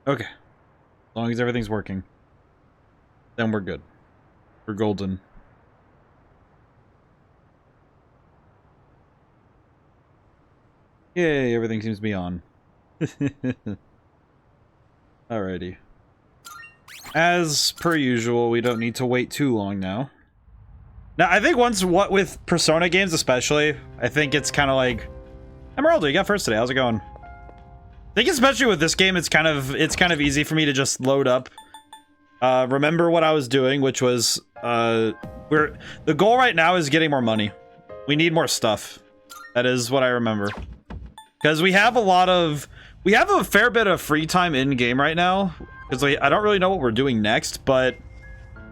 Okay. As long as everything's working, then we're good. We're golden. Yay, everything seems to be on. Alrighty. As per usual, we don't need to wait too long now. Now, I think with Persona games especially, I think it's kind of like... Emeraldo, you got first today. How's it going? I think especially with this game, it's kind of easy for me to just load up. Remember what I was doing, which was... the goal right now is getting more money. We need more stuff. That is what I remember. Because we have a fair bit of free time in-game right now. Because I don't really know what we're doing next, but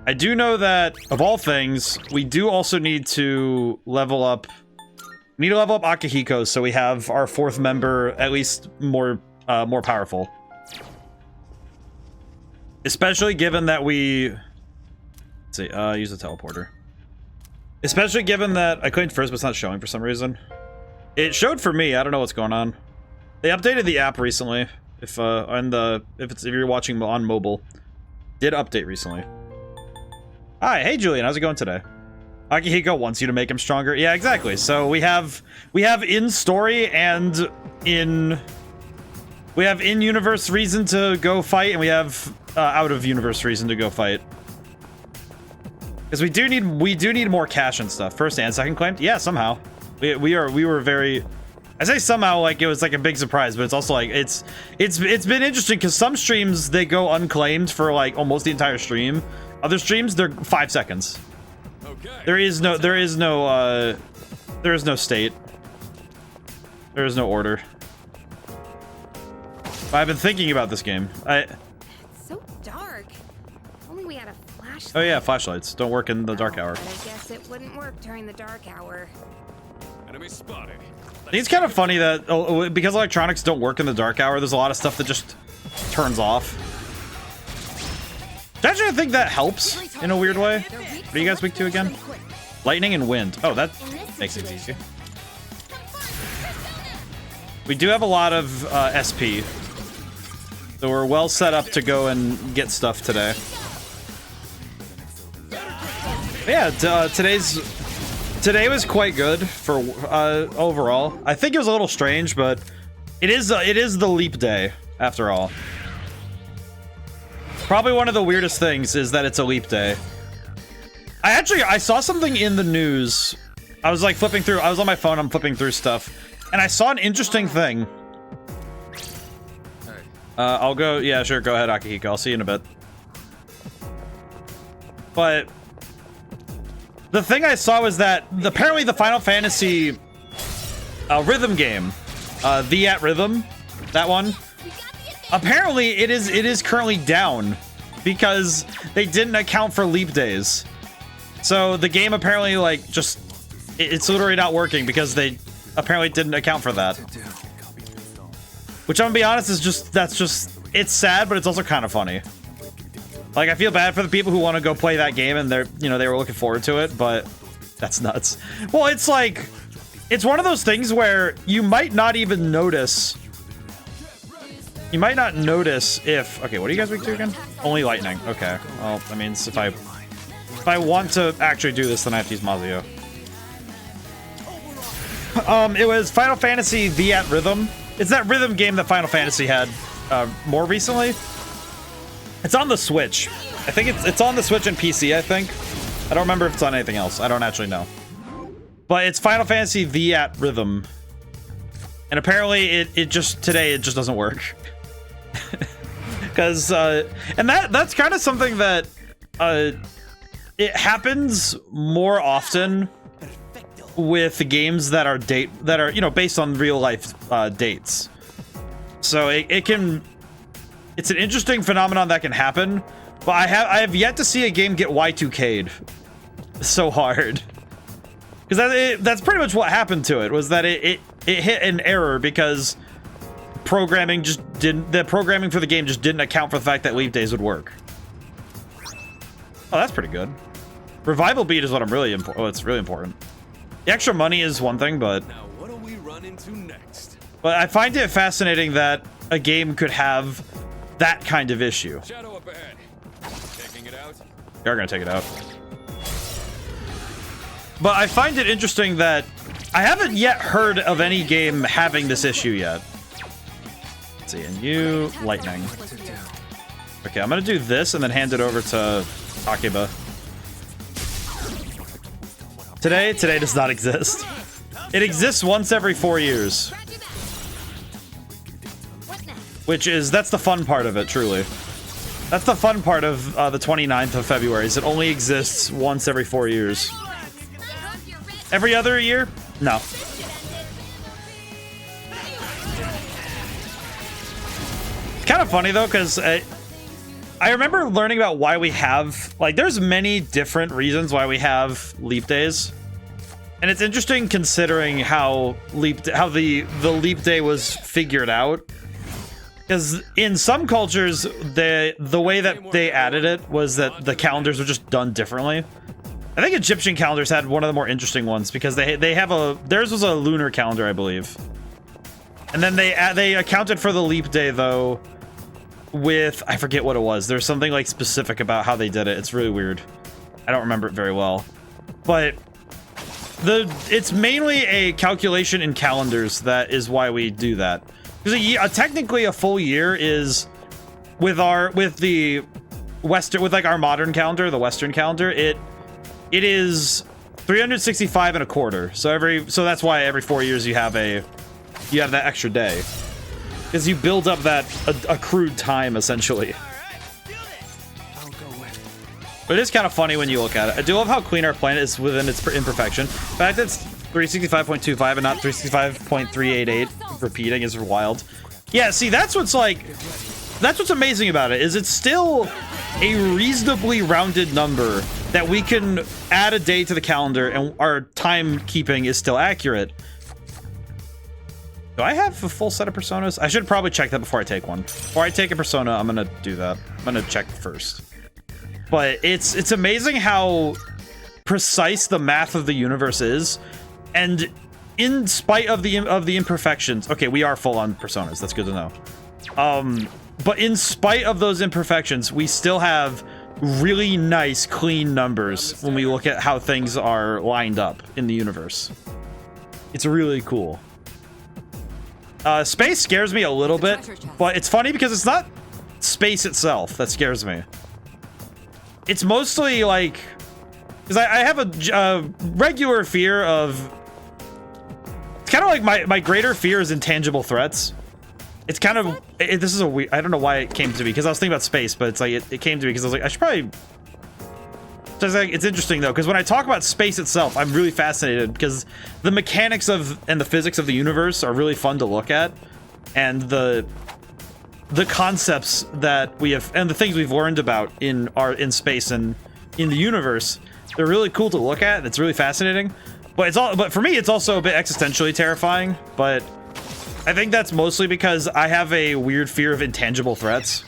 I do know that, of all things, we do also need to level up... We need to level up Akihiko so we have our 4th member at least more powerful. Especially given that we... Let's see, use the teleporter. Especially given that I clicked first, but it's not showing for some reason. It showed for me. I don't know what's going on. They updated the app recently. If you're watching on mobile, did update recently. Hi, hey Julian, how's it going today? Akihiko wants you to make him stronger. Yeah, exactly. So we have in story and in universe reason to go fight, and we have out of universe reason to go fight. Because we do need more cash and stuff. First and second claimed. Yeah, somehow. We were very... I say somehow like it was like a big surprise, but it's also like it's been interesting because some streams they go unclaimed for like almost the entire stream. Other streams they're 5 seconds. Okay. There is no state. There is no order. But I've been thinking about this game. It's so dark. If only we had a flashlight. Oh yeah, flashlights don't work in the dark hour. But I guess it wouldn't work during the dark hour. Enemy spotted. I think it's kind of funny that because electronics don't work in the dark hour, there's a lot of stuff that just turns off. Actually, I think that helps in a weird way. What are you guys weak to again? Lightning and wind. Oh, that makes things easy. We do have a lot of SP, so we're well set up to go and get stuff today. Yeah, today was quite good for overall. I think it was a little strange, but it is the leap day after all. Probably one of the weirdest things is that it's a leap day. I saw something in the news. I was like flipping through. I was on my phone. I'm flipping through stuff, and I saw an interesting thing. I'll go. Yeah, sure. Go ahead, Akihiko. I'll see you in a bit. But the thing I saw was that apparently the Final Fantasy rhythm game, the at Rhythm, that one. Apparently, it is currently down because they didn't account for leap days. So the game apparently like it's literally not working because they apparently didn't account for that. Which I'm gonna be honest is it's sad, but it's also kind of funny. Like I feel bad for the people who want to go play that game and they were looking forward to it, but that's nuts. Well, it's like it's one of those things where you might not even notice. You might not notice if... Okay, what are you guys weak to again? Only lightning. Okay. Well, that means if I want to actually do this, then I have to use Mazio. It was Final Fantasy The at Rhythm. It's that rhythm game that Final Fantasy had more recently. It's on the Switch. I think it's on the Switch and PC, I think. I don't remember if it's on anything else. I don't actually know. But it's Final Fantasy The at Rhythm. And apparently it just doesn't work. Because and that's kind of something that it happens more often with games that are based on real life dates. So it's an interesting phenomenon that can happen, but I have yet to see a game get Y2K'd so hard. Because that's pretty much what happened to it, was that it hit an error because the programming for the game just didn't account for the fact that leap days would work. Oh, that's pretty good. Revival beat is what I'm really important. Oh, it's really important. The extra money is one thing, but now what do we run into next? But I find it fascinating that a game could have that kind of issue. Shadow up ahead. Taking it out. You're gonna take it out. But I find it interesting that I haven't yet heard of any game having this issue yet. Let's see, and you, lightning. Okay, I'm gonna do this and then hand it over to Akiba. Today does not exist. It exists once every 4 years. That's the fun part of it, truly. That's the fun part of the 29th of February, is it only exists once every 4 years. Every other year? No. It's kind of funny though, because I remember learning about why we have, like, there's many different reasons why we have leap days. And it's interesting considering how the leap day was figured out. Because in some cultures, the way that they added it was that the calendars were just done differently. I think Egyptian calendars had one of the more interesting ones because they have theirs was a lunar calendar, I believe. And then they accounted for the leap day though with, I forget what it was. There's something like specific about how they did it. It's really weird. I don't remember it very well. But it's mainly a calculation in calendars that is why we do that. Because technically a full year is with our modern calendar, the Western calendar, it is 365 and a quarter. So that's why every 4 years you have that extra day. Because you build up that accrued time essentially. But it is kind of funny when you look at it. I do love how clean our planet is within its imperfection. The fact that it's 365.25 and not 365.388 repeating is wild. Yeah, see, that's what's amazing about it, is it's still a reasonably rounded number that we can add a day to the calendar and our timekeeping is still accurate. Do I have a full set of personas? I should probably check that before I take one. Before I take a persona, I'm gonna do that. I'm gonna check first. But it's amazing how precise the math of the universe is, and in spite of the imperfections. Okay, we are full on personas. That's good to know. But in spite of those imperfections, we still have really nice, clean numbers when we look at how things are lined up in the universe. It's really cool. Space scares me a little bit, but it's funny because it's not space itself that scares me. It's mostly like, because I have a regular fear of, it's kind of like my greater fear is intangible threats. It's kind of, this is a weird, I don't know why it came to me, because I was thinking about space, but it's like, it came to me because I was like, I should probably, so it's interesting though, because when I talk about space itself, I'm really fascinated because the mechanics and the physics of the universe are really fun to look at, and the concepts that we have and the things we've learned about in space and in the universe, they're really cool to look at. It's really fascinating, but for me, it's also a bit existentially terrifying. But I think that's mostly because I have a weird fear of intangible threats.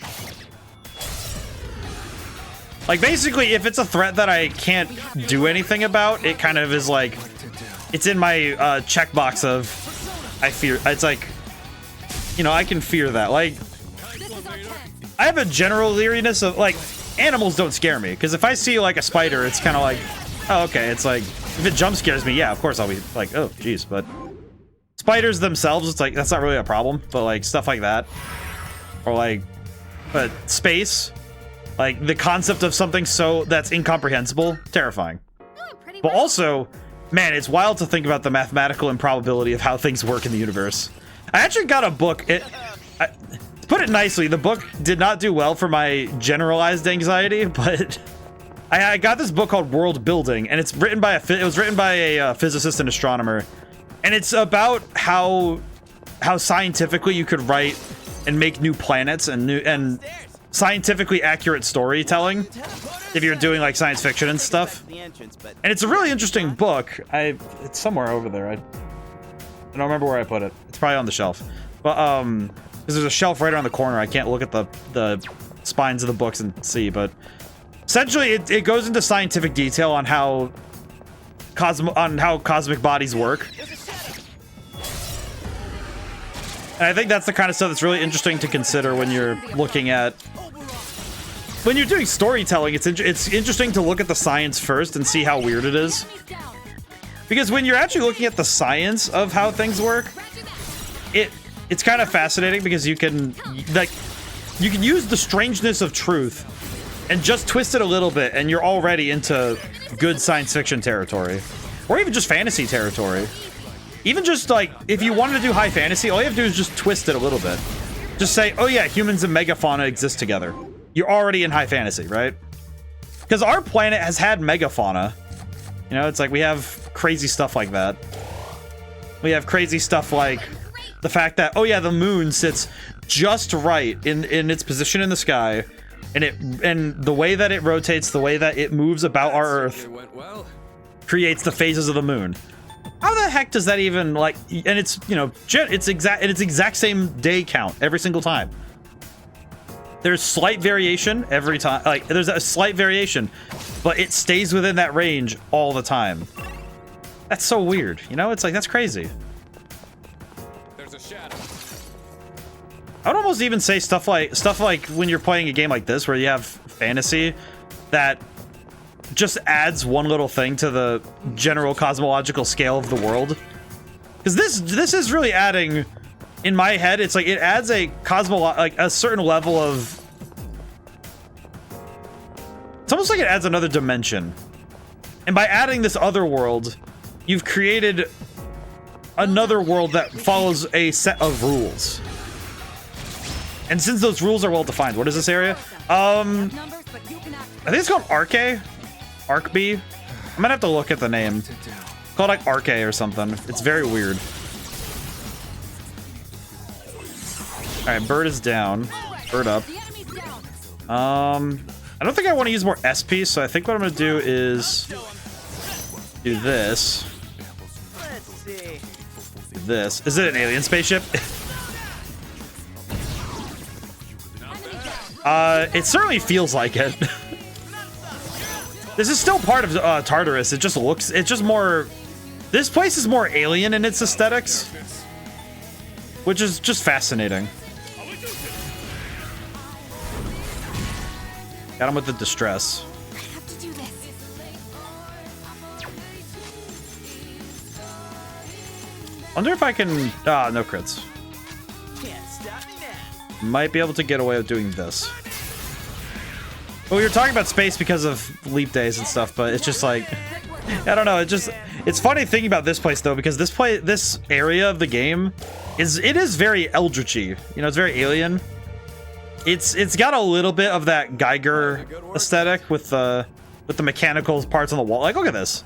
Like, basically, if it's a threat that I can't do anything about, it kind of is like, it's in my checkbox of, I fear. It's like, you know, I can fear that. Like, I have a general leeriness of, like, animals don't scare me. Because if I see, like, a spider, it's kind of like, oh, okay. It's like, if it jump scares me, yeah, of course I'll be like, oh, geez. But spiders themselves, it's like, that's not really a problem. But, like, stuff like that. Or, like, but space. Like, the concept of something that's incomprehensible, terrifying. But also, man, it's wild to think about the mathematical improbability of how things work in the universe. I actually got a book. To put it nicely, the book did not do well for my generalized anxiety, but I got this book called World Building, and it was written by a physicist and astronomer, and it's about how scientifically you could write and make new planets and scientifically accurate storytelling if you're doing like science fiction and stuff. And it's a really interesting book. It's somewhere over there. I don't remember where I put it. It's probably on the shelf. But because there's a shelf right around the corner. I can't look at the spines of the books and see, but essentially it goes into scientific detail on how cosmic bodies work. And I think that's the kind of stuff that's really interesting to consider when you're looking at... When you're doing storytelling, it's interesting to look at the science first and see how weird it is. Because when you're actually looking at the science of how things work, it's kind of fascinating because you can use the strangeness of truth and just twist it a little bit and you're already into good science fiction territory. Or even just fantasy territory. Even just like, if you wanted to do high fantasy, all you have to do is just twist it a little bit. Just say, oh yeah, humans and megafauna exist together. You're already in high fantasy, right? Because our planet has had megafauna. You know, it's like we have crazy stuff like that. We have crazy stuff like the fact that, oh yeah, the moon sits just right in its position in the sky, and the way that it rotates, the way that it moves about our Earth, creates the phases of the moon. How the heck does that even, like, and it's, you know, it's exact same day count every single time. There's slight variation every time, like there's a slight variation, but it stays within that range all the time. That's so weird, you know? It's like, that's crazy. There's a shadow. I would almost even say stuff like when you're playing a game like this where you have fantasy that just adds one little thing to the general cosmological scale of the world. Because this is really adding, in my head, it's like it adds a a certain level of... It's almost like it adds another dimension. And by adding this other world, you've created another world that follows a set of rules. And since those rules are well defined, what is this area? I think it's called Arche. Arc-B. I'm gonna have to look at the name. It's called like Arche or something. It's very weird. Alright, bird is down. Bird up. I don't think I want to use more SP, so I think what I'm gonna do is do this. Do this. Is it an alien spaceship? It certainly feels like it. This is still part of Tartarus. It just looks, it's just more, this place is more alien in its aesthetics, which is just fascinating. Got him with the distress. I have to do this. Wonder if I can, no crits. Can't stop me now. Might be able to get away with doing this. Well, we were talking about space because of leap days and stuff, but it's just like, I don't know. It's funny thinking about this place though, because this area of the game is very eldritchy. You know, it's very alien. It's got a little bit of that Geiger aesthetic with the mechanical parts on the wall. Like, look at this.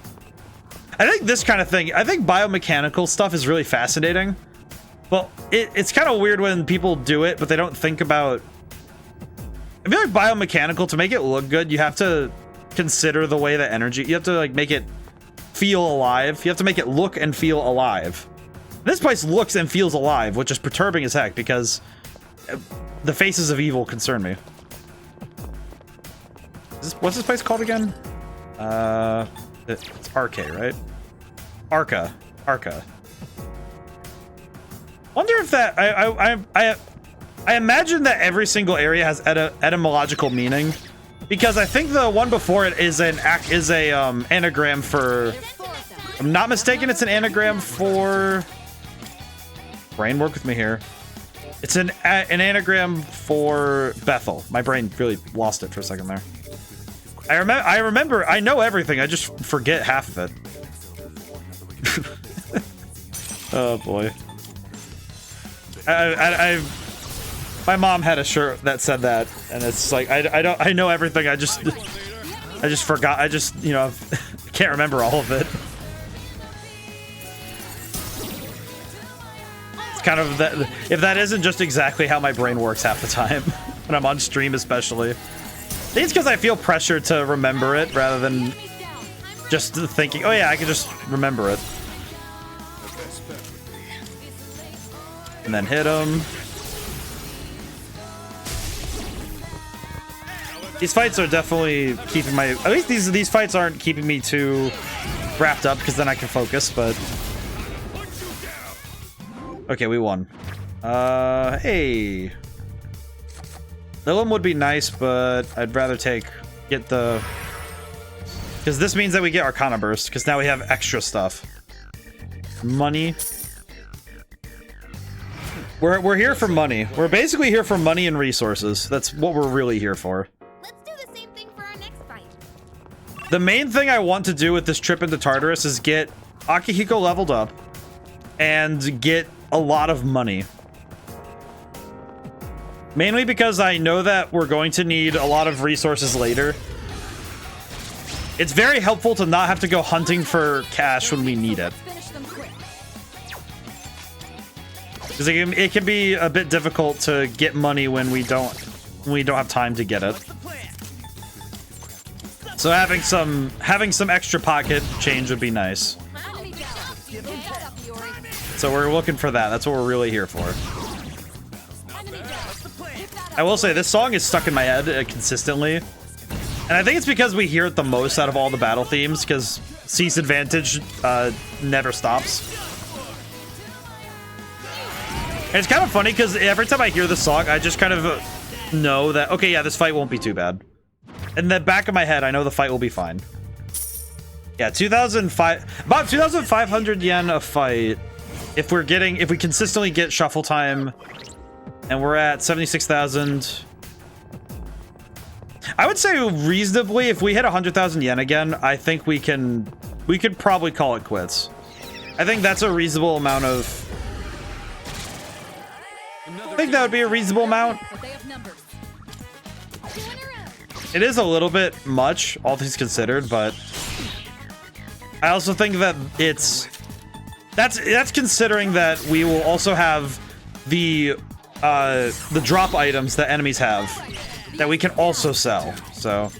I think this kind of thing, I think biomechanical stuff is really fascinating. Well, it's kind of weird when people do it, but they don't think about... I feel like biomechanical, to make it look good, you have to consider the way that energy... You have to, like, make it feel alive. You have to make it look and feel alive. This place looks and feels alive, which is perturbing as heck, because the faces of evil concern me. What's this place called again? It's Arche, right? Arca. Wonder if that... I imagine that every single area has etymological meaning, because I think the one before it is an anagram for... If I'm not mistaken, it's an anagram for... Brain, work with me here. It's an anagram for Bethel. My brain really lost it for a second there. I remember. I know everything. I just forget half of it. Oh boy. My mom had a shirt that said that, and it's like I know everything. I just forgot. You know, can't remember all of it. It's kind of that. If that isn't just exactly how my brain works half the time when I'm on stream, especially. I think it's because I feel pressure to remember it rather than just thinking, oh yeah, I can just remember it. And then hit him. These fights are definitely keeping my... At least these fights aren't keeping me too wrapped up, because then I can focus, but... Okay, we won. Hey. Lilum would be nice, but I'd rather get the... Because this means that we get Arcana Burst, because now we have extra stuff. Money. We're here for money. We're basically here for money and resources. That's what we're really here for. Let's do the same thing for our next fight. The main thing I want to do with this trip into Tartarus is get Akihiko leveled up and get a lot of money. Mainly because I know that we're going to need a lot of resources later. It's very helpful to not have to go hunting for cash when we need it. Because it can be a bit difficult to get money when we don't have time to get it. So having some extra pocket change would be nice. So we're looking for that. That's what we're really here for. I will say this song is stuck in my head consistently. And I think it's because we hear it the most out of all the battle themes, because Cease Advantage never stops. And it's kind of funny because every time I hear the song, I just kind of know that, okay, yeah, this fight won't be too bad. In the back of my head, I know the fight will be fine. Yeah, about 2,500 yen a fight. If we consistently get shuffle time, and we're at 76,000. I would say reasonably, if we hit 100,000 yen again, I think we could probably call it quits. I think that's a reasonable amount of... I think that would be a reasonable amount. It is a little bit much, all things considered, but I also think that that's considering that we will also have the drop items that enemies have that we can also sell. So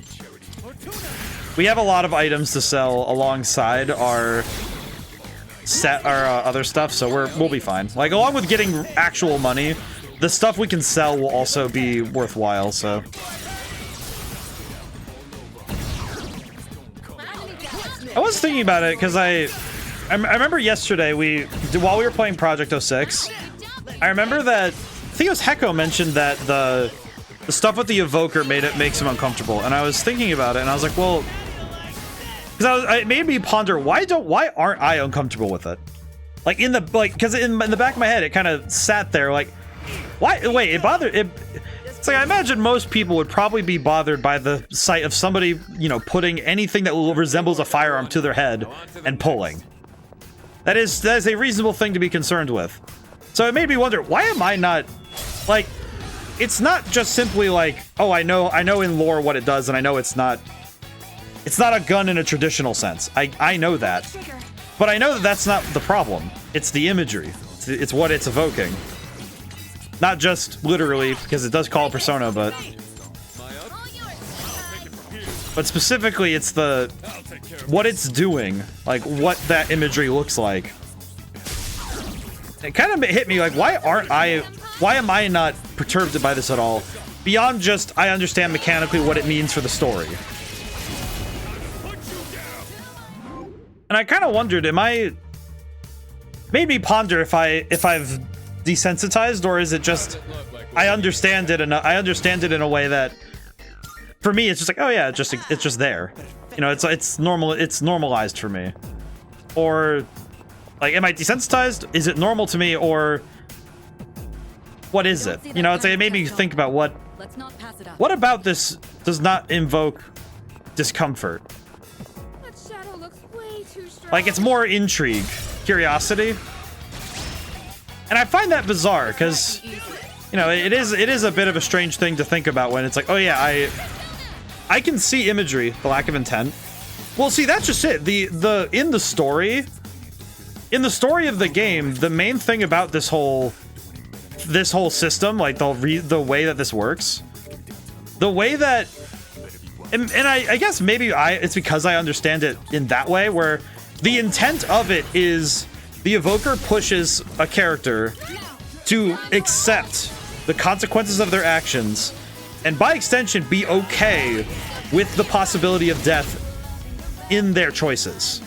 we have a lot of items to sell alongside our other stuff, so we'll be fine. Like, along with getting actual money, the stuff we can sell will also be worthwhile, so. I was thinking about it because I remember yesterday while we were playing Project 06, I remember that, I think it was Heko mentioned that the stuff with the evoker makes him uncomfortable, and I was thinking about it, and I was like, well, because it made me ponder why aren't I uncomfortable with it? Like because in the back of my head, it kind of sat there like, why? Wait, it bothered it. It's like I imagine most people would probably be bothered by the sight of somebody, putting anything that resembles a firearm to their head and pulling. That is a reasonable thing to be concerned with. So it made me wonder, why am I not, like, it's not just simply like, oh, I know in lore what it does, and I know it's not a gun in a traditional sense. I know that. But I know that that's not the problem. It's the imagery. It's what it's evoking. Not just literally, because it does call persona, but specifically it's what it's doing, like what that imagery looks like. It kind of hit me like, why am I not perturbed by this at all? Beyond just, I understand mechanically what it means for the story. And I kind of wondered, made me ponder if I've desensitized, or is it just I understand it in a way that for me it's just like, oh yeah, it's just there, it's normal, it's normalized for me. Or like, am I desensitized? Is it normal to me, or what is it? It's like, it made me think about what about this does not invoke discomfort. That shadow looks way too strong. Like, it's more intrigue, curiosity. And I find that bizarre because, it is a bit of a strange thing to think about when it's like, oh yeah, I can see imagery, the lack of intent. Well, see, that's just it. In the story of the game, the main thing about this whole system, like the way that this works, the way that, and I guess maybe it's because I understand it in that way, where the intent of it is the evoker pushes a character to accept the consequences of their actions, and by extension be okay with the possibility of death in their choices.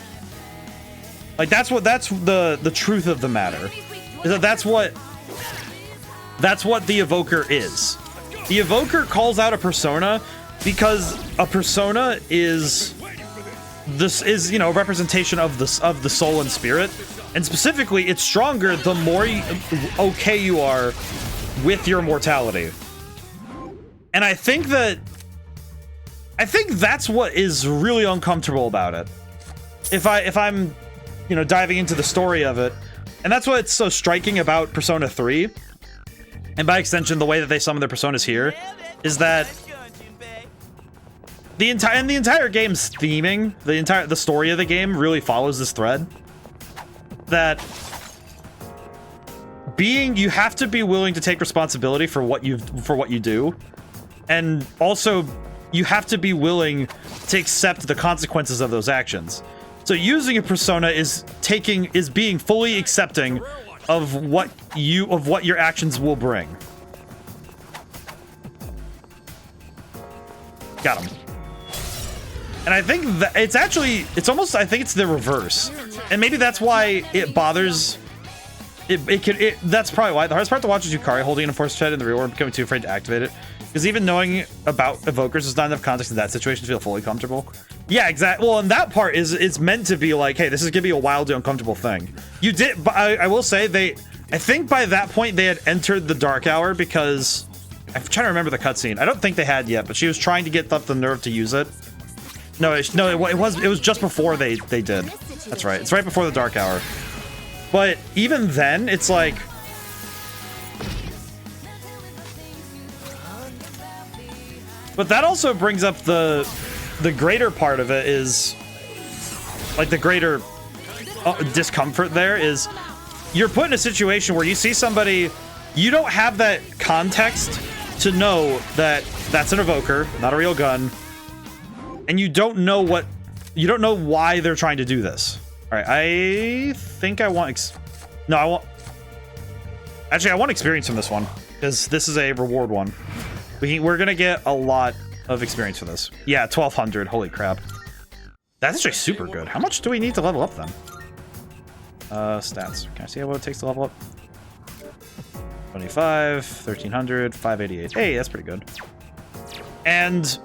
Like, that's the truth of the matter. Is that's what That's what the evoker is. The evoker calls out a persona because a persona is you know, a representation of the soul and spirit, and specifically it's stronger the more okay you are with your mortality. And I think that's what is really uncomfortable about it. If I'm, you know, diving into the story of it, and that's what's so striking about Persona 3, and by extension the way that they summon their personas here, is that the entire game's theming, the story of the game really follows this thread. That you have to be willing to take responsibility for what you do, and also you have to be willing to accept the consequences of those actions. So using a persona is being fully accepting of what your actions will bring. Got him. And I think that it's almost, I think it's the reverse. And maybe that's why it bothers. That's probably why the hardest part to watch is Yukari holding an enforced head in the real world, becoming too afraid to activate it. Because even knowing about evokers is not enough context in that situation to feel fully comfortable. Yeah, exactly. Well, and that part is meant to be like, hey, this is gonna be a wildly uncomfortable thing. You did, but I will say I think by that point they had entered the dark hour, because I'm trying to remember the cutscene. I don't think they had yet, but she was trying to get the nerve to use it. No, it was just before they did. That's right. It's right before the dark hour. But even then, it's like, but that also brings up the greater part of it, is like the greater discomfort there is you're put in a situation where you see somebody, you don't have that context to know that that's an evoker, not a real gun, and you don't know why they're trying to do this. All right, I think I want I want experience from this one, because this is a reward one. We're gonna get a lot of experience for this. Yeah, 1200. Holy crap. That's actually super good. How much do we need to level up then? Stats. Can I see what it takes to level up? 25, 1300, 588. Hey, that's pretty good. And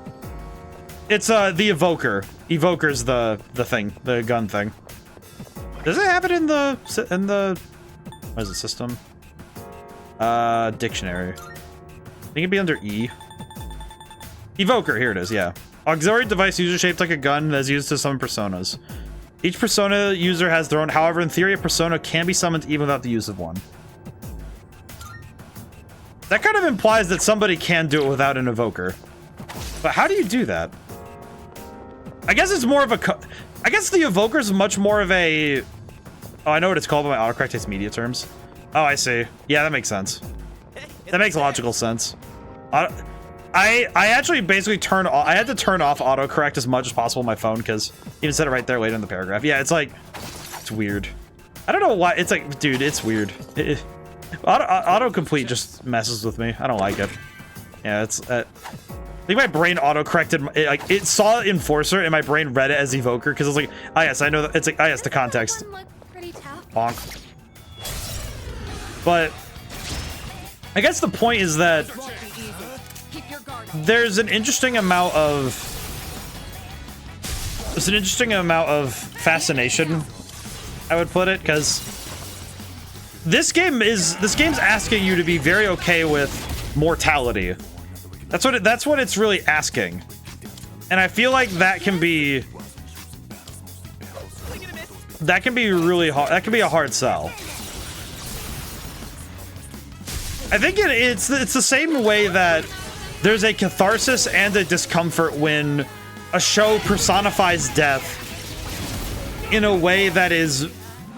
it's the evoker. Evoker's the thing, the gun thing. Does it have it in the what is it, system? Dictionary. I think it'd be under E. Evoker, here it is, yeah. Auxiliary device user shaped like a gun that is used to summon personas. Each persona user has their own, however, in theory, a persona can be summoned even without the use of one. That kind of implies that somebody can do it without an evoker. But how do you do that? I guess it's more of a... I guess the evoker is much more of a... Oh, I know what it's called, but my autocorrect takes media terms. Oh, I see. Yeah, that makes sense. That makes logical sense. I actually basically I had to turn off autocorrect as much as possible on my phone, because even said it right there later in the paragraph. Yeah, it's like, it's weird. I don't know why. It's like, dude, it's weird. Autocomplete just messes with me. I don't like it. Yeah, it's... I think my brain auto-corrected, it saw Enforcer and my brain read it as Evoker, because I was like, ah, yes, I know that. It's like, ah, yes, the context. Bonk. But I guess the point is that there's an interesting amount of fascination, I would put it, because this game's asking you to be very okay with mortality. That's what it's really asking. And I feel like that can be really hard. That can be a hard sell. I think it's the same way that there's a catharsis and a discomfort when a show personifies death in a way that is,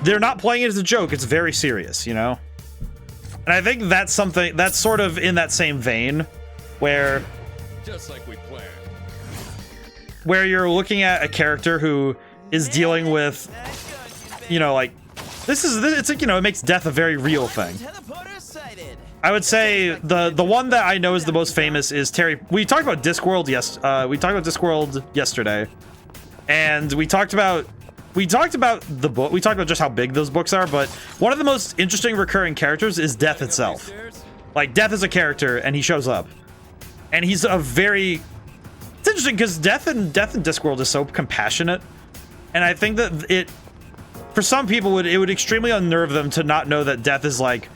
they're not playing it as a joke, it's very serious, you know? And I think that's something that's sort of in that same vein, where just like we planned, where you're looking at a character who is dealing with, you know, like, it's like, you know, it makes death a very real thing. I would say the one that I know is the most famous is Terry. We talked about Discworld yesterday, and we talked about the book. We talked about just how big those books are, but one of the most interesting recurring characters is death itself. Like, Death is a character, and he shows up. And he's a very... It's interesting, because Death in Discworld is so compassionate. And I think that it... For some people, it would extremely unnerve them to not know that Death is like...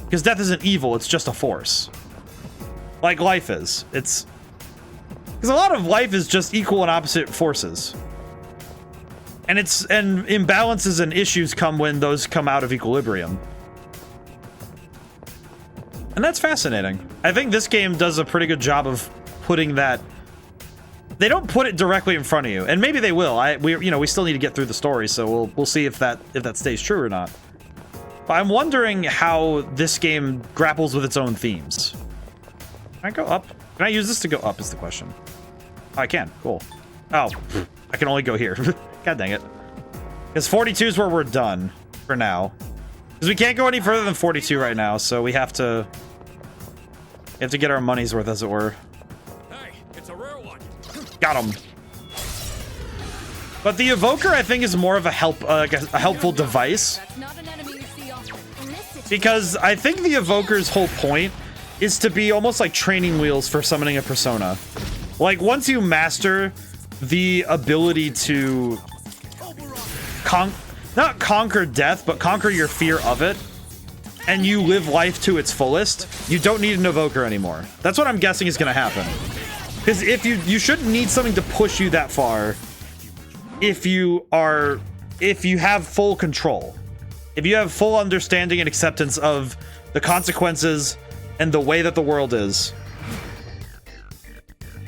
Because Death isn't evil, it's just a force. Like life is. It's... Because a lot of life is just equal and opposite forces. And imbalances and issues come when those come out of equilibrium. And that's fascinating. I think this game does a pretty good job of putting that. They don't put it directly in front of you, and maybe they will. We still need to get through the story, so we'll see if that stays true or not. But I'm wondering how this game grapples with its own themes. Can I go up? Can I use this to go up? Is the question. Oh, I can. Cool. Oh, I can only go here. God dang it. Because 42 is where we're done for now. Because we can't go any further than 42 right now, so we have to get our money's worth, as it were. Hey, it's a rare one. Got him. But the evoker, I think, is more of a helpful device. That's not an enemy you see often. In this situation, Because I think the evoker's whole point is to be almost like training wheels for summoning a persona. Like, once you master the ability to not conquer death, but conquer your fear of it, and you live life to its fullest, you don't need an evoker anymore. That's what I'm guessing is going to happen. Because if you shouldn't need something to push you that far if you have full control. If you have full understanding and acceptance of the consequences and the way that the world is.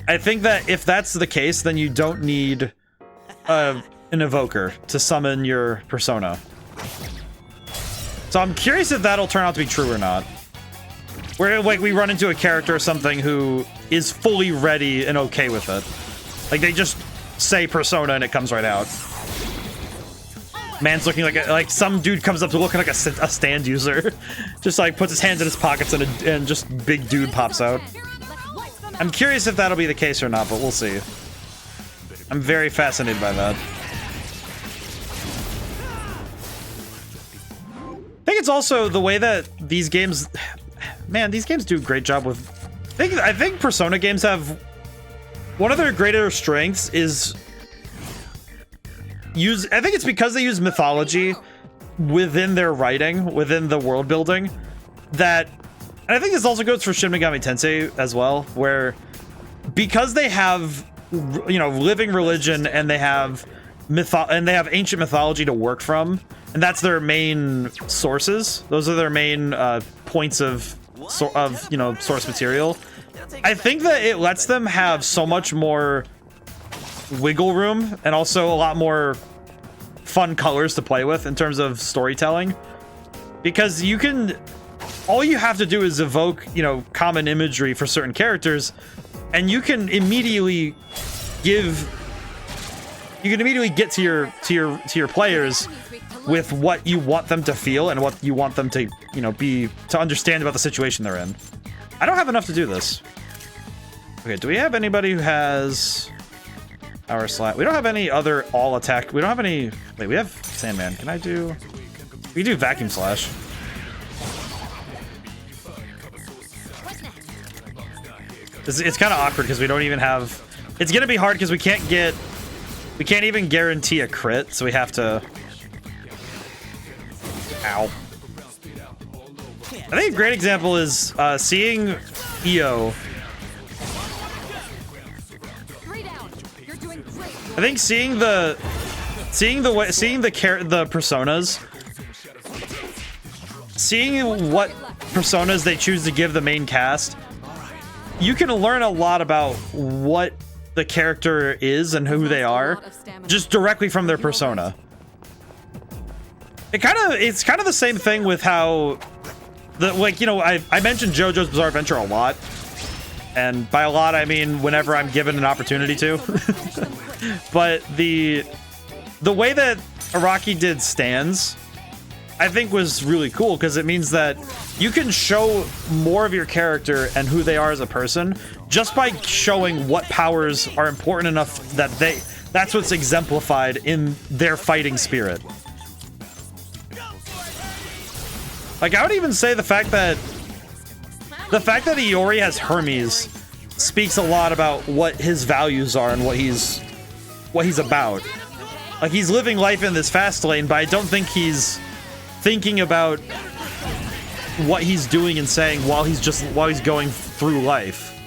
I think that if that's the case, then you don't need an evoker to summon your persona. So I'm curious if that'll turn out to be true or not. Where, like, we run into a character or something who is fully ready and okay with it. Like, they just say persona and it comes right out. Man's looking like some dude comes up to looking like a stand user. Just, like, puts his hands in his pockets and just big dude pops out. I'm curious if that'll be the case or not, but we'll see. I'm very fascinated by that. I think it's also the way that these games... Man, these games do a great job with... I think Persona games have... One of their greater strengths is... I think it's because they use mythology within their writing, within the world building, that... And I think this also goes for Shin Megami Tensei as well, where because they have, living religion and they have ancient mythology to work from, and that's their main sources. Those are their main points of source material. I think that it lets them have so much more wiggle room and also a lot more fun colors to play with in terms of storytelling, because all you have to do is evoke, common imagery for certain characters, and you can immediately get to your players with what you want them to feel and what you want them to, to understand about the situation they're in. I don't have enough to do this. Okay, do we have anybody who has our slap? We don't have any other all attack. We don't have any. Wait, we have Sandman. Can I do? We do Vacuum Slash. It's kind of awkward because we don't even have... It's going to be hard because we can't even guarantee a crit, so we have to... Ow. I think a great example is seeing EO. I think seeing the personas, seeing what personas they choose to give the main cast, you can learn a lot about what the character is and who they are just directly from their persona. It's kind of the same thing with how I mentioned JoJo's Bizarre Adventure a lot, and by a lot I mean whenever I'm given an opportunity to. But the way that Araki did stands, I think, was really cool, because it means that you can show more of your character and who they are as a person just by showing what powers are important enough that that's what's exemplified in their fighting spirit. Like, I would even say the fact that The fact that Iori has Hermes speaks a lot about what his values are and what he's about. Like, he's living life in this fast lane, but I don't think he's thinking about what he's doing and saying while he's going through life.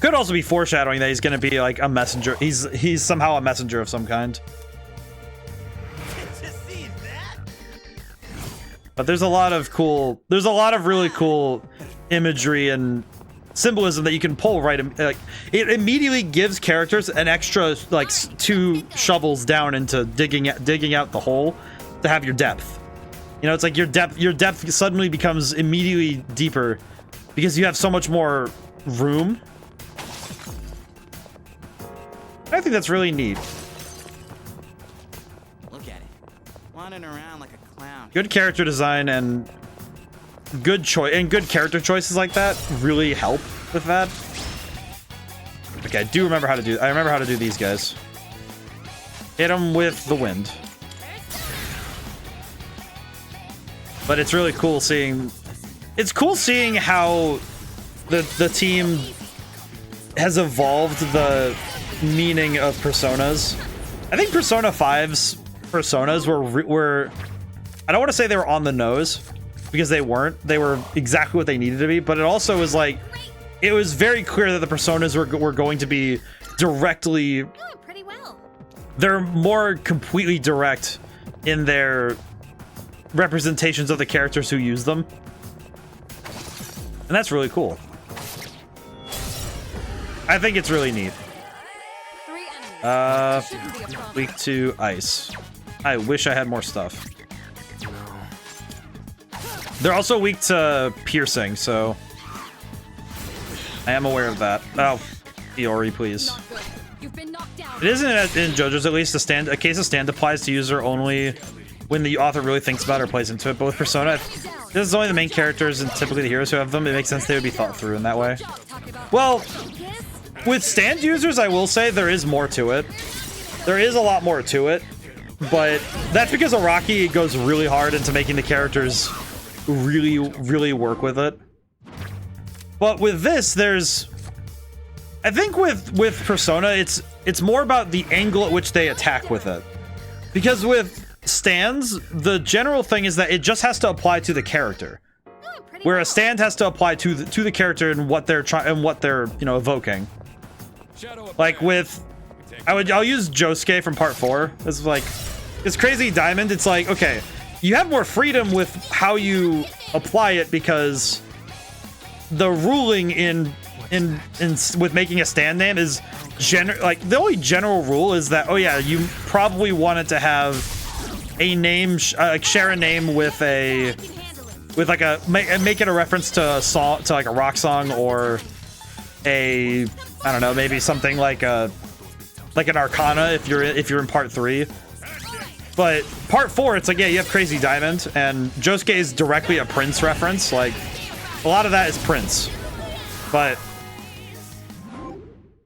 Could also be foreshadowing that he's going to be like a messenger. He's somehow a messenger of some kind. But there's a lot of really cool imagery and symbolism that you can pull right. Like, it immediately gives characters an extra like 2 shovels down into digging out the hole to have your depth. You know, it's like your depth suddenly becomes immediately deeper because you have so much more room. I think that's really neat. Look at it. Wandering around like a clown. Good character design and good character choices like that really help with that. Okay, I remember how to do these guys. Hit them with the wind. But it's really cool seeing how the team has evolved the meaning of personas. I think Persona 5's personas were I don't want to say they were on the nose, because they weren't. They were exactly what they needed to be, but it also was like, it was very clear that the personas were going to be directly, Pretty well. they're more completely direct in their representations of the characters who use them. And that's really cool. I think it's really neat. 3 enemies. Shouldn't be a problem. Weak to ice. I wish I had more stuff. They're also weak to piercing, so I am aware of that. Oh, Iori, please. Not good. You've been knocked down. It isn't in JoJo's at least a case of stand applies to user only when the author really thinks about it or plays into it. But with Persona, this is only the main characters and typically the heroes who have them. It makes sense they would be thought through in that way. Well, with stand users, I will say there is more to it. There is a lot more to it, but that's because Araki goes really hard into making the characters really work with it. But with this, I think with Persona, it's more about the angle at which they attack with it. Because with stands, the general thing is that it just has to apply to the character, where a stand has to apply to the character and what they're evoking. Like with, I'll use Josuke from part 4. It's like, it's Crazy Diamond. It's like, okay, you have more freedom with how you apply it because the ruling with making a stand name is like the only general rule is that, oh yeah, you probably wanted to have a name like share a name with like a make it a reference to a song, to like a rock song, or a, I don't know, maybe something like an Arcana if you're in part 3. But part 4, it's like, yeah, you have Crazy Diamond, and Josuke is directly a Prince reference. Like, a lot of that is Prince. But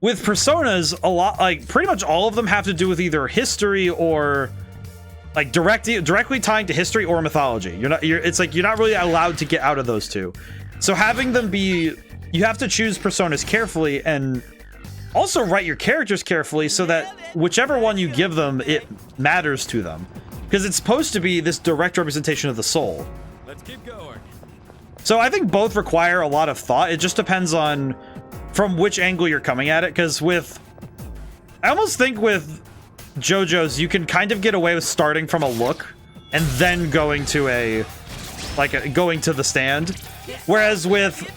with Personas, a lot, like, pretty much all of them have to do with either history or, like, directly tying to history or mythology. It's like, you're not really allowed to get out of those two. So having them be, you have to choose Personas carefully and also write your characters carefully so that whichever one you give them, it matters to them. Because it's supposed to be this direct representation of the soul. Let's keep going. So I think both require a lot of thought. It just depends on from which angle you're coming at it. Because I almost think with JoJo's, you can kind of get away with starting from a look and then going to going to the stand. Whereas with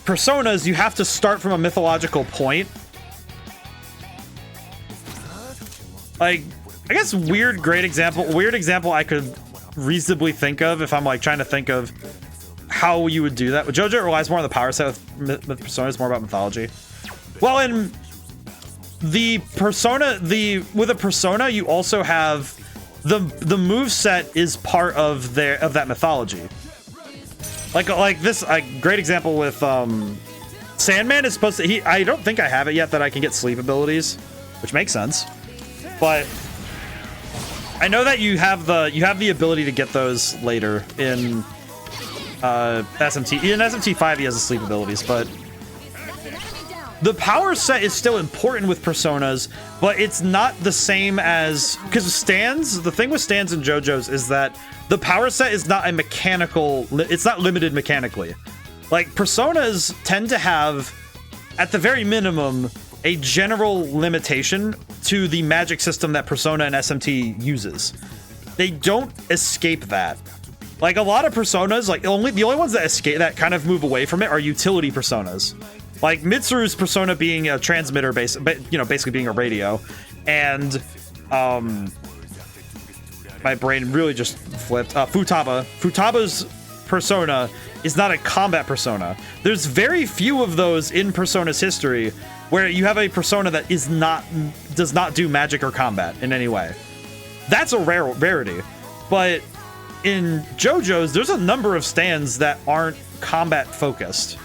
Personas, you have to start from a mythological point. Like, I guess weird example I could reasonably think of if I'm like trying to think of how you would do that. With JoJo, it relies more on the power set. With Persona, it's more about mythology. Well, in the Persona, with a Persona, you also have the move set is part of that mythology. Like this, a great example with Sandman is supposed to. I don't think I have it yet that I can get sleep abilities, which makes sense. But I know that you have the ability to get those later in SMT. In SMT5, he has the sleep abilities, but the power set is still important with personas, but it's not the same as, because stands, the thing with stands and JoJo's is that the power set is not a mechanical, it's not limited mechanically. Like, personas tend to have, at the very minimum, a general limitation to the magic system that Persona and SMT uses. They don't escape that. Like, a lot of personas, like, the only ones that escape, that kind of move away from it are utility personas. Like Mitsuru's persona being a transmitter basically being a radio, and my brain really just flipped. Futaba's persona is not a combat persona. There's very few of those in Persona's history where you have a persona that does not do magic or combat in any way. That's a rarity. But in JoJo's, there's a number of stands that aren't combat focused.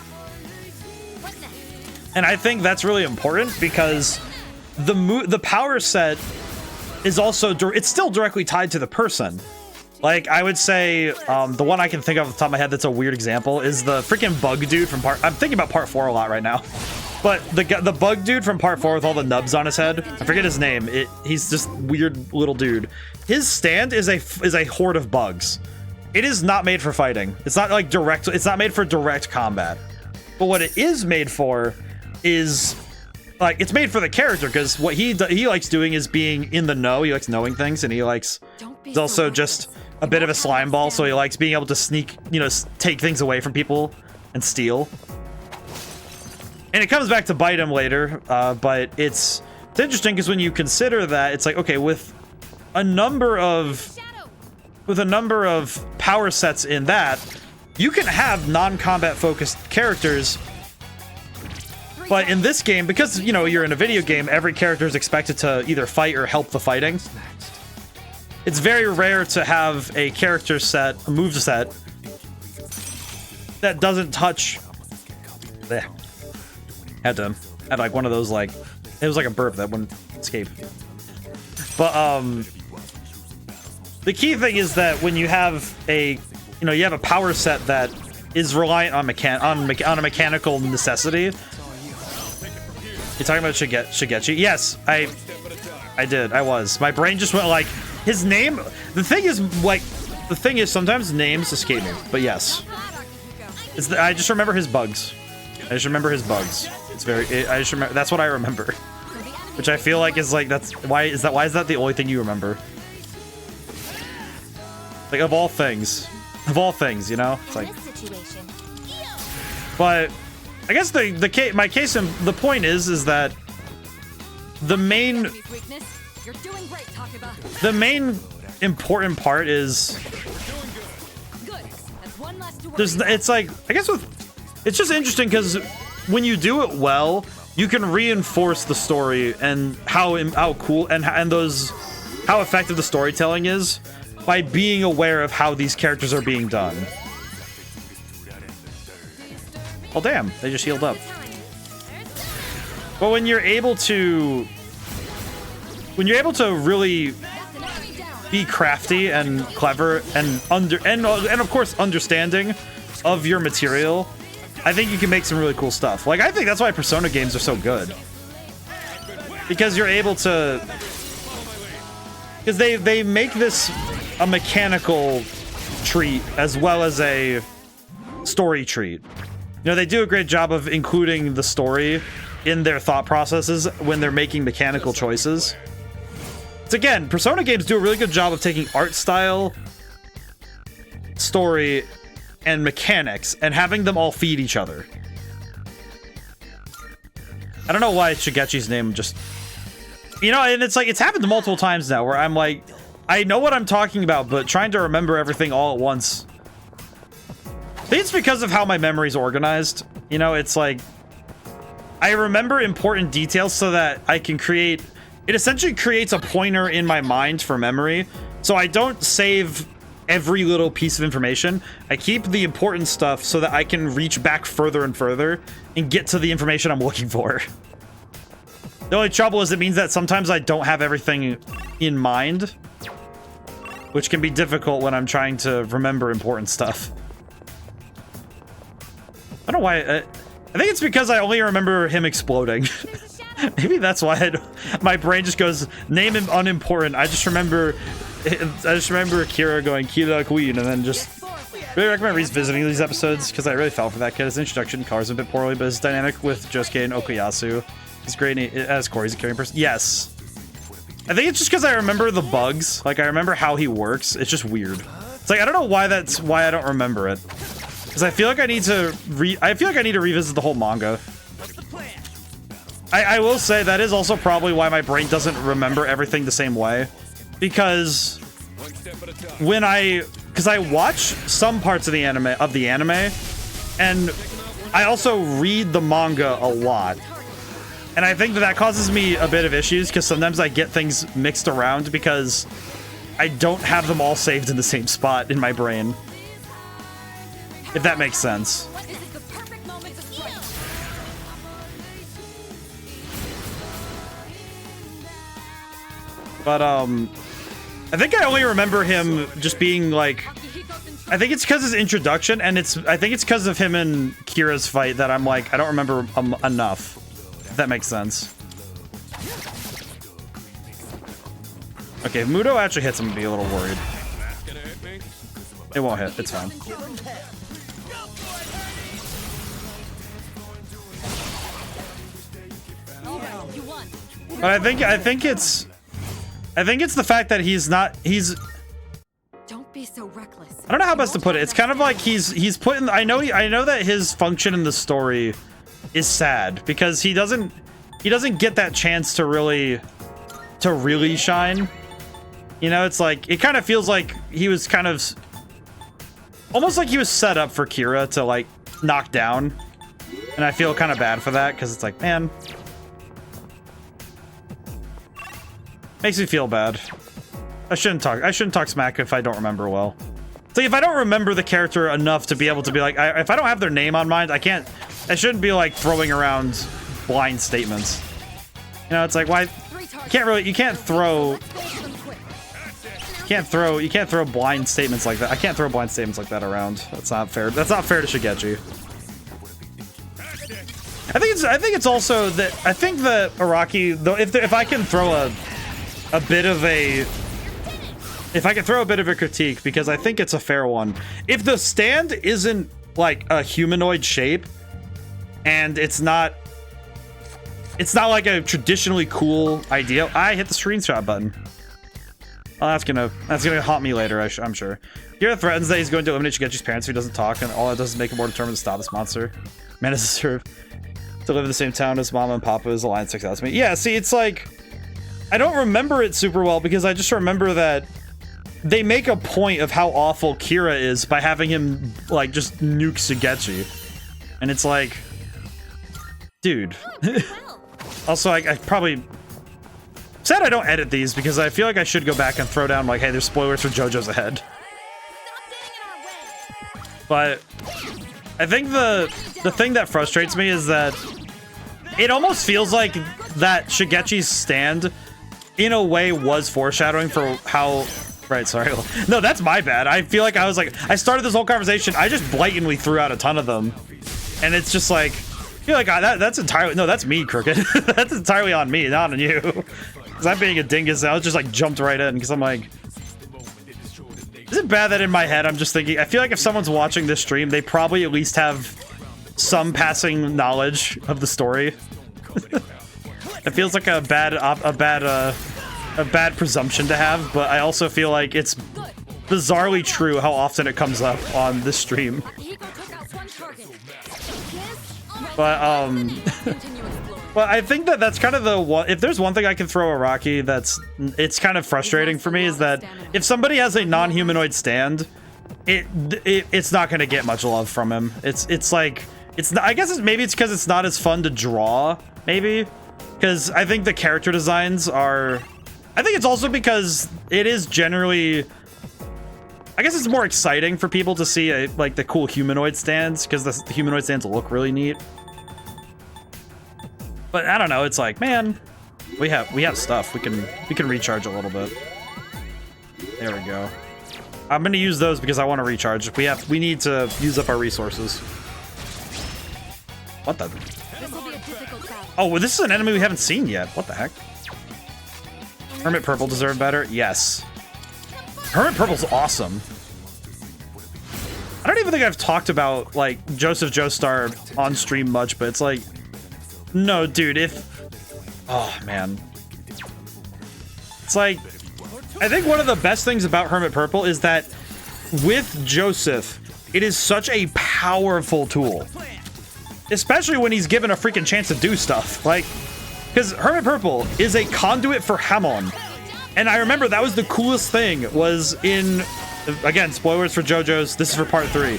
And I think that's really important because the power set is also, it's still directly tied to the person. Like, I would say, the one I can think of off the top of my head that's a weird example is the freaking bug dude from I'm thinking about part 4 a lot right now. But the bug dude from part 4 with all the nubs on his head, I forget his name. He's just weird little dude. His stand is a horde of bugs. It is not made for fighting. It's not like direct, it's not made for direct combat. But what it is made for is, like, it's made for the character, because what he likes doing is being in the know. He likes knowing things, and he's also just a bit of a slime ball, so he likes being able to sneak, take things away from people and steal. And it comes back to bite him later, but it's interesting because when you consider that, it's like, okay, with a number of power sets in that, you can have non-combat focused characters. But in this game, because, you're in a video game, every character is expected to either fight or help the fighting. It's very rare to have a character set, a move set, that doesn't touch... Blech. Had like one of those, like... It was like a burp that wouldn't escape. But, the key thing is that when you have a... you have a power set that is reliant on a mechanical necessity... You talking about Shigechi? Yes, I did. I was. My brain just went like, his name. The thing is, sometimes names escape me. But yes, I just remember his bugs. It's very. I just remember. That's what I remember. Which I feel like is like why is that the only thing you remember? Like of all things, it's like. But. I guess the point is that the main important part is it's like, I guess it's just interesting because when you do it well, you can reinforce the story and how cool and how effective the storytelling is by being aware of how these characters are being done. Oh damn, they just healed up. But when you're able to really be crafty and clever and of course understanding of your material, I think you can make some really cool stuff. Like, I think that's why Persona games are so good. Because you're able to, because they make this a mechanical treat as well as a story treat. They do a great job of including the story in their thought processes when they're making mechanical choices. It's, again, Persona games do a really good job of taking art style, story, and mechanics and having them all feed each other. I don't know why Shigechi's name just... and it's like, it's happened multiple times now where I'm like, I know what I'm talking about, but trying to remember everything all at once... I think it's because of how my memory's organized. It's like I remember important details so that I can create... It essentially creates a pointer in my mind for memory. So I don't save every little piece of information. I keep the important stuff so that I can reach back further and further and get to the information I'm looking for. The only trouble is it means that sometimes I don't have everything in mind, which can be difficult when I'm trying to remember important stuff. don't know why. I think it's because I only remember him exploding. Maybe that's why my brain just goes, name him unimportant. I just remember Kira going, Kira Queen, and then just really recommend revisiting these episodes because I really fell for that kid. His introduction colors a bit poorly, but his dynamic with Josuke and Okuyasu is great. And as Corey's a caring person. Yes. I think it's just because I remember the bugs. Like, I remember how he works. It's just weird. It's like, I don't know why that's why I don't remember it. Because I feel like I need to revisit the whole manga. I will say that is also probably why my brain doesn't remember everything the same way. Because when because I watch some parts of the anime, and I also read the manga a lot. And I think that causes me a bit of issues because sometimes I get things mixed around because I don't have them all saved in the same spot in my brain. If that makes sense. But, I think I only remember him just being like, I think it's because his introduction, and I think it's because of him and Kira's fight that I'm like, I don't remember enough. If that makes sense. Okay, if Muto actually hits him, I'd be a little worried. It won't hit, it's fine. But I think it's the fact that he's Don't be so reckless. I don't know how best to put it. It's kind of like he's put in, I know that his function in the story is sad because he doesn't get that chance to really shine. You know, it's like, it kind of feels like he was kind of almost like he was set up for Kira to like knock down. And I feel kind of bad for that because it's like, man, makes me feel bad. I shouldn't talk smack if I don't remember well. So if I don't remember the character enough to be able to be like, if I don't have their name on mind, I shouldn't be like throwing around blind statements. You know, it's like, why? You can't throw blind statements like that. I can't throw blind statements like that around. That's not fair. That's not fair to Shigechi. I think it's also that I think that Araki, though, if I can throw a bit of a critique, because I think it's a fair one. If the stand isn't like a humanoid shape, and it's not like a traditionally cool idea. I hit the screenshot button. Oh, that's gonna haunt me later, I'm sure. Kira threatens that he's going to eliminate Shigechi's parents if he doesn't talk, and all it does is make him more determined to stop this monster. Man is deserved to live in the same town as Mama and Papa. Is a line sticks out to me. Yeah, see, it's like, I don't remember it super well because I just remember that they make a point of how awful Kira is by having him like just nuke Shigechi, and it's like, dude. Also, I probably said I don't edit these because I feel like I should go back and throw down like, hey, there's spoilers for JoJo's Ahead. But I think the thing that frustrates me is that it almost feels like that Shigechi's stand in a way was foreshadowing for how, right, sorry. No, that's my bad. I feel like I started this whole conversation, I just blatantly threw out a ton of them. And it's just like, I feel like that's entirely, no, that's me, Crooked. That's entirely on me, not on you. Because I'm being a dingus, I was just like jumped right in because I'm like, is it bad that in my head I'm just thinking, I feel like if someone's watching this stream, they probably at least have some passing knowledge of the story. It feels like a bad presumption to have, but I also feel like it's bizarrely true how often it comes up on this stream. But well, I think that's kind of the one. If there's one thing I can throw Araki it's kind of frustrating for me, is that if somebody has a non-humanoid stand, it's not going to get much love from him. It's like, I guess maybe it's because it's not as fun to draw, maybe, because I think the character designs are. I think it's also because it is generally, I guess it's more exciting for people to see like the cool humanoid stands, because the humanoid stands look really neat. But I don't know, it's like, man, we have stuff. We can recharge a little bit. There we go. I'm gonna use those because I want to recharge. We need to use up our resources. What the? This will be a difficult battle. Oh, well, this is an enemy we haven't seen yet. What the heck? Hermit Purple deserved better? Yes. Hermit Purple's awesome. I don't even think I've talked about, like, Joseph Joestar on stream much, but it's like... No, dude, if... Oh, man. It's like... I think one of the best things about Hermit Purple is that with Joseph, it is such a powerful tool. Especially when he's given a freaking chance to do stuff. Like, because Hermit Purple is a conduit for Hamon. And I remember that was the coolest thing, was in, again, spoilers for JoJo's, this is for part 3.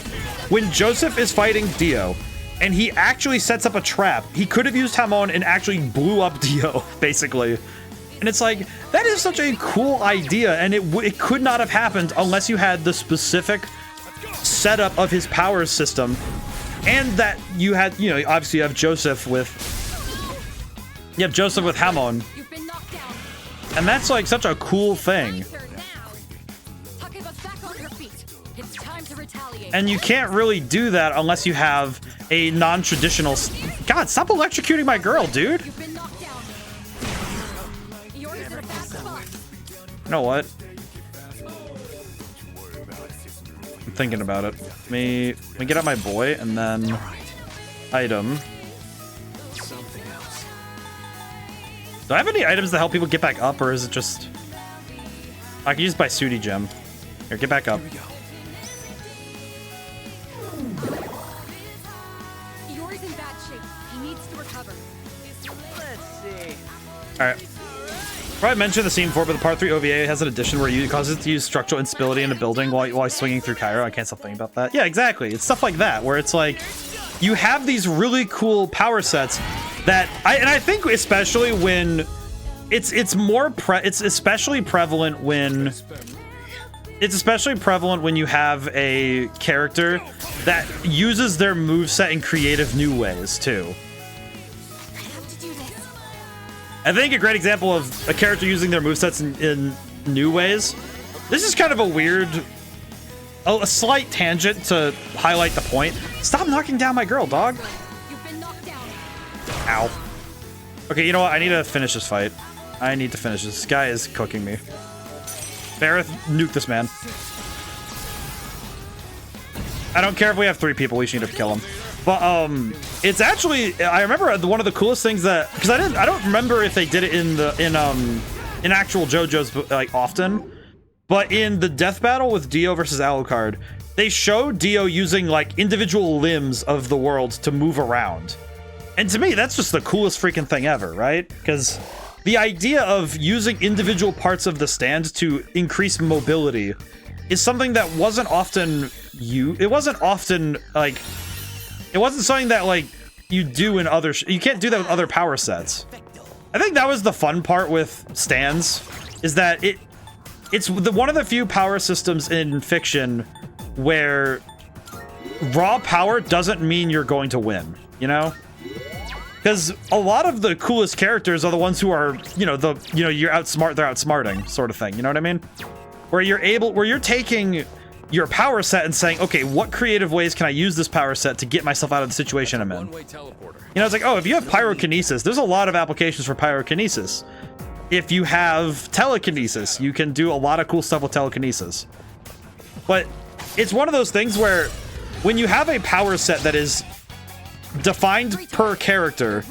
When Joseph is fighting Dio, and he actually sets up a trap, he could have used Hamon and actually blew up Dio, basically. And it's like, that is such a cool idea, and it could not have happened unless you had the specific setup of his power system. And that you had, you know, obviously you have Joseph with... You have Joseph with Hamon. You've been knocked down. And that's like such a cool thing. It's time to retaliate. And you can't really do that unless you have a non-traditional... God, stop electrocuting my girl, dude. You've been knocked down. Yours is a bad spot. You know what? I'm thinking about it. Let me get out my boy and then item. Do I have any items that help people get back up, or is it just... I can use my Sudi gem. Here, get back up. Yours in bad shape. He needs to recover. Let's see. Alright. Probably mentioned the scene before, but the part 3 OVA has an addition where you causes it to use structural instability in a building while swinging through Cairo. I can't stop thinking about that. Yeah, exactly. It's stuff like that, where it's like, you have these really cool power sets that I think especially when it's especially prevalent when you have a character that uses their moveset in creative new ways too. I have to do this. I think a great example of a character using their movesets in new ways. This is kind of a weird, a slight tangent to highlight the point. Stop knocking down my girl, dog. You've been knocked down. Ow. Okay, you know what? I need to finish this fight. I need to finish this. This guy is cooking me. Bareth, nuke this man. I don't care if we have 3 people. We should need to kill him. But it's actually, I remember one of the coolest things that, because I don't remember if they did it in actual JoJo's like often, but in the death battle with Dio versus Alucard, they showed Dio using like individual limbs of the world to move around. And to me, that's just the coolest freaking thing ever, right? Because the idea of using individual parts of the stand to increase mobility is something that wasn't often it wasn't something that like you do in other you can't do that with other power sets. I think that was the fun part with stands, is that it's one of the few power systems in fiction where raw power doesn't mean you're going to win, you know? Because a lot of the coolest characters are the ones who are, you're outsmart, they're outsmarting sort of thing. You know what I mean? Where you're taking your power set and saying, okay, what creative ways can I use this power set to get myself out of the situation I'm in? One-way teleporter. You know, it's like, oh, if you have pyrokinesis, there's a lot of applications for pyrokinesis. If you have telekinesis, you can do a lot of cool stuff with telekinesis. But it's one of those things where when you have a power set that is defined per character,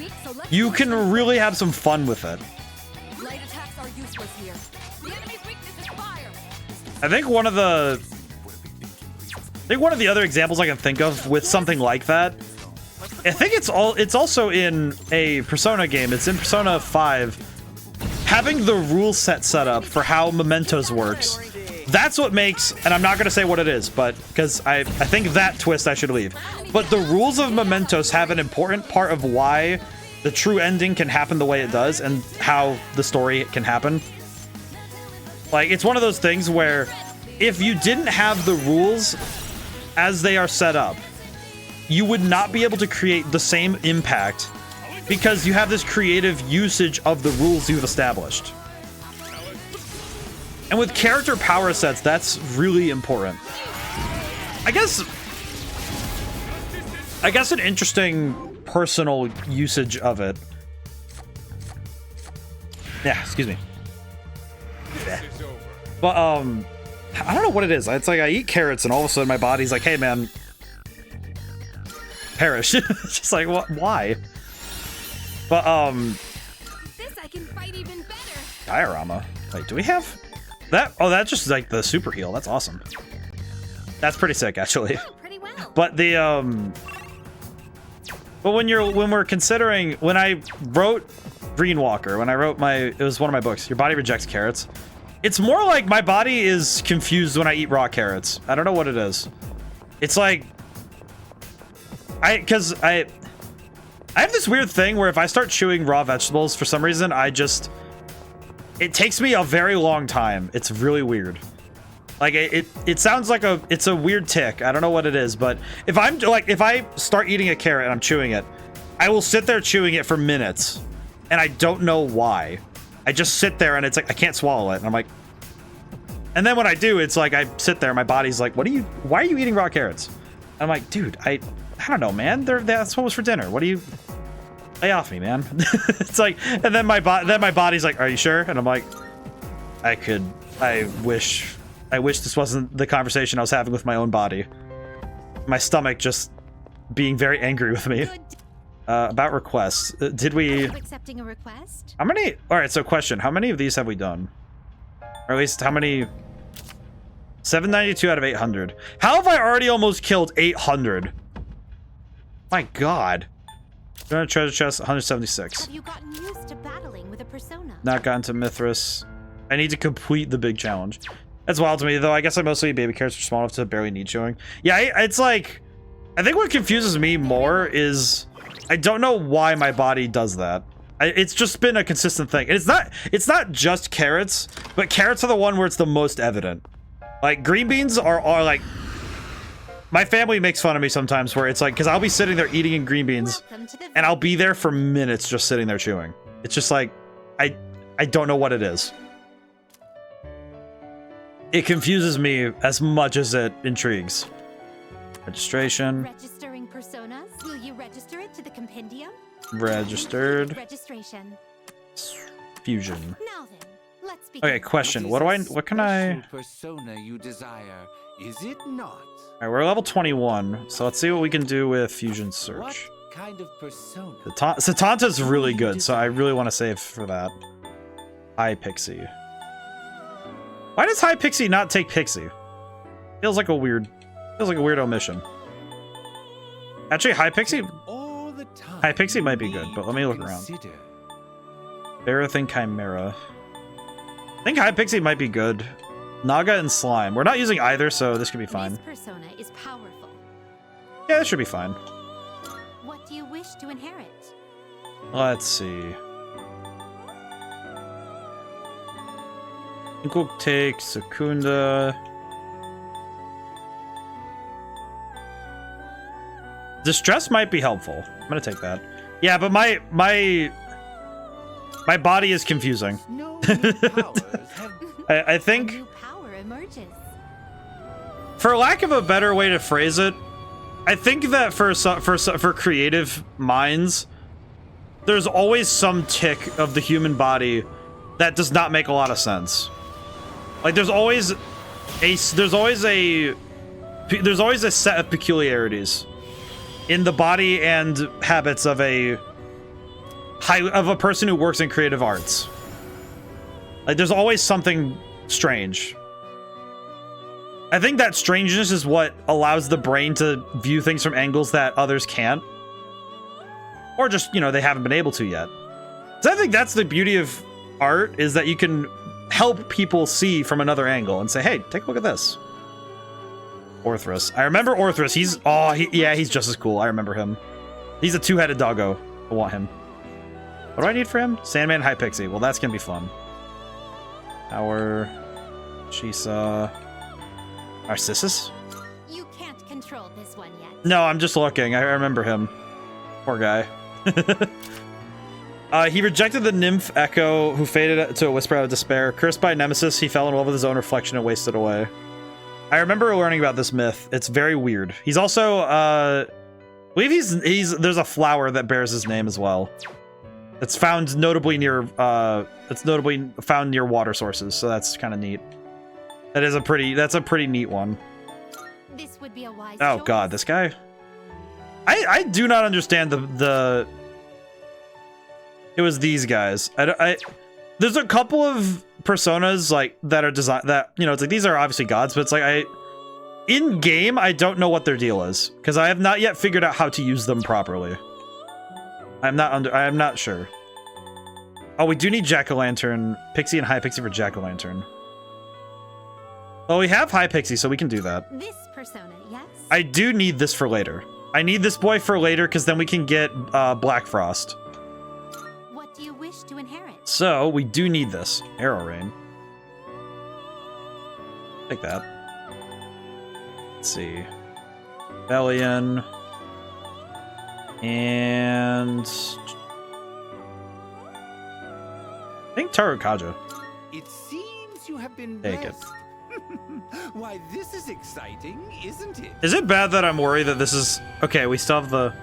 you can really have some fun with it. Light attacks are useless here. The enemy's weakness is fire. I think one of the other examples I can think of with something like that, I think it's also in a Persona game. It's in Persona 5. Having the rule set up for how Mementos works. That's what makes, and I'm not going to say what it is, but because I think that twist I should leave. But the rules of Mementos have an important part of why the true ending can happen the way it does and how the story can happen. Like, it's one of those things where if you didn't have the rules as they are set up, you would not be able to create the same impact because you have this creative usage of the rules you've established. And with character power sets, that's really important. I guess an interesting personal usage of it. Yeah, excuse me. This is over. But I don't know what it is. It's like I eat carrots and all of a sudden my body's like, hey man, perish. It's just like, what? Why? But This I can fight even better. diorama. Wait, do we have that? Oh, that's just like the super heal. That's awesome. That's pretty sick, actually. Oh, pretty well. But the but when we're considering, when I wrote Green Walker, when I wrote it was one of my books, Your Body Rejects Carrots. It's more like my body is confused when I eat raw carrots. I don't know what it is. It's like because I have this weird thing where if I start chewing raw vegetables for some reason, it takes me a very long time. It's really weird. Like it sounds like it's a weird tick. I don't know what it is, but if I start eating a carrot and I'm chewing it, I will sit there chewing it for minutes, and I don't know why. I just sit there and it's like I can't swallow it, and I'm like, and then when I do, it's like I sit there, my body's like, why are you eating raw carrots? And I'm like, dude, I don't know, man. That's what was for dinner. What do you? Lay off me, man. It's like, and then my body's like, are you sure? And I'm like, I wish this wasn't the conversation I was having with my own body. My stomach just being very angry with me. About requests. Did we... Accepting a request? How many... Alright, so question. How many of these have we done? Or at least how many... 792 out of 800. How have I already almost killed 800? My god. Treasure chest, 176. Have you gotten used to battling with a persona? Not gotten to Mithras. I need to complete the big challenge. That's wild to me, though. I guess I mostly eat baby carrots are small enough to barely need chewing. Yeah, it's like... I think what confuses me more is... I don't know why my body does that. It's just been a consistent thing. And it's not just carrots, but carrots are the one where it's the most evident. Like, green beans are like... My family makes fun of me sometimes where it's like... Because I'll be sitting there eating green beans, and I'll be there for minutes just sitting there chewing. It's just like... I don't know what it is. It confuses me as much as it intrigues. Registration. Registering personas? Will you register it to the compendium? Registered. Registration. Fusion. Now then, let's begin. Okay, question. What can I... persona you desire, is it not? Alright, we're level 21, so let's see what we can do with Fusion Search. What kind of persona? Satanta's really good, so I really want to save for that. High Pixie. Why does High Pixie not take Pixie? Feels like a weird omission. Actually, High Pixie might be good, but let me look around. Barathing Chimera. I think High Pixie might be good. Naga and Slime. We're not using either, so this could be fine. This persona is powerful. Yeah, this should be fine. What do you wish to inherit? Let's see. I think we'll take Secunda. Distress might be helpful. I'm gonna take that. Yeah, but my body is confusing. No new powers have I A think, new power emerges. for lack of a better way to phrase it, I think that for creative minds, there's always some tick of the human body that does not make a lot of sense. Like there's always a set of peculiarities in the body and habits of a person who works in creative arts. Like there's always something strange. I think that strangeness is what allows the brain to view things from angles that others can't. Or just, you know, they haven't been able to yet. So I think that's the beauty of art, is that you can help people see from another angle and say, hey, take a look at this. Orthrus. I remember Orthrus. He's just as cool. I remember him. He's a two-headed doggo. I want him. What do I need for him? Sandman, High Pixie. Well, that's gonna be fun. Our Shisa. Narcissus? You can't control this one yet. No, I'm just looking. I remember him. Poor guy. He rejected the nymph Echo, who faded to a whisper out of despair. Cursed by Nemesis, he fell in love with his own reflection and wasted away. I remember learning about this myth. It's very weird. He's also, I believe there's a flower that bears his name as well. It's found notably near it's notably found near water sources, so that's kind of neat. That's a pretty neat one. This would be a wise Oh choice. god, this guy. I do not understand the it was these guys. There's a couple of personas like that are designed that, you know, it's like these are obviously gods, but it's like in game I don't know what their deal is because I have not yet figured out how to use them properly. I am not sure. Oh, we do need Jack-o'-lantern, Pixie and High Pixie for Jack-o'-lantern. Well, we have High Pixie, so we can do that. This persona, yes? I do need this for later. I need this boy for later because then we can get Black Frost. What do you wish to inherit? So we do need this. Arrow Rain. Take that. Let's see. Rebellion. And I think Tarukaja. It seems you have been Take it. blessed. Why, this is exciting, isn't it? Is it bad that I'm worried that this is... Okay, we still have the...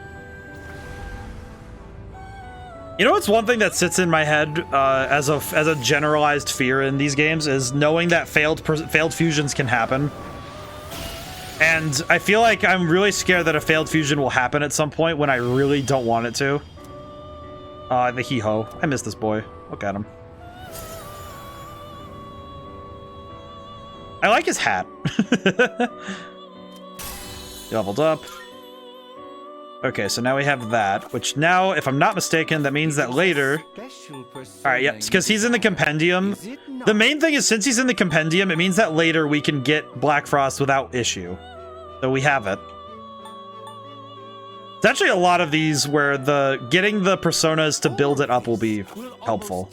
You know what's one thing that sits in my head as a generalized fear in these games is knowing that failed fusions can happen. And I feel like I'm really scared that a failed fusion will happen at some point when I really don't want it to. The hee-ho. I miss this boy. Look at him. I like his hat. Leveled up. Okay, so now we have that, which now, if I'm not mistaken, that means that later... Alright, yeah, because he's in the compendium. The main thing is, since he's in the compendium, it means that later we can get Black Frost without issue. So we have it. It's actually a lot of these where getting the personas to build it up will be helpful.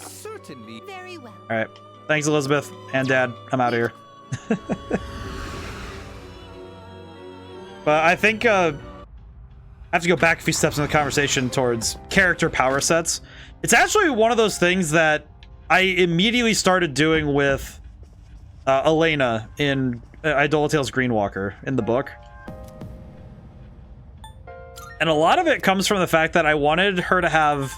Very well. Alright, thanks Elizabeth and Dad. I'm out of here. But I think I have to go back a few steps in the conversation towards character power sets. It's actually one of those things that I immediately started doing with Elena in Eidola Tale's Greenwalker in the book. And a lot of it comes from the fact that I wanted her to have...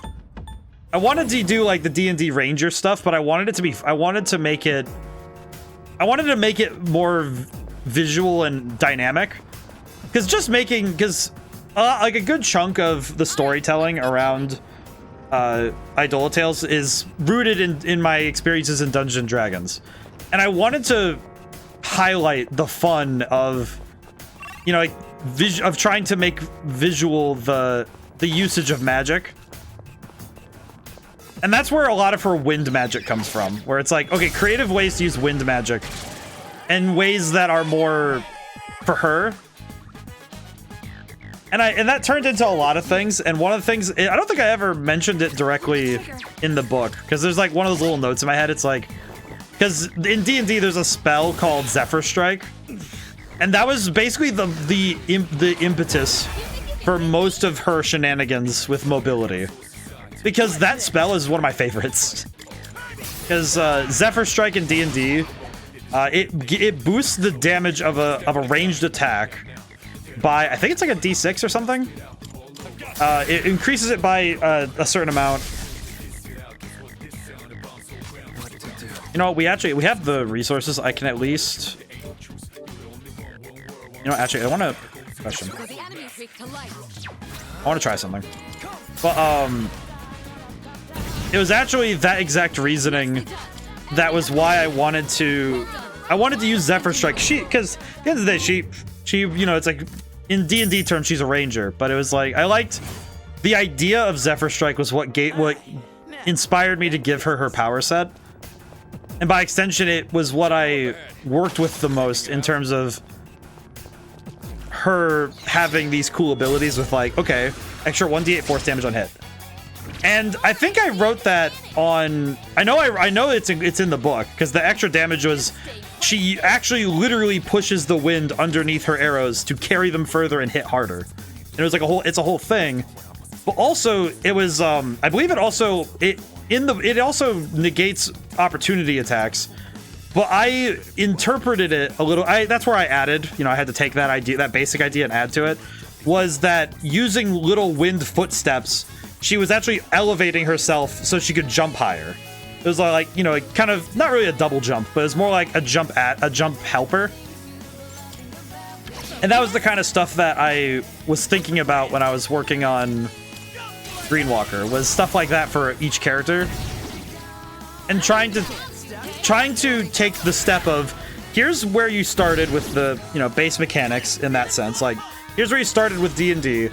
I wanted to do like the D&D Ranger stuff, but I wanted to make it more visual and dynamic. Because like a good chunk of the storytelling around Eidola Tales is rooted in my experiences in Dungeons and Dragons. And I wanted to highlight the fun of, you know, like of trying to make visual the usage of magic. And that's where a lot of her wind magic comes from, where it's like, okay, creative ways to use wind magic and ways that are more for her. And that turned into a lot of things, and one of the things, I don't think I ever mentioned it directly in the book, because there's like one of those little notes in my head, it's like, because in D&D there's a spell called Zephyr Strike, and that was basically the impetus for most of her shenanigans with mobility. Because that spell is one of my favorites. Because Zephyr Strike in D&D, it boosts the damage of a ranged attack by, I think it's like a D6 or something. It increases it by a certain amount. You know, we have the resources. I can at least... You know, actually, I want to... Question. I want to try something. But, it was actually that exact reasoning that was why I wanted to use Zephyr Strike. Because at the end of the day, she, you know, it's like, in D&D terms, she's a ranger, but it was like, I liked the idea of Zephyr Strike was what inspired me to give her power set. And by extension, it was what I worked with the most in terms of her having these cool abilities with like, okay, extra 1d8 force damage on hit. And I think I wrote that on... I know it's in the book, because the extra damage was... She actually literally pushes the wind underneath her arrows to carry them further and hit harder. And it was like it's a whole thing. But also, it was... I believe it also... It also negates opportunity attacks. But I interpreted it a little... That's where I added... You know, I had to take that idea, that basic idea, and add to it. was that using little wind footsteps, she was actually elevating herself so she could jump higher. It was like, you know, kind of not really a double jump, but it's more like a jump helper. And that was the kind of stuff that I was thinking about when I was working on Greenwalker, was stuff like that for each character. And trying to take the step of, here's where you started with the, you know, base mechanics in that sense. Like, here's where you started with D&D.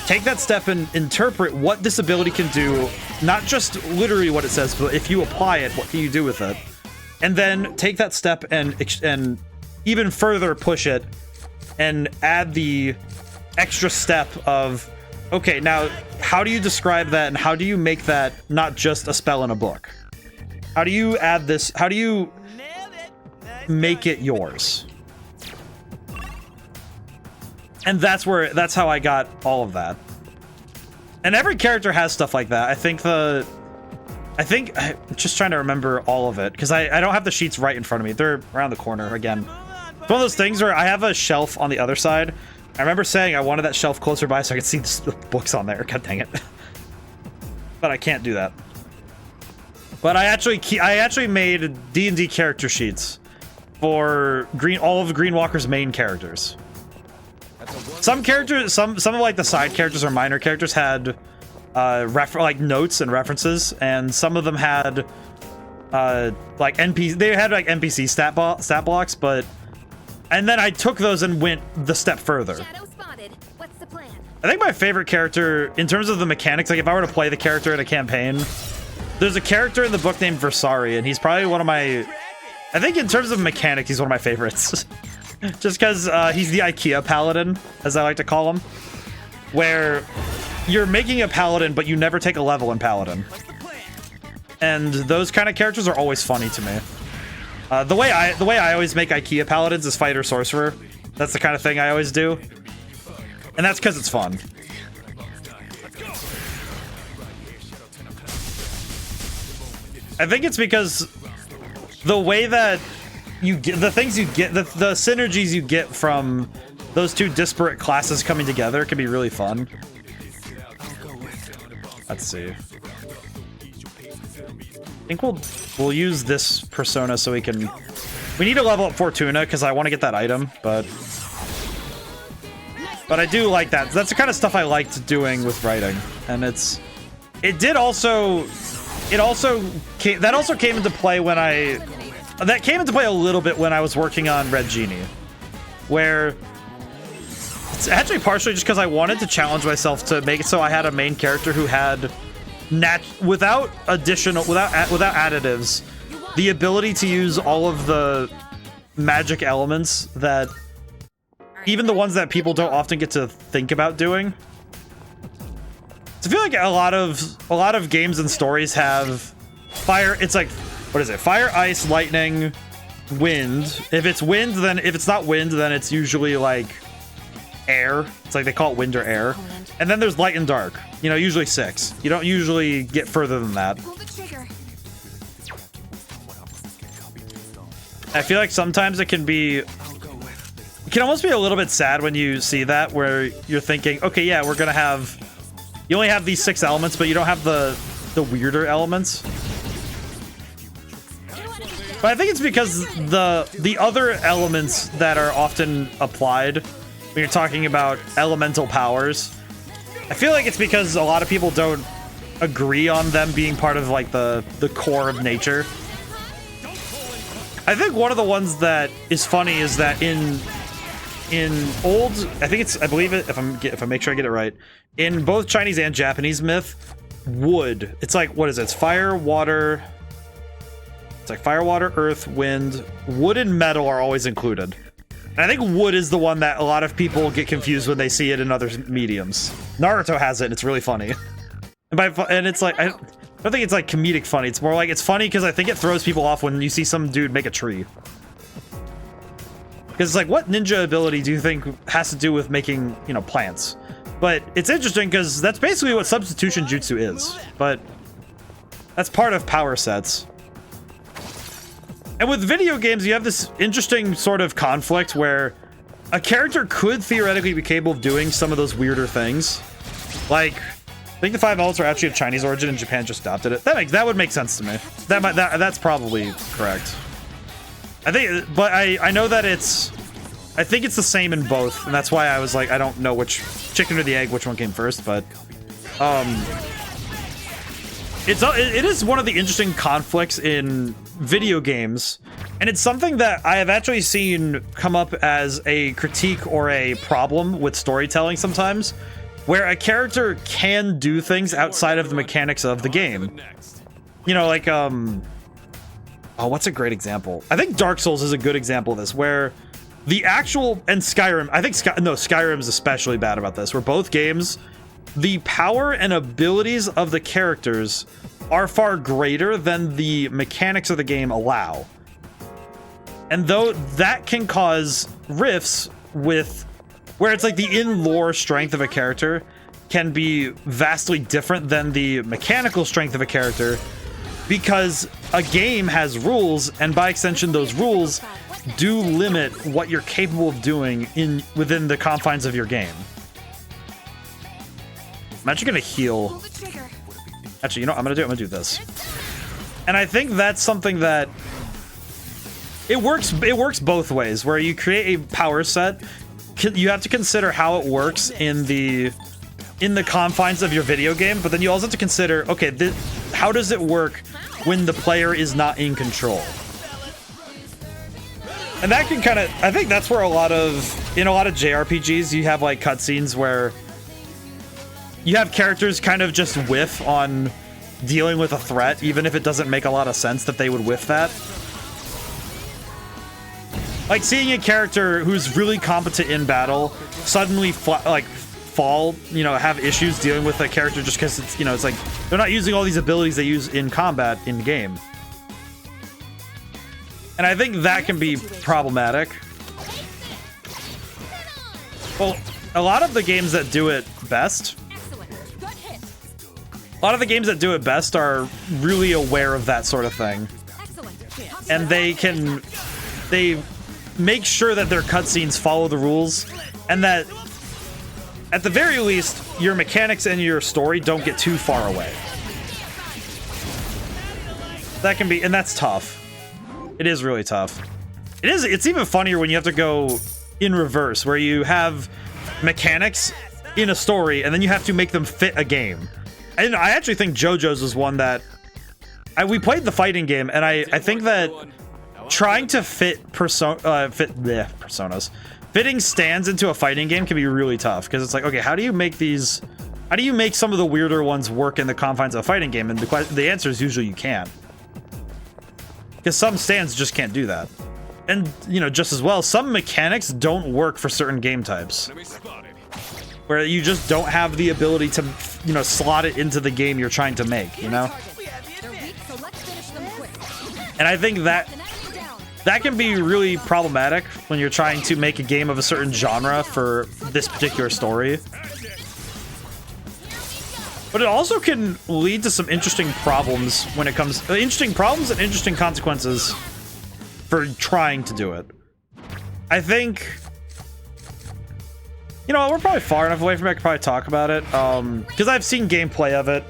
Take that step and interpret what this ability can do, not just literally what it says, but if you apply it, what can you do with it? And then take that step and even further push it and add the extra step of, okay, now how do you describe that and how do you make that not just a spell in a book? How do you add this? How do you make it yours? And that's how I got all of that. And every character has stuff like that. I think I'm just trying to remember all of it because I don't have the sheets right in front of me. They're around the corner again. It's one of those things where I have a shelf on the other side. I remember saying I wanted that shelf closer by so I could see the books on there. God dang it. But I can't do that. But I actually made D&D character sheets for all of Greenwalker's main characters. Some characters, some of like the side characters or minor characters had like notes and references, and some of them had like NPC stat blocks, but and then I took those and went the step further. Shadow spotted. What's the plan? I think my favorite character in terms of the mechanics, like if I were to play the character in a campaign, there's a character in the book named Versari, and he's probably one of my, I think in terms of mechanics, he's one of my favorites. Just because he's the IKEA paladin, as I like to call him, where you're making a paladin, but you never take a level in paladin. And those kind of characters are always funny to me. The way I always make IKEA paladins is fighter sorcerer. That's the kind of thing I always do, and that's because it's fun. I think it's because the way that you get the things you get, the synergies you get from those two disparate classes coming together can be really fun. Let's see. I think we'll use this persona so we need to level up Fortuna because I want to get that item, but I do like that. That's the kind of stuff I liked doing with writing, and that also came into play when that came into play a little bit when I was working on Red Genie, where it's actually partially just because I wanted to challenge myself to make it so I had a main character who had without additives, the ability to use all of the magic elements that even the ones that people don't often get to think about doing. So I feel like a lot of games and stories have fire. It's like, what is it? Fire, ice, lightning, wind. If it's wind, then if it's not wind, then it's usually like air. It's like they call it wind or air. And then there's light and dark. You know, usually 6. You don't usually get further than that. Pull the trigger. I feel like sometimes it can almost be a little bit sad when you see that, where you're thinking, okay, yeah, you only have these 6 elements, but you don't have the weirder elements. But I think it's because the other elements that are often applied when you're talking about elemental powers, I feel like it's because a lot of people don't agree on them being part of like the core of nature. I think one of the ones that is funny is that in old, I believe it, if I make sure I get it right, in both Chinese and Japanese myth, wood, it's like, what is it? It's fire, water. It's like fire, water, earth, wind. Wood and metal are always included. And I think wood is the one that a lot of people get confused when they see it in other mediums. Naruto has it, and it's really funny. And it's like, I don't think it's like comedic funny. It's more like it's funny because I think it throws people off when you see some dude make a tree. Because it's like, what ninja ability do you think has to do with making, you know, plants? But it's interesting because that's basically what substitution jutsu is. But that's part of power sets. And with video games, you have this interesting sort of conflict where a character could theoretically be capable of doing some of those weirder things. Like, I think the 5 elements are actually of Chinese origin and Japan just adopted it. That would make sense to me. That's probably correct. I think, but I know that I think it's the same in both, and that's why I was like, I don't know which chicken or the egg, which one came first, but it is one of the interesting conflicts in video games, and it's something that I have actually seen come up as a critique or a problem with storytelling sometimes, where a character can do things outside of the mechanics of the game. You know, like oh, what's a great example? I think Dark Souls is a good example of this, where the actual, and Skyrim, I think Skyrim is especially bad about this, where both games, the power and abilities of the characters are far greater than the mechanics of the game allow. And though that can cause rifts with, where it's like the in-lore strength of a character can be vastly different than the mechanical strength of a character, because a game has rules, and by extension those rules do limit what you're capable of doing within the confines of your game. I'm actually gonna heal. Actually, you know what I'm gonna do this. And I think that's something that it works both ways, where you create a power set, you have to consider how it works in the confines of your video game, but then you also have to consider, okay, how does it work when the player is not in control? And that can kind of, I think that's where in a lot of JRPGs, you have like cutscenes where you have characters kind of just whiff on dealing with a threat, even if it doesn't make a lot of sense that they would whiff that. Like seeing a character who's really competent in battle suddenly fall, you know, have issues dealing with a character just because it's, you know, it's like they're not using all these abilities they use in combat in game. And I think that can be problematic. Well, a lot of the games that do it best, are really aware of that sort of thing. And they make sure that their cutscenes follow the rules, and that at the very least your mechanics and your story don't get too far away. That can be, and that's tough. It is really tough. It's even funnier when you have to go in reverse, where you have mechanics in a story and then you have to make them fit a game. And I actually think JoJo's was one that we played the fighting game, and I think that trying to fitting stands into a fighting game can be really tough, because it's like, okay, how do you make some of the weirder ones work in the confines of a fighting game? And the answer is usually you can't, because some stands just can't do that. And, you know, just as well, some mechanics don't work for certain game types, where you just don't have the ability to, you know, slot it into the game you're trying to make, you know? And I think that can be really problematic when you're trying to make a game of a certain genre for this particular story. But it also can lead to some interesting problems when it comes... interesting problems and interesting consequences for trying to do it. I think... You know, we're probably far enough away from it, I could probably talk about it. Because I've seen gameplay of it.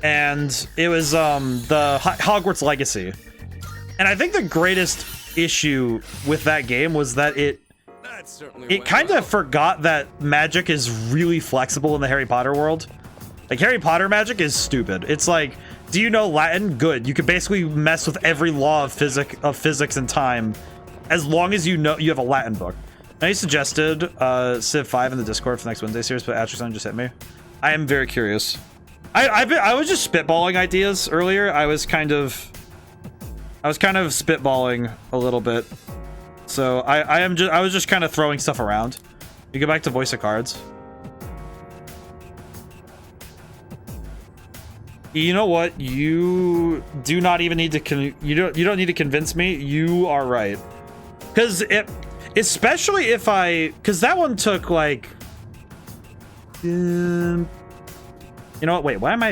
And it was the Hogwarts Legacy. And I think the greatest issue with that game was that it kind of forgot that magic is really flexible in the Harry Potter world. Like, Harry Potter magic is stupid. It's like, do you know Latin? Good. You could basically mess with every law of physics and time, as long as you know you have a Latin book. Now, you suggested Civ 5 in the Discord for the next Wednesday series, but Atchison just hit me. I am very curious. I was just spitballing ideas earlier. I was kind of spitballing a little bit. So I was just kind of throwing stuff around. You go back to Voice of Cards. You know what? You do not even need to you don't need to convince me. You are right. Cuz especially if cuz that one took like you know what? Wait, why am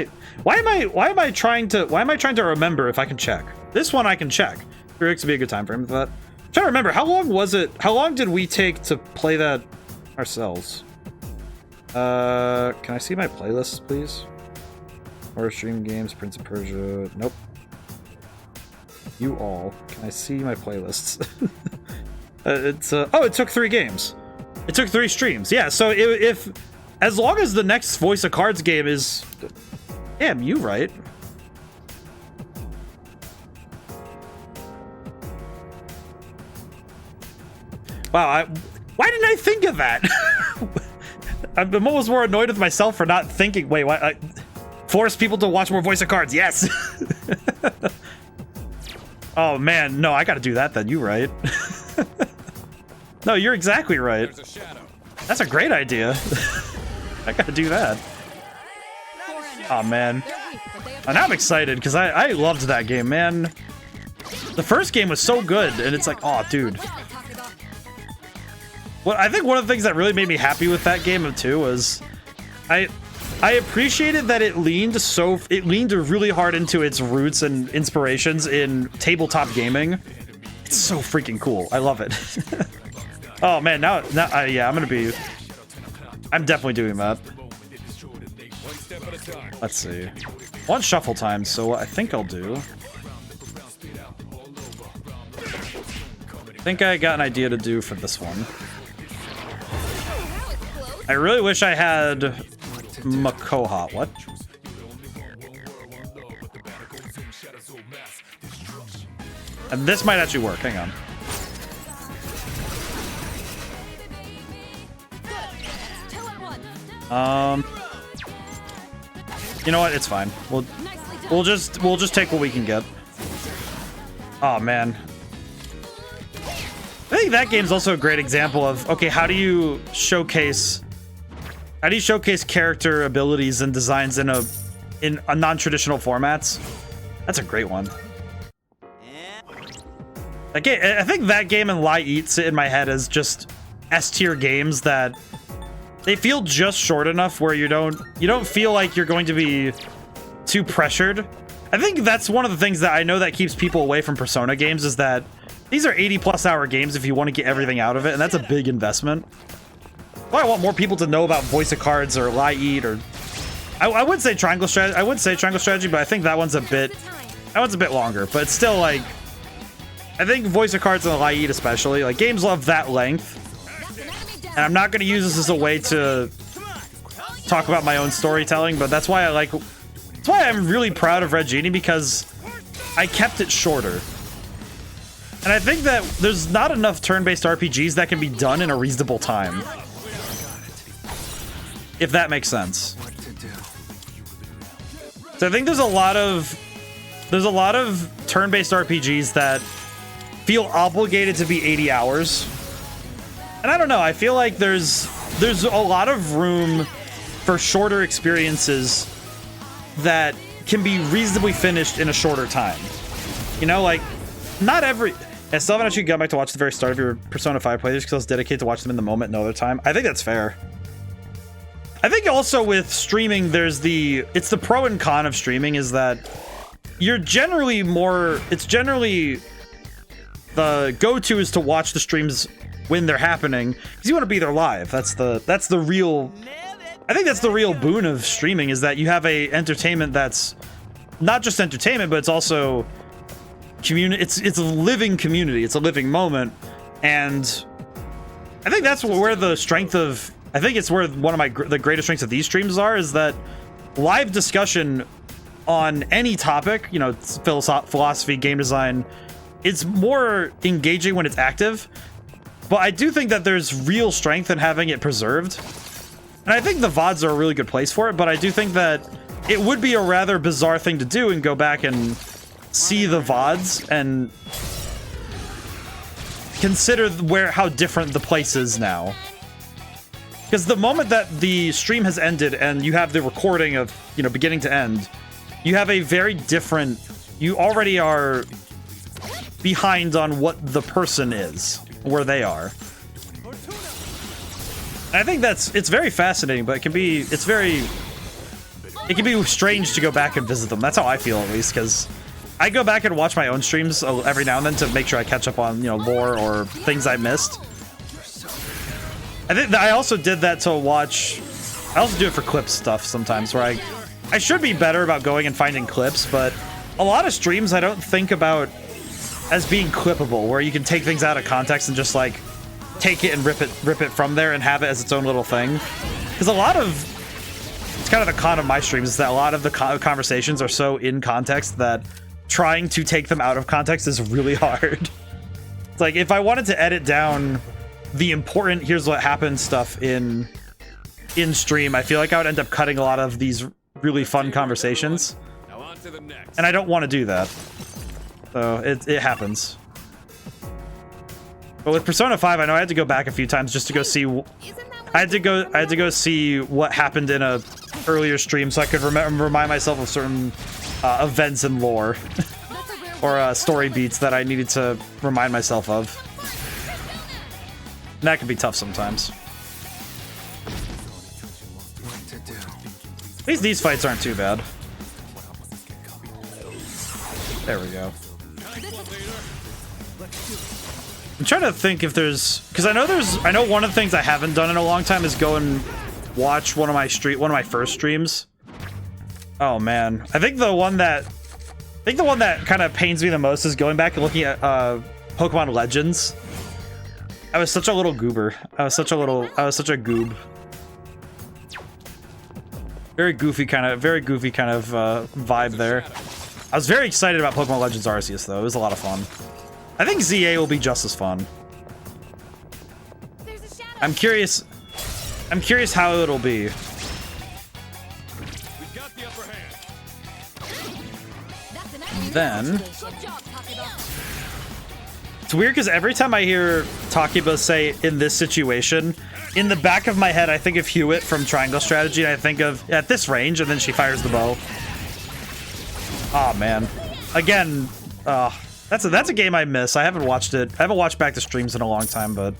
I trying to remember if I can check? This one I can check. 3 weeks would be a good time frame for that. trying to remember, how long was it? How long did we take to play that ourselves? Can I see my playlists, please? Horror stream games, Prince of Persia. Nope. You all. Can I see my playlists? Oh, it took 3 games. It took 3 streams. Yeah, so if as long as the next Voice of Cards game is... Damn, you right. Wow, why didn't I think of that? I'm almost more annoyed with myself for not thinking. Wait, what? Force people to watch more Voice of Cards. Yes. Oh man, no, I gotta do that then. You right. No, you're exactly right. That's a great idea. I gotta do that. Oh man. And now I'm excited because I loved that game, man. The first game was so good, and it's like, oh dude. Well, I think one of the things that really made me happy with that game too was I appreciated that it leaned really hard into its roots and inspirations in tabletop gaming. It's so freaking cool. I love it. Oh man, now yeah, I'm definitely doing that. Let's see. One shuffle time, so what I think I'll do. I think I got an idea to do for this one. I really wish I had Makoha. What? And this might actually work. Hang on. You know what? It's fine. We'll just take what we can get. Oh man. I think that game's also a great example of, okay, how do you showcase character abilities and designs in a non-traditional formats? That's a great one. Again, I think that game and Lie Eat sit in my head as just S-tier games that they feel just short enough where you don't feel like you're going to be too pressured. I think that's one of the things that I know that keeps people away from Persona games is that these are 80+ hour games if you want to get everything out of it, and that's a big investment. Well, I want more people to know about Voice of Cards or Lie Eat or I would say Triangle Strategy. I would say Triangle Strategy, but I think that one's a bit longer. But it's still like, I think Voice of Cards and Lie Eat especially, like games of that length. And I'm not going to use this as a way to talk about my own storytelling, but that's why I'm really proud of Red Genie, because I kept it shorter. And I think that there's not enough turn-based RPGs that can be done in a reasonable time. If that makes sense. So I think there's a lot of turn-based RPGs that feel obligated to be 80 hours. And I don't know, I feel like there's a lot of room for shorter experiences that can be reasonably finished in a shorter time. You know, like, not every... I still haven't actually gone back to watch the very start of your Persona 5 playthroughs because I was dedicated to watch them in the moment no other time. I think that's fair. I think also with streaming, it's the pro and con of streaming is that you're generally it's generally the go-to is to watch the streams when they're happening because you want to be there live. That's the real, I think that's the real boon of streaming, is that you have a entertainment that's not just entertainment, but it's also community. It's a living community. It's a living moment. And I think that's where the strength of, I think it's where one of the greatest strengths of these streams is that live discussion on any topic, you know, philosophy, game design, it's more engaging when it's active. But I do think that there's real strength in having it preserved. And I think the VODs are a really good place for it, but I do think that it would be a rather bizarre thing to do and go back and see the VODs and consider how different the place is now. Because the moment that the stream has ended and you have the recording of, you know, beginning to end, you have a very different, you already are behind on what the person is, where they are. And I think it's very fascinating, but it can be strange to go back and visit them. That's how I feel, at least, because I go back and watch my own streams every now and then to make sure I catch up on, you know, lore or things I missed. I think that I also did that to watch. I also do it for clip stuff sometimes, where I should be better about going and finding clips, but a lot of streams I don't think about as being clippable, where you can take things out of context and just like take it and rip it from there and have it as its own little thing. Because a lot of, it's kind of the con of my streams, is that a lot of the conversations are so in context that trying to take them out of context is really hard. It's like, if I wanted to edit down the important here's what happened stuff in stream, I feel like I would end up cutting a lot of these really fun conversations, Now on to the next. and I don't want to do that. So it happens. But with Persona 5, I know I had to go back a few times just to go see. I had to go see what happened in a earlier stream so I could remind myself of certain events and lore or story beats that I needed to remind myself of. And that can be tough sometimes. At least these fights aren't too bad. There we go. I'm trying to think if there's, because I know one of the things I haven't done in a long time is go and watch one of my first streams. Oh man, I think the one that kind of pains me the most is going back and looking at Pokemon Legends. I was such a little goober. I was such a goob. Very goofy kind of vibe there. I was very excited about Pokemon Legends Arceus though. It was a lot of fun. I think ZA will be just as fun. I'm curious how it'll be. We've got the upper hand. Then it's weird because every time I hear Takiba say in this situation, in the back of my head I think of Hewitt from Triangle Strategy, and I think of at this range, and then she fires the bow. Oh man, again, that's a game I miss. I haven't watched it. I haven't watched back the streams in a long time, but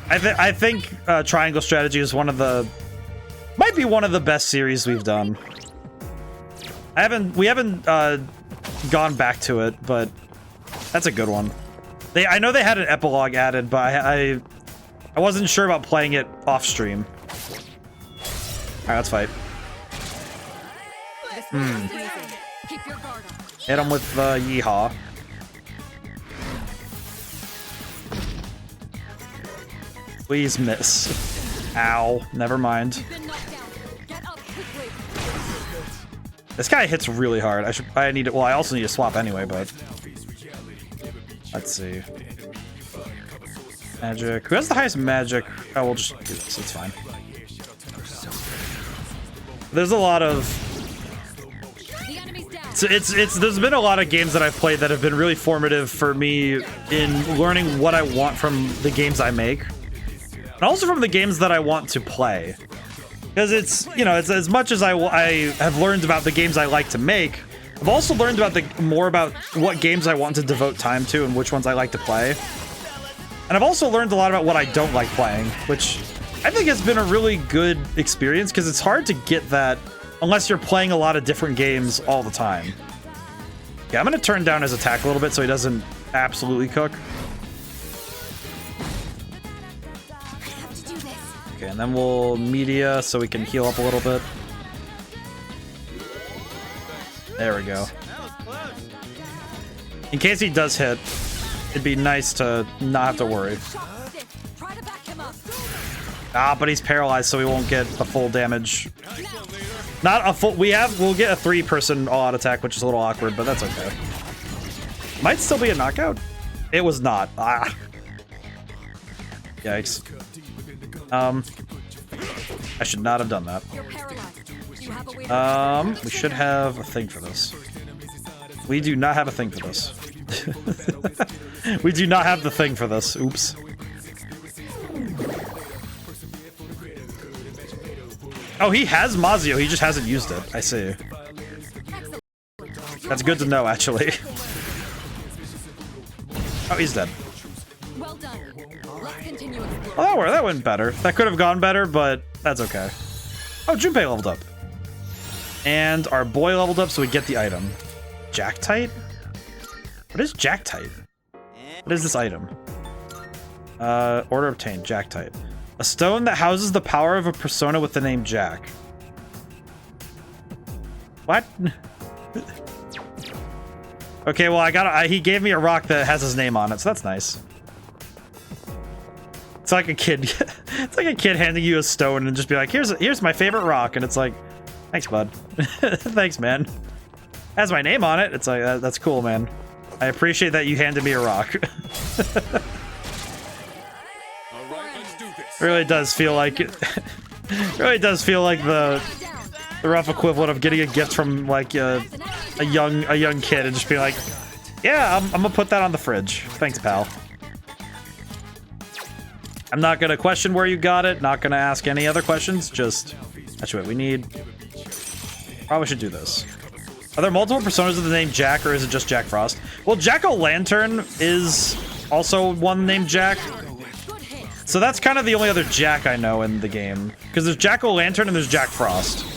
I think Triangle Strategy is might be one of the best series we've done. We haven't gone back to it, but that's a good one. I know they had an epilogue added, but I wasn't sure about playing it off stream. All right, let's fight. Hit him with the yeehaw. Please miss. Ow. Never mind. This guy hits really hard. Well, I also need to swap anyway, but let's see. Magic. Who has the highest magic? Oh, we'll just do this. It's fine. There's a lot of. There's been a lot of games that I've played that have been really formative for me in learning what I want from the games I make, and also from the games that I want to play. Because it's, you know, it's as much as I have learned about the games I like to make, I've also learned about more about what games I want to devote time to and which ones I like to play. And I've also learned a lot about what I don't like playing, which I think has been a really good experience because it's hard to get that unless you're playing a lot of different games all the time. Yeah, I'm going to turn down his attack a little bit so he doesn't absolutely cook. Okay, and then we'll media so we can heal up a little bit. There we go. In case he does hit, it'd be nice to not have to worry. Ah, but he's paralyzed, so we won't get a full damage. Not a full. We'll get a 3-person all-out attack, which is a little awkward, but that's okay. Might still be a knockout. It was not. Ah. Yikes. I should not have done that. We should have a thing for this. We do not have a thing for this. We do not have the thing for this. Oops. Oh, he has Mazio, he just hasn't used it. I see. That's good to know, actually. Oh, he's dead. Well done. Let's continue. Oh, that went better. That could have gone better, but that's okay. Oh, Junpei leveled up. And our boy leveled up, so we get the item. Jactite? What is Jactite? What is this item? Order obtained, Jactite. A stone that houses the power of a persona with the name Jack. What? Okay, well, he gave me a rock that has his name on it, so that's nice. It's like a kid. It's like a kid handing you a stone and just be like, here's my favorite rock, and it's like, thanks, bud. Thanks, man. Has my name on it. It's like, that's cool, man. I appreciate that you handed me a rock. All right, let's do this. Really does feel like really does feel like the rough equivalent of getting a gift from like a young kid and just be like, yeah, I'm gonna put that on the fridge. Thanks, pal. I'm not gonna question where you got it. Not gonna ask any other questions. Just that's what we need. Probably should do this. Are there multiple personas of the name Jack, or is it just Jack Frost? Well, Jack-o'-lantern is also one named Jack. So that's kind of the only other Jack I know in the game. Because there's Jack-o'-lantern and there's Jack Frost.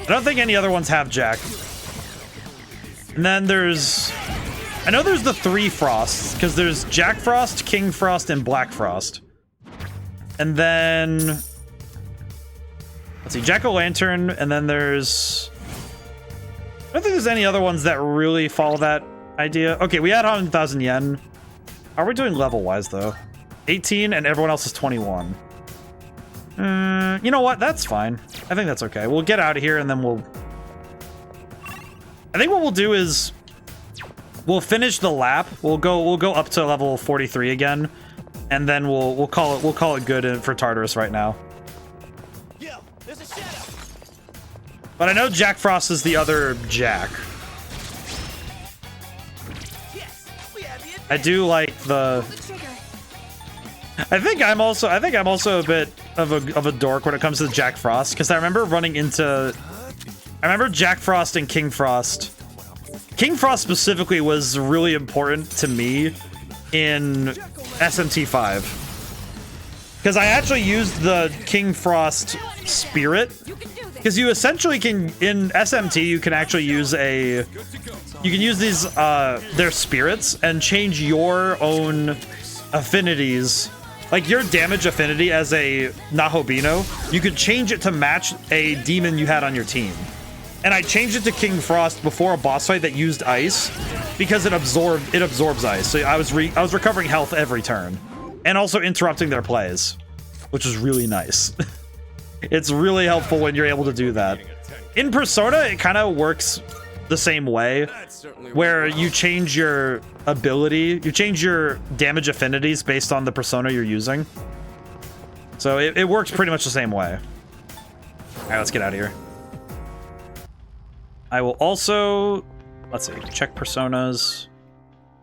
I don't think any other ones have Jack. And then there's... I know there's the 3 Frosts, because there's Jack Frost, King Frost, and Black Frost. And then... let's see, Jack-o'-lantern, and then there's... I don't think there's any other ones that really follow that idea. Okay, we had 100,000 yen. How are we doing level-wise, though? 18, and everyone else is 21. You know what? That's fine. I think that's okay. We'll get out of here, and then we'll... I think what we'll do is... we'll finish the lap. We'll go up to level 43 again, and then we'll call it good for Tartarus right now. But I know Jack Frost is the other Jack. I do like the... I think I'm also a bit of a dork when it comes to Jack Frost, because I remember running into... I remember Jack Frost and King Frost. King Frost specifically was really important to me in SMT5. Because I actually used the King Frost spirit. Because you essentially can, in SMT, you can actually use a... you can use these, their spirits and change your own affinities. Like, your damage affinity as a Nahobino, you could change it to match a demon you had on your team. And I changed it to King Frost before a boss fight that used ice, because it absorbs ice. So I was recovering health every turn. And also interrupting their plays, which was really nice. It's really helpful when you're able to do that. In Persona, it kind of works the same way, where you change your ability, you change your damage affinities based on the persona you're using. So it works pretty much the same way. All right, let's get out of here. I will also, let's see, check personas.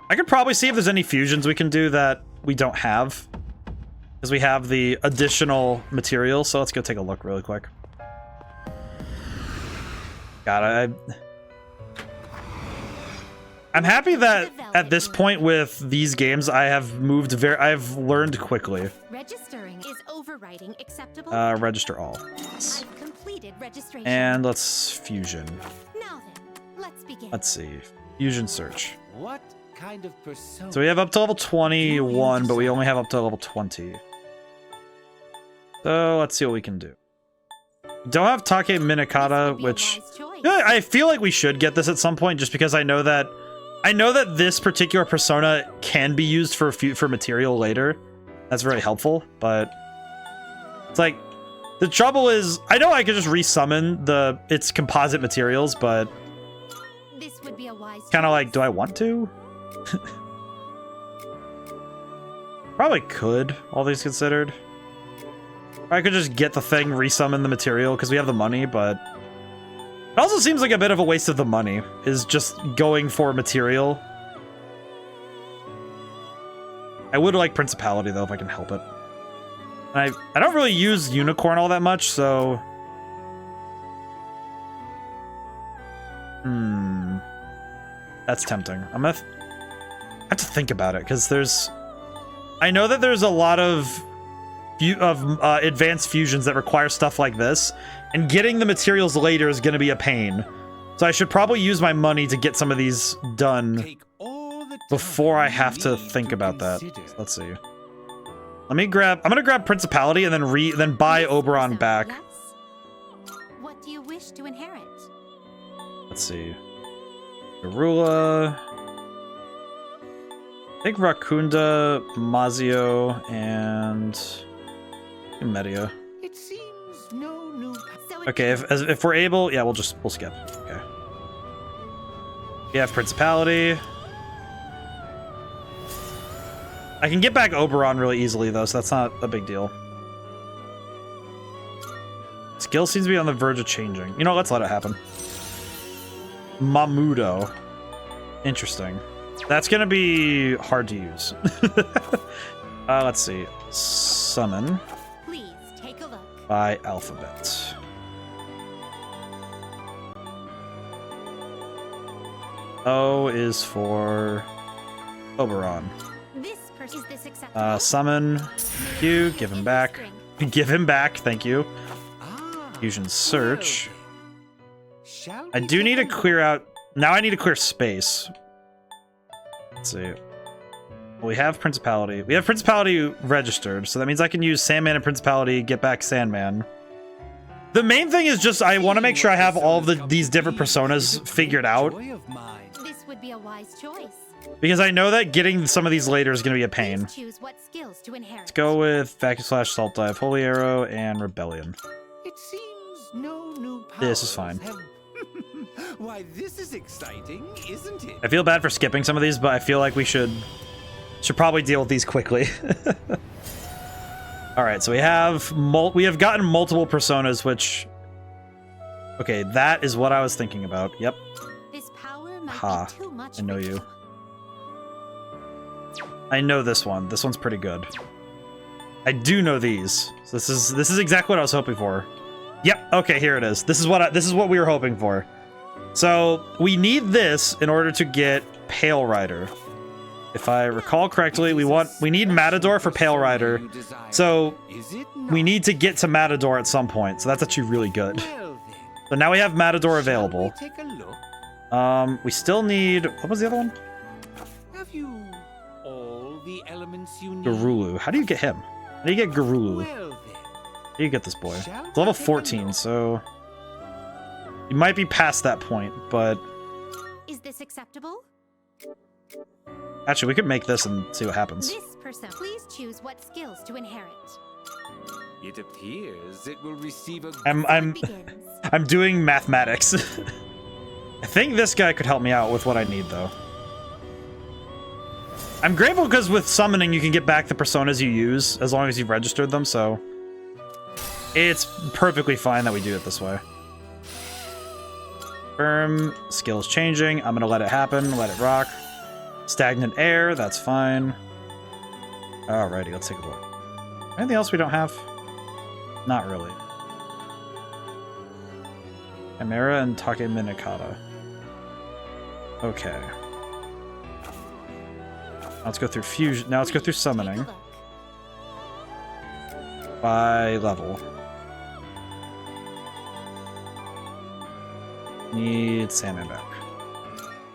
I could probably see if there's any fusions we can do that we don't have, because we have the additional material. So let's go take a look really quick. God, I'm happy that at this point with these games, I've learned quickly. Registering is overriding acceptable. Register all. Yes. I've completed registration. And let's fusion. Now then, let's begin. Let's see. Fusion search. What kind of persona? So we have up to level 21, but we only have up to level 20. So let's see what we can do. Don't have Take Minakata, which I feel like we should get this at some point, just because I know that this particular persona can be used for material later. That's very helpful, but it's like the trouble is I know I could just resummon its composite materials, but this would be a wise kind of like, do I want to? Probably could, all things considered. I could just get the thing, resummon the material, because we have the money, but it also seems like a bit of a waste of the money, is just going for material. I would like Principality, though, if I can help it. And I don't really use Unicorn all that much, so... That's tempting. I'm gonna I have to think about it, because there's... I know that there's a lot of advanced fusions that require stuff like this, and getting the materials later is going to be a pain. So I should probably use my money to get some of these done Take all the time before I you have to need think to about that. consider. Let's see. I'm gonna grab Principality and then buy Oberon back. Yes? What do you wish to inherit? Let's see. Garula. I think Rakunda, Mazio, and Media. It seems no new. So it Okay, if we're able, yeah, we'll skip. Okay. We have Principality. I can get back Oberon really easily though, so that's not a big deal. Skill seems to be on the verge of changing. You know, let's let it happen. Mamudo. Interesting. That's gonna be hard to use. Let's see. Summon Please take a look. by alphabet. O is for Oberon. This person is this acceptable? Summon Q, give him back. Give him back, thank you. Ah, Fusion search. shall I we do take need a to look? clear out. Now I need to clear space. Let's see. Well, we have Principality. We have Principality registered, so that means I can use Sandman and Principality, get back Sandman. The main thing is just I want to make sure I have all of these different personas figured out, Joy of mine. This would be a wise choice. because I know that getting some of these later is going to be a pain. Please choose what skills to inherit. Let's go with Vacuum Slash, Salt Dive, Holy Arrow, and Rebellion. It seems no new powers This is fine. have- Why, this is exciting, isn't it? I feel bad for skipping some of these, but I feel like we should probably deal with these quickly. All right, so we have gotten multiple personas, which okay, that is what I was thinking about. Yep, This power might Ha, be too much I know for you. I know this one. This one's pretty good. I do know these. So this is exactly what I was hoping for. Yep. Okay, here it is. This is what we were hoping for. So we need this in order to get Pale Rider. If I recall correctly, we need Matador for Pale Rider. So Is it we not? need to get to Matador at some point. So that's actually really good. Well then, So now we have Matador shall available. we take a look? We still need, what was the other one? Have you all the elements you need? Garulu. How do you get him? How do you get Garulu? Well then, How do you get this boy? shall It's level we take a 14, look? so you might be past that point, but Is this acceptable? actually we could make this and see what happens. This person. Please choose what skills to inherit. It appears it will receive a I'm Begins. I'm doing mathematics. I think this guy could help me out with what I need though. I'm grateful because with summoning you can get back the personas you use as long as you've registered them, so it's perfectly fine that we do it this way. Firm, skills changing. I'm gonna let it happen, let it rock. Stagnant air, that's fine. Alrighty, let's take a look. Anything else we don't have? Not really. Chimera and Take Minikata. Okay. Now let's go through fusion. Now let's go through Please take a summoning look. by level. Need Sandman back.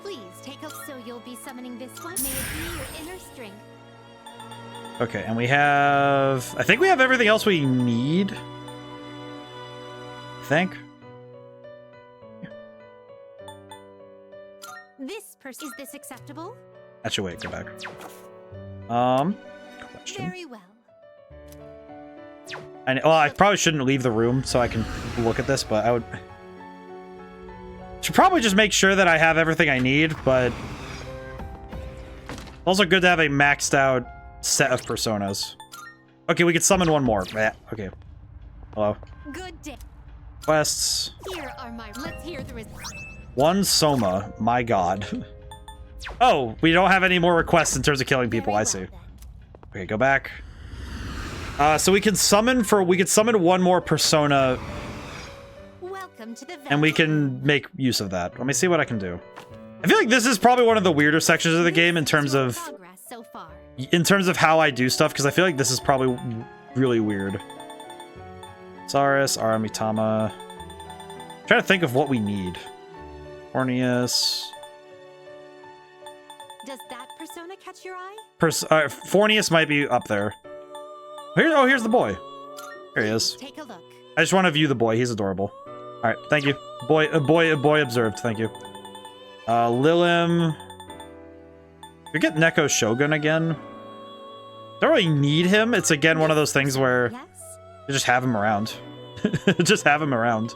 Please take a so you'll be summoning this one. May it be your inner strength. Okay, and we have... I think we have everything else we need. I think. This person. Is this acceptable? Actually, wait, go back. Question. Very well. Well, I probably shouldn't leave the room so I can look at this, but I would... Should probably just make sure that I have everything I need, but... Also good to have a maxed out set of personas. Okay, we could summon one more. Yeah, okay. Hello. Good day. Quests. Here are my. Let's hear the results. One Soma. My god. Oh, we don't have any more requests in terms of killing people. I see. Okay, go back. So we can summon one more persona, Welcome to the and we can make use of that. Let me see what I can do. I feel like this is probably one of the weirder sections of the game in terms of so far. how I do stuff, because I feel like this is probably really weird. Saris, Aramitama. Trying to think of what we need. Fornius. Does that persona catch your eye? Fornius might be up there. Here's the boy. Here he is. Take a look. I just want to view the boy. He's adorable. All right, thank you. Boy observed. Thank you. Lilim. We get Neko Shogun again. Don't really need him. It's again one of those things where Yes. you just have him around. Just have him around.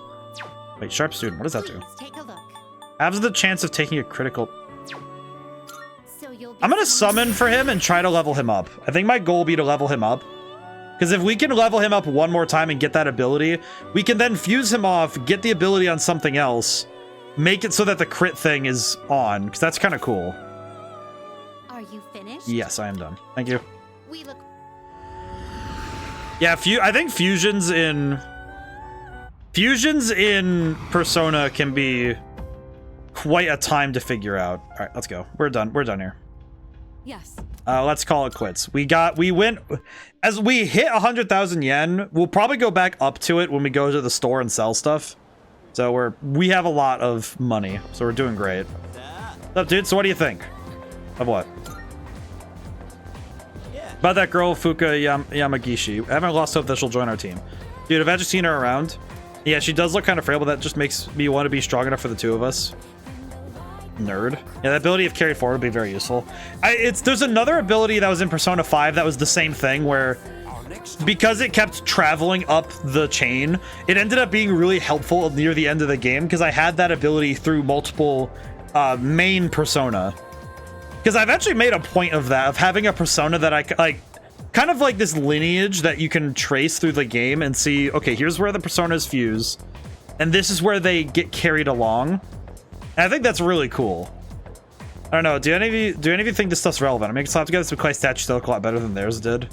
Wait, Sharp Student. What does that do? Please take a look. Halves the chance of taking a critical. So you'll be I'm gonna summon for him and try to level him up. I think my goal will be to level him up. Because if we can level him up one more time and get that ability, we can then fuse him off, get the ability on something else, make it so that the crit thing is on, because that's kind of cool. Are you finished? Yes, I am done. Thank you. We look. Yeah, I think fusions in Persona can be quite a time to figure out. All right, let's go. We're done. We're done here. Yes. Let's call it quits. We went as we hit 100,000 yen. We'll probably go back up to it when we go to the store and sell stuff. So we have a lot of money, so we're doing great. What's up, dude? So what do you think of what? About that girl Fuka Yamagishi. I haven't lost hope that she'll join our team. Dude, I've actually seen her around. Yeah, she does look kind of frail, but that just makes me want to be strong enough for the two of us. Nerd. Yeah, the ability if carried forward would be very useful. There's another ability that was in Persona 5 that was the same thing, where because it kept traveling up the chain, it ended up being really helpful near the end of the game, because I had that ability through multiple main Persona. Because I've actually made a point of that, of having a Persona that I like, kind of like this lineage that you can trace through the game and see, okay, here's where the Personas fuse, and this is where they get carried along. And I think that's really cool. I don't know. Do any of you think this stuff's relevant? I mean, slap together some clay statues that look a lot better than theirs did.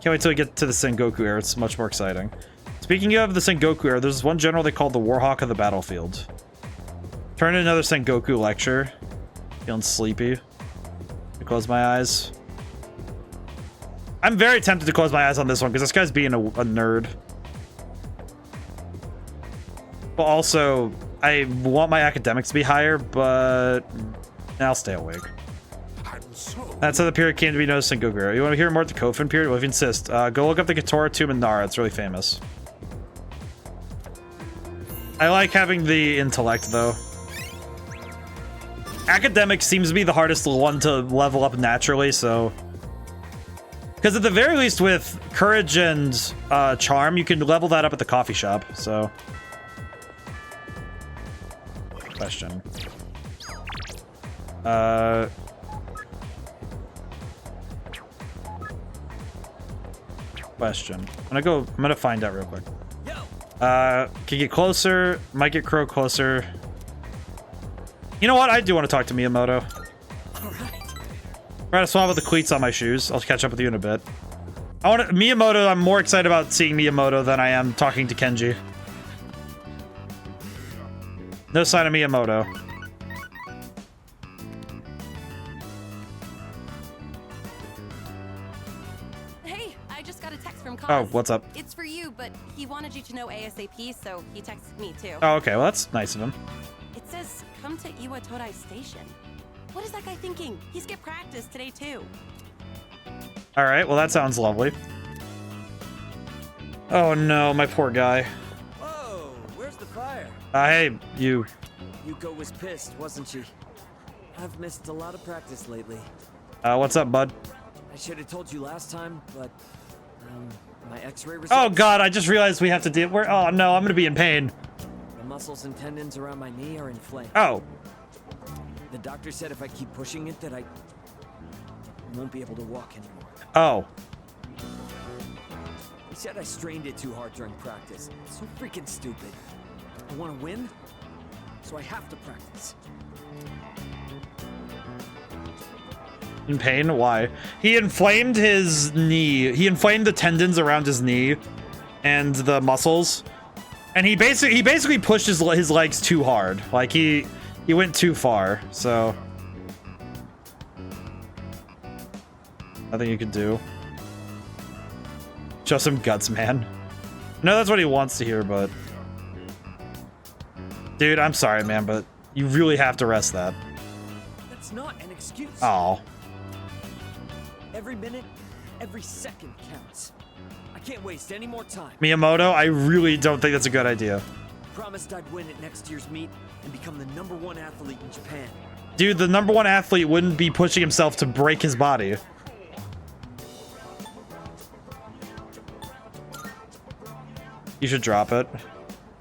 Can't wait till we get to the Sengoku era. It's much more exciting. Speaking of the Sengoku era, there's one general they call the Warhawk of the battlefield. Turn in another Sengoku lecture. Feeling sleepy. I close my eyes. I'm very tempted to close my eyes on this one because this guy's being a nerd. But also, I want my academics to be higher, but I'll stay awake. That's how the period came to be known as Sengoku era. You want to hear more of the Kofun period? Well, if you insist, go look up the Katora tomb in Nara. It's really famous. I like having the intellect, though. Academic seems to be the hardest one to level up naturally, so... Because at the very least with courage and charm, you can level that up at the coffee shop, so... Question. Question. I'm gonna find out real quick. Can get closer. Might get Crow closer. You know what? I do want to talk to Miyamoto. Try to swap with the cleats on my shoes. I'll catch up with you in a bit. Miyamoto. I'm more excited about seeing Miyamoto than I am talking to Kenji. No sign of Miyamoto. Hey, I just got a text from Kaz. Oh, what's up? It's for you, but he wanted you to know ASAP, so he texted me too. Oh, okay. Well, that's nice of him. It says, come to Iwatodai Station. What is that guy thinking? He skipped practice today too. All right. Well, that sounds lovely. Oh no, my poor guy. Whoa, where's the fire? Hey, you. Yuko was pissed, wasn't she? I've missed a lot of practice lately. What's up, bud? I should have told you last time, but my x-ray results... Oh god, I just realized we have to deal. Oh no, I'm gonna be in pain. The muscles and tendons around my knee are inflamed. Oh. The doctor said if I keep pushing it that I won't be able to walk anymore. Oh. He said I strained it too hard during practice. It's so freaking stupid. I want to win, so I have to practice. In pain? Why? He inflamed his knee. He inflamed the tendons around his knee and the muscles. And he basically pushed his legs too hard. Like he went too far. So nothing you can do. Show some guts, man. No, that's what he wants to hear, but dude, I'm sorry, man, but You really have to rest that. That's not an excuse. Oh. Every minute, every second counts. I can't waste any more time. Miyamoto, I really don't think that's a good idea. Promised I'd win at next year's meet and become the #1 athlete in Japan. Dude, the #1 athlete wouldn't be pushing himself to break his body. You should drop it.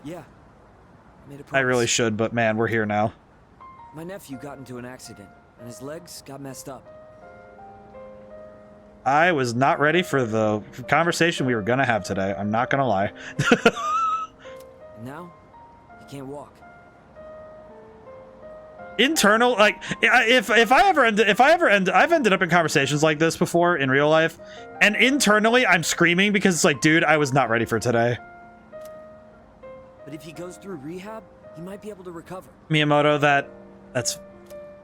Yeah. Made a I promise. really should, but man, we're here now. My nephew got into an accident, and his legs got messed up. I was not ready for the conversation we were gonna have today. I'm not gonna lie. And now, he can't walk. Internal, like, I've ended up in conversations like this before in real life, and internally I'm screaming because it's like, dude, I was not ready for today. But if he goes through rehab, he might be able to recover. Miyamoto, that's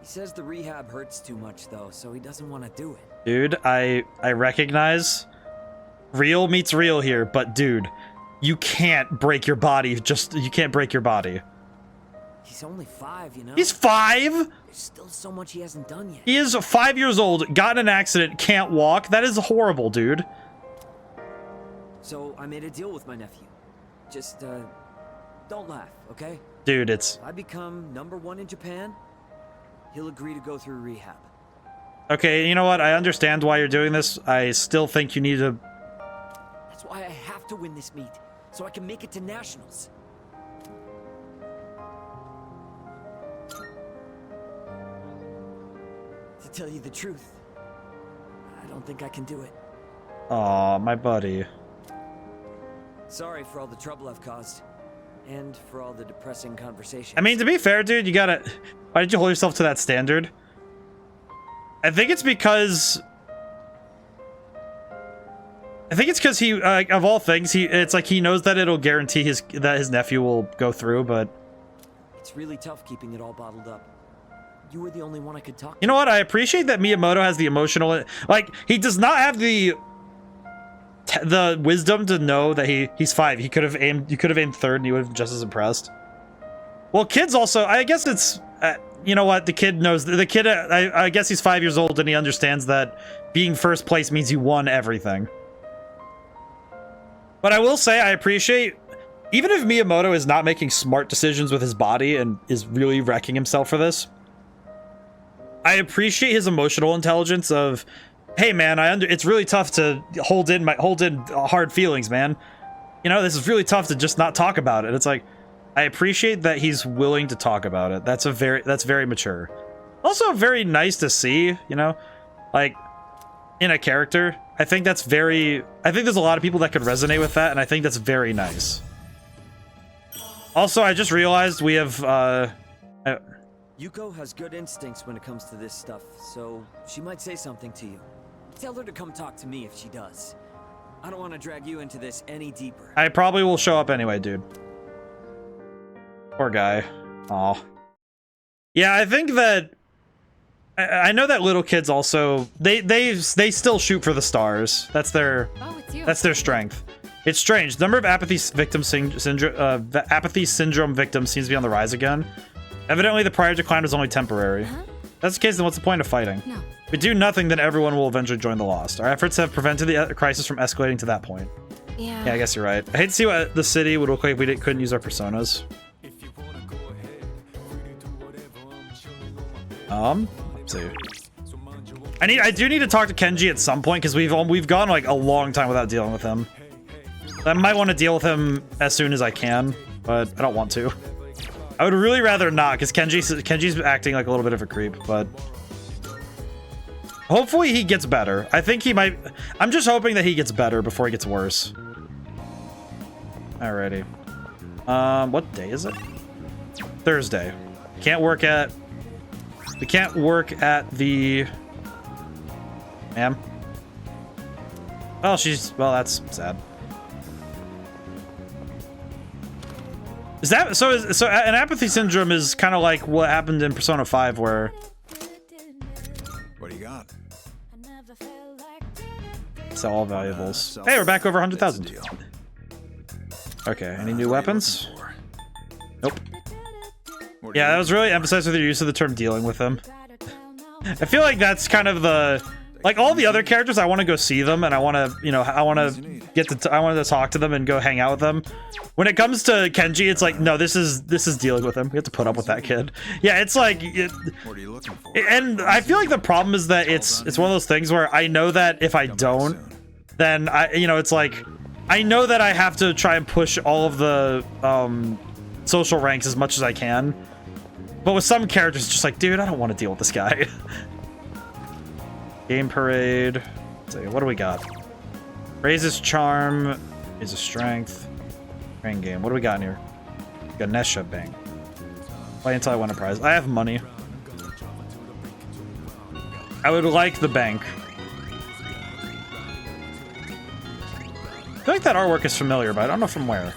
He says the rehab hurts too much, though, so he doesn't want to do it. dude, I recognize real meets real here, but dude, you can't break your body. You can't break your body. He's only 5, you know? He's 5? There's still so much he hasn't done yet. He is 5 years old, got in an accident, can't walk. That is horrible, dude. So I made a deal with my nephew. Just, don't laugh, okay? Dude, it's... If I become #1 in Japan, he'll agree to go through rehab. Okay, you know what? I understand why you're doing this. I still think you need to... That's why I have to win this meet, so I can make it to nationals. To tell you the truth, I don't think I can do it. Aw, my buddy. Sorry for all the trouble I've caused, and for all the depressing conversations. I mean, to be fair, dude, you gotta... Why did you hold yourself to that standard? I think it's because... I think it's because he, of all things, it's like he knows that it'll guarantee that his nephew will go through, but... It's really tough keeping it all bottled up. You were the only one I could talk to. You know what? I appreciate that Miyamoto has the emotional... Like, he does not have the wisdom to know that he's 5. You could have aimed third and he would have been just as impressed. Well, kids also... I guess it's... you know what? The kid knows... The kid... I guess he's 5 years old and he understands that being first place means you won everything. But I will say, I appreciate... Even if Miyamoto is not making smart decisions with his body and is really wrecking himself for this, I appreciate his emotional intelligence of, hey man, it's really tough to hold in hard feelings, man. You know, this is really tough to just not talk about it. It's like, I appreciate that he's willing to talk about it. That's very mature. Also very nice to see, you know, like in a character. I think there's a lot of people that could resonate with that, and I think that's very nice. Also, I just realized we have Yuko has good instincts when it comes to this stuff, so she might say something to you. Tell her to come talk to me if she does. I don't want to drag you into this any deeper. I probably will show up anyway, dude. Poor guy. Aw. Yeah, I think that... I know that little kids also... They still shoot for the stars. That's their... Oh, it's you. That's their strength. It's strange. The number of apathy syndrome victims seems to be on the rise again. Evidently, the prior decline was only temporary. Huh? If that's the case, then what's the point of fighting? No. If we do nothing, then everyone will eventually join the Lost. Our efforts have prevented the crisis from escalating to that point. Yeah. Yeah, I guess you're right. I hate to see what the city would look like if we couldn't use our personas. Let's see. I do need to talk to Kenji at some point because we've gone like a long time without dealing with him. I might want to deal with him as soon as I can, but I don't want to. I would really rather not because Kenji's acting like a little bit of a creep, but hopefully he gets better. I think he might. I'm just hoping that he gets better before he gets worse. Alrighty. What day is it? Thursday. We can't work at the... Ma'am? Oh, well, that's sad. Is that... So an apathy syndrome is kind of like what happened in Persona 5 where... What do you got? Sell all valuables. Hey, we're back over 100,000. Okay, any new weapons? Nope. Yeah, that was really emphasized with your use of the term dealing with him. I feel like that's kind of the, like all the other characters, I want to go see them and I want to, you know, I want to I want to talk to them and go hang out with them. When it comes to Kenji, it's like, no, this is dealing with him. We have to put up with that kid. Yeah, it's like, What are you looking for? and I feel like the problem is that it's one of those things where I know that if I don't, then you know, it's like, I know that I have to try and push all of the social ranks as much as I can. But with some characters, it's just like, dude, I don't want to deal with this guy. Game Parade. Let's see, what do we got? Raises Charm. Raises Strength. Train Game. What do we got in here? Ganesha Bank. Play until I win a prize. I have money. I would like the bank. I feel like that artwork is familiar, but I don't know from where.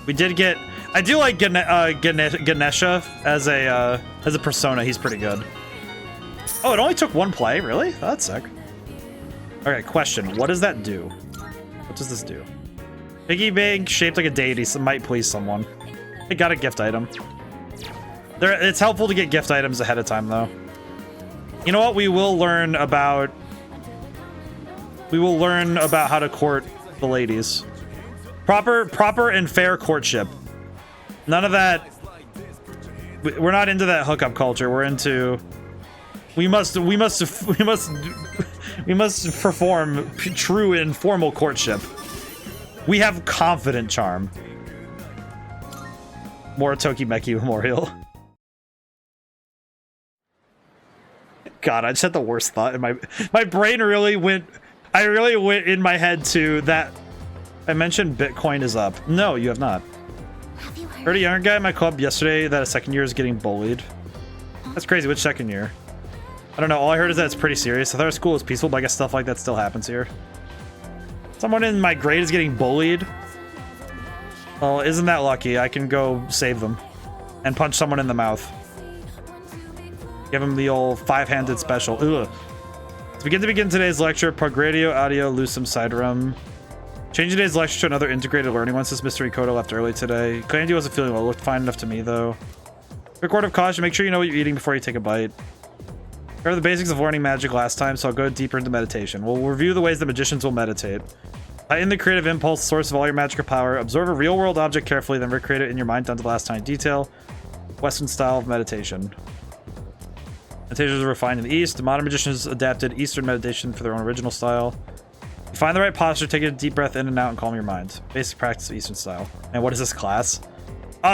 We did get... I do like Ganesha as a persona. He's pretty good. Oh, it only took one play? Really? Oh, that's sick. Okay, question. What does that do? What does this do? Piggy bank shaped like a deity, so might please someone. I got a gift item. It's helpful to get gift items ahead of time, though. You know what? We will learn about how to court the ladies. Proper and fair courtship. None of that. We're not into that hookup culture. We're into. We must perform true and formal courtship. We have confident charm. More Tokimeki Memorial. God, I just had the worst thought in my brain. Really went. I really went in my head to that. I mentioned Bitcoin is up. No, you have not. Heard a younger guy in my club yesterday that a second year is getting bullied. That's crazy. Which second year? I don't know. All I heard is that it's pretty serious. I thought our school was peaceful, but I guess stuff like that still happens here. Someone in my grade is getting bullied. Well, isn't that lucky? I can go save them and punch someone in the mouth. Give him the old five-handed special. Ugh. To begin today's lecture, Progredio Audio Lucem Siderum. Changing today's lecture to another integrated learning one since Mystery Coda left early today. Clandy wasn't feeling well. It looked fine enough to me, though. Quick word of caution. Make sure you know what you're eating before you take a bite. Covered the basics of learning magic last time, so I'll go deeper into meditation. We'll review the ways that magicians will meditate. Heighten the creative impulse, source of all your magical power. Observe a real-world object carefully, then recreate it in your mind down to the last tiny detail. Western style of meditation. Meditations are refined in the East. Modern magicians adapted Eastern meditation for their own original style. You find the right posture, take a deep breath in and out, and calm your mind. Basic practice of Eastern style. And what is this class?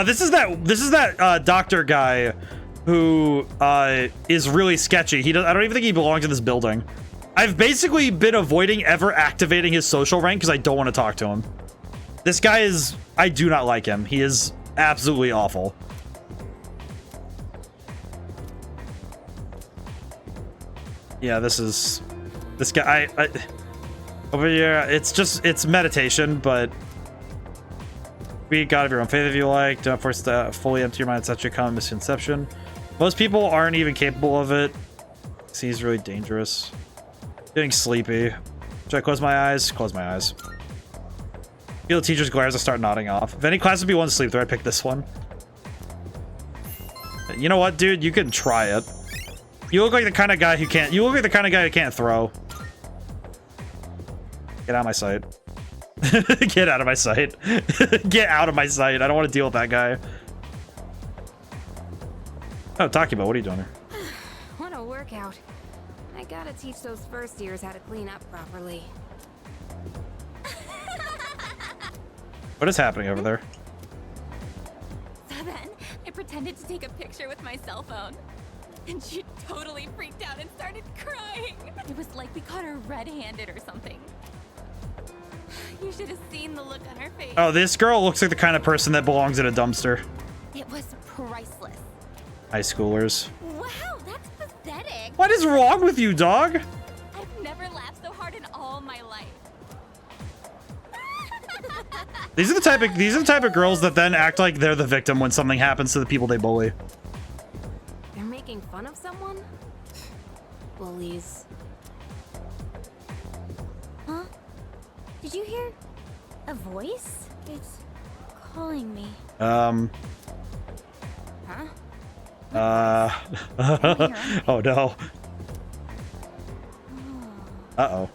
This is that doctor guy who is really sketchy. I don't even think he belongs in this building. I've basically been avoiding ever activating his social rank because I don't want to talk to him. This guy is... I do not like him. He is absolutely awful. Yeah, this guy... Over here, it's meditation, but be God of your own faith if you like. Do not force to fully empty your mind. It's such a common misconception. Most people aren't even capable of it. See, he's really dangerous. Getting sleepy. Should I close my eyes? Close my eyes. Feel the teacher's glare as I start nodding off. If any class would be one to sleep through, I'd pick this one. You know what, dude? You can try it. You look like the kind of guy who can't. You look like the kind of guy who can't throw. Get out of my sight. Get out of my sight. Get out of my sight. I don't want to deal with that guy. Oh, Takiba, what are you doing here? What a workout. I gotta teach those first years how to clean up properly. What is happening over there? So then, I pretended to take a picture with my cell phone. And she totally freaked out and started crying. It was like we caught her red-handed or something. You should have seen the look on her face. Oh, this girl looks like the kind of person that belongs in a dumpster. It was priceless. High schoolers. Wow, that's pathetic. What is wrong with you, dog? I've never laughed so hard in all my life. These are the type of girls that then act like they're the victim when something happens to the people they bully. They're making fun of someone? Bullies. Huh? Did you hear a voice? It's calling me? Huh? Oh no. Uh-oh.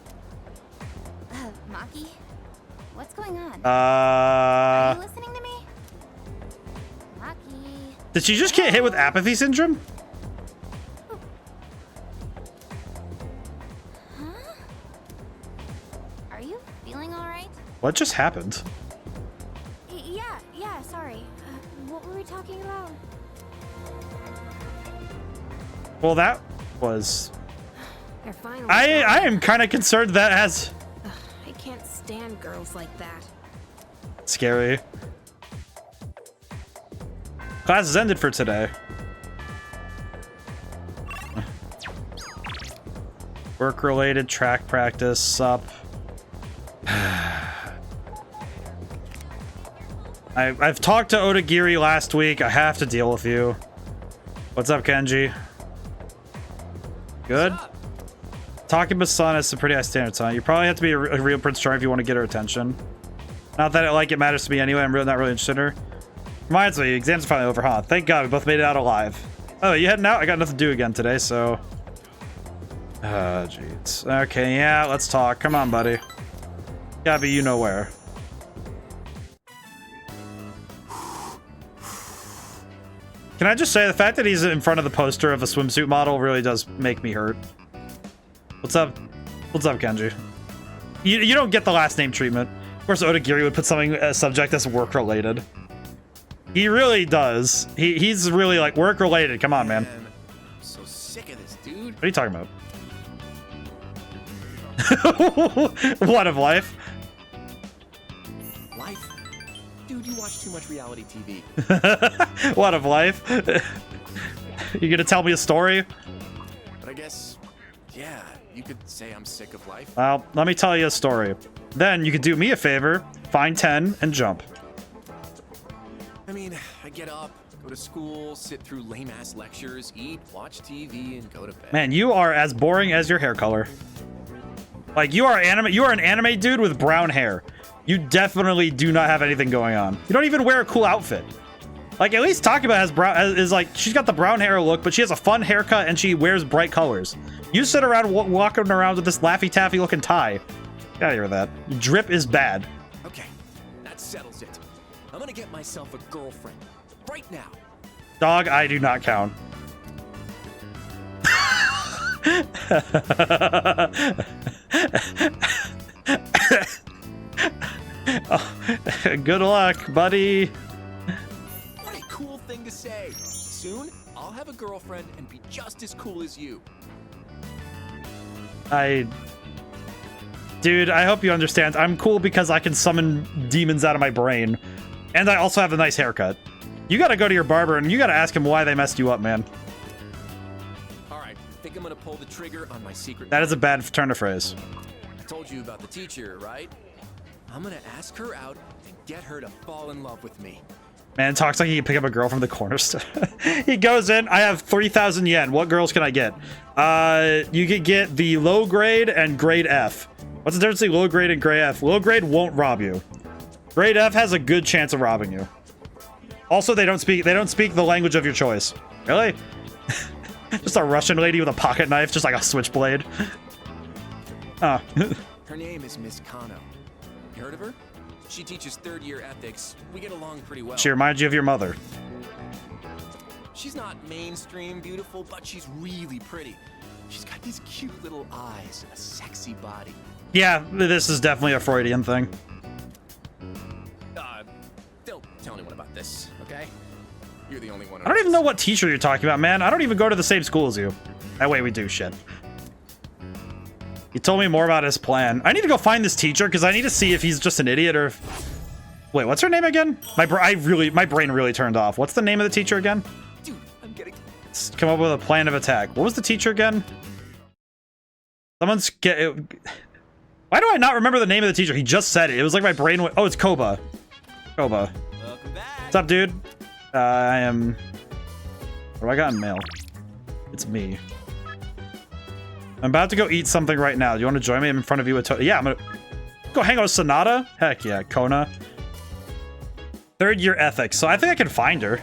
Maki? What's going on? Uh, Are you listening to me? Maki. did she just get hit with apathy syndrome? Huh? Are you feeling alright? What just happened? Yeah, sorry. What were we talking about? Well, that was... You're finally I am kind of concerned that has... I can't stand girls like that. Scary. Class is ended for today. Work-related track practice, sup. I've talked to Odagiri last week. I have to deal with you. What's up, Kenji? Good? Talking to Sun is some pretty high standards, huh? You probably have to be a real Prince Charming if you want to get her attention. Not that it matters to me anyway. I'm really not really interested in her. Reminds me, exams are finally over, huh? Thank God we both made it out alive. Oh, you heading out? I got nothing to do again today, so... jeez. Okay, yeah, let's talk. Come on, buddy. Gotta be you know where. Can I just say, the fact that he's in front of the poster of a swimsuit model really does make me hurt. What's up? What's up, Kenji? You don't get the last name treatment. Of course, Odagiri would put something as subject that's work-related. He really does. He's really, like, work-related. Come on, man. I'm so sick of this, dude. What are you talking about? What of life? Life? Dude, you watch too much reality TV. What of life? You gonna tell me a story? But I guess, yeah, you could say I'm sick of life. Well, let me tell you a story. Then you could do me a favor, find 10, and jump. I mean, I get up, go to school, sit through lame-ass lectures, eat, watch TV, and go to bed. Man, you are as boring as your hair color. Like, you are an anime dude with brown hair. You definitely do not have anything going on. You don't even wear a cool outfit. Like, at least Takeba has brown, is like, she's got the brown hair look, but she has a fun haircut and she wears bright colors. You sit around walking around with this Laffy Taffy looking tie. Get out of here with that. Drip is bad. Okay, that settles it. I'm gonna get myself a girlfriend. Right now. Dog, I do not count. Oh, good luck, buddy. What a cool thing to say. Soon, I'll have a girlfriend and be just as cool as you. Dude, I hope you understand. I'm cool because I can summon demons out of my brain. And I also have a nice haircut. You gotta go to your barber and you gotta ask him why they messed you up, man. Alright, think I'm gonna pull the trigger on my secret. That is a bad turn of phrase. I told you about the teacher, right? I'm gonna ask her out and get her to fall in love with me. Man, it talks like he can pick up a girl from the corner store. He goes in, I have 3,000 yen. What girls can I get? You could get the low grade and grade F. What's the difference between low grade and grade F? Low grade won't rob you. Grade F has a good chance of robbing you. Also, they don't speak the language of your choice. Really? Just a Russian lady with a pocket knife, just like a switchblade. Oh. Her name is Miss Kano. You heard of her? She teaches third-year ethics. We get along pretty well. She reminds you of your mother. She's not mainstream beautiful, but she's really pretty. She's got these cute little eyes and a sexy body. Yeah, this is definitely a Freudian thing. Don't tell anyone about this, okay? You're the only one. I don't even know what teacher you're talking about, man. I don't even go to the same school as you. Oh, wait, we do. Shit. He told me more about his plan. I need to go find this teacher because I need to see if he's just an idiot or if... Wait, what's her name again? My brain really turned off. What's the name of the teacher again? Dude, I'm getting... Let's come up with a plan of attack. What was the teacher again? Someone's get... Why do I not remember the name of the teacher? He just said it. It was like my brain went... Oh, it's Koba. Koba. Welcome back. What's up, dude? I am... What do I got in mail? It's me. I'm about to go eat something right now. Do you want to join me? I'm in front of you with... Yeah, I'm gonna... Go hang out with Sonata? Heck yeah, Kona. Third year ethics. So I think I can find her.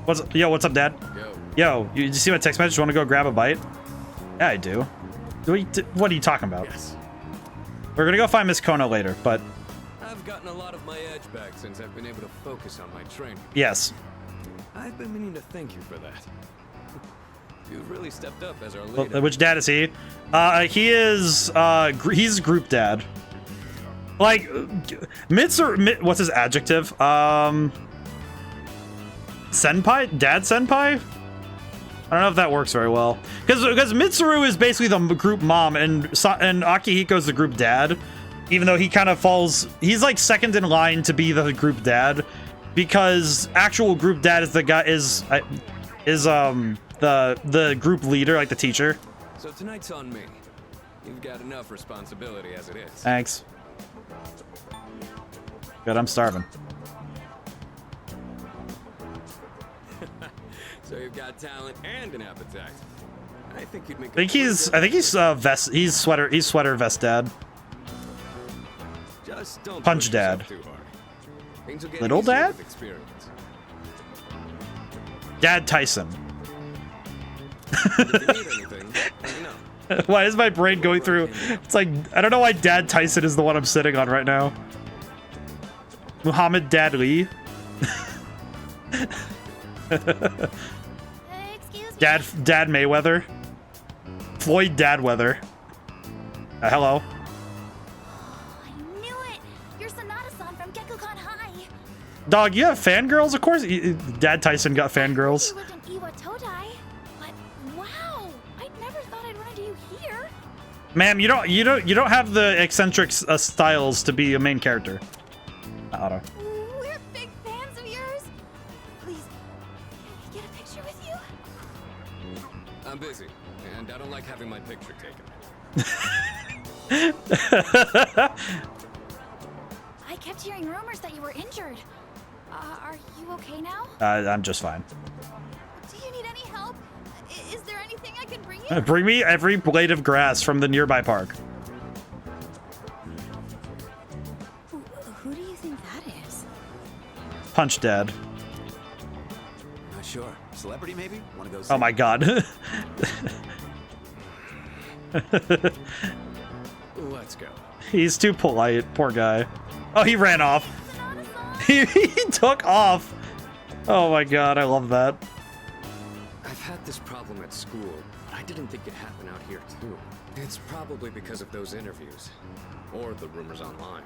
What's up, Dad? Yo, you see my text message? You want to go grab a bite? Yeah, I do. What are you talking about? Yes. We're gonna go find Miss Kono later, but I've gotten a lot of my edge back since I've been able to focus on my training. yes. I've been meaning to thank you for that. You've really stepped up as our leader. Which dad is he? He is he's group dad. Like what's his adjective? Senpai? Dad senpai? I don't know if that works very well. Because Mitsuru is basically the group mom and Akihiko's the group dad. Even though he kind of he's like second in line to be the group dad. Because actual group dad is the guy the group leader, like the teacher. So tonight's on me. You've got enough responsibility as it is. Thanks. Good, I'm starving. So you've got talent and an appetite. I think you'd make. I think he's sweater vest dad. Just don't Punch push dad. yourself too hard. Things will get Little easier dad? with experience. Dad Tyson. If you need anything, let me know. Why is my brain going through? It's like, I don't know why Dad Tyson is the one I'm sitting on right now. Muhammad Dad Lee. Excuse me. Dad Mayweather. Floyd Dadweather. Hello. I knew it. You're Sanada-san from Gekukan High. Dog, you have fangirls? Of course. Dad Tyson got fangirls. You lived in Iwa Todai, but wow, I never thought I'd run into you here. Ma'am, you don't have the eccentric styles to be a main character. Auto. We're big fans of yours. Please, can we get a picture with you? I'm busy, and I don't like having my picture taken. I kept hearing rumors that you were injured. Are you okay now? I'm just fine. Do you need any help? Is there anything I can bring you? Bring me every blade of grass from the nearby park. Who do you think that is? Punch Dad. Not sure. Celebrity, maybe? Want to go see? Oh my god. Let's go. He's too polite. Poor guy. Oh, he ran off. Sanada-san. He took off. Oh my god, I love that. I've had this problem at school, but I didn't think it'd happen out here too. It's probably because of those interviews, or the rumors online.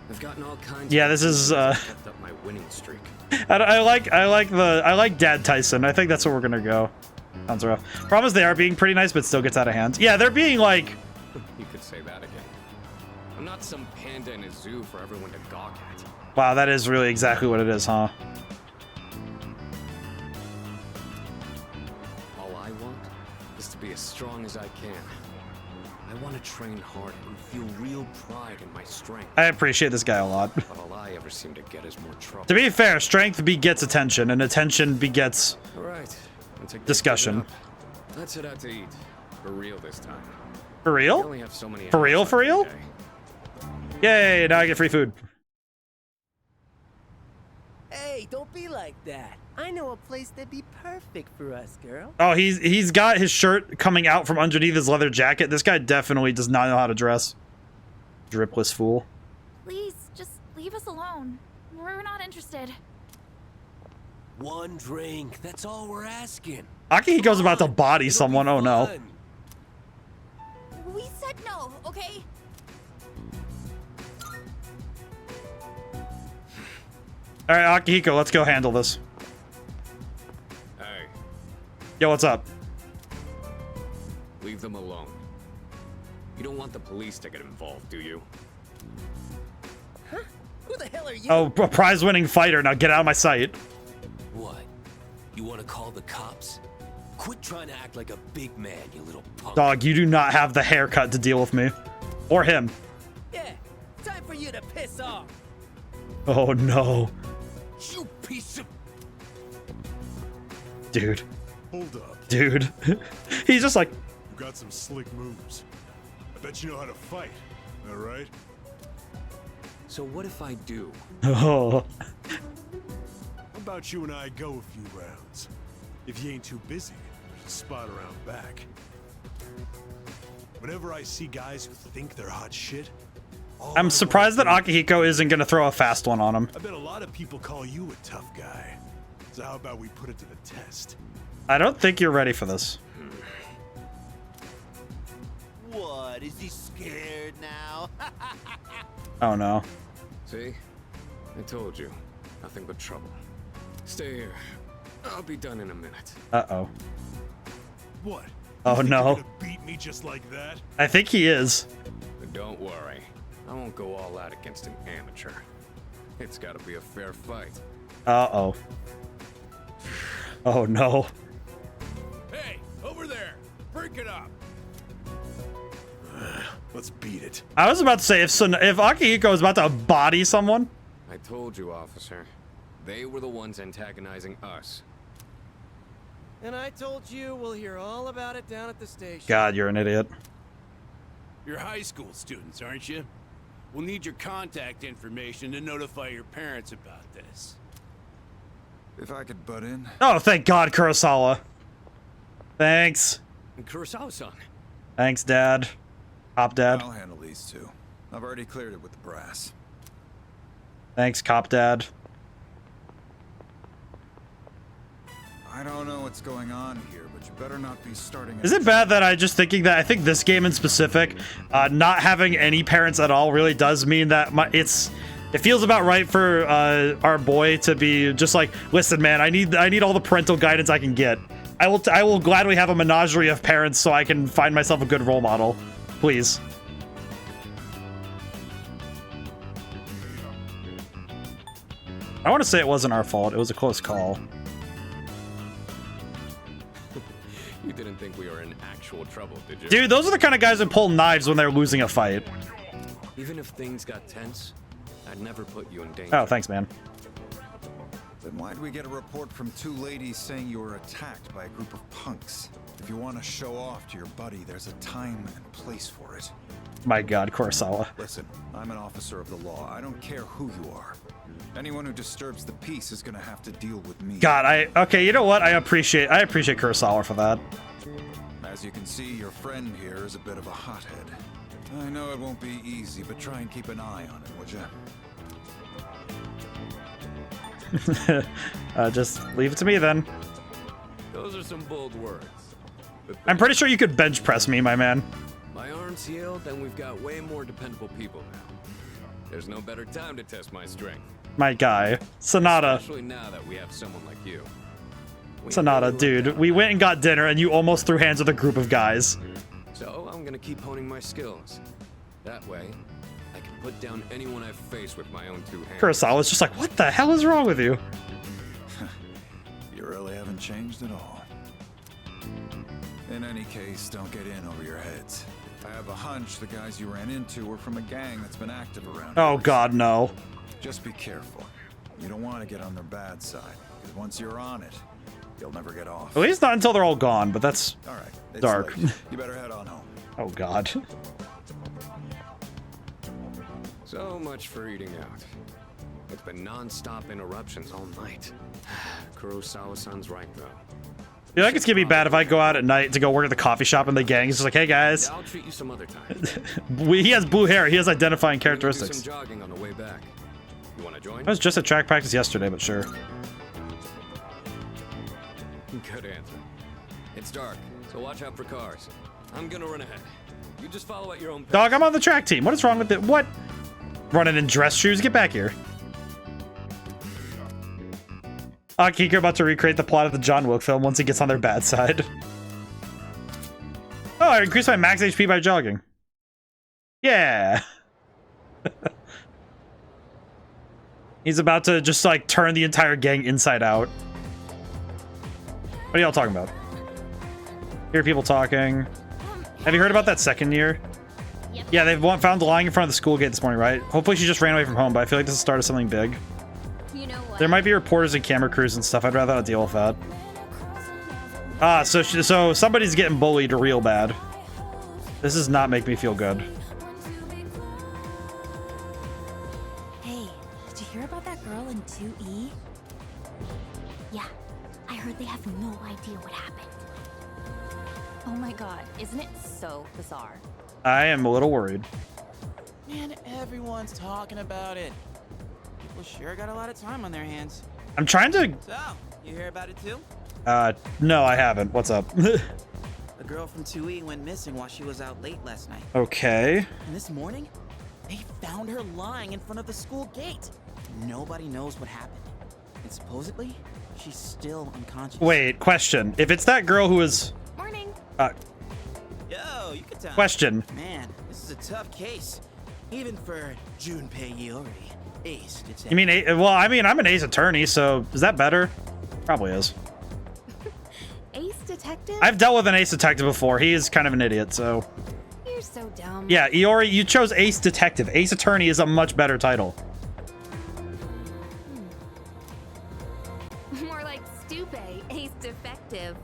I've gotten all kinds. Yeah, of this is kept up my winning streak. I like Dad Tyson. I think that's where we're gonna go. Sounds rough. Problem is they are being pretty nice, but still gets out of hand. Yeah, they're being like. You could say that again. I'm not some panda in a zoo for everyone to gawk at. Wow, that is really exactly what it is, huh? All I want is to be as strong as I can. I want to train hard and feel real pride in my strength. I appreciate this guy a lot. But all I ever seem to get is more trouble. To be fair, strength begets attention, and attention begets All right. Let's take this discussion. up. Let's head out to eat. For real this time. For We real? only have so many For real, hours for left in real? the day. Yay, now I get free food. Hey, don't be like that. I know a place that'd be perfect for us, girl. Oh, he's got his shirt coming out from underneath his leather jacket. This guy definitely does not know how to dress. Dripless fool. Please, just leave us alone. We're not interested. One drink, that's all we're asking. Akihiko's about to body It'll be someone. Oh no. fun. We said no, okay? All right, Akihiko, let's go handle this. Hey, Yo, what's up? leave them alone. You don't want the police to get involved, do you? Who the hell are you? Oh, a prize-winning fighter. Now get out of my sight. What? You want to call the cops? Quit trying to act like a big man, you little punk. Dog, you do not have the haircut to deal with me. Or him. Yeah, time for you to piss off. Oh no. You piece of... Dude. Hold up. Dude. He's just like, You got some slick moves. I bet you know how to fight. All right? So what if I do? oh. about you and I go a few rounds? If you ain't too busy, there's a spot around back. Whenever I see guys who think they're hot shit, I'm surprised that Akihiko isn't gonna throw a fast one on him. I bet a lot of people call you a tough guy. So how about we put it to the test? I don't think you're ready for this. What? Is he scared now? Oh no. See? I told you. Nothing but trouble. Stay here. I'll be done in a minute. Uh-oh. What? Oh You think no. you're gonna beat me just like that? I think he is. But don't worry. I won't go all out against an amateur. It's gotta be a fair fight. Uh-oh. Oh no. Hey, over there! Break it up! Let's beat it. I was about to say, if Akihiko is about to body someone. I told you, officer. They were the ones antagonizing us. And I told you we'll hear all about it down at the station. God, you're an idiot. You're high school students, aren't you? We'll need your contact information to notify your parents about this. If I could butt in. Oh, thank God, Kurosawa. Thanks. And Kurosawa-san. Thanks, Dad. Cop Dad. I'll handle these two. I've already cleared it with the brass. Thanks, Cop Dad. I don't know what's going on here, but you better not be starting. Is it bad that I think this game in specific, not having any parents at all really does mean that it feels about right for our boy to be just like, listen, man, I need all the parental guidance I can get. I will gladly have a menagerie of parents so I can find myself a good role model, please. I want to say it wasn't our fault. It was a close call. You didn't think we were in actual trouble, did you? Dude, those are the kind of guys that pull knives when they're losing a fight. Even if things got tense, I'd never put you in danger. Oh, thanks, man. Then why'd we get a report from two ladies saying you were attacked by a group of punks? If you want to show off to your buddy, there's a time and place for it. My God, Kurosawa. Listen, I'm an officer of the law. I don't care who you are. Anyone who disturbs the peace is gonna have to deal with me. God, okay, you know what? I appreciate Kurosawa for that. As you can see, your friend here is a bit of a hothead. I know it won't be easy, but try and keep an eye on him, would ya? Just leave it to me then. Those are some bold words. I'm pretty sure you could bench press me, my man. My arm's healed, and we've got way more dependable people now. There's no better time to test my strength. My guy. Sonata. Especially now that we have someone like you. Sonata, dude. We went and got dinner, and you almost threw hands with a group of guys. So I'm gonna keep honing my skills. That way, I can put down anyone I face with my own two hands. Kurosawa's just like, what the hell is wrong with you? You really haven't changed at all. In any case, don't get in over your heads. I have a hunch the guys you ran into were from a gang that's been active around Oh, here. God, no. Just be careful. You don't want to get on their bad side, because once you're on it, you'll never get off. At least not until they're all gone, but that's all right. It's dark. late. You better head on home. Oh, God. So much for eating out. It's been non-stop interruptions all night. Kurosawa-san's right, though. Dude, I think it's gonna be bad if I go out at night to go work at the coffee shop and the gang is just like, hey, guys. I'll treat you some other time. He has blue hair. He has identifying We're gonna do characteristics. some jogging on the way back. You want to join? I was just at track practice yesterday, but sure. Good answer. It's dark, so watch out for cars. I'm gonna run ahead. You just follow at your own pace. Dog, I'm on the track team. What is wrong with it? What? Running in dress shoes? Get back here. Akihiko about to recreate the plot of the John Wick film once he gets on their bad side. Oh, I increased my max HP by jogging. Yeah. He's about to just like turn the entire gang inside out. What are y'all talking about? Hear people talking. Have you heard about that second year? Yeah, they've found lying in front of the school gate this morning, right? Hopefully she just ran away from home, but I feel like this is the start of something big. You know what? There might be reporters and camera crews and stuff. I'd rather not deal with that. Ah, so somebody's getting bullied real bad. This does not make me feel good. Hey, did you hear about that girl in 2E? Yeah, I heard they have no idea what happened. Oh my god, isn't it so bizarre? I am a little worried. Man, everyone's talking about it. People sure got a lot of time on their hands. I'm trying to... So, you hear about it too? No, I haven't. What's up? A girl from 2E went missing while she was out late last night. Okay. And this morning, they found her lying in front of the school gate. Nobody knows what happened. And supposedly, she's still unconscious. Wait, question. If it's that girl who was... Morning. Yo, you can tell. Question. Man, this is a tough case. Even for Junpei Iori, ace detective. You mean... Well, I mean, I'm an ace attorney, so is that better? Probably is. Ace detective? I've dealt with an ace detective before. He is kind of an idiot, so... You're so dumb. Yeah, Iori, you chose ace detective. Ace attorney is a much better title. More like Stupe, ace defective.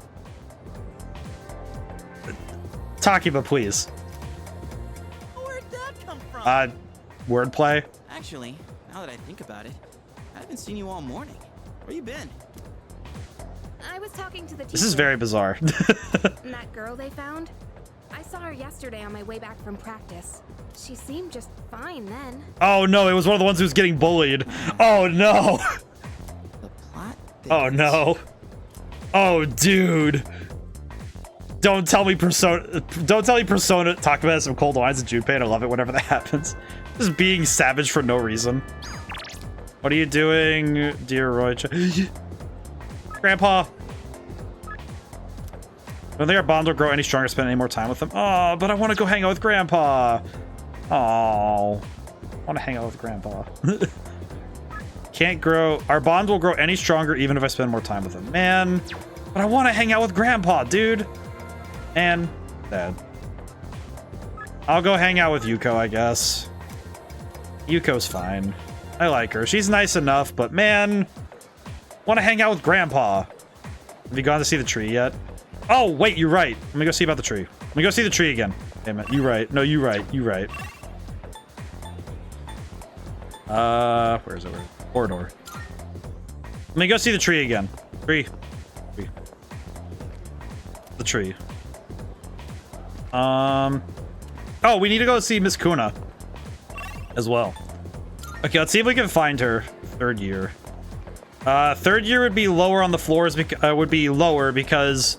Takiba, please. Where'd that come from? Wordplay. Actually, now that I think about it, I haven't seen you all morning. Where you been? I was talking to the teacher. This is very bizarre. And that girl they found? I saw her yesterday on my way back from practice. She seemed just fine then. Oh no, it was one of the ones who was getting bullied. Oh no. The plot? Oh no. Oh dude. Don't tell me Persona. Don't tell me Persona. Talk about some cold wines and Junpei. I love it whenever that happens. Just being savage for no reason. What are you doing, dear Roy? Grandpa. I don't think our bond will grow any stronger. Spend any more time with them. Oh, but I want to go hang out with Grandpa. Oh, I want to hang out with Grandpa. Can't grow. Our bond will grow any stronger even if I spend more time with him. Man, but I want to hang out with Grandpa, dude. And Dad. I'll go hang out with Yuko, I guess. Yuko's fine. I like her. She's nice enough, but man, want to hang out with Grandpa. Have you gone to see the tree yet? Oh, wait, you're right. Let me go see about the tree. Let me go see the tree again. Damn it. You right. No, you right. You right. Where is it? Corridor. Let me go see the tree again. Tree. The tree. Oh, we need to go see Miss Kuna as well. Okay, let's see if we can find her. Third year. Third year would be lower on the floors. Would be lower because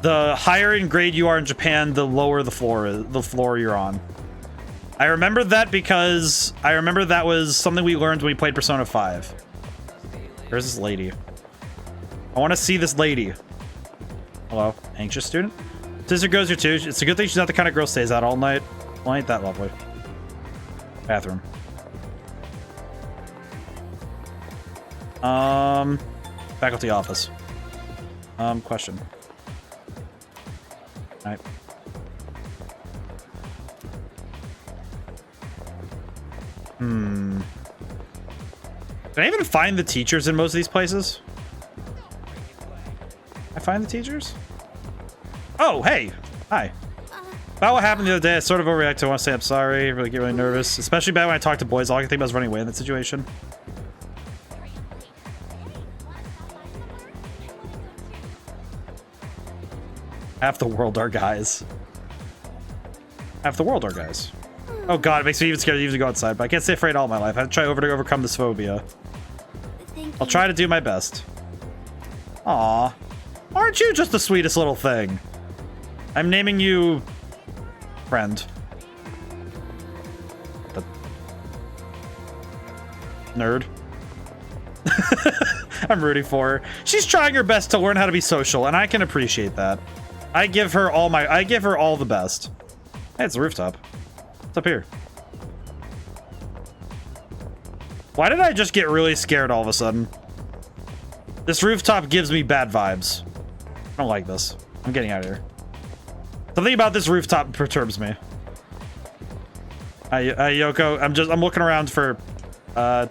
the higher in grade you are in Japan, the lower the floor is. The floor you're on. I remember that because I remember that was something we learned when we played Persona 5. Where's this lady? I want to see this lady. Hello, anxious student. Sister goes here too. It's a good thing she's not the kind of girl who stays out all night. Well, ain't that lovely. Bathroom. Faculty office. Question. All right. Can I even find the teachers in most of these places? I find the teachers? Oh, hey. Hi. About what happened the other day, I sort of overreacted. I want to say I'm sorry. Really get really nervous. Especially bad when I talk to boys. All I can think about is running away in that situation. Half the world are guys. Half the world are guys. Oh god, it makes me even scared to even go outside, but I can't stay afraid all my life. I have to try to overcome this phobia. I'll try to do my best. Aw. Aren't you just the sweetest little thing? I'm naming you... friend. The... nerd. I'm rooting for her. She's trying her best to learn how to be social, and I can appreciate that. I give her all the best. Hey, it's the rooftop. What's up here? Why did I just get really scared all of a sudden? This rooftop gives me bad vibes. I don't like this. I'm getting out of here. Something about this rooftop perturbs me. Yoko, I'm looking around for, It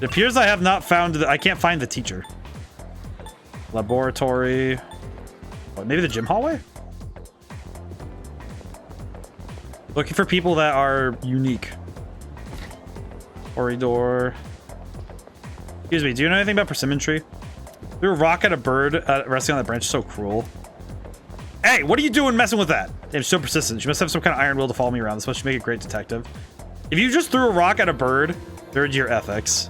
appears I have not found I can't find the teacher. Laboratory. What, maybe the gym hallway? Looking for people that are unique. Corridor. Excuse me, do you know anything about persimmon tree? Threw a rock at a bird resting on the branch. So cruel. Hey, what are you doing messing with that? It's so persistent. She must have some kind of iron will to follow me around. This must make a great detective. If you just threw a rock at a bird, third year ethics.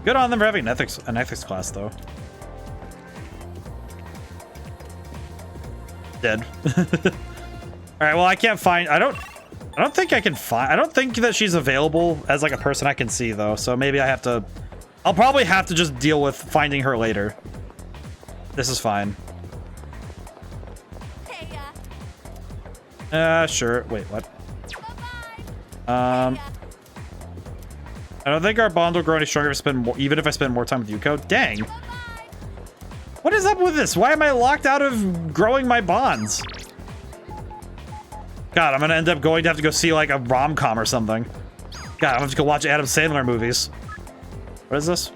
Good on them for having an ethics class, though. Dead. Alright, well, I can't find... I don't think I can find... I don't think that she's available as, like, a person I can see, though. So maybe I have to... I'll probably have to just deal with finding her later. This is fine. Sure. Wait, what? I don't think our bond will grow any stronger if I spend more, even if I spend more time with Yuko. Dang. What is up with this? Why am I locked out of growing my bonds? God, I'm gonna end up going to have to go see like a rom-com or something. God, I'm gonna have to go watch Adam Sandler movies. What is this?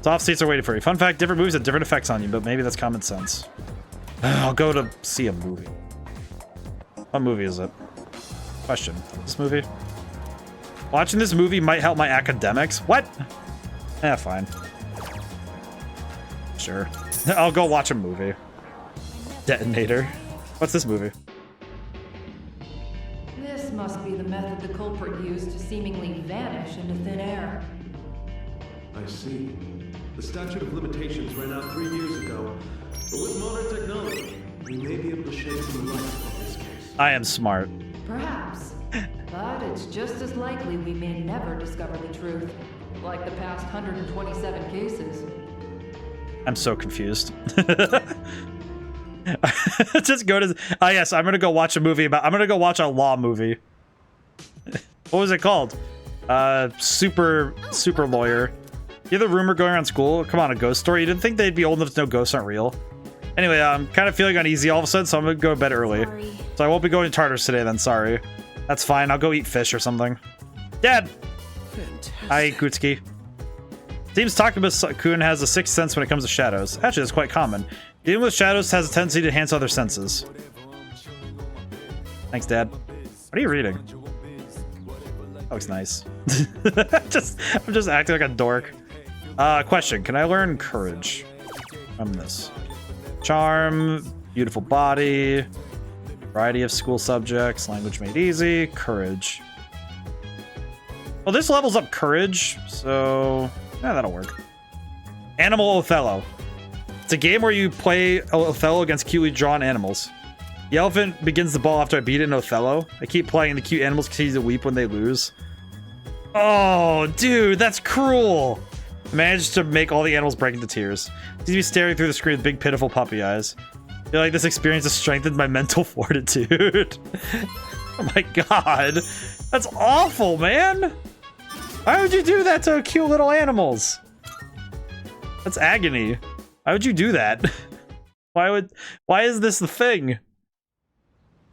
Soft seats are waiting for you. Fun fact, different movies have different effects on you, but maybe that's common sense. I'll go to see a movie. What movie is it? Question. This movie? Watching this movie might help my academics. What? Eh, fine. Sure. I'll go watch a movie. Detonator. What's this movie? This must be the method the culprit used to seemingly vanish into thin air. I see. The statute of limitations ran out 3 years ago. But with modern technology, we may be able to shed some light on this case. I am smart. Perhaps. But it's just as likely we may never discover the truth. Like the past 127 cases. I'm so confused. Just go to... yes, I'm gonna go watch a movie about... I'm gonna go watch a law movie. What was it called? Super Lawyer. You have the rumor going around school? Come on, a ghost story? You didn't think they'd be old enough to know ghosts aren't real? Anyway, I'm kind of feeling uneasy all of a sudden, so I'm gonna go to bed early. Sorry. So I won't be going to Tartarus today then, sorry. That's fine, I'll go eat fish or something. Dad! Fantastic. Hi, Kutsuki. Seems Takuma-kun has a sixth sense when it comes to shadows. Actually, that's quite common. Dealing with shadows has a tendency to enhance other senses. Thanks, Dad. What are you reading? That looks nice. I'm just acting like a dork. Question. Can I learn courage from this? Charm, beautiful body, variety of school subjects, language made easy, courage. Well, this levels up courage, so yeah, that'll work. Animal Othello. It's a game where you play Othello against cutely drawn animals. The elephant begins the ball after I beat it in Othello. I keep playing, the cute animals continue to weep when they lose. Oh, dude, that's cruel. I managed to make all the animals break into tears. Seems to be staring through the screen with big, pitiful puppy eyes. I feel like this experience has strengthened my mental fortitude. Oh my god. That's awful, man. Why would you do that to cute little animals? That's agony. Why would you do that? Why is this the thing?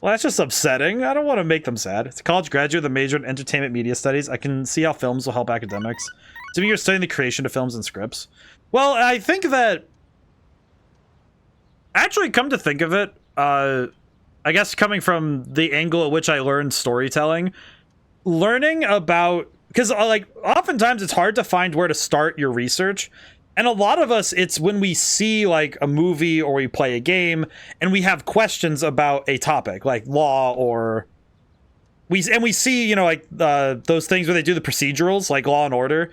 Well, that's just upsetting. I don't want to make them sad. It's a college graduate with a major in entertainment media studies. I can see how films will help academics. To me, you're studying the creation of films and scripts. Well, I think that... Actually, come to think of it, I guess coming from the angle at which I learned storytelling, learning about... Because, like, oftentimes it's hard to find where to start your research. And a lot of us, it's when we see, like, a movie or we play a game, and we have questions about a topic, like law or... we see, you know, like, those things where they do the procedurals, like Law and Order.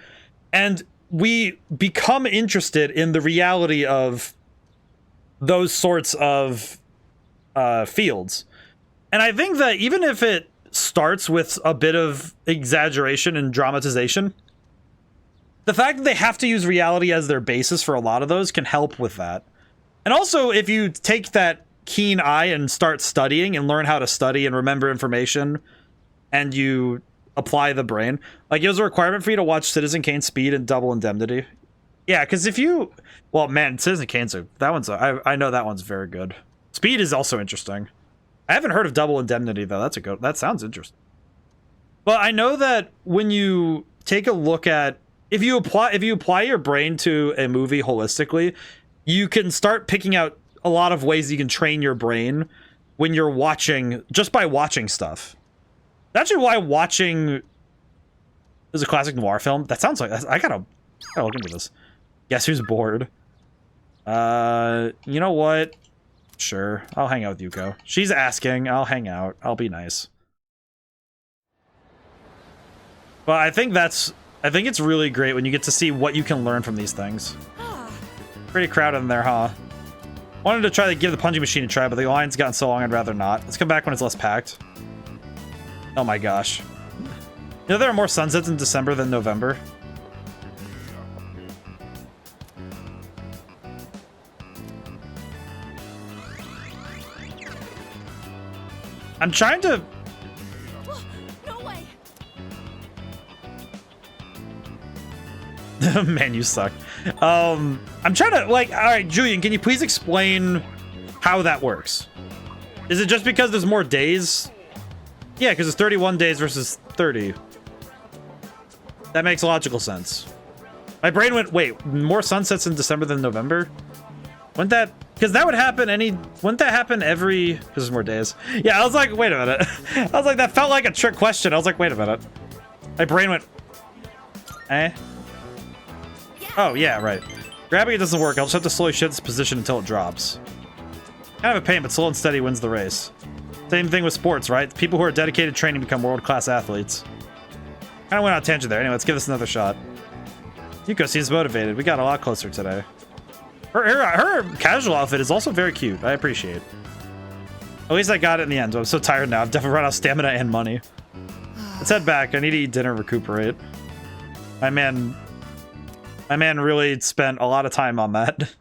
And we become interested in the reality of those sorts of fields. And I think that even if it starts with a bit of exaggeration and dramatization, the fact that they have to use reality as their basis for a lot of those can help with that. And also, if you take that keen eye and start studying and learn how to study and remember information, and you apply the brain, like, it was a requirement for you to watch Citizen Kane, Speed, and Double Indemnity. Yeah, because if you... Well, man, Citizen Kane's I know that one's very good. Speed is also interesting. I haven't heard of Double Indemnity, though. That sounds interesting. But I know that when you take a look at... If you apply your brain to a movie holistically, you can start picking out a lot of ways you can train your brain when you're watching, just by watching stuff. That's actually why watching This is a classic noir film. That sounds like I gotta look into this. Guess who's bored? You know what? Sure, I'll hang out with Yuko. She's asking. I'll hang out. I'll be nice. But I think it's really great when you get to see what you can learn from these things. Pretty crowded in there, huh? Wanted to try to give the punching machine a try, but the line's gotten so long I'd rather not. Let's come back when it's less packed. Oh my gosh. You know there are more sunsets in December than November? I'm trying to... No way. Man, you suck. I'm trying to, like, alright, Julian, can you please explain how that works? Is it just because there's more days? Yeah, because it's 31 days versus 30. That makes logical sense. My brain went, wait, more sunsets in December than November? Wouldn't that... Because that would happen wouldn't that happen every... Because there's more days. Yeah, I was like, wait a minute. I was like, that felt like a trick question. I was like, wait a minute. My brain went... Eh? Oh, yeah, right. Grabbing it doesn't work. I'll just have to slowly shift this position until it drops. Kind of a pain, but slow and steady wins the race. Same thing with sports, right? People who are dedicated to training become world-class athletes. Kind of went on a tangent there. Anyway, let's give this another shot. Yuko seems motivated. We got a lot closer today. Her casual outfit is also very cute. I appreciate it. At least I got it in the end. I'm so tired now. I've definitely run out of stamina and money. Let's head back. I need to eat dinner and recuperate. My man really spent a lot of time on that.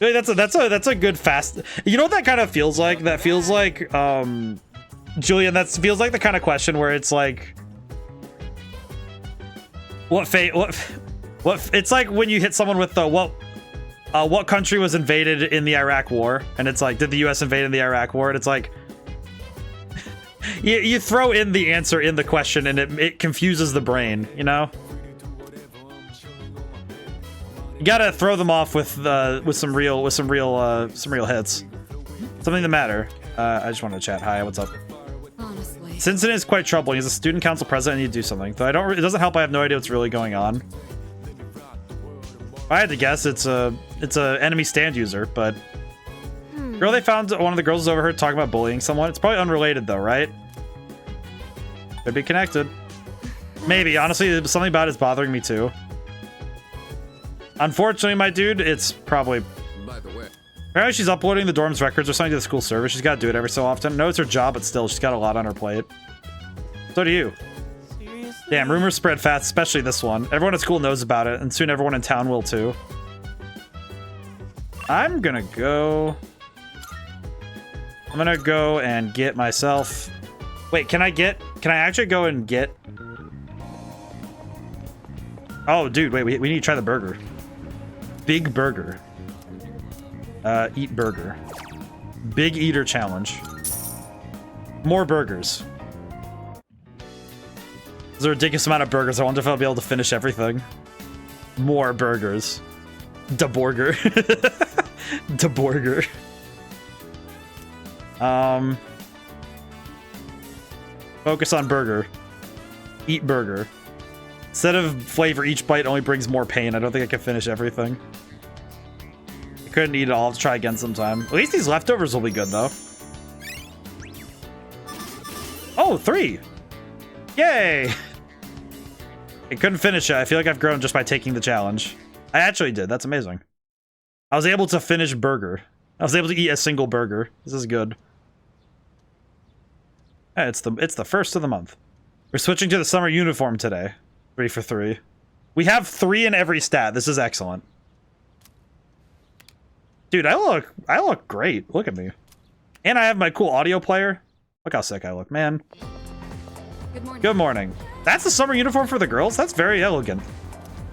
Really, that's a good fast. You know what that kind of feels like? That feels like Julian, that feels like the kind of question where it's like what it's like when you hit someone with the what country was invaded in the Iraq War, and it's like, did the US invade in the Iraq War? And it's like you throw in the answer in the question and it confuses the brain, you know? You gotta throw them off with some real hits. Something to matter. I just wanted to chat. Hi, what's up? Honestly. This incident is quite troubling. He's a student council president. I need to do something. Though it doesn't help. I have no idea what's really going on. If I had to guess, it's a enemy stand user, but girl they found, one of the girls is overheard talking about bullying someone. It's probably unrelated though, right? Could be connected. Maybe. Honestly, something about it's bothering me too. Unfortunately, my dude, it's probably... By the way, apparently she's uploading the dorm's records or something to the school server. She's got to do it every so often. No, it's her job, but still, she's got a lot on her plate. So do you. Seriously? Damn, rumors spread fast, especially this one. Everyone at school knows about it, and soon everyone in town will too. I'm gonna go and get myself... Wait, can I actually go and get... Oh, dude, wait, we need to try the burger. Big burger. Eat burger. Big eater challenge. More burgers. There's a ridiculous amount of burgers. I wonder if I'll be able to finish everything. More burgers. Da burger. Da burger. Focus on burger. Eat burger. Instead of flavor, each bite only brings more pain. I don't think I can finish everything. I couldn't eat it all. I'll try again sometime. At least these leftovers will be good, though. Oh, 3! Yay! I couldn't finish it. I feel like I've grown just by taking the challenge. I actually did. That's amazing. I was able to finish burger. I was able to eat a single burger. This is good. Yeah, it's the first of the month. We're switching to the summer uniform today. 3 for 3. We have 3 in every stat. This is excellent. Dude, I look great. Look at me. And I have my cool audio player. Look how sick I look, man. Good morning. Good morning. That's the summer uniform for the girls? That's very elegant.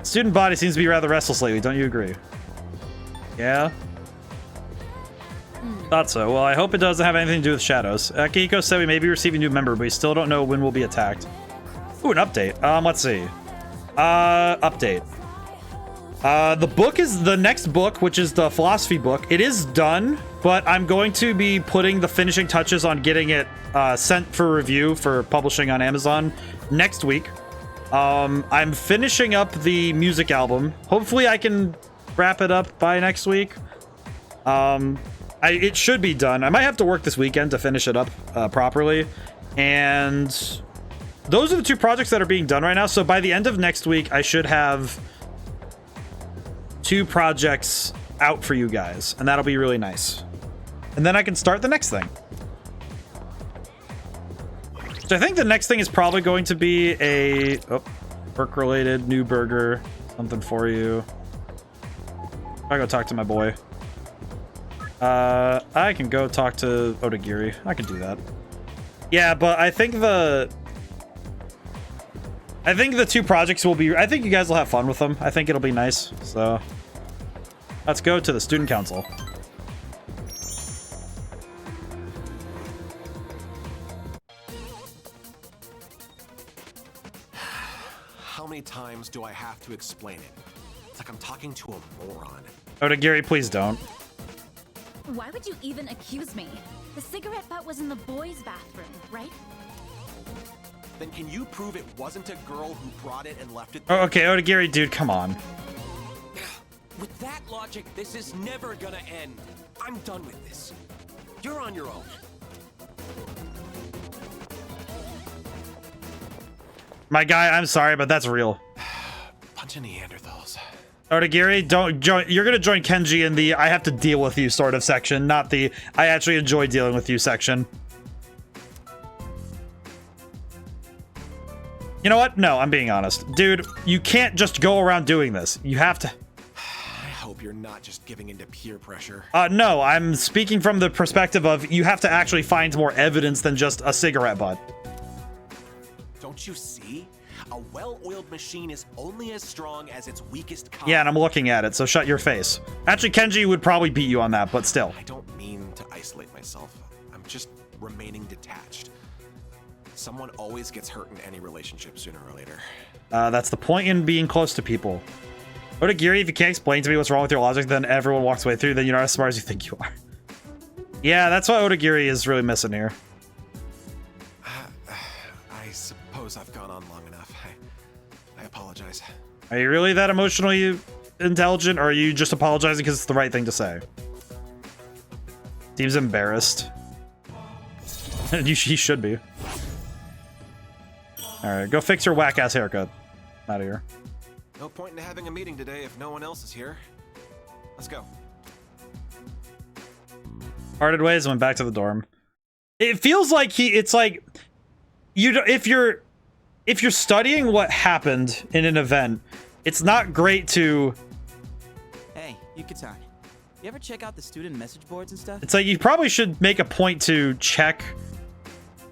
Student body seems to be rather restless lately. Don't you agree? Yeah? Thought so. Well, I hope it doesn't have anything to do with shadows. Akihiko said we may be receiving a new member, but we still don't know when we'll be attacked. Ooh, an update. Let's see. Update. The book is the next book, which is the philosophy book. It is done, but I'm going to be putting the finishing touches on getting it sent for review for publishing on Amazon next week. I'm finishing up the music album. Hopefully I can wrap it up by next week. It should be done. I might have to work this weekend to finish it up properly. And those are the two projects that are being done right now. So by the end of next week, I should have 2 projects out for you guys, and that'll be really nice. And then I can start the next thing. So I think the next thing is probably going to be a work-related new burger, something for you. I go talk to my boy. I can go talk to Odagiri. I can do that. Yeah, but I think the 2 projects will be... I think you guys will have fun with them. I think it'll be nice. So let's go to the student council. How many times do I have to explain it? It's like I'm talking to a moron. Odagiri, please don't. Why would you even accuse me? The cigarette butt was in the boys' bathroom, right? Then can you prove it wasn't a girl who brought it and left it Oh, there? okay, Odagiri, dude, come on. With that logic, this is never gonna end. I'm done with this. You're on your own. My guy, I'm sorry, but that's real. Bunch of Neanderthals. Odagiri, don't join. You're gonna join Kenji in the I have to deal with you sort of section, not the I actually enjoy dealing with you section. You know what? No, I'm being honest. Dude, you can't just go around doing this. You have to... I hope you're not just giving into peer pressure. No, I'm speaking from the perspective of you have to actually find more evidence than just a cigarette butt. Don't you see? A well-oiled machine is only as strong as its weakest cog. Yeah, and I'm looking at it, so shut your face. Actually, Kenji would probably beat you on that, but still. I don't mean to isolate myself. I'm just remaining detached. Someone always gets hurt in any relationship sooner or later. That's the point in being close to people. Odagiri, if you can't explain to me what's wrong with your logic, then everyone walks away through, then you're not as smart as you think you are. Yeah, that's what Odagiri is really missing here. I suppose I've gone on long enough. I apologize. Are you really that emotionally intelligent, or are you just apologizing because it's the right thing to say? Seems embarrassed. He should be. Alright, go fix your whack-ass haircut. Out of here. No point in having a meeting today if no one else is here. Let's go. Parted ways and went back to the dorm. It feels like it's like... If you're studying what happened in an event, it's not great to... Hey, Yuka-san. You ever check out the student message boards and stuff? It's like you probably should make a point to check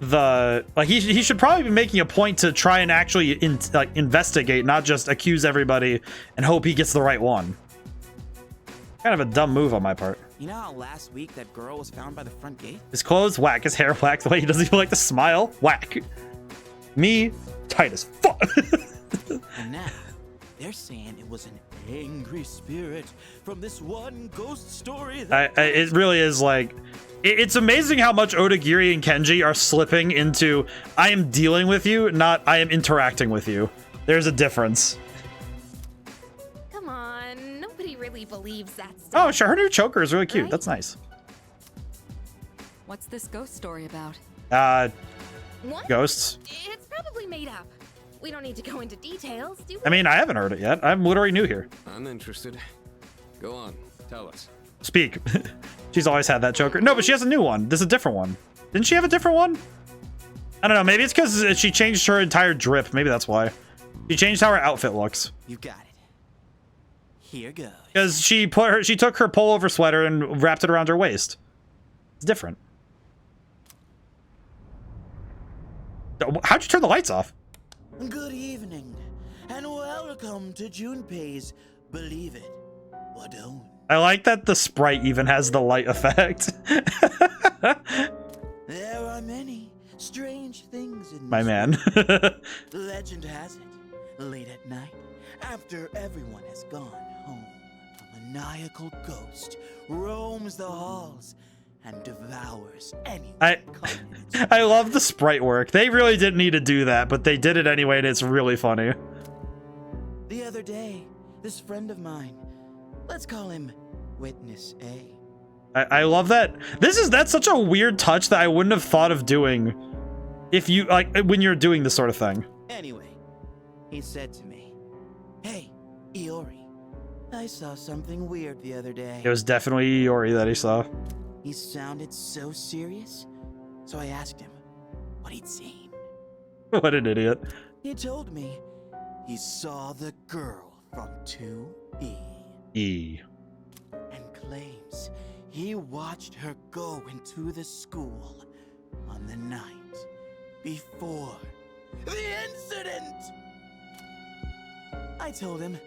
the... Like, he should probably be making a point to try and actually investigate, not just accuse everybody and hope he gets the right one. Kind of a dumb move on my part. You know how last week that girl was found by the front gate? His clothes, whack. His hair, whack. The way he doesn't even like to smile, whack. Me, tight as fuck. And now, they're saying it was an angry spirit from this one ghost story that... It really is like... It's amazing how much Odagiri and Kenji are slipping into I am dealing with you, not I am interacting with you. There's a difference. Come on, nobody really believes that stuff. Oh, sure. Her new choker is really cute. Right? That's nice. What's this ghost story about? What? Ghosts. It's probably made up. We don't need to go into details, do we? I mean, I haven't heard it yet. I'm literally new here. I'm interested. Go on, tell us. Speak. She's always had that choker. No, but she has a new one. This is a different one. Didn't she have a different one? I don't know. Maybe it's because she changed her entire drip. Maybe that's why. She changed how her outfit looks. You got it. Here goes. Because she took her pullover sweater and wrapped it around her waist. It's different. How'd you turn the lights off? Good evening, and welcome to Junpei's Believe It or Don't. I like that the sprite even has the light effect. There are many strange things in My this man. world. Legend has it, late at night, after everyone has gone home, a maniacal ghost roams the halls and devours anyone. I love the sprite work. They really didn't need to do that, but they did it anyway, and it's really funny. The other day, this friend of mine, let's call him Witness A. I love that. That's such a weird touch that I wouldn't have thought of doing if you, like, when you're doing this sort of thing. Anyway, he said to me, "Hey, Iori, I saw something weird the other day." It was definitely Iori that he saw. He sounded so serious, so I asked him what he'd seen. What an idiot. He told me he saw the girl from 2E. E. And claims he watched her go into the school on the night before the incident. I told him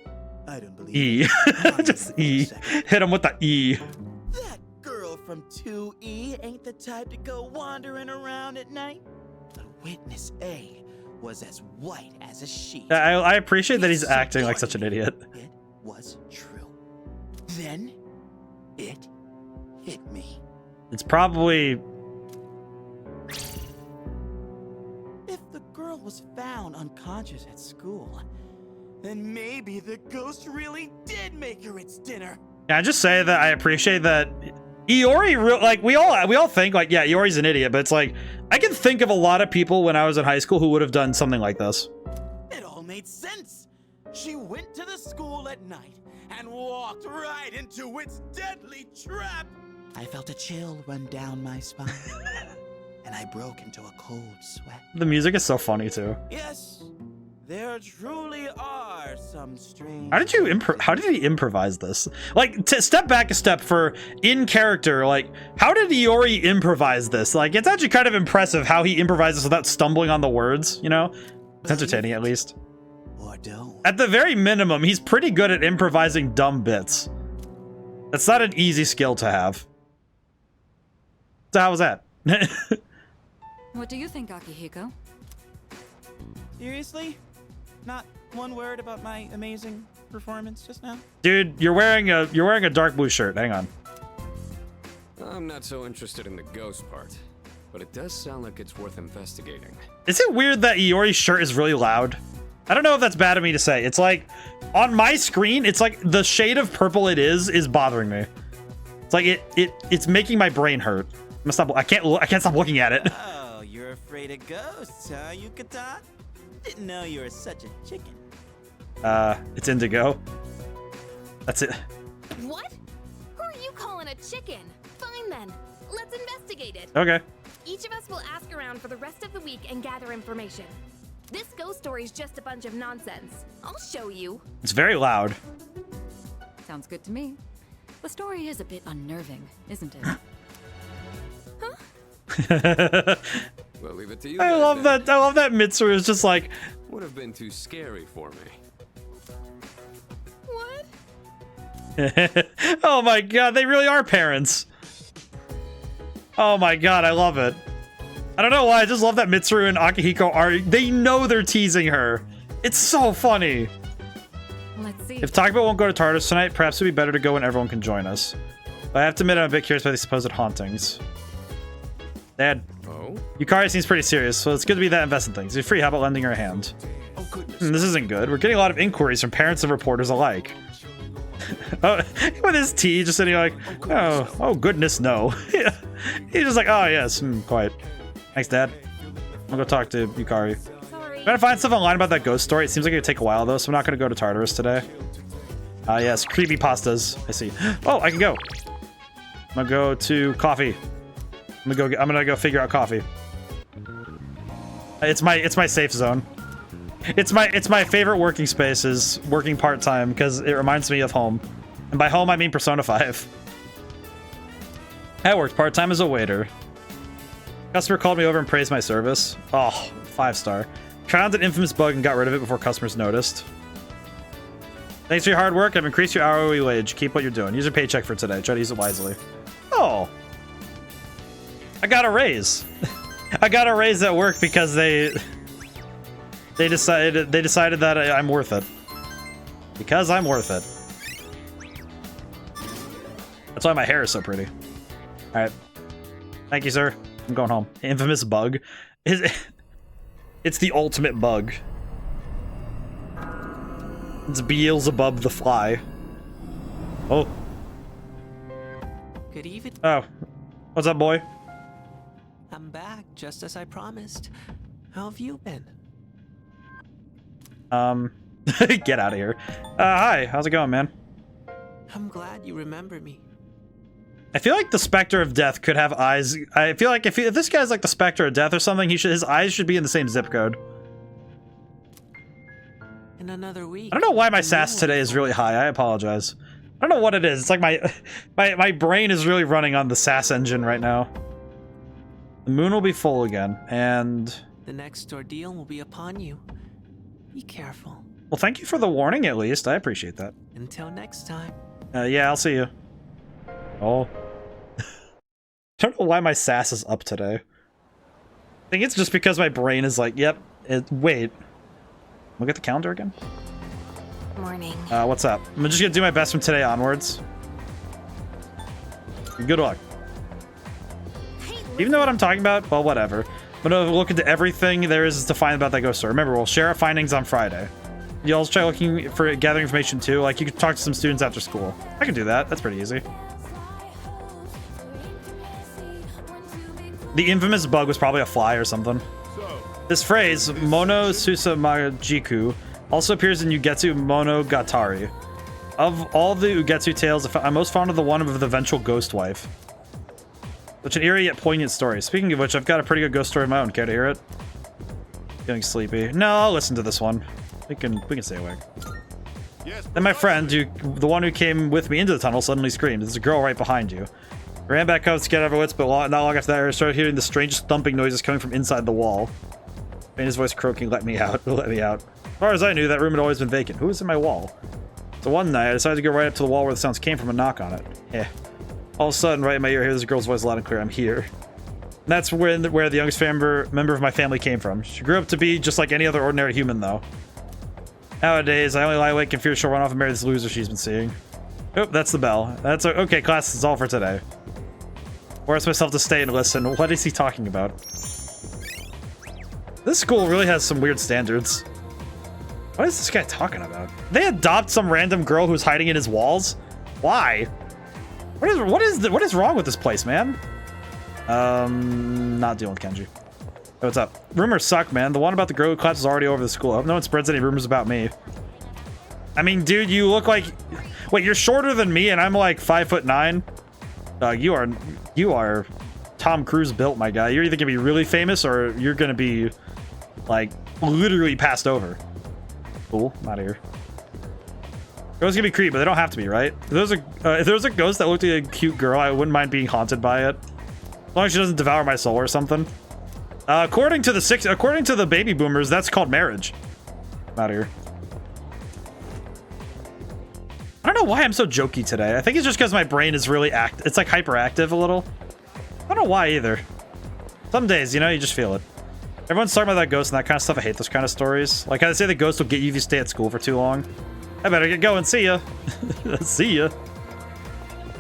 I don't believe E. Just E. Hit him with the E. That girl from 2E ain't the type to go wandering around at night. But Witness A was as white as a sheet. I appreciate that he's acting like such an idiot. It was true. Then it hit me. It's probably... If the girl was found unconscious at school, then maybe the ghost really did make her its dinner. Can I just say that I appreciate that Iori, like, we all think, like, yeah, Iori's an idiot, but it's like, I can think of a lot of people when I was in high school who would have done something like this. It all made sense. She went to the school at night and walked right into its deadly trap. I felt a chill run down my spine, and I broke into a cold sweat. The music is so funny, too. Yes, there truly are some strange... How did he improvise this? Like, to step back a step for in character, like, how did Iori improvise this? Like, it's actually kind of impressive how he improvises without stumbling on the words, you know? It's entertaining, at least. Or don't. At the very minimum, he's pretty good at improvising dumb bits. That's not an easy skill to have. So how was that? What do you think, Akihiko? Seriously? Not one word about my amazing performance just now? Dude, you're wearing a dark blue shirt. Hang on. I'm not so interested in the ghost part, but it does sound like it's worth investigating. Is it weird that Iori's shirt is really loud? I don't know if that's bad of me to say. It's like, on my screen, it's like the shade of purple it is bothering me. It's like it's making my brain hurt. I'm gonna stop. I can't stop looking at it. Oh, you're afraid of ghosts, huh, Yukata? Didn't know you were such a chicken. It's indigo. That's it. What? Who are you calling a chicken? Fine then. Let's investigate it. Okay. Each of us will ask around for the rest of the week and gather information. This ghost story's just a bunch of nonsense. I'll show you. It's very loud. Sounds good to me. The story is a bit unnerving, isn't it? Well, leave it to you. I love that Mitsuru is just like, would have been too scary for me. What? Oh my god, they really are parents. Oh my god, I love it. I don't know why, I just love that Mitsuru and Akihiko are, they know they're teasing her. It's so funny. Let's see. If Takaba won't go to Tartarus tonight, perhaps it'd be better to go when everyone can join us. But I have to admit I'm a bit curious about these supposed hauntings. Dad. Oh? Yukari seems pretty serious, so it's good to be that invested in things. You're free, how about lending her a hand? Oh, goodness. This isn't good. We're getting a lot of inquiries from parents and reporters alike. Oh, with his tea, just sitting like, oh goodness, no. He's just like, oh yes, quiet. Thanks, Dad. I'm gonna go talk to Yukari. Sorry. I'm gonna find stuff online about that ghost story. It seems like it'd take a while though, so I'm not gonna go to Tartarus today. Yes, creepypastas. I see. Oh, I can go. I'm gonna go to coffee. I'm gonna go figure out coffee. It's my safe zone. It's my favorite working space is working part-time because it reminds me of home. And by home I mean Persona 5. I worked part-time as a waiter. Customer called me over and praised my service. Oh, 5-star. Found an infamous bug and got rid of it before customers noticed. Thanks for your hard work. I've increased your hourly wage. Keep what you're doing. Use your paycheck for today. Try to use it wisely. Oh. I got a raise. I got a raise at work because they decided that I'm worth it. Because I'm worth it. That's why my hair is so pretty. All right. Thank you, sir. I'm going home. Infamous bug. It's the ultimate bug. It's Beelzebub the fly. Oh. Good evening. Oh. What's up, boy? I'm back, just as I promised. How have you been? Get out of here. Hi. How's it going, man? I'm glad you remember me. I feel like the Spectre of Death could have eyes. I feel like if this guy's like the Spectre of Death or something, his eyes should be in the same zip code. In another week. I don't know why my sass today is really high. I apologize. I don't know what it is. It's like my brain is really running on the sass engine right now. The moon will be full again, and the next ordeal will be upon you. Be careful. Well, thank you for the warning, at least. I appreciate that. Until next time. Yeah, I'll see you. Oh. I don't know why my sass is up today. I think it's just because my brain is like, yep, wait. Look at the calendar again. Morning. What's up? I'm just gonna do my best from today onwards. Good luck. Even know what I'm talking about? Well, whatever. I'm gonna look into everything there is to find about that ghost story. Remember, we'll share our findings on Friday. You also try looking for gathering information too. Like, you can talk to some students after school. I can do that. That's pretty easy. The infamous bug was probably a fly or something. This phrase, Mono Susamajiku, also appears in Ugetsu Monogatari. Of all the Ugetsu tales, I'm most fond of the one of the eventual ghost wife. Such an eerie yet poignant story. Speaking of which, I've got a pretty good ghost story of my own. Care to hear it? Getting sleepy. No, I'll listen to this one. We can stay awake. Then my friend, the one who came with me into the tunnel, suddenly screamed. There's a girl right behind you. I ran back up to get out of her wits, but not long after that, I started hearing the strangest thumping noises coming from inside the wall. And his voice croaking, "Let me out, let me out." As far as I knew, that room had always been vacant. Who was in my wall? So one night, I decided to go right up to the wall where the sounds came from and knock on it. Yeah. All of a sudden, right in my ear, I hear this girl's voice loud and clear. I'm here. And that's where the youngest member of my family came from. She grew up to be just like any other ordinary human, though. Nowadays, I only lie awake and fear she'll run off and marry this loser she's been seeing. Oh, that's the bell. That's okay, class is all for today. Force myself to stay and listen. What is he talking about? This school really has some weird standards. What is this guy talking about? They adopt some random girl who's hiding in his walls? Why? What is wrong with this place, man? Not dealing with Kenji. Hey, what's up? Rumors suck, man. The one about the girl who claps is already over the school. I hope no one spreads any rumors about me. I mean, dude, you look like... Wait, you're shorter than me and I'm like 5'9"? You are Tom Cruise built, my guy. You're either gonna be really famous or you're gonna be like literally passed over. Cool, I'm out of here. Ghosts can be creepy, but they don't have to be, right? If there was a ghost that looked like a cute girl, I wouldn't mind being haunted by it, as long as she doesn't devour my soul or something. According to the baby boomers, that's called marriage. I'm out of here. I don't know why I'm so jokey today. I think it's just because my brain is really it's like hyperactive a little. I don't know why either. Some days, you know, you just feel it. Everyone's talking about that ghost and that kind of stuff. I hate those kind of stories. Like how they say the ghost will get you if you stay at school for too long. I better get going. See ya. See ya.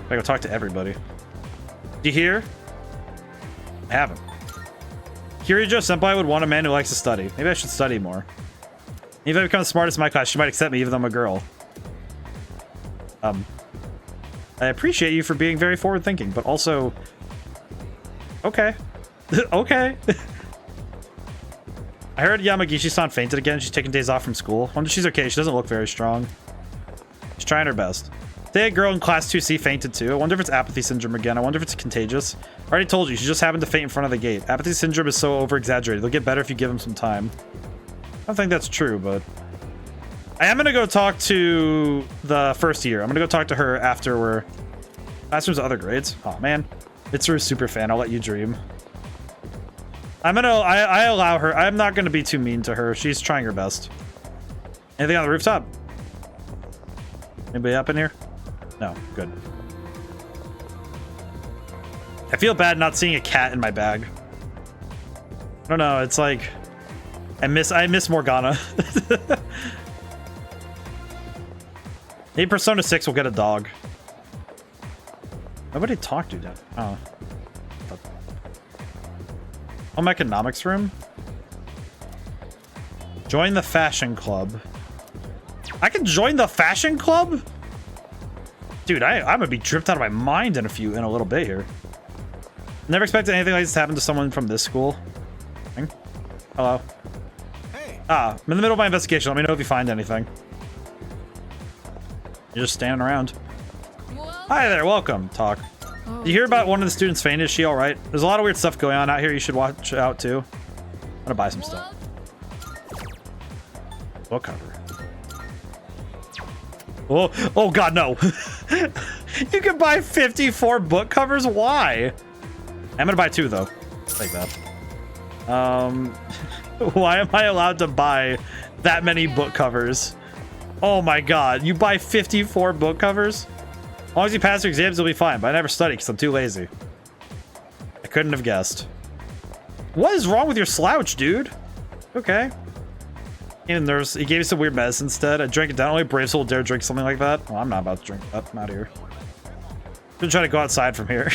I go talk to everybody. Do you hear? I haven't. Kirijo Senpai would want a man who likes to study. Maybe I should study more. Even if I become the smartest in my class, she might accept me even though I'm a girl. I appreciate you for being very forward-thinking, but also... Okay. Okay. I heard Yamagishi-san fainted again. She's taking days off from school. I wonder if she's okay. She doesn't look very strong. She's trying her best. Today, a girl in class 2C fainted too. I wonder if it's apathy syndrome again. I wonder if it's contagious. I already told you, she just happened to faint in front of the gate. Apathy syndrome is so over-exaggerated. They'll get better if you give them some time. I don't think that's true, but... I am gonna go talk to the first year. I'm gonna go talk to her after we're... Classroom's other grades. Oh man. Mitsuru's super fan. I'll let you dream. I allow her. I'm not gonna be too mean to her. She's trying her best. Anything on the rooftop? Anybody up in here? No. Good. I feel bad not seeing a cat in my bag. I don't know. It's like... I miss Morgana. Maybe Persona 6 will get a dog. Nobody talked to that. Oh. Home economics room? Join the fashion club. I can join the fashion club? Dude, I'm gonna be tripped out of my mind in a little bit here. Never expected anything like this to happen to someone from this school. Hello. Hey. I'm in the middle of my investigation. Let me know if you find anything. You're just standing around. Hi there, welcome. Talk. Did you hear about one of the students fainted? Is she alright? There's a lot of weird stuff going on out here. You should watch out too. I'm gonna buy some stuff. Book cover. Oh god, no. You can buy 54 book covers? Why? I'm gonna buy 2 though. Like that. Why am I allowed to buy that many book covers? Oh my god, you buy 54 book covers? As long as you pass your exams, you'll be fine, but I never study because I'm too lazy. I couldn't have guessed. What is wrong with your slouch, dude? Okay. He gave me some weird medicine instead. I drank it down. Only a brave soul dare drink something like that. Well, I'm not about to drink that. I'm out of here. I'm gonna try to go outside from here.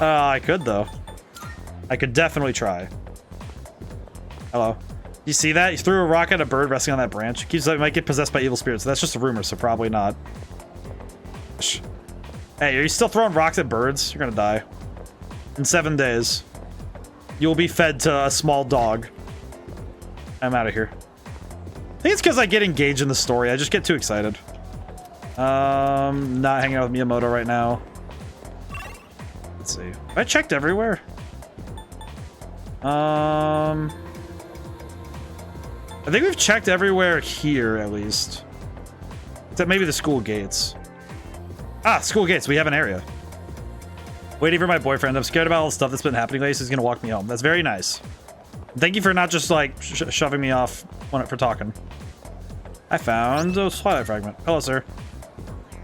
I could, though. I could definitely try. Hello. You see that? You threw a rock at a bird resting on that branch. It keeps like, might get possessed by evil spirits. That's just a rumor, so probably not. Hey, are you still throwing rocks at birds? You're gonna die. In 7 days, you'll be fed to a small dog. I'm out of here. I think it's because I get engaged in the story. I just get too excited. Not hanging out with Miyamoto right now. Let's see. Have I checked everywhere? I think we've checked everywhere here, at least. Except maybe the school gates. Ah, school gates. We have an area. Waiting for my boyfriend. I'm scared about all the stuff that's been happening lately, so he's gonna walk me home. That's very nice. Thank you for not just, like, shoving me off for talking. I found a Twilight fragment. Hello, sir.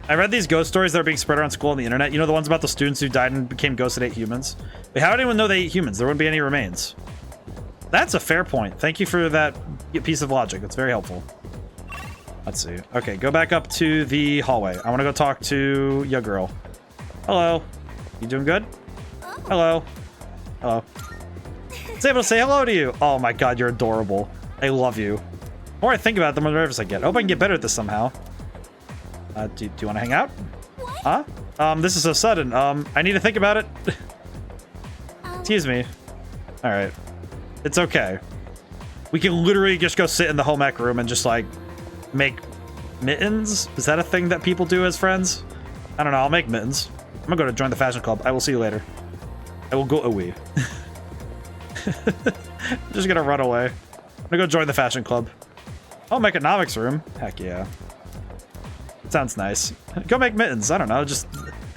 I read these ghost stories that are being spread around school on the internet. You know, the ones about the students who died and became ghosts and ate humans? Wait, how did anyone know they ate humans? There wouldn't be any remains. That's a fair point. Thank you for that piece of logic. That's very helpful. Let's see. Okay, go back up to the hallway. I want to go talk to your girl. Hello. You doing good? Hello. Hello. It's able to say hello to you. Oh my god, you're adorable. I love you. The more I think about it, the more nervous I get. I hope I can get better at this somehow. Do you want to hang out? Huh? This is so sudden. I need to think about it. Excuse me. All right. It's okay. We can literally just go sit in the home ec room and just, like, make mittens? Is that a thing that people do as friends? I don't know. I'll make mittens. I'm gonna go to join the fashion club. I will see you later. I will go away. I'm just gonna run away. I'm gonna go join the fashion club. Home economics room. Heck yeah. Sounds nice. Go make mittens. I don't know. Just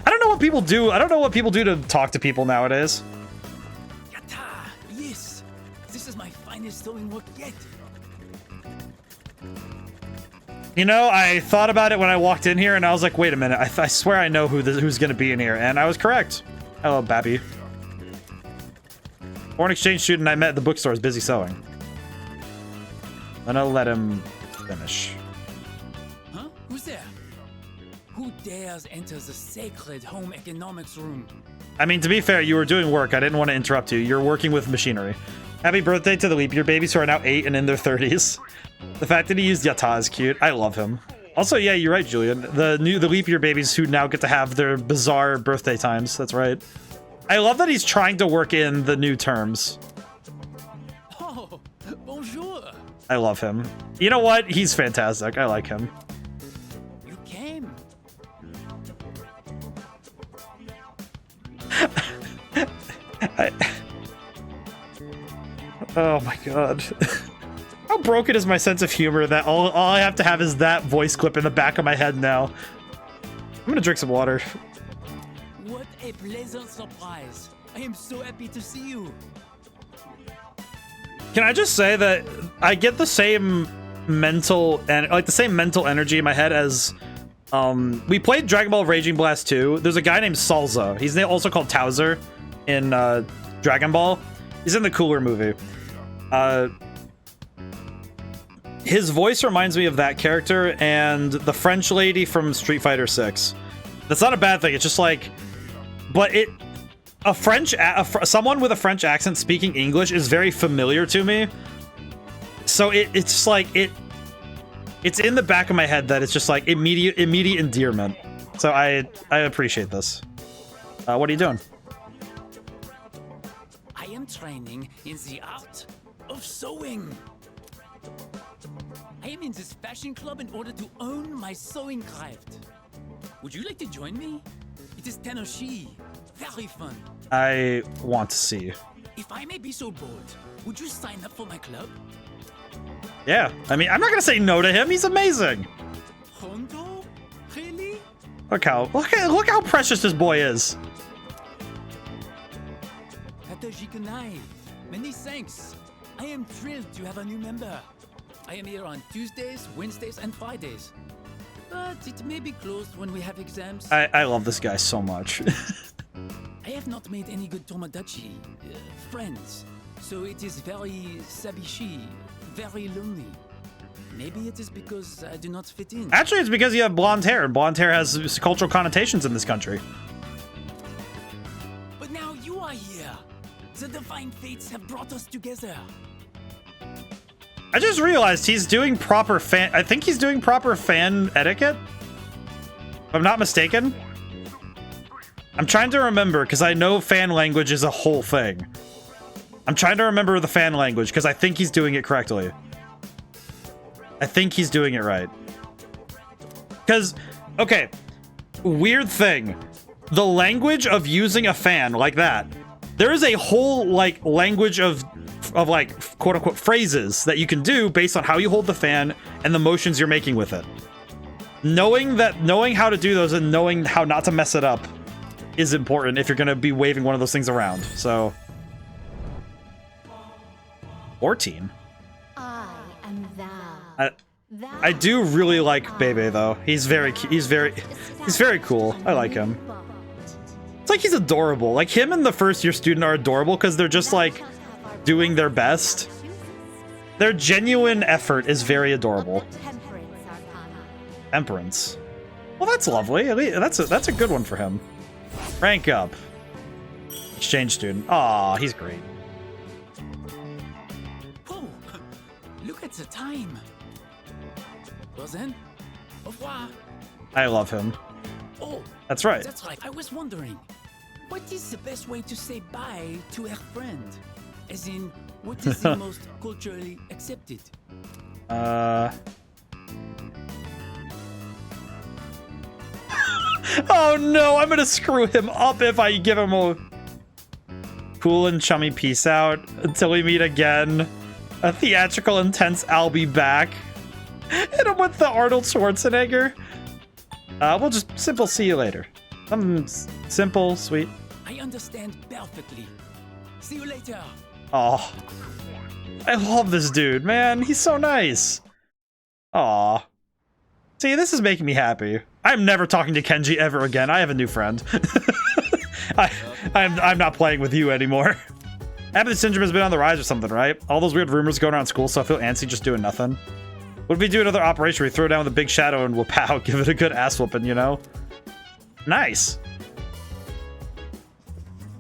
I don't know what people do. I don't know what people do to talk to people nowadays. Yatta! Yes! This is my finest sewing work yet. You know, I thought about it when I walked in here, and I was like, wait a minute. I swear I know who's going to be in here, and I was correct. Hello, Babby. Foreign exchange student I met at the bookstore is busy sewing. I'm gonna let him finish. Huh? Who's there? Who dares enter the sacred home economics room? I mean, to be fair, you were doing work. I didn't want to interrupt you. You're working with machinery. Happy birthday to the leap year babies who are now 8 and in their 30s. The fact that he used Yatta is cute. I love him. Also, yeah, you're right, Julian. The leap year babies who now get to have their bizarre birthday times. That's right. I love that he's trying to work in the new terms. Oh, bonjour. I love him. You know what? He's fantastic. I like him. You came. Oh my god. How broken is my sense of humor that all I have to have is that voice clip in the back of my head now. I'm gonna drink some water. What a pleasant surprise. I am so happy to see you. Can I just say that I get the same mental and like the same mental energy in my head as we played Dragon Ball Raging Blast 2. There's a guy named Salza. He's also called Towser in Dragon Ball. He's in the Cooler movie. His voice reminds me of that character and the French lady from Street Fighter 6. That's not a bad thing. It's just like, but someone with a French accent speaking English is very familiar to me. So it's just like it's in the back of my head that it's just like immediate endearment. So I appreciate this. What are you doing? I am training in the art of sewing. I am in this fashion club in order to own my sewing craft. Would you like to join me? It is Tenoshi. Very fun. I want to see. If I may be so bold, would you sign up for my club? Yeah, I mean, I'm not gonna say no to him. He's amazing. Hondo? Really? Look how precious this boy is. Katajikanai, many thanks. I am thrilled to have a new member. I am here on Tuesdays, Wednesdays, and Fridays. But it may be closed when we have exams. I love this guy so much. I have not made any good Tomodachi friends, so it is very sabishi, very lonely. Maybe it is because I do not fit in. Actually, it's because you have blonde hair, and blonde hair has cultural connotations in this country. But now you are here. The divine fates have brought us together. I just realized he's doing proper fan... I think he's doing proper fan etiquette? If I'm not mistaken. I'm trying to remember, because I know fan language is a whole thing. I'm trying to remember the fan language, because I think he's doing it correctly. I think he's doing it right. Because, okay, weird thing. The language of using a fan like that, there is a whole, like, language of like, quote-unquote, phrases that you can do based on how you hold the fan and the motions you're making with it. Knowing how to do those and knowing how not to mess it up is important if you're going to be waving one of those things around. So, 14. I am thou. I do really like Bebe though. He's very cool. I like him. It's like he's adorable. Like him and the first year student are adorable because they're just like doing their best. Their genuine effort is very adorable. Temperance. Well, that's lovely. That's a good one for him. Rank up. Exchange student. Aw, he's great. Oh, look at the time. Well then, au revoir. I love him. Oh, that's right. That's right. I was wondering, what is the best way to say bye to a friend? As in, what is the most culturally accepted? Oh no, I'm gonna screw him up if I give him a cool and chummy peace out until we meet again. A theatrical, intense I'll be back. Hit him with the Arnold Schwarzenegger. We'll just simple see you later. Something simple, sweet. I understand perfectly. See you later. Oh, I love this dude, man. He's so nice. Aw. See, this is making me happy. I'm never talking to Kenji ever again. I have a new friend. I'm not playing with you anymore. Apathy syndrome has been on the rise or something, right? All those weird rumors going around school, so I feel antsy just doing nothing. What if we do another operation where we throw down with a big shadow and we'll pow, give it a good ass whooping, you know? Nice.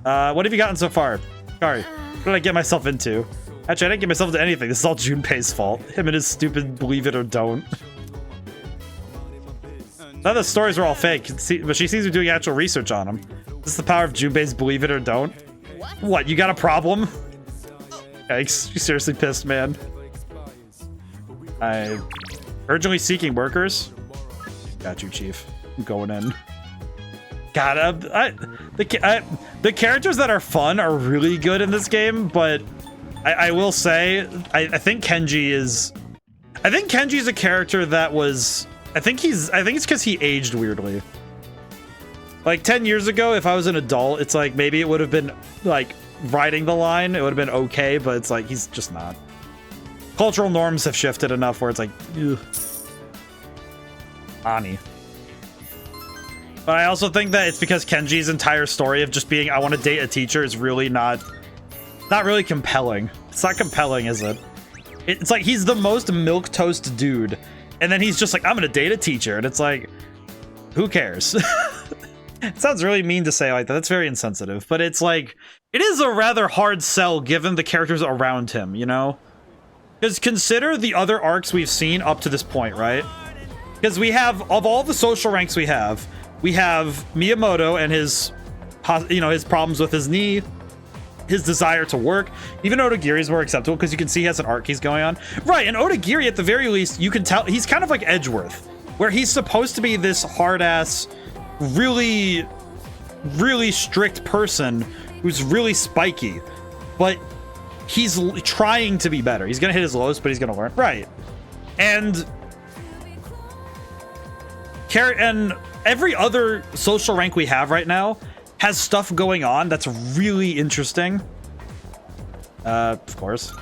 What have you gotten so far? Sorry. What did I get myself into? Actually, I didn't get myself into anything. This is all Junpei's fault. Him and his stupid believe it or don't. None of the stories were all fake, but she seems to be doing actual research on them. This is the power of Junpei's believe it or don't. What, you got a problem? Yikes, you seriously pissed, man. I urgently seeking workers. Got you, Chief. I'm going in. God, the characters that are fun are really good in this game, but I will say, I think Kenji is... I think Kenji's a character that was... I think it's because he aged weirdly. Like 10 years ago, if I was an adult, it's like maybe it would have been like riding the line. It would have been okay, but it's like he's just not. Cultural norms have shifted enough where it's like, ugh. Ani. But I also think that it's because Kenji's entire story of just being, I want to date a teacher is really not really compelling. It's not compelling, is it? It's like he's the most milquetoast dude. And then he's just like, I'm gonna date a teacher. And it's like, who cares? It sounds really mean to say like that. That's very insensitive, but it's like, it is a rather hard sell given the characters around him, you know? Because consider the other arcs we've seen up to this point, right? Because we have, of all the social ranks we have Miyamoto and his, you know, his problems with his knee, his desire to work. Even Odagiri is more acceptable because you can see he has an arc he's going on. Right, and Odagiri, at the very least, you can tell he's kind of like Edgeworth, where he's supposed to be this hard-ass, really, really strict person who's really spiky, but he's trying to be better. He's gonna hit his lows, but he's gonna learn. Right. And every other social rank we have right now has stuff going on that's really interesting. Of course.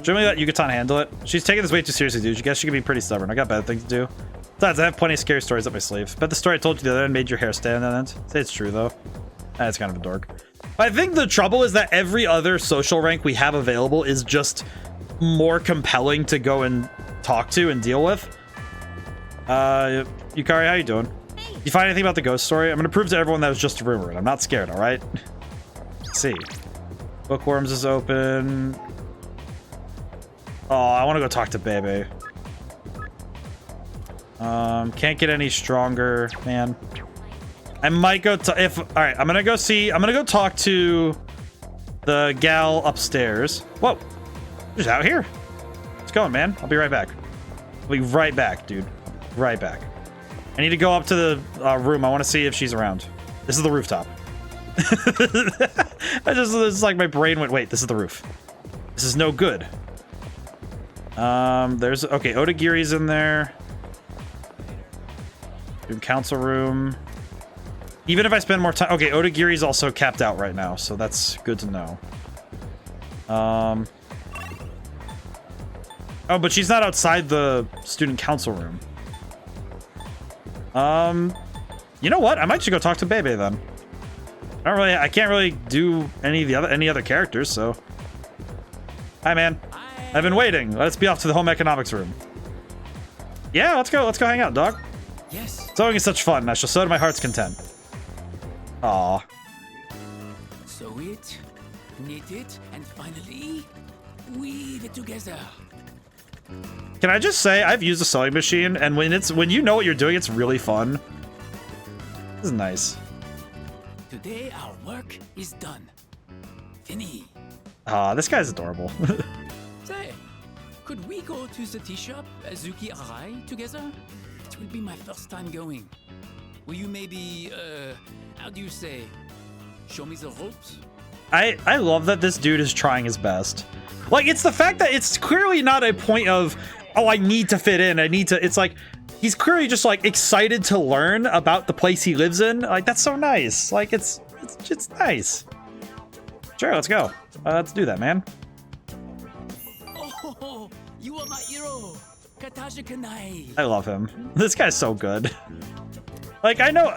Should we let Yucatan handle it? She's taking this way too seriously, dude. I guess she can be pretty stubborn. I got better things to do. Besides, I have plenty of scary stories up my sleeve. Bet the story I told you the other end made your hair stand on end. Say it's true, though. That's kind of a dork. But I think the trouble is that every other social rank we have available is just more compelling to go and talk to and deal with. Yukari, how you doing? You find anything about the ghost story? I'm going to prove to everyone that was just a rumor, and I'm not scared, all right? Let's see. Bookworms is open. Oh, I want to go talk to Bebe. Can't get any stronger, man. I might go to all right, I'm gonna go talk to the gal upstairs. Whoa, she's out here. It's going, man. I'll be right back. I'll be right back, dude. Right back. I need to go up to the room. I want to see if she's around. This is the rooftop. It's like my brain went, wait, this is the roof. This is no good. There's, okay, Odagiri's in there. Council room. Even if I spend more time, okay, Odagiri's also capped out right now, so that's good to know. Oh, but she's not outside the student council room. You know what? I might just go talk to Bebe then. I can't really do any other characters, so. Hi, man. I've been waiting. Let's be off to the home economics room. Yeah, let's go hang out, dog. Yes. Sewing is such fun. I shall sew to my heart's content. Aw. Sew it, knit it, and finally weave it together. Can I just say I've used a sewing machine, and when you know what you're doing, it's really fun. This is nice. Today our work is done. Fini. Ah, this guy's adorable. Say, could we go to the tea shop, Azuki Arai, together? It will be my first time going. Will you maybe, how do you say, show me the ropes? I love that this dude is trying his best. Like, it's the fact that it's clearly not a point of, oh, I need to fit in. It's like, he's clearly just like excited to learn about the place he lives in. Like, that's so nice. Like, it's nice. Sure, let's go. Let's do that, man. Oh, you are my hero. Kataja Kanai. I love him. This guy's so good. Like, I know.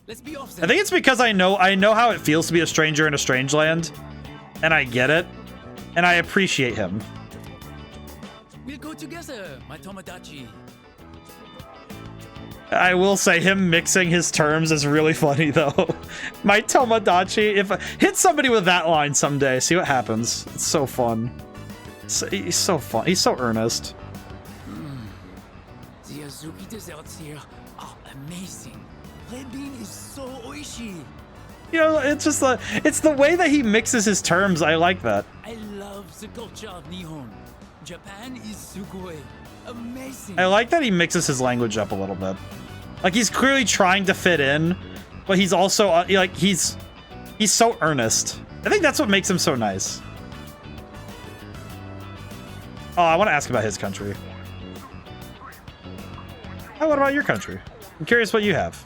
Let's be off I think it's because I know how it feels to be a stranger in a strange land, and I get it, and I appreciate him. We'll go together, my Tomodachi. I will say him mixing his terms is really funny though. My Tomodachi. If hit somebody with that line someday, see what happens. It's so fun. He's so fun. He's so earnest. The Azuki desserts here are amazing. Red bean is so oishi. You know, it's just it's the way that he mixes his terms. I like that. I love the culture of Nihon. Japan is sugoi. Amazing. I like that he mixes his language up a little bit. Like, he's clearly trying to fit in, but he's also like he's so earnest. I think that's what makes him so nice. Oh, I want to ask about his country. Oh, what about your country? I'm curious what you have.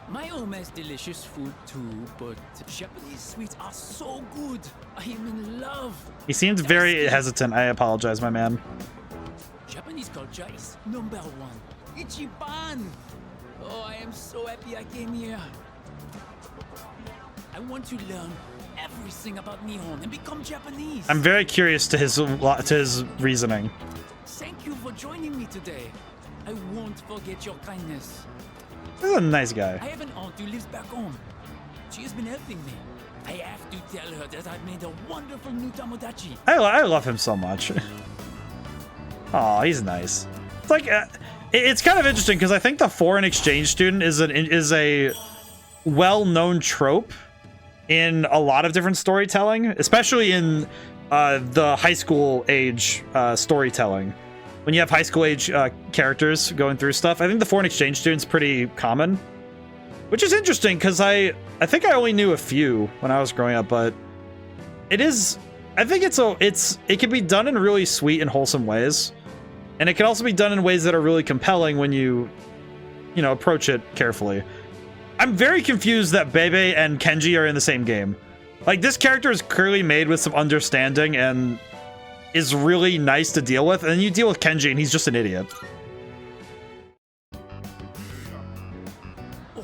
My home has delicious food too, but Japanese sweets are so good. I am in love. He seems very hesitant. I apologize, my man. Japanese culture is #1. Ichiban. Oh, I am so happy I came here. I want to learn everything about Nihon and become Japanese. I'm very curious to his reasoning. Thank you for joining me today. I won't forget your kindness. This is a nice guy. I have an aunt who lives back home. She has been helping me. I have to tell her that I've made a wonderful new Tomodachi. I love him so much. Oh, he's nice. It's like it's kind of interesting because I think the foreign exchange student is a well-known trope in a lot of different storytelling, especially in the high school age storytelling. When you have high school age characters going through stuff, I think the foreign exchange student's pretty common, which is interesting because I think I only knew a few when I was growing up, but it is. I think it can be done in really sweet and wholesome ways, and it can also be done in ways that are really compelling when you approach it carefully. I'm very confused that Bebe and Kenji are in the same game. Like, this character is clearly made with some understanding and is really nice to deal with, and then you deal with Kenji and he's just an idiot. Oh,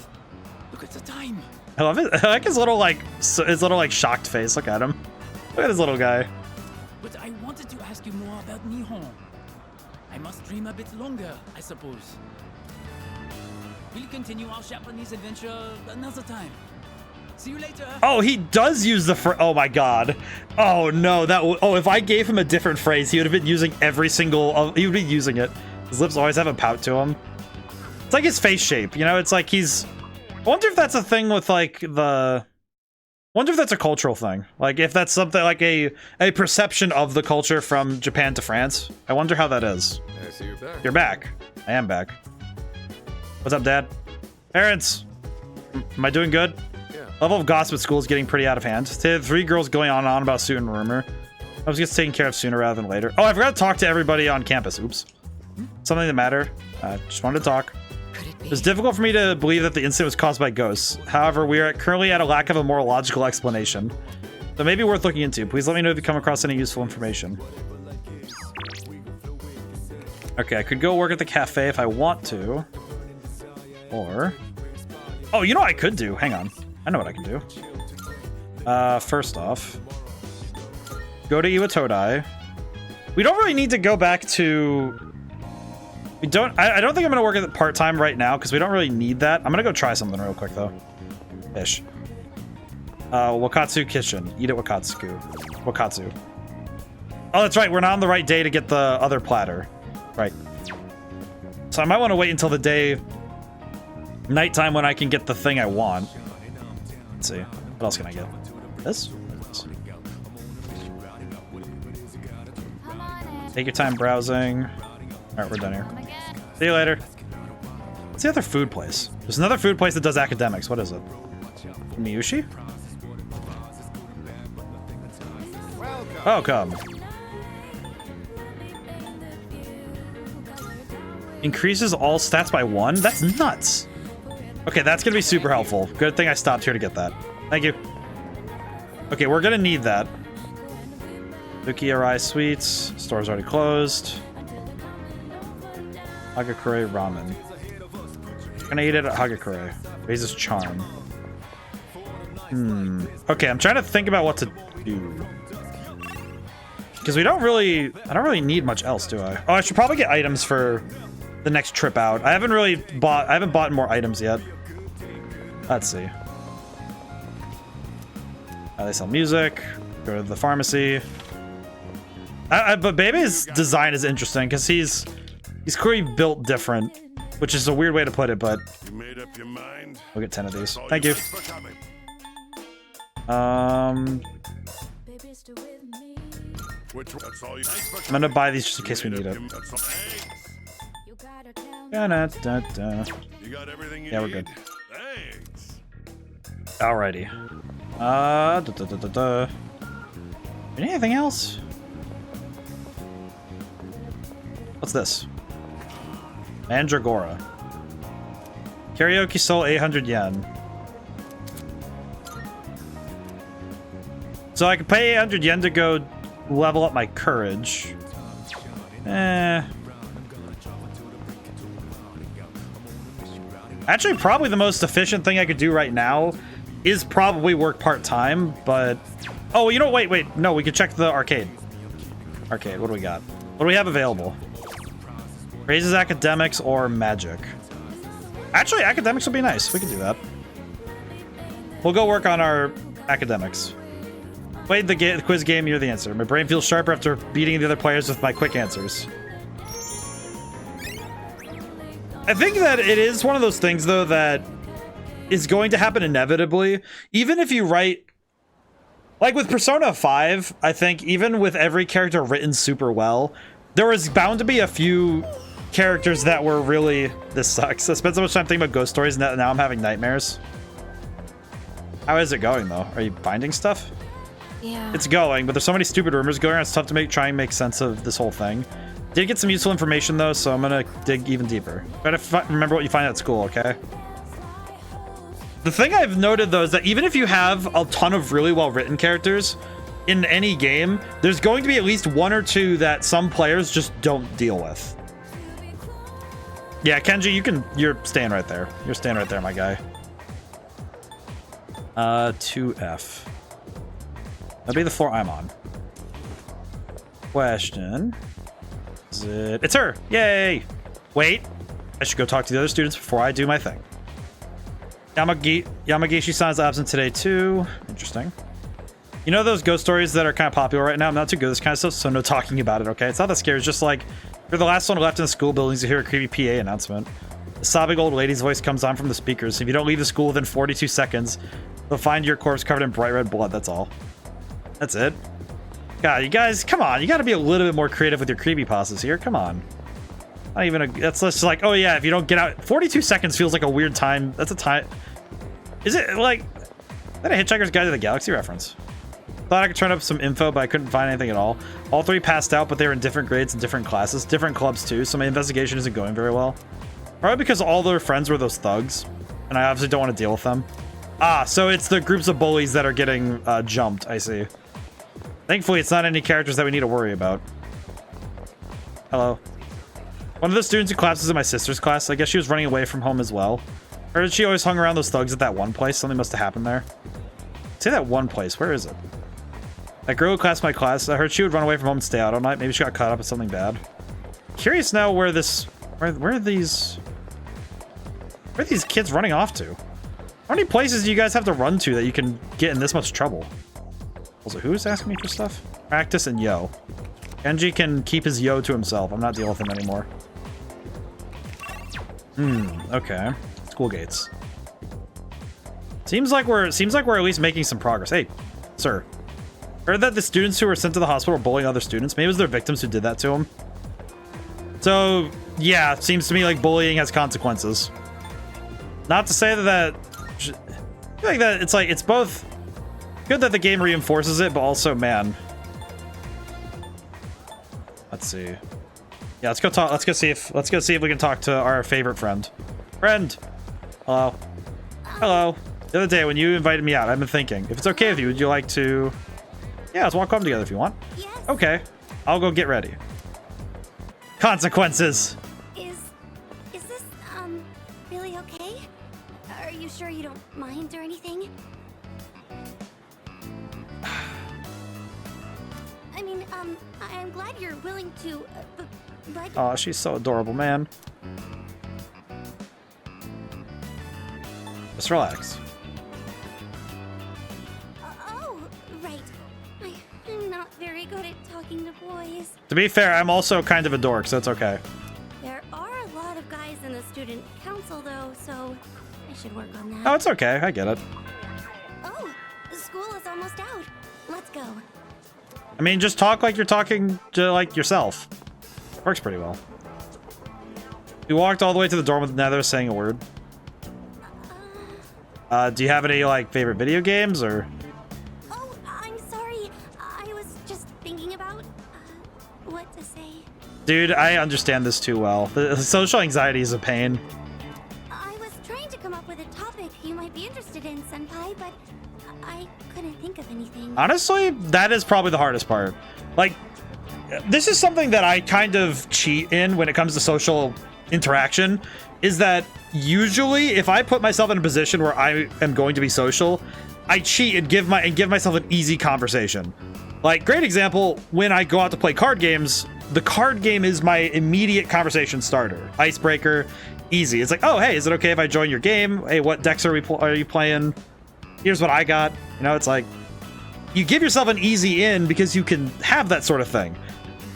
look at the time. I love it. I like his little like shocked face. Look at him. Look at this little guy. But I wanted to ask you more about Nihon. I must dream a bit longer, I suppose. We'll continue our Japanese adventure another time. See you later. Oh, he does use the oh my god. Oh no, if I gave him a different phrase, he would have been using every single he would be using it. His lips always have a pout to him. It's like his face shape, it's like he's I wonder if that's a thing with like wonder if that's a cultural thing. Like if that's something like a perception of the culture from Japan to France. I wonder how that is. I see you're back. You're back. I am back. What's up, Dad? Parents! Am I doing good? Yeah. Level of gossip at school is getting pretty out of hand. Today, 3 girls going on and on about student rumor. I was just taken care of sooner rather than later. Oh, I forgot to talk to everybody on campus. Oops. Something that mattered. Just wanted to talk. It's difficult for me to believe that the incident was caused by ghosts. However, we are currently at a lack of a more logical explanation. So maybe worth looking into. Please let me know if you come across any useful information. Okay, I could go work at the cafe if I want to. Or... Oh, you know what I could do? Hang on. I know what I can do. First off... Go to Iwatodai. We don't really need to go back to... I don't think I'm going to work at it part-time right now, because we don't really need that. I'm going to go try something real quick, though. Ish. Wakatsu Kitchen. Eat at Wakatsu. Oh, that's right. We're not on the right day to get the other platter. Right. So I might want to wait until the day... nighttime when I can get the thing I want. Let's see. What else can I get? This? Take your time browsing. Alright, we're done here. See you later. What's the other food place? There's another food place that does academics. What is it? Miyushi? Oh, come. Increases all stats by 1? That's nuts. Okay, that's gonna be super helpful. Good thing I stopped here to get that. Thank you. Okay, we're gonna need that. Luki Arai Sweets. Store's already closed. Hagakure Ramen. I'm gonna eat it at Hagakure. Raises charm. Okay, I'm trying to think about what to do. Because I don't really need much else, do I? Oh, I should probably get items for the next trip out. I haven't bought more items yet. Let's see. They sell music. Go to the pharmacy. But Bebe's design is interesting because he's clearly built different, which is a weird way to put it, but You made up your mind? we'll get 10 of these. Thank you. I'm gonna buy these just in case we need it. Yeah, we're good. Alrighty. Anything else? What's this? Mandragora. Karaoke Soul 800 yen. So I could pay 800 yen to go level up my courage. Actually, probably the most efficient thing I could do right now is probably work part-time, but... Oh, you know, wait. No, we could check the arcade. Arcade, what do we got? What do we have available? Raises academics or magic. Actually, academics would be nice. We could do that. We'll go work on our academics. Played the quiz game, you're the answer. My brain feels sharper after beating the other players with my quick answers. I think that it is one of those things, though, that is going to happen inevitably. Even if you write... Like with Persona 5, I think even with every character written super well, there was bound to be a few characters that were really... This sucks. I spent so much time thinking about ghost stories, and now I'm having nightmares. How is it going, though? Are you finding stuff? Yeah. It's going, but there's so many stupid rumors going around, it's tough to try and make sense of this whole thing. Did get some useful information, though, so I'm gonna dig even deeper. Try to remember what you find at school, okay? The thing I've noted, though, is that even if you have a ton of really well-written characters in any game, there's going to be at least one or two that some players just don't deal with. Yeah, Kenji, you're staying right there. You're staying right there, my guy. 2F. That'll be the floor I'm on. Question. Is it? It's her! Yay! Wait. I should go talk to the other students before I do my thing. Yamagishi-san is absent today, too. Interesting. You know those ghost stories that are kind of popular right now? I'm not too good at this kind of stuff, so no talking about it, okay? It's not that scary. It's just like, you're the last one left in the school buildings to hear a creepy PA announcement. A sobbing old lady's voice comes on from the speakers. If you don't leave the school within 42 seconds, they'll find your corpse covered in bright red blood. That's all. That's it. God, you guys, come on. You got to be a little bit more creative with your creepypastas here. Come on. Not even a... That's just like, oh yeah, if you don't get out... 42 seconds feels like a weird time. That's a time... Is it like... Is that a Hitchhiker's Guide to the Galaxy reference? Thought I could turn up some info, but I couldn't find anything at all. All three passed out, but they were in different grades and different classes. Different clubs too, so my investigation isn't going very well. Probably because all their friends were those thugs. And I obviously don't want to deal with them. Ah, so it's the groups of bullies that are getting jumped, I see. Thankfully, it's not any characters that we need to worry about. Hello. One of the students who collapses in my sister's class. I guess she was running away from home as well. Or did she always hung around those thugs at that one place? Something must have happened there. Say that one place. Where is it? That girl who classed my class. I heard she would run away from home and stay out all night. Maybe she got caught up in something bad. Curious now where this... Where are these kids running off to? How many places do you guys have to run to that you can get in this much trouble? Also, who's asking me for stuff? Practice and yo. Kenji can keep his yo to himself. I'm not dealing with him anymore. Okay. School gates. Seems like we're at least making some progress. Hey, sir. Heard that the students who were sent to the hospital were bullying other students. Maybe it was their victims who did that to them. So, yeah, seems to me like bullying has consequences. Not to say that I feel like that it's both good that the game reinforces it, but also, man. Let's see. Yeah, let's go talk. Let's go see if we can talk to our favorite friend. Friend. Hello. Hello. The other day when you invited me out, I've been thinking, if it's okay with you, would you like to... Yeah, let's walk home together if you want. Yes. Okay. I'll go get ready. Consequences. Is this, really okay? Are you sure you don't mind or anything? I mean, I'm glad you're willing to, but... Oh, she's so adorable, man. Just relax. Oh, right. I'm not very good at talking to boys. To be fair, I'm also kind of a dork, so it's okay. There are a lot of guys in the student council, though, so I should work on that. Oh, it's okay. I get it. Oh, school is almost out. Let's go. I mean, just talk like you're talking to, like, yourself. Works pretty well. We walked all the way to the dorm with neither saying a word. Do you have any, like, favorite video games, or...? Oh, I'm sorry. I was just thinking about, what to say. Dude, I understand this too well. The social anxiety is a pain. I was trying to come up with a topic you might be interested in, Senpai, but I couldn't think of anything. Honestly, that is probably the hardest part. Like, this is something that I kind of cheat in when it comes to social interaction, is that usually if I put myself in a position where I am going to be social, I cheat and give myself an easy conversation. Like, great example, when I go out to play card games, the card game is my immediate conversation starter. Icebreaker, easy. It's like, oh, hey, is it okay if I join your game? Hey, what decks are you playing? Here's what I got. You know, it's like, you give yourself an easy in because you can have that sort of thing.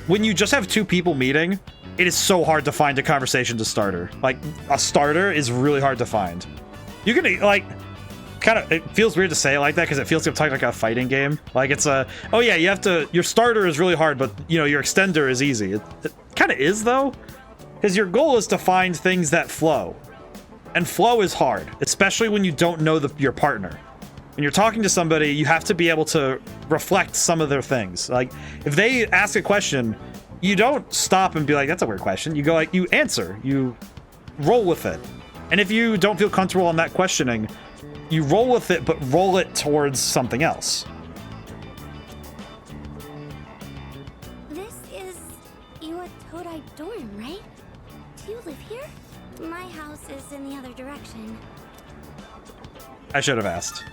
When you just have two people meeting, it is so hard to find a conversation to starter. Like, a starter is really hard to find. You can, like, kind of, it feels weird to say it like that because it feels like I'm talking like a fighting game. Like, it's a, oh yeah, you have to, your starter is really hard, but, you know, your extender is easy. It kind of is, though, because your goal is to find things that flow. And flow is hard, especially when you don't know your partner. When you're talking to somebody, you have to be able to reflect some of their things. Like, if they ask a question, you don't stop and be like, that's a weird question. You go like, you answer, you roll with it. And if you don't feel comfortable on that questioning, you roll with it, but roll it towards something else. This is Eidola Tale dorm, right? Do you live here? My house is in the other direction. I should have asked.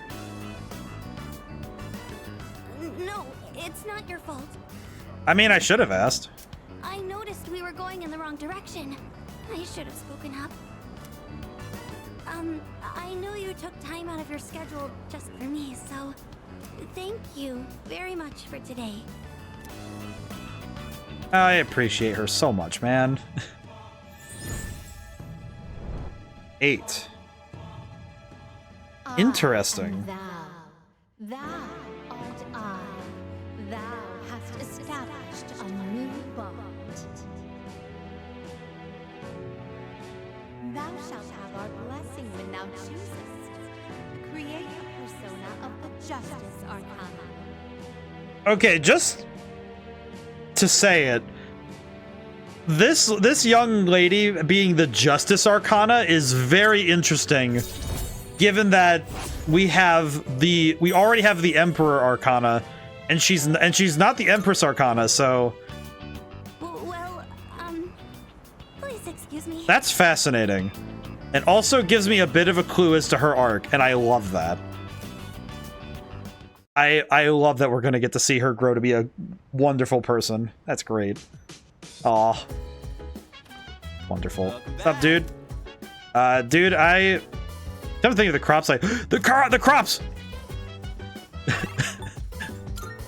No, it's not your fault. I mean, I should have asked. I noticed we were going in the wrong direction. I should have spoken up. I know you took time out of your schedule just for me, so thank you very much for today. I appreciate her so much, man. 8. Interesting. Thou art I. Thou hast established a new bond. Thou shalt have our blessing when thou choosest. Create a persona of the Justice Arcana. Okay, just to say it, this young lady being the Justice Arcana is very interesting, given that we already have the Emperor Arcana, and she's not the Empress Arcana, so Please excuse me. that's fascinating. And also gives me a bit of a clue as to her arc, and I love that. I love that we're gonna get to see her grow to be a wonderful person. That's great. Aw. Wonderful. What's up, dude? Dude, I'm thinking of the crops, like, the crops!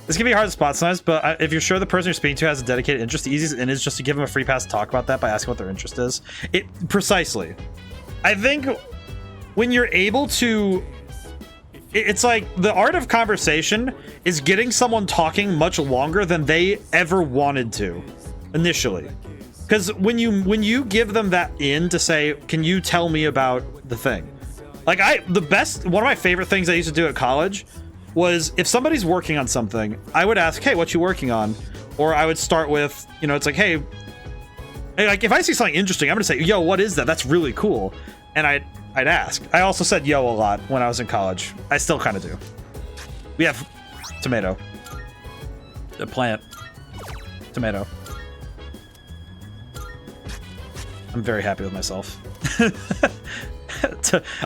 This can be hard to spot sometimes, but if you're sure the person you're speaking to has a dedicated interest, the easiest in is just to give them a free pass to talk about that by asking what their interest is. Precisely. I think when you're able to... It's like the art of conversation is getting someone talking much longer than they ever wanted to initially. Because when you give them that in to say, can you tell me about the thing? Like one of my favorite things I used to do at college was if somebody's working on something, I would ask, hey, what you working on? Or I would start with, you know, it's like, hey, like if I see something interesting, I'm gonna say, yo, what is that? That's really cool. And I'd ask. I also said yo a lot when I was in college. I still kind of do. We have tomato. The plant. Tomato. I'm very happy with myself.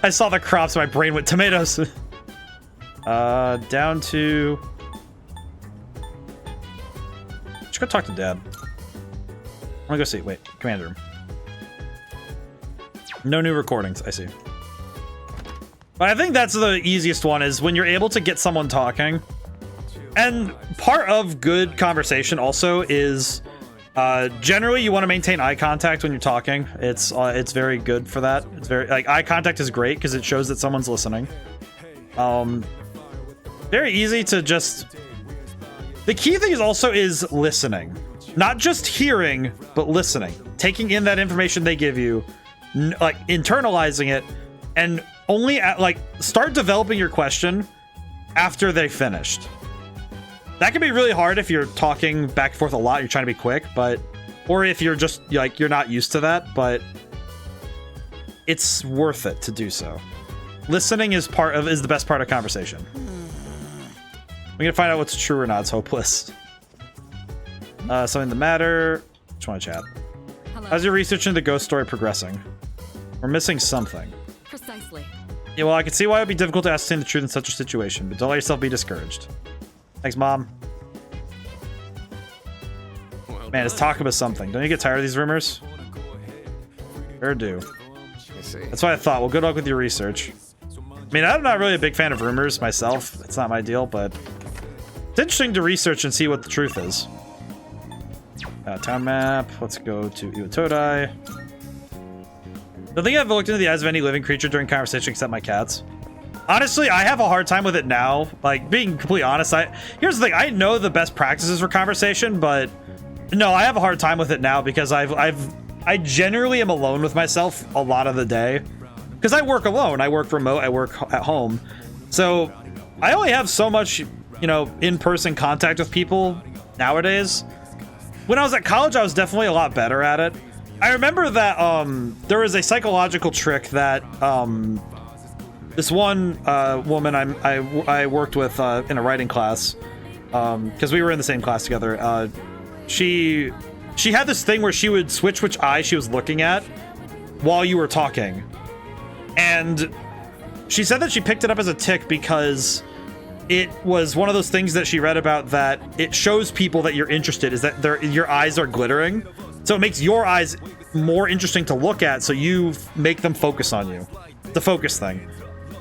I saw the crops, my brain went tomatoes. Down to... Just go talk to Dad. I'm gonna go see. Wait, command room. No new recordings, I see. But I think that's the easiest one, is when you're able to get someone talking. And part of good conversation also is generally you want to maintain eye contact when you're talking. It's very good for that. It's very, like, eye contact is great because it shows that someone's listening. Very easy to just... The key thing is listening. Not just hearing, but listening. Taking in that information they give you, like internalizing it, and only start developing your question after they finished. That can be really hard if you're talking back and forth a lot, you're trying to be quick, or if you're just like, you're not used to that, but it's worth it to do so. Listening is the best part of conversation. We're gonna find out what's true or not. It's hopeless. Something the matter. Just want to chat. Hello. How's your research into the ghost story progressing? We're missing something. Precisely. Yeah, well, I can see why it would be difficult to ascertain the truth in such a situation, but don't let yourself be discouraged. Thanks, Mom. Well, Man, it's Takaba something. Don't you get tired of these rumors? Sure do. That's what I thought. Well, good luck with your research. I mean, I'm not really a big fan of rumors myself. It's not my deal, but it's interesting to research and see what the truth is. Town map. Let's go to Iwatodai. Don't think I've looked into the eyes of any living creature during conversation except my cats. Honestly, I have a hard time with it now. Like, being completely honest, here's the thing. I know the best practices for conversation, but no, I have a hard time with it now because I generally am alone with myself a lot of the day. Because I work alone. I work remote. I work at home. So I only have so much, you know, in-person contact with people nowadays. When I was at college, I was definitely a lot better at it. I remember that there was a psychological trick that this one woman I worked with in a writing class, because we were in the same class together. She had this thing where she would switch which eye she was looking at while you were talking. And she said that she picked it up as a tick because it was one of those things that she read about that it shows people that you're interested, is that your eyes are glittering. So it makes your eyes more interesting to look at, so you make them focus on you. The focus thing.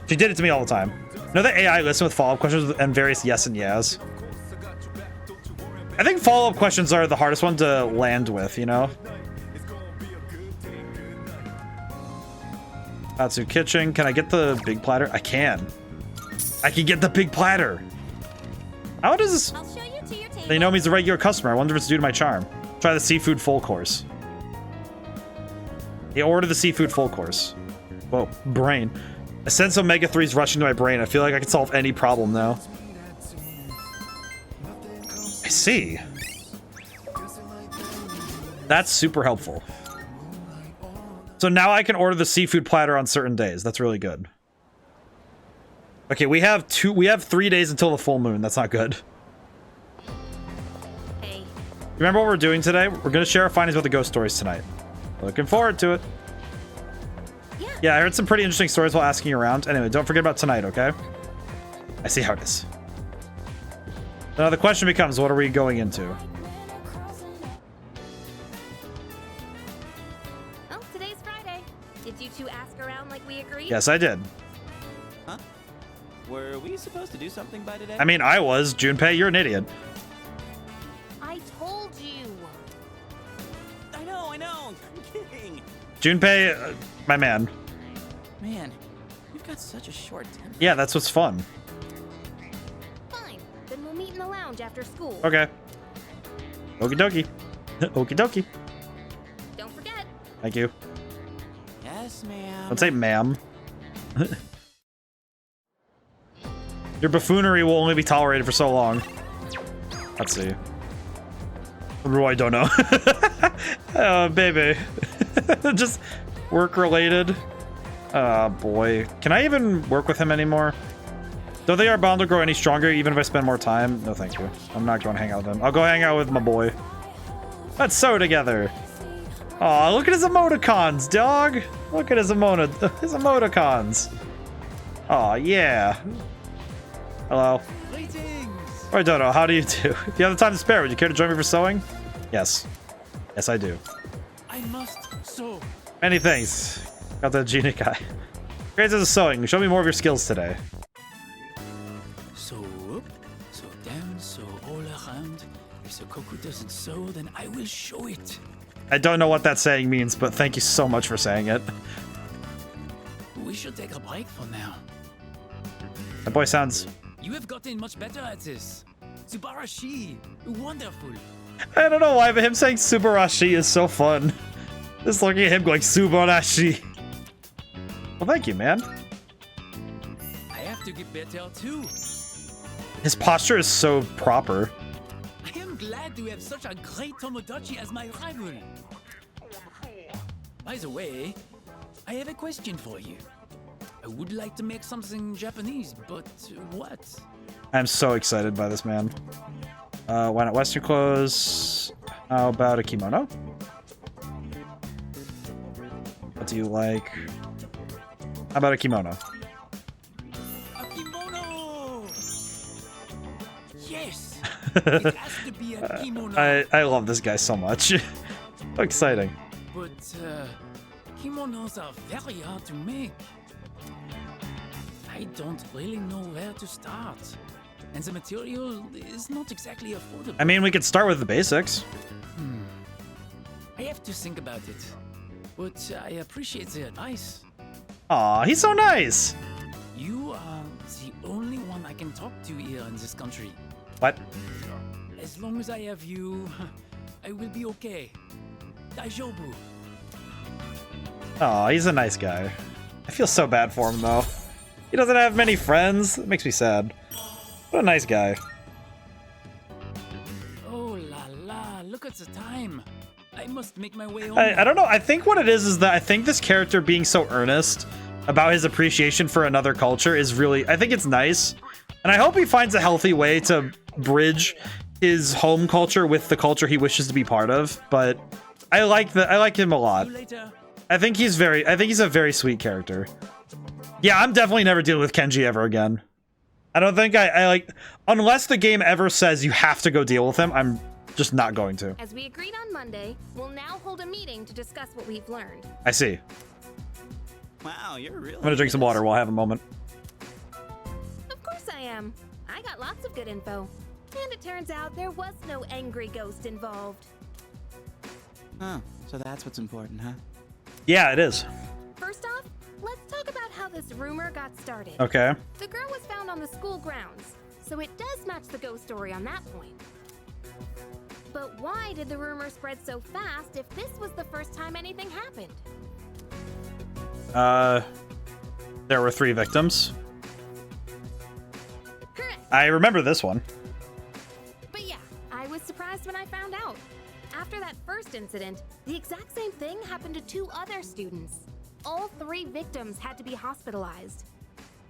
She did it to me all the time. Know that AI listen with follow-up questions and various yes and yes. I think follow-up questions are the hardest one to land with, you know? Atsu Kitchen. Can I get the big platter? I can. I can get the big platter. How does this? They know me as a regular customer. I wonder if it's due to my charm. Try the seafood full course. Yeah, order the seafood full course. Whoa, brain. A sense of Omega-3 is rushing to my brain. I feel like I can solve any problem now. I see. That's super helpful. So now I can order the seafood platter on certain days. That's really good. Okay, we have 3 days until the full moon. That's not good. Hey. Remember what we're doing today? We're gonna share our findings about the ghost stories tonight. Looking forward to it. Yeah, I heard some pretty interesting stories while asking around. Anyway, don't forget about tonight, okay? I see how it is. Now the question becomes, what are we going into? Oh, today's Friday. Did you two ask around like we agreed? Yes, I did. Huh? Were we supposed to do something by today? I mean, I was. Junpei, you're an idiot. I told you. I know. I'm kidding. Junpei, my man. Man, you've got such a short temper. Yeah, that's what's fun. Fine. Then we'll meet in the lounge after school. Okay. Okie dokie. Okie dokie. Don't forget. Thank you. Yes, ma'am. Don't say ma'am. Your buffoonery will only be tolerated for so long. Let's see. Oh, I don't know. Oh, baby. Just work-related. Oh, boy. Can I even work with him anymore? Don't think our bond will grow any stronger even if I spend more time? No, thank you. I'm not going to hang out with him. I'll go hang out with my boy. Let's sew together. Aw, look at his emoticons, dog. Look at his emoticons. Aw, yeah. Hello. I don't know. How do you do? If you have the time to spare, would you care to join me for sewing? Yes. Yes, I do. I must sew. Many thanks. Got that Genie guy. Great as a sewing. Show me more of your skills today. Sew up, sew down, sew all around. If the Koku doesn't sew, then I will show it. I don't know what that saying means, but thank you so much for saying it. We should take a break for now. That boy sounds... You have gotten much better at this. Subarashi, wonderful. I don't know why, but him saying Subarashi is so fun. Just looking at him going, Subarashi. Well, thank you, man. I have to get better too. His posture is so proper. I am glad to have such a great Tomodachi as my rival. By the way, I have a question for you. I would like to make something Japanese, but what? I'm so excited by this, man. Why not Western clothes? How about a kimono? What do you like? How about a kimono? A kimono! Yes! It has to be a kimono. I love this guy so much. So exciting. But kimonos are very hard to make. I don't really know where to start. And the material is not exactly affordable. I mean, we could start with the basics. I have to think about it. But I appreciate the advice. Aw, he's so nice. You are the only one I can talk to here in this country. What? As long as I have you, I will be okay. Daijoubu. Aw, he's a nice guy. I feel so bad for him, though. He doesn't have many friends. It makes me sad. What a nice guy. Oh la la, look at the time. I must make my way home. I don't know. I think what it is that I think this character being so earnest about his appreciation for another culture is really, I think it's nice. And I hope he finds a healthy way to bridge his home culture with the culture he wishes to be part of. But I like him a lot. I think he's a very sweet character. Yeah, I'm definitely never dealing with Kenji ever again. I don't think I like, unless the game ever says you have to go deal with him, I'm just not going to. As we agreed on Monday, we'll now hold a meeting to discuss what we've learned. I see. Wow, you're really... I'm gonna drink some water while I have a moment. Of course I am. I got lots of good info. And it turns out there was no angry ghost involved. Oh, so that's what's important, huh? Yeah, it is. First off, let's talk about how this rumor got started. Okay. The girl was found on the school grounds, so it does match the ghost story on that point. But why did the rumor spread so fast if this was the first time anything happened? There were 3 victims. Correct. I remember this one. But yeah, I was surprised when I found out. After that first incident, the exact same thing happened to 2 other students. All 3 victims had to be hospitalized.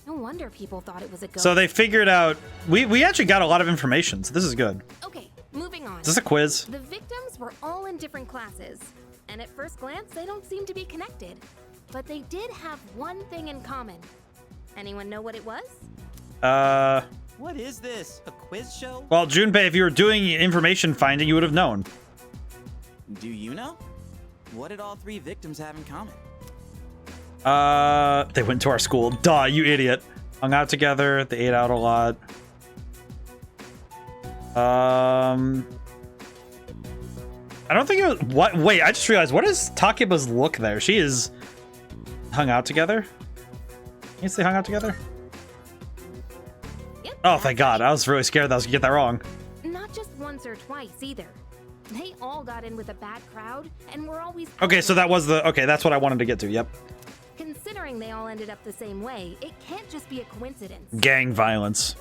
No wonder people thought it was a ghost. So they figured out, we actually got a lot of information, so this is good. Okay, moving on. Is this a quiz? The victims were all in different classes, and at first glance, they don't seem to be connected. But they did have one thing in common. Anyone know what it was? What is this? A quiz show? Well, Junpei, if you were doing information finding, you would have known. Do you know? What did all 3 victims have in common? They went to our school. Duh, you idiot. Hung out together. They ate out a lot. I don't think it was... What? Wait, I just realized. What is Takeba's look there? She is... Hung out together? Can you say hung out together? Yep, oh, thank God. I was really scared that I was going to get that wrong. Not just once or twice, either. They all got in with a bad crowd, and were always... Okay, so that was the... Okay, that's what I wanted to get to. Yep. Considering they all ended up the same way, it can't just be a coincidence. Gang violence.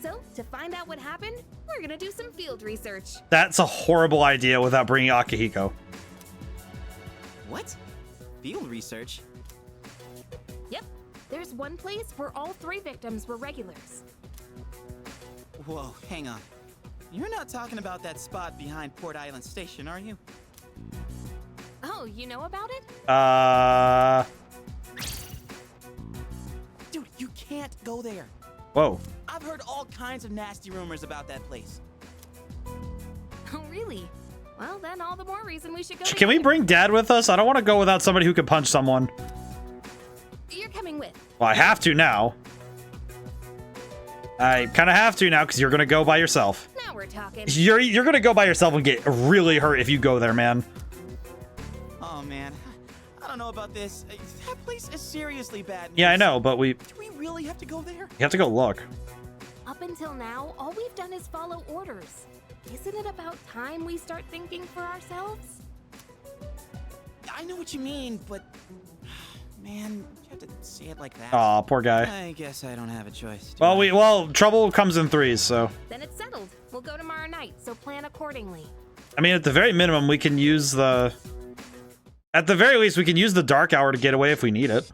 So, to find out what happened, we're gonna do some field research. That's a horrible idea without bringing Akihiko. What? Field research? Yep. There's one place where all 3 victims were regulars. Whoa, hang on. You're not talking about that spot behind Port Island Station, are you? Oh, you know about it? Dude, you can't go there. Whoa. I've heard all kinds of nasty rumors about that place. Oh, really? Well, then all the more reason we should go. Can we bring Dad with us? I don't want to go without somebody who can punch someone. You're coming with. Well, I have to now. I kind of have to now because you're going to go by yourself. Now we're talking. You're going to go by yourself and get really hurt if you go there, man. Oh, man. I don't know about this. That place is seriously bad news. Yeah, I know, but Do we really have to go there? You have to go look. Up until now, all we've done is follow orders. Isn't it about time we start thinking for ourselves? I know what you mean, but... Man, you have to say it like that. Aw, poor guy. I guess I don't have a choice. Well, trouble comes in 3s, so... Then it's settled. We'll go tomorrow night, so plan accordingly. I mean, at the very minimum, we can use the... At the very least, we can use the dark hour to get away if we need it.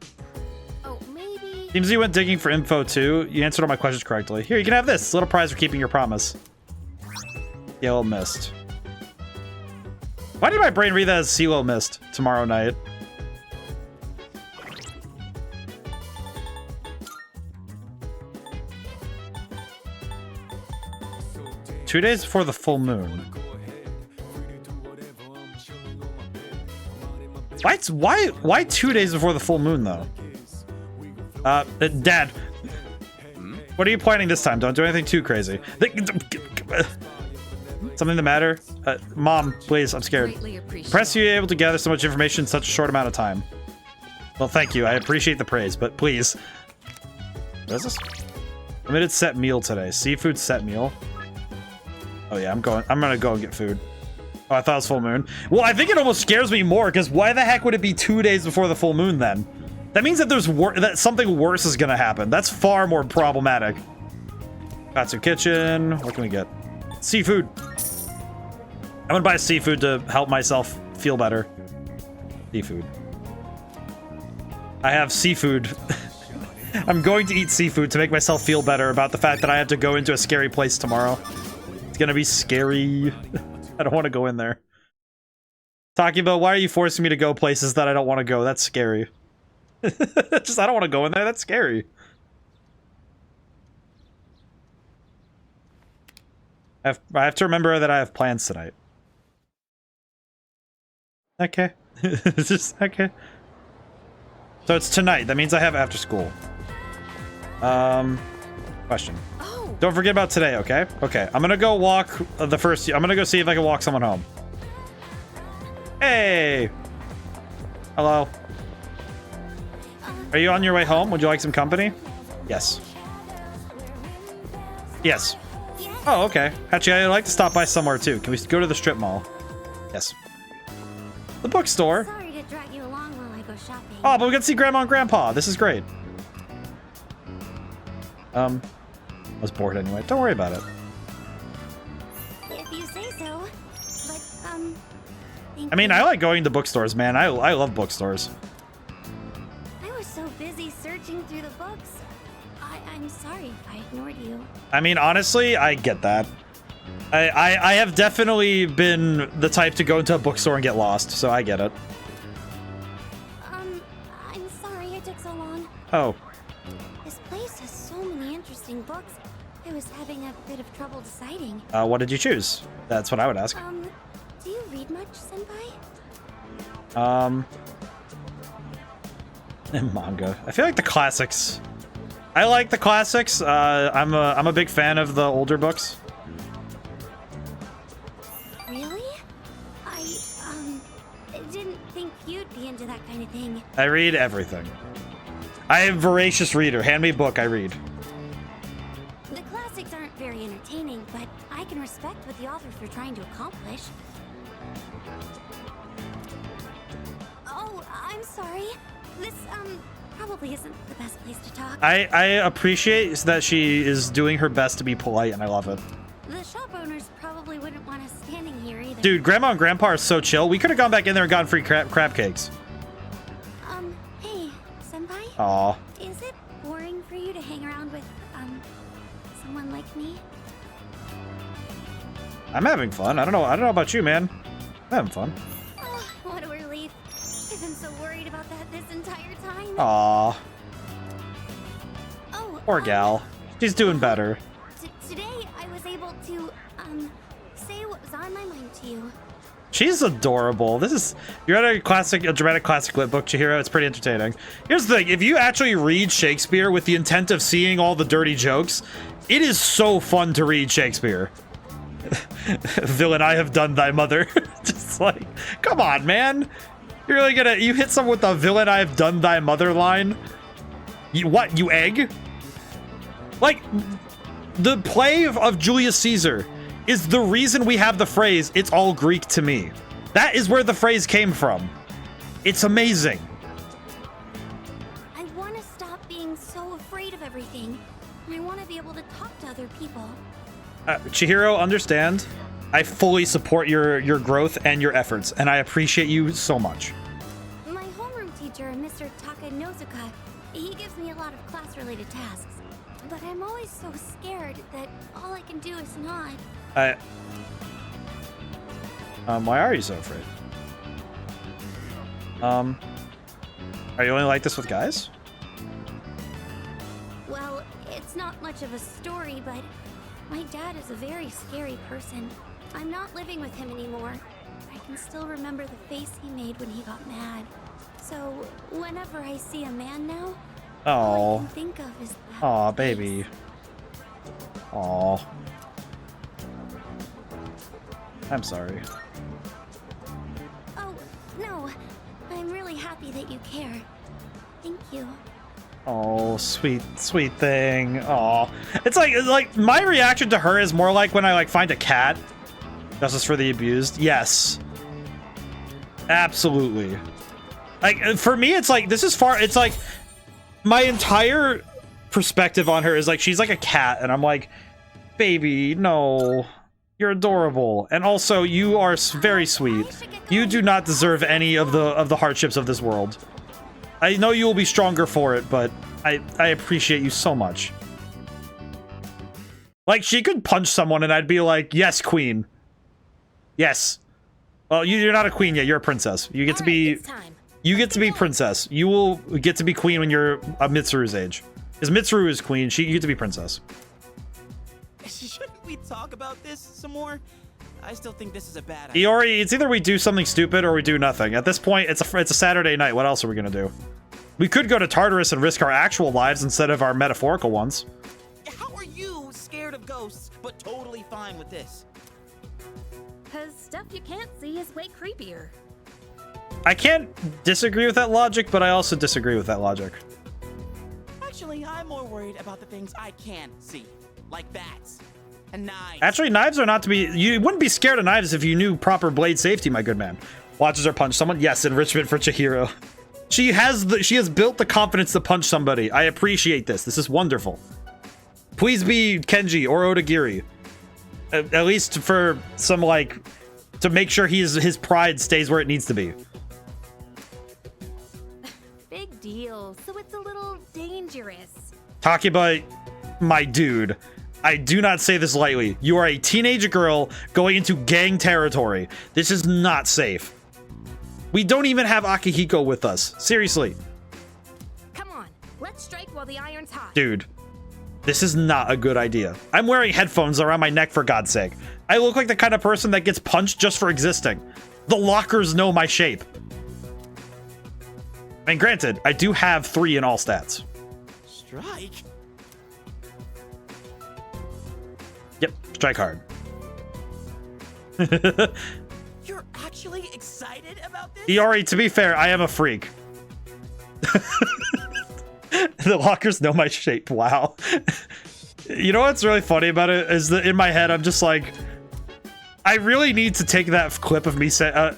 Oh, maybe... Seems you went digging for info, too. You answered all my questions correctly. Here, you can have this. Little prize for keeping your promise. Yellow Mist. Why did my brain read that as Silo Mist tomorrow night? 2 days before the full moon. Why 2 days before the full moon though? Dad, what are you planning this time? Don't do anything too crazy. Something the matter? Mom, please, I'm scared. Impressed you able to gather so much information in such a short amount of time. Well, thank you. I appreciate the praise, but please. What is this? Limited set meal today. Seafood set meal. Oh yeah, I'm gonna go and get food. Oh, I thought it was full moon. Well, I think it almost scares me more, because why the heck would it be 2 days before the full moon then? That means that that something worse is gonna happen. That's far more problematic. Katsu Kitchen. What can we get? Seafood. I'm gonna buy seafood to help myself feel better. Seafood. I have seafood. I'm going to eat seafood to make myself feel better about the fact that I have to go into a scary place tomorrow. It's gonna be scary. I don't want to go in there. Takibo, why are you forcing me to go places that I don't want to go? That's scary. Just, I don't want to go in there. That's scary. I have to remember that I have plans tonight. Okay. It's just, okay. So it's tonight. That means I have after school. Question. Don't forget about today, okay? Okay, I'm gonna go walk I'm gonna go see if I can walk someone home. Hey! Hello. Are you on your way home? Would you like some company? Yes. Yes. Oh, okay. Actually, I'd like to stop by somewhere too. Can we go to the strip mall? Yes. The bookstore. Sorry to drag you along while I go shopping. Oh, but we get to see Grandma and Grandpa. This is great. I was bored anyway. Don't worry about it. If you say so. But, I mean, I like going to bookstores, man. I love bookstores. I was so busy searching through the books. I'm sorry if I ignored you. I mean, honestly, I get that. I have definitely been the type to go into a bookstore and get lost, so I get it. I'm sorry it took so long. Oh. This place has so many interesting books. I was having a bit of trouble deciding. What did you choose? That's what I would ask. Do you read much, Senpai? Manga. I feel like the classics. I like the classics. I'm a big fan of the older books. Really? I didn't think you'd be into that kind of thing. I read everything. I am a voracious reader. Hand me a book, I read. The classics aren't very entertaining, but I can respect what the authors were trying to accomplish. Oh, I'm sorry. This, probably isn't the best place to talk. I appreciate that she is doing her best to be polite, and I love it. The shop owners probably wouldn't want us standing here either. Dude, Grandma and Grandpa are so chill. We could have gone back in there and gotten free crab cakes. Hey, Senpai? Aw. Is it boring for you to hang around with, someone like me? I'm having fun. I don't know about you, man. I'm having fun. Oh, what a relief. I've been so worried about that this entire time. Aw. Oh, Poor gal. She's doing better. Today I was able to, say what was on my mind to you. She's adorable. You're at a dramatic classic lit book, Chihiro. It's pretty entertaining. Here's the thing. If you actually read Shakespeare with the intent of seeing all the dirty jokes, it is so fun to read Shakespeare. Villain, I have done thy mother. Just like, come on, man. You're really you hit someone with the villain, I have done thy mother line? What, you egg? Like, the play of Julius Caesar is the reason we have the phrase, it's all Greek to me. That is where the phrase came from. It's amazing. I want to stop being so afraid of everything. And I want to be able to talk to other people. Chihiro, understand. I fully support your growth and your efforts, and I appreciate you so much. My homeroom teacher, Mr. Takanozuka, he gives me a lot of class-related tasks. But I'm always so scared that all I can do is not. Why are you so afraid? Are you only like this with guys? Well, it's not much of a story, but My dad is a very scary person. I'm not living with him anymore. I can still remember the face he made when he got mad. So, whenever I see a man now, all I can think of is that Aw, baby. Aw. I'm sorry. Oh, no. I'm really happy that you care. Thank you. Oh, sweet, sweet thing. Aw. It's like my reaction to her is more like when I like find a cat. Justice for the abused. Yes. Absolutely. Like, for me, it's like, this is far, it's like, my entire perspective on her is like, she's like a cat, and I'm like, baby, no. You're adorable. And also, you are very sweet. You do not deserve any of the hardships of this world. I know you will be stronger for it, but I appreciate you so much. Like, she could punch someone and I'd be like, yes, queen. Yes. Well, you're not a queen yet. You're a princess. You get to be... You get to be princess. You will get to be queen when you're Mitsuru's age. Because Mitsuru is queen. You get to be princess. Shouldn't we talk about this some more? I still think this is a bad idea. Iori, it's either we do something stupid or we do nothing. At this point, it's a Saturday night. What else are we gonna do? We could go to Tartarus and risk our actual lives instead of our metaphorical ones. How are you scared of ghosts, but totally fine with this? Because stuff you can't see is way creepier. I can't disagree with that logic, but I also disagree with that logic. Actually, I'm more worried about the things I can see, like bats and knives. Actually, knives are not to be... You wouldn't be scared of knives if you knew proper blade safety, my good man. Watches her punch someone. Yes, enrichment for Chihiro. She has built the confidence to punch somebody. I appreciate this. This is wonderful. Please be Kenji or Odagiri. At least for some, like... To make sure his pride stays where it needs to be. Big deal. So it's a little dangerous. Takiba, my dude, I do not say this lightly. You are a teenage girl going into gang territory. This is not safe. We don't even have Akihiko with us. Seriously. Come on, let's strike while the iron's hot. Dude, this is not a good idea. I'm wearing headphones around my neck, for God's sake. I look like the kind of person that gets punched just for existing. The lockers know my shape. And granted, I do have 3 in all stats. Strike? Yep, strike hard. You're actually excited about this? Iori, to be fair, I am a freak. The lockers know my shape. Wow. You know what's really funny about it is that in my head, I'm just like, I really need to take that clip of me saying,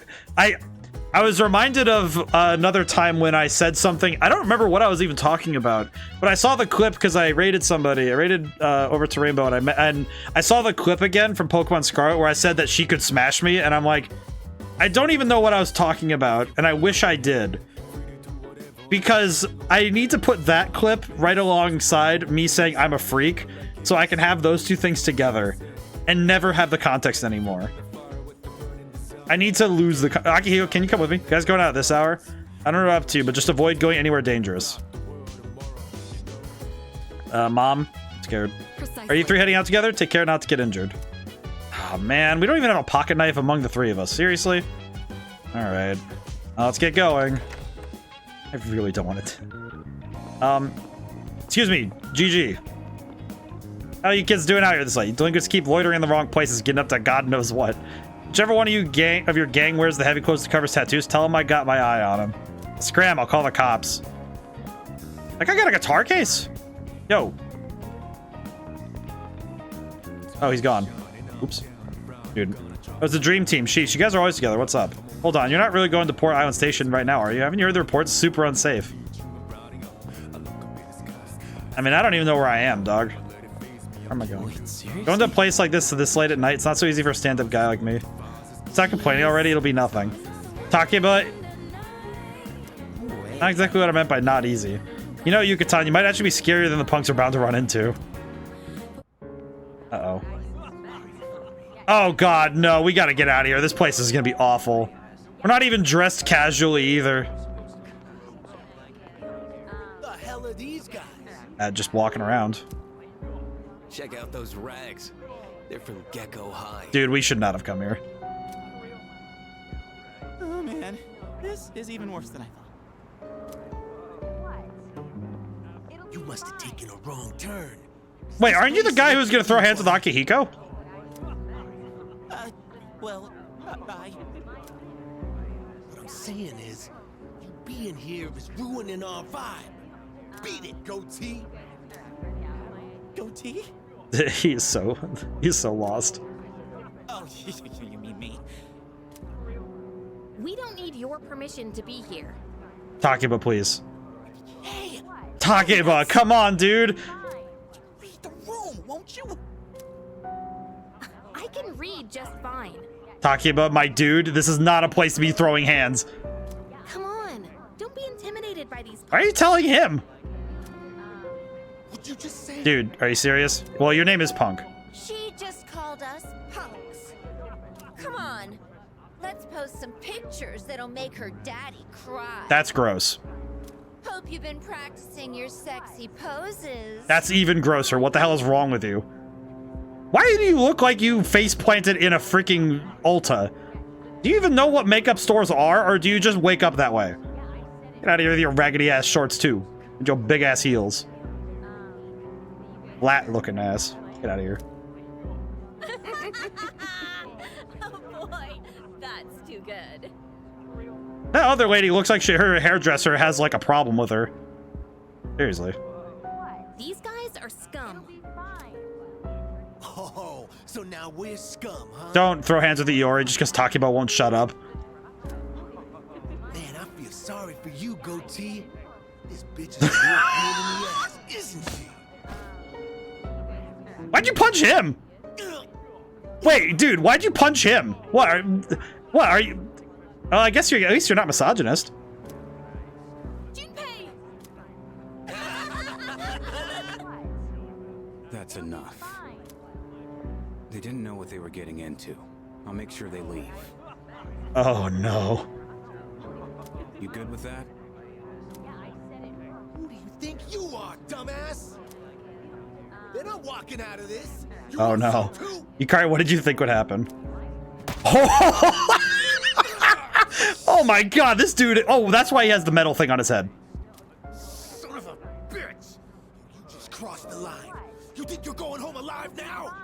I was reminded of another time when I said something. I don't remember what I was even talking about, but I saw the clip because I raided somebody. I raided over to Rainbow, and I saw the clip again from Pokemon Scarlet where I said that she could smash me, and I'm like, I don't even know what I was talking about, and I wish I did. Because I need to put that clip right alongside me saying I'm a freak, so I can have those two things together and never have the context anymore. I need to lose the... Akihiko, can you come with me? You guys going out at this hour? I don't know what up to, but just avoid going anywhere dangerous. Mom, scared. Are you 3 heading out together? Take care not to get injured. Oh, man. We don't even have a pocket knife among the 3 of us. Seriously? All right. Let's get going. I really don't want it. Excuse me. GG. How are you kids doing out here this late? You delinquents keep loitering in the wrong places, getting up to God knows what. Whichever one of you your gang wears the heavy clothes that covers tattoos, tell him I got my eye on him. Scram, I'll call the cops. That guy got a guitar case? Yo. Oh, he's gone. Oops. Dude. It was the dream team. Sheesh, you guys are always together. What's up? Hold on, you're not really going to Port Island Station right now, are you? Haven't you heard the reports? Super unsafe. I mean, I don't even know where I am, dog. Where am I going? Going to a place like this late at night, it's not so easy for a stand-up guy like me. Stop complaining already, it'll be nothing. Talking about... Not exactly what I meant by not easy. You know, Yucatan, you might actually be scarier than the punks are bound to run into. Uh-oh. Oh god, no, we gotta get out of here. This place is gonna be awful. We're not even dressed casually either. The hell are these guys? Just walking around. Check out those rags. They're from Gecko High. Dude, we should not have come here. Oh man, this is even worse than I thought. You must have taken a wrong turn. Wait, aren't you the guy who's gonna throw hands with Akihiko? Well, bye. What I'm saying is, you being here is ruining our vibe. Beat it, goatee. Goatee? he's so lost. Oh, you mean me? We don't need your permission to be here. Takeba, please. Hey! Takeba, come on, dude. Read the room, won't you? I can read just fine. Takeba, my dude, this is not a place to be throwing hands. Come on, don't be intimidated by these. Why are you telling him? What'd you just say? Dude, are you serious? Well, your name is Punk. She just called us punks. Come on, let's post some pictures that'll make her daddy cry. That's gross. Hope you've been practicing your sexy poses. That's even grosser. What the hell is wrong with you? Why do you look like you face planted in a freaking Ulta? Do you even know what makeup stores are, or do you just wake up that way? Get out of here with your raggedy ass shorts too, and your big ass heels. Flat looking ass. Get out of here. Oh boy, that's too good. That other lady looks like her hairdresser has like a problem with her. Seriously. These guys are scum. Oh, so now we're scum, huh? Don't throw hands with the Iori just because Takeba won't shut up. Man, I feel sorry for you, goatee. This bitch is a real pain in the ass, isn't she? Why'd you punch him? Wait, dude, why'd you punch him? What are you? Well, I guess at least you're not misogynist. That's enough. They didn't know what they were getting into. I'll make sure they leave. Oh no. You good with that? Who do you think you are, dumbass? They're not walking out of this. Oh no. Yukari, what did you think would happen? Oh! Oh my god, this dude. Oh, that's why he has the metal thing on his head. Son of a bitch! You just crossed the line. You think you're going home alive now?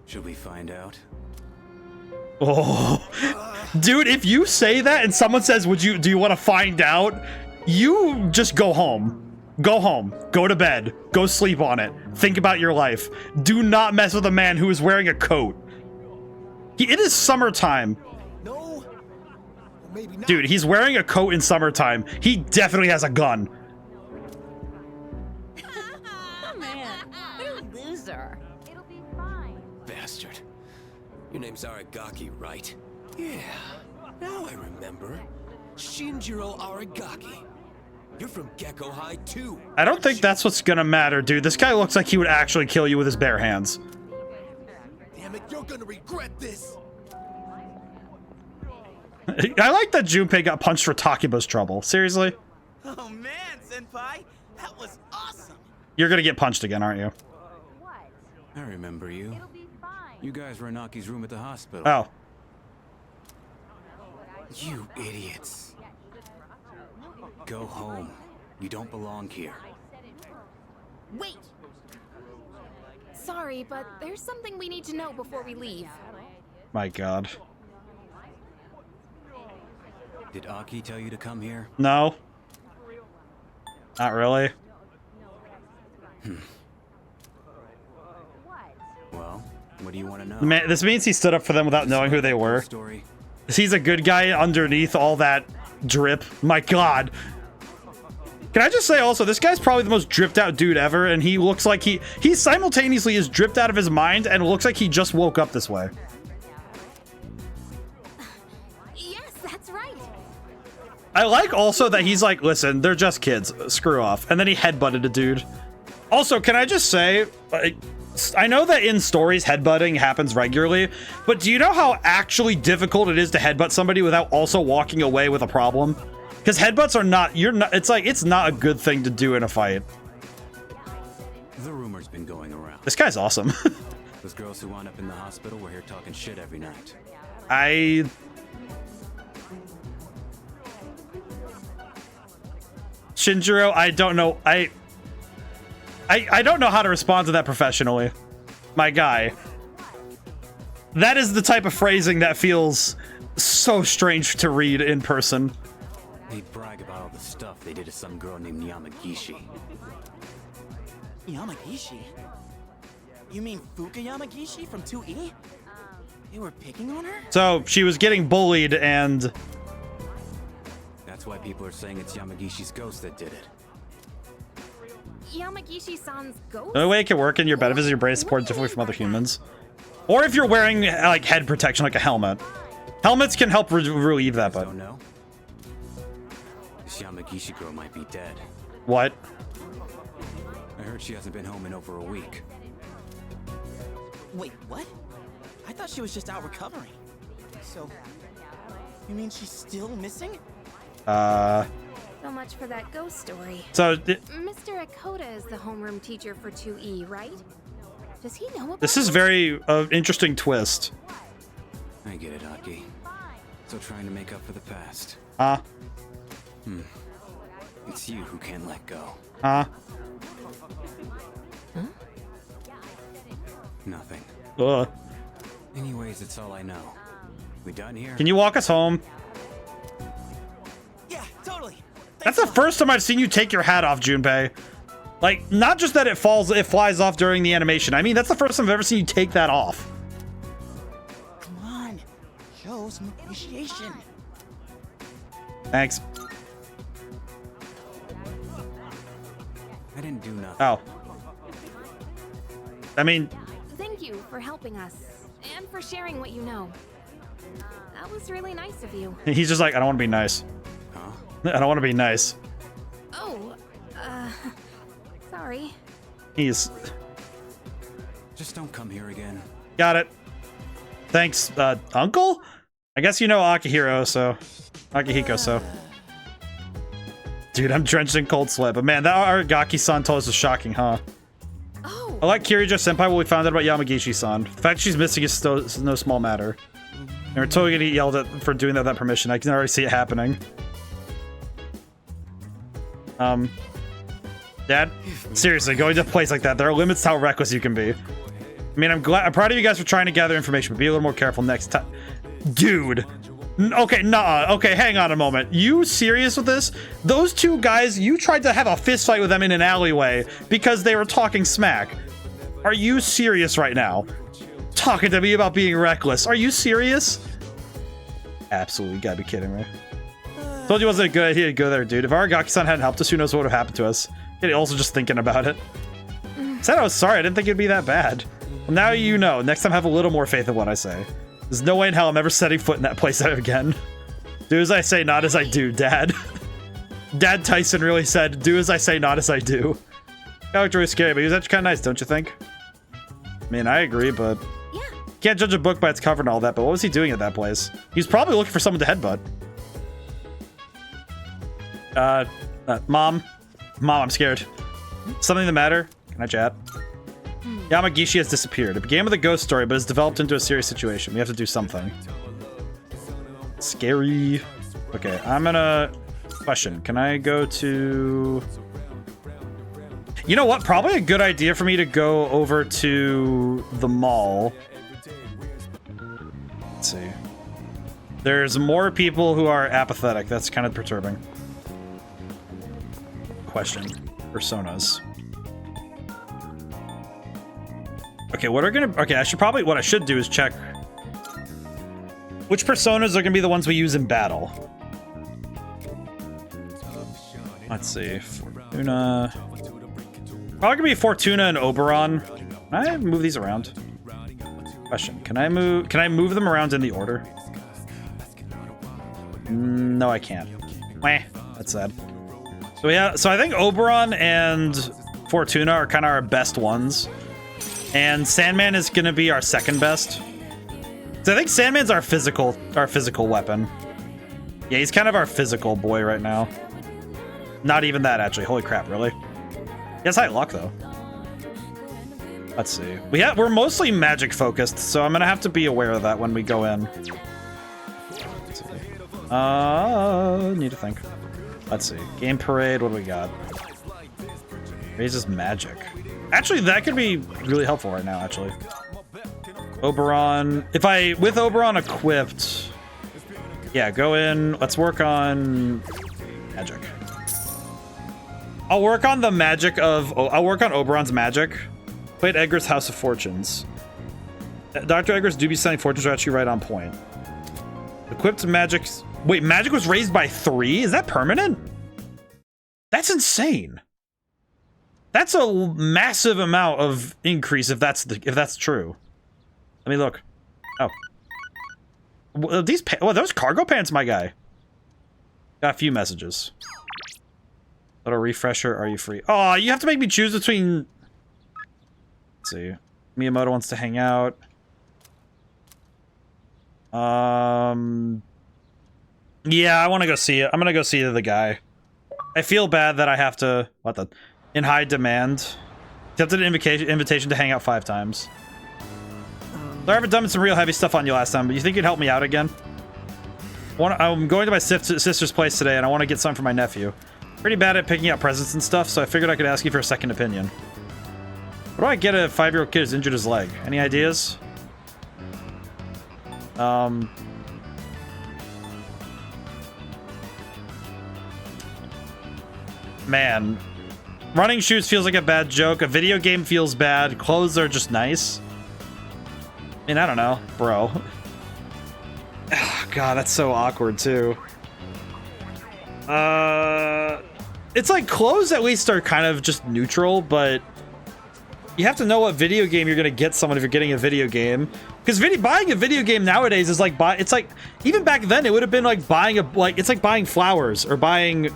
Should we find out? Oh. Dude, if you say that and someone says, do you want to find out? You just go home. Go home. Go to bed. Go sleep on it. Think about your life. Do not mess with a man who is wearing a coat. It is summertime. No. Maybe not. Dude, he's wearing a coat in summertime. He definitely has a gun. Oh man, what a loser. It'll be fine. Bastard. Your name's Aragaki, right? Yeah. Now I remember. Shinjiro Aragaki. You're from Gecko High too. I don't think that's what's gonna matter, dude. This guy looks like he would actually kill you with his bare hands. Damn it, you're gonna regret this. I like that Junpei got punched for Takeba's trouble. Seriously? Oh man, Senpai, that was awesome. You're gonna get punched again, aren't you? I remember you. You guys were in Aki's room at the hospital. Oh. You idiots. Go home. You don't belong here. Wait! Sorry, but there's something we need to know before we leave. My god. Did Aki tell you to come here? No. Not really. Well, what do you want to know? Man, this means he stood up for them without knowing who they were. He's a good guy underneath all that drip. My god. Can I just say also, this guy's probably the most dripped out dude ever, and he looks like he simultaneously is dripped out of his mind and looks like he just woke up this way. Yes, that's right. I like also that he's like, listen, they're just kids. Screw off. And then he headbutted a dude. Also, can I just say, I know that in stories headbutting happens regularly, but do you know how actually difficult it is to headbutt somebody without also walking away with a problem? Because headbutts are not, it's not a good thing to do in a fight. The rumor's been going around. This guy's awesome. Those girls who wound up in the hospital were here talking shit every night. Shinjiro, I don't know. I don't know how to respond to that professionally. My guy. That is the type of phrasing that feels so strange to read in person. They brag about all the stuff they did to some girl named Yamagishi. Yamagishi? You mean Fuka Yamagishi from 2E? They were picking on her? So she was getting bullied, and that's why people are saying it's Yamagishi's ghost that did it. Yamagishi-san's ghost? the only way it can work in your benefit is your brain is supported differently from other humans. Or if you're wearing like head protection, like a helmet. Helmets can help relieve that, but Don't know. This Yamagishi girl might be dead. what? I heard she hasn't been home in over a week. Wait, what? I thought she was just out recovering. So, you mean she's still missing? So much for that ghost story. So Mr. Akota is the homeroom teacher for 2E, right? Does he know about this is very interesting twist. I get it, Aki. Still trying to make up for the past. It's you who can't let go. Nothing. Anyways, it's all I know. We done here? Can you walk us home? Yeah, totally. That's the first time I've seen you take your hat off, Junpei. Like, not just that it flies off during the animation. I mean, that's the first time I've ever seen you take that off. Come on. Show some appreciation. Thanks. I didn't do nothing. Oh. I mean, Thank you for helping us and for sharing what you know. That was really nice of you. he's just like, I don't want to be nice. Huh? I don't want to be nice. Oh, sorry. He's... Just don't come here again. Got it. Thanks, Uncle? I guess you know Akihiro, so... Akihiko, so... Dude, I'm drenched in cold sweat, but man, that Aragaki-san told us was shocking, huh? I like Kirijo-senpai, what we found out about Yamagishi-san. The fact she's missing is still no small matter. And we're totally gonna get yelled at for doing that without permission. I can already see it happening. Dad? Seriously, going to a place like that, there are limits to how reckless you can be. I mean, I'm proud of you guys for trying to gather information, but be a little more careful next time. Dude! Okay, nah. Okay, hang on a moment. You serious with this? Those two guys, you tried to have a fist fight with them in an alleyway because they were talking smack. Are you serious right now? Talking to me about being reckless. Are you serious? Absolutely, you gotta be kidding me. Told you it wasn't a good idea to go there, dude. If Aragaki-san hadn't helped us, who knows what would have happened to us. Also just thinking about it. Said I was sorry, I didn't think it'd be that bad. Well, now you know. Next time have a little more faith in what I say. There's no way in hell I'm ever setting foot in that place again. Do as I say, not as I do, Dad. Dad Tyson really said, do as I say, not as I do. Character was scary, but he was actually kind of nice, don't you think? I mean, I agree, but... Yeah. Can't judge a book by its cover and all that, but what was he doing at that place? He was probably looking for someone to headbutt. Mom? Mom, I'm scared. Something the matter? Can I chat? Yamagishi has disappeared. It began with a ghost story, but has developed into a serious situation. We have to do something. Scary. Okay, I'm gonna... Question. Can I go to... You know what? Probably a good idea for me to go over to the mall. Let's see. There's more people who are apathetic. That's kind of perturbing. Question. Personas. Okay, what are gonna... Okay, I should probably... What I should do is check... Which personas are gonna be the ones we use in battle? Let's see. Fortuna... Probably gonna be Fortuna and Oberon. Can I move these around? Question. Can I move them around in the order? No, I can't. Meh. That's sad. So yeah, so I think Oberon and Fortuna are kind of our best ones. And Sandman is gonna be our second best. So I think Sandman's our physical weapon. Yeah, he's kind of our physical boy right now. Not even that, actually. Holy crap, really? He has high luck, though. Let's see. We're mostly magic focused, so I'm gonna have to be aware of that when we go in. Need to think. Let's see. Game parade. What do we got? Raises magic. Actually, that could be really helpful right now. Actually, Oberon. With Oberon equipped, yeah, go in. Let's work on magic. I'll work on the magic of. I'll work on Oberon's magic. Played Edgar's House of Fortunes. Dr. Edgar's do be sending fortunes are actually right on point. Equipped magic. Wait, magic was raised by 3? Is that permanent? That's insane. That's a massive amount of increase if that's true. Let me look. Oh. Well, those cargo pants, my guy. Got a few messages. Little refresher, are you free? Oh, you have to make me choose between... Let's see. Miyamoto wants to hang out. Yeah, I want to go see it. I'm gonna go see the guy. I feel bad that I have to... What the... In high demand. Accepted an invitation to hang out 5 times. So I haven't done some real heavy stuff on you last time, but you think you'd help me out again? I'm going to my sister's place today, and I want to get something for my nephew. Pretty bad at picking out presents and stuff, so I figured I could ask you for a second opinion. What do I get a 5-year-old kid who's injured his leg? Any ideas? Man. Running shoes feels like a bad joke. A video game feels bad. Clothes are just nice. I mean, I don't know, bro. Oh, God, that's so awkward, too. It's like clothes at least are kind of just neutral, but you have to know what video game you're gonna get someone if you're getting a video game. Because buying a video game nowadays is like it's like even back then it would have been like buying it's like buying flowers or buying.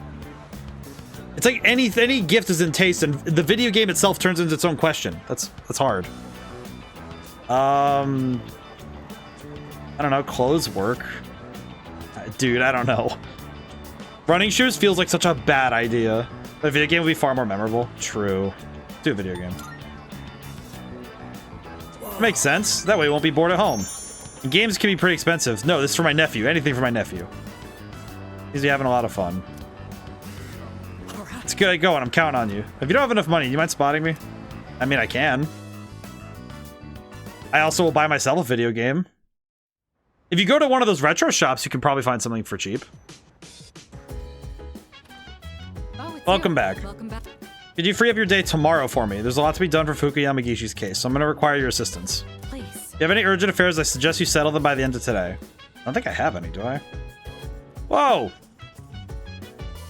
It's like any gift is in taste, and the video game itself turns into its own question. That's hard. I don't know. Clothes work, dude. I don't know. Running shoes feels like such a bad idea. The video game would be far more memorable. True. Do a video game. Makes sense. That way, we won't be bored at home. And games can be pretty expensive. No, this is for my nephew. Anything for my nephew. He's having a lot of fun. It's good going. I'm counting on you. If you don't have enough money, do you mind spotting me? I mean, I can. I also will buy myself a video game. If you go to one of those retro shops, you can probably find something for cheap. Welcome back. Could you free up your day tomorrow for me? There's a lot to be done for Fuku Yamagishi's case, so I'm going to require your assistance. Please. If you have any urgent affairs, I suggest you settle them by the end of today. I don't think I have any, do I? Whoa!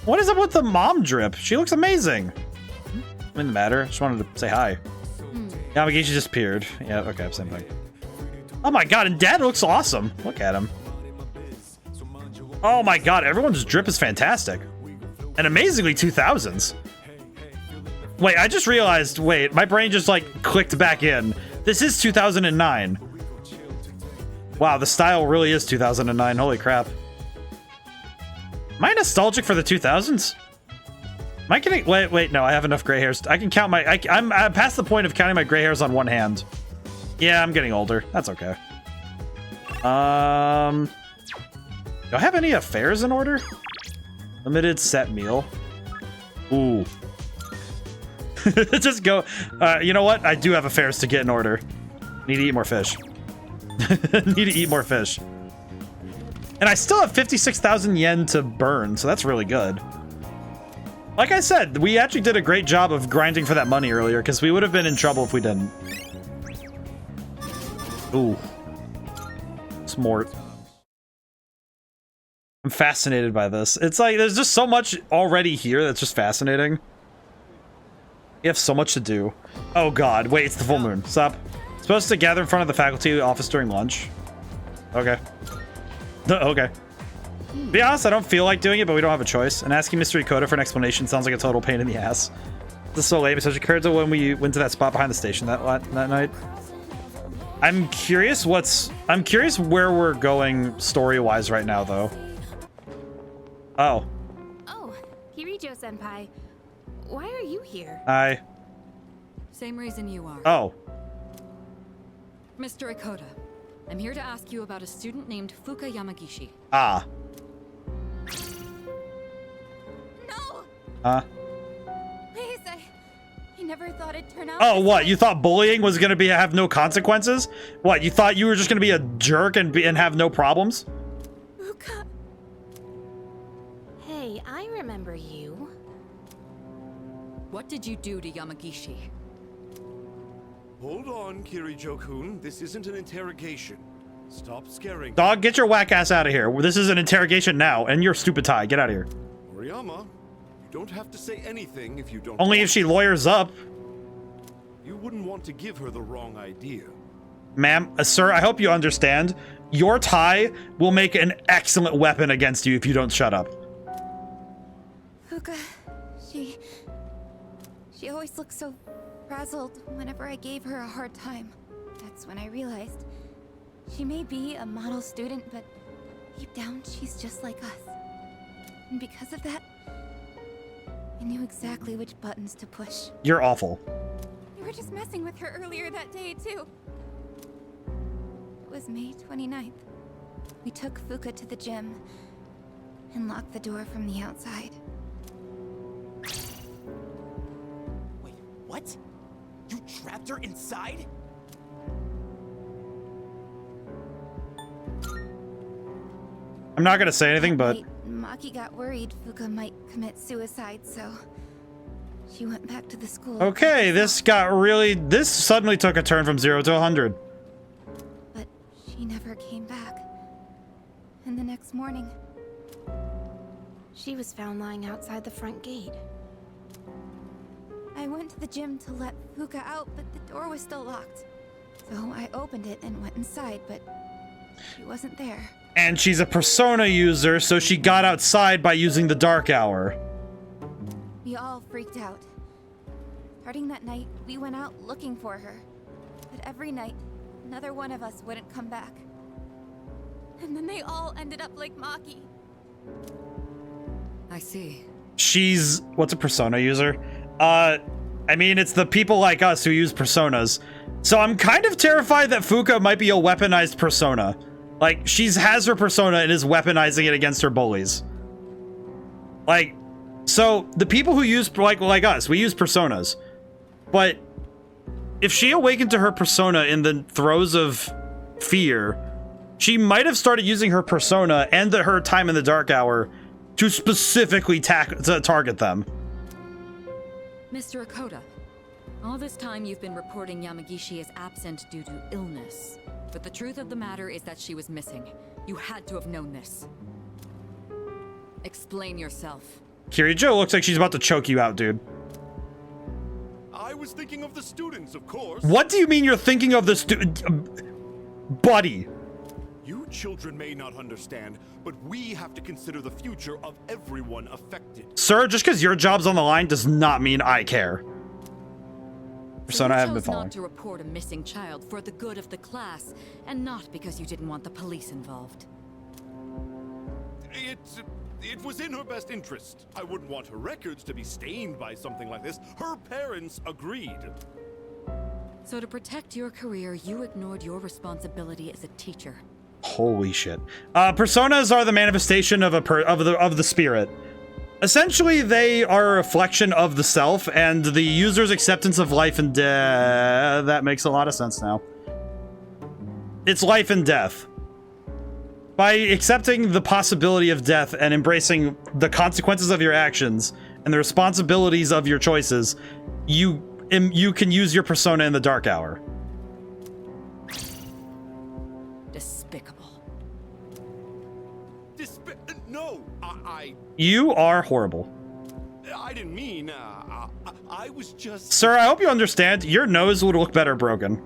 What is up with the mom drip? She looks amazing. Didn't matter. Just wanted to say hi. Yamagishi disappeared. Yeah, okay, same thing. Oh my god, and Dad looks awesome. Look at him. Oh my god, everyone's drip is fantastic. And amazingly 2000s. Wait, I just realized, wait, my brain just like clicked back in. This is 2009. Wow, the style really is 2009. Holy crap. Am I nostalgic for the 2000s? Am I getting... Wait, no, I have enough gray hairs. I can count my... I'm past the point of counting my gray hairs on one hand. Yeah, I'm getting older. That's okay. Do I have any affairs in order? Limited set meal. Ooh. Just go... you know what? I do have affairs to get in order. Need to eat more fish. Need to eat more fish. And I still have 56,000 yen to burn, so that's really good. Like I said, we actually did a great job of grinding for that money earlier, because we would have been in trouble if we didn't. Ooh. Smart. I'm fascinated by this. It's like, there's just so much already here that's just fascinating. You have so much to do. Oh god, wait, it's the full moon. Stop. Supposed to gather in front of the faculty office during lunch. Okay. Okay. To be honest, I don't feel like doing it, but we don't have a choice. And asking Mr. Ikoda for an explanation sounds like a total pain in the ass. This is so lame, especially compared to when we went to that spot behind the station that night. I'm curious where we're going story-wise right now, though. Oh. Oh, Kirijo-senpai. Why are you here? Hi. Same reason you are. Oh. Mr. Ikoda, I'm here to ask you about a student named Fuka Yamagishi. Ah. No! Please, I never thought it'd turn out. Oh, what? You thought bullying was gonna have no consequences? What? You thought you were just gonna be a jerk and have no problems? Fuka. Hey, I remember you. What did you do to Yamagishi? Hold on, Kirijo-kun. This isn't an interrogation. Stop scaring. Dog, get your whack ass out of here. This is an interrogation now, and your stupid tie. Get out of here. Moriyama, you don't have to say anything if you don't. Only if she lawyers up. You wouldn't want to give her the wrong idea. Ma'am, sir, I hope you understand. Your tie will make an excellent weapon against you if you don't shut up. Fuka, she always looked so frazzled whenever I gave her a hard time. That's when I realized she may be a model student, but deep down she's just like us. And because of that, I knew exactly which buttons to push. You're awful. You were just messing with her earlier that day, too. It was May 29th. We took Fuka to the gym and locked the door from the outside. Wait, what? You trapped her inside? I'm not gonna say anything, but Maki got worried Fuka might commit suicide, so she went back to the school. okay, this suddenly took a turn from 0 to 100. But she never came back. And the next morning, she was found lying outside the front gate. I went to the gym to let Fuka out, but the door was still locked. So I opened it and went inside, but she wasn't there. And she's a Persona user, so she got outside by using the dark hour. We all freaked out. Starting that night, we went out looking for her. But every night, another one of us wouldn't come back. And then they all ended up like Maki. I see. She's... what's a Persona user? I mean, it's the people like us who use Personas. So I'm kind of terrified that Fuka might be a weaponized Persona. Like, she has her Persona and is weaponizing it against her bullies. Like, so the people who use, like us, we use Personas. But if she awakened to her Persona in the throes of fear, she might have started using her Persona and her time in the dark hour to specifically target them. Mr. Ikoda, all this time you've been reporting Yamagishi as absent due to illness. But the truth of the matter is that she was missing. You had to have known this. Explain yourself. Kirijo looks like she's about to choke you out, dude. I was thinking of the students, of course. What do you mean you're thinking of the buddy? You children may not understand, but we have to consider the future of everyone affected. Sir, just because your job's on the line does not mean I care. Persona I haven't been following. Not to report a missing child for the good of the class, and not because you didn't want the police involved. It was in her best interest. I wouldn't want her records to be stained by something like this. Her parents agreed. So to protect your career, you ignored your responsibility as a teacher. Holy shit. Personas are the manifestation of the spirit. Essentially, they are a reflection of the self and the user's acceptance of life and death. That makes a lot of sense now. It's life and death. By accepting the possibility of death and embracing the consequences of your actions and the responsibilities of your choices, you can use your persona in the dark hour. Despicable. No, You are horrible. I didn't mean, I was just... Sir, I hope you understand. Your nose would look better broken.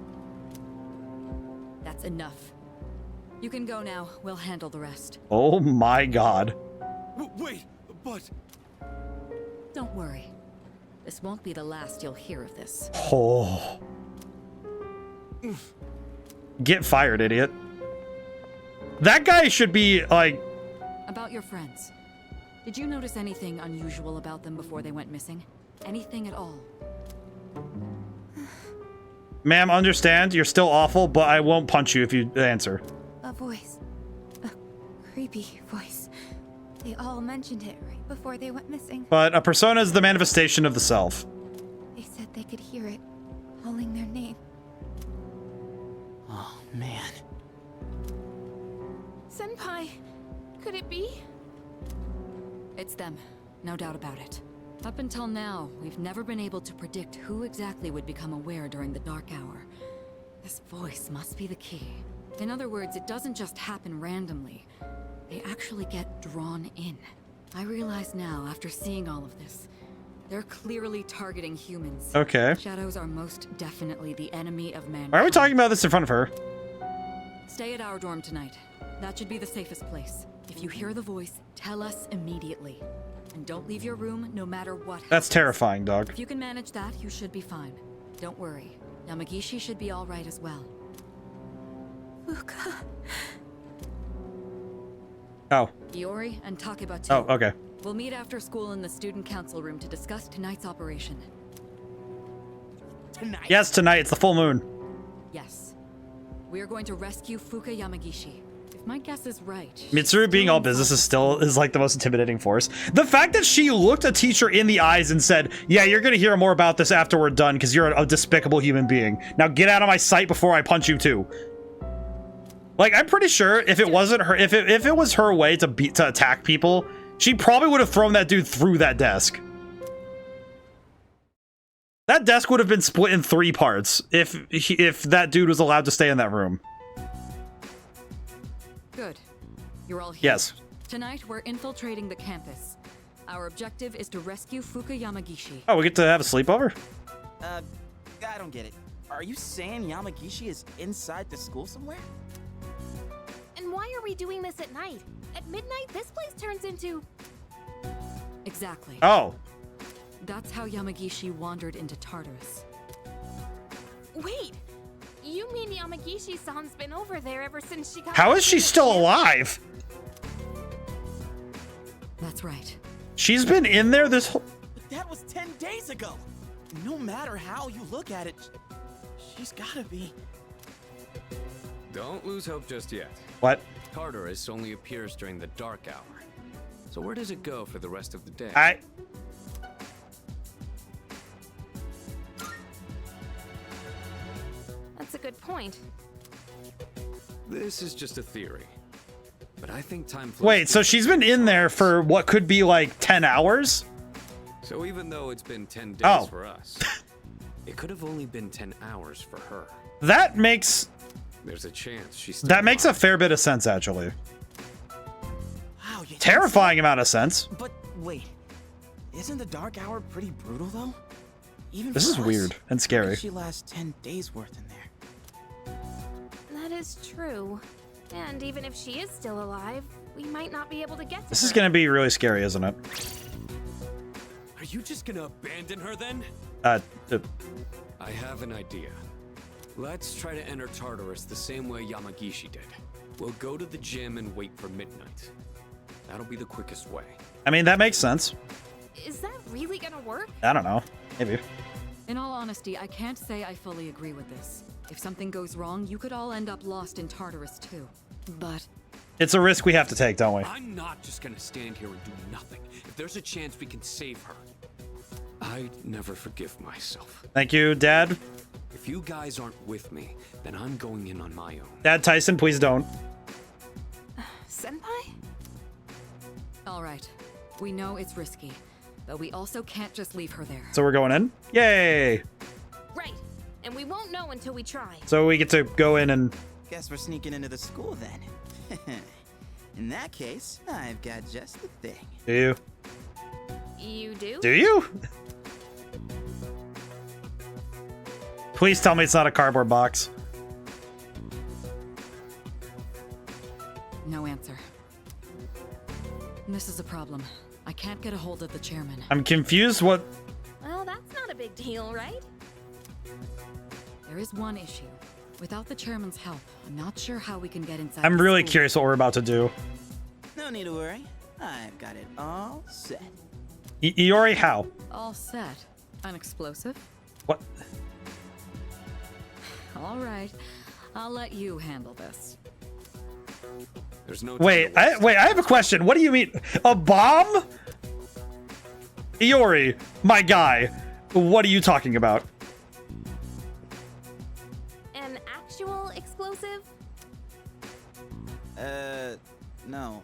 That's enough. You can go now. We'll handle the rest. Oh my god. Wait, but... Don't worry. This won't be the last you'll hear of this. Oh. Get fired, idiot. That guy should be, like... About your friends. Did you notice anything unusual about them before they went missing? Anything at all? Ma'am, understand you're still awful, but I won't punch you if you answer. A voice. A creepy voice. They all mentioned it right before they went missing. But a persona is the manifestation of the self. They said they could hear it, calling their name. Oh, man. Senpai, could it be? It's them, no doubt about it. Up until now, we've never been able to predict who exactly would become aware during the dark hour. This voice must be the key. In other words, it doesn't just happen randomly. They actually get drawn in. I realize now, after seeing all of this, they're clearly targeting humans. Okay. Shadows are most definitely the enemy of mankind. Why are we talking about this in front of her? Stay at our dorm tonight. That should be the safest place. If you hear the voice, tell us immediately. And don't leave your room no matter what happens. That's terrifying, dog. If you can manage that, you should be fine. Don't worry. Yamagishi should be all right as well. Fuka. Oh. Iori and Takeba too. Oh, okay. We'll meet after school in the student council room to discuss tonight's operation. Tonight? Yes, tonight. It's the full moon. Yes. We are going to rescue Fuka Yamagishi. If my guess is right... Mitsuru being all business is like the most intimidating force. The fact that she looked a teacher in the eyes and said, yeah, you're gonna hear more about this after we're done because you're a despicable human being. Now get out of my sight before I punch you too. Like, I'm pretty sure if it wasn't her, if it was her way to attack people, she probably would have thrown that dude through that desk. That desk would have been split in 3 parts if that dude was allowed to stay in that room. Good. You're all here. Yes. Tonight, we're infiltrating the campus. Our objective is to rescue Fuka Yamagishi. Oh, we get to have a sleepover? I don't get it. Are you saying Yamagishi is inside the school somewhere? And why are we doing this at night? At midnight, this place turns into... Exactly. Oh. That's how Yamagishi wandered into Tartarus. Wait! You mean Yamagishi-san's been over there ever since she got... How is she still alive? That's right. She's been in there this whole... But that was 10 days ago! No matter how you look at it, she's gotta be... Don't lose hope just yet. What? Tartarus only appears during the dark hour. So where does it go for the rest of the day? That's a good point. This is just a theory. But I think time... Wait, so she's been in there for what could be like 10 hours? So even though it's been 10 days for us, it could have only been 10 hours for her. That makes... There's a chance she's still That makes a fair bit of sense, actually. Wow, Terrifying amount of sense. But wait, isn't the dark hour pretty brutal though? Even This for is us? weird and scary. She lasts 10 days worth in there. That is true. And even if she is still alive, we might not be able to get to This her. is going to be really scary, isn't it? Are you just gonna abandon her then? I have an idea. Let's try to enter Tartarus the same way Yamagishi did. We'll go to the gym and wait for midnight. That'll be the quickest way. I mean, that makes sense. Is that really gonna work? I don't know. Maybe. In all honesty, I can't say I fully agree with this. If something goes wrong, you could all end up lost in Tartarus too. But... It's a risk we have to take, don't we? I'm not just gonna stand here and do nothing. If there's a chance we can save her. I'd never forgive myself. Thank you, Dad. If you guys aren't with me, then I'm going in on my own. Dad Tyson, please don't. Senpai? All right. We know it's risky, but we also can't just leave her there. So we're going in? Yay! Right. And we won't know until we try. So we get to go in and... Guess we're sneaking into the school then. In that case, I've got just the thing. Do you? You do? Do you? Please tell me it's not a cardboard box. No answer. This is a problem. I can't get a hold of the chairman. I'm confused what... Well, that's not a big deal, right? There is one issue. Without the chairman's help, I'm not sure how we can get inside. I'm the really school. curious what we're about to do. No need to worry. I've got it all set. Iori, how? All set. An explosive? What? All right. I'll let you handle this. There's no Wait, I have a question. What do you mean? A bomb? Iori, my guy, what are you talking about? An actual explosive? No.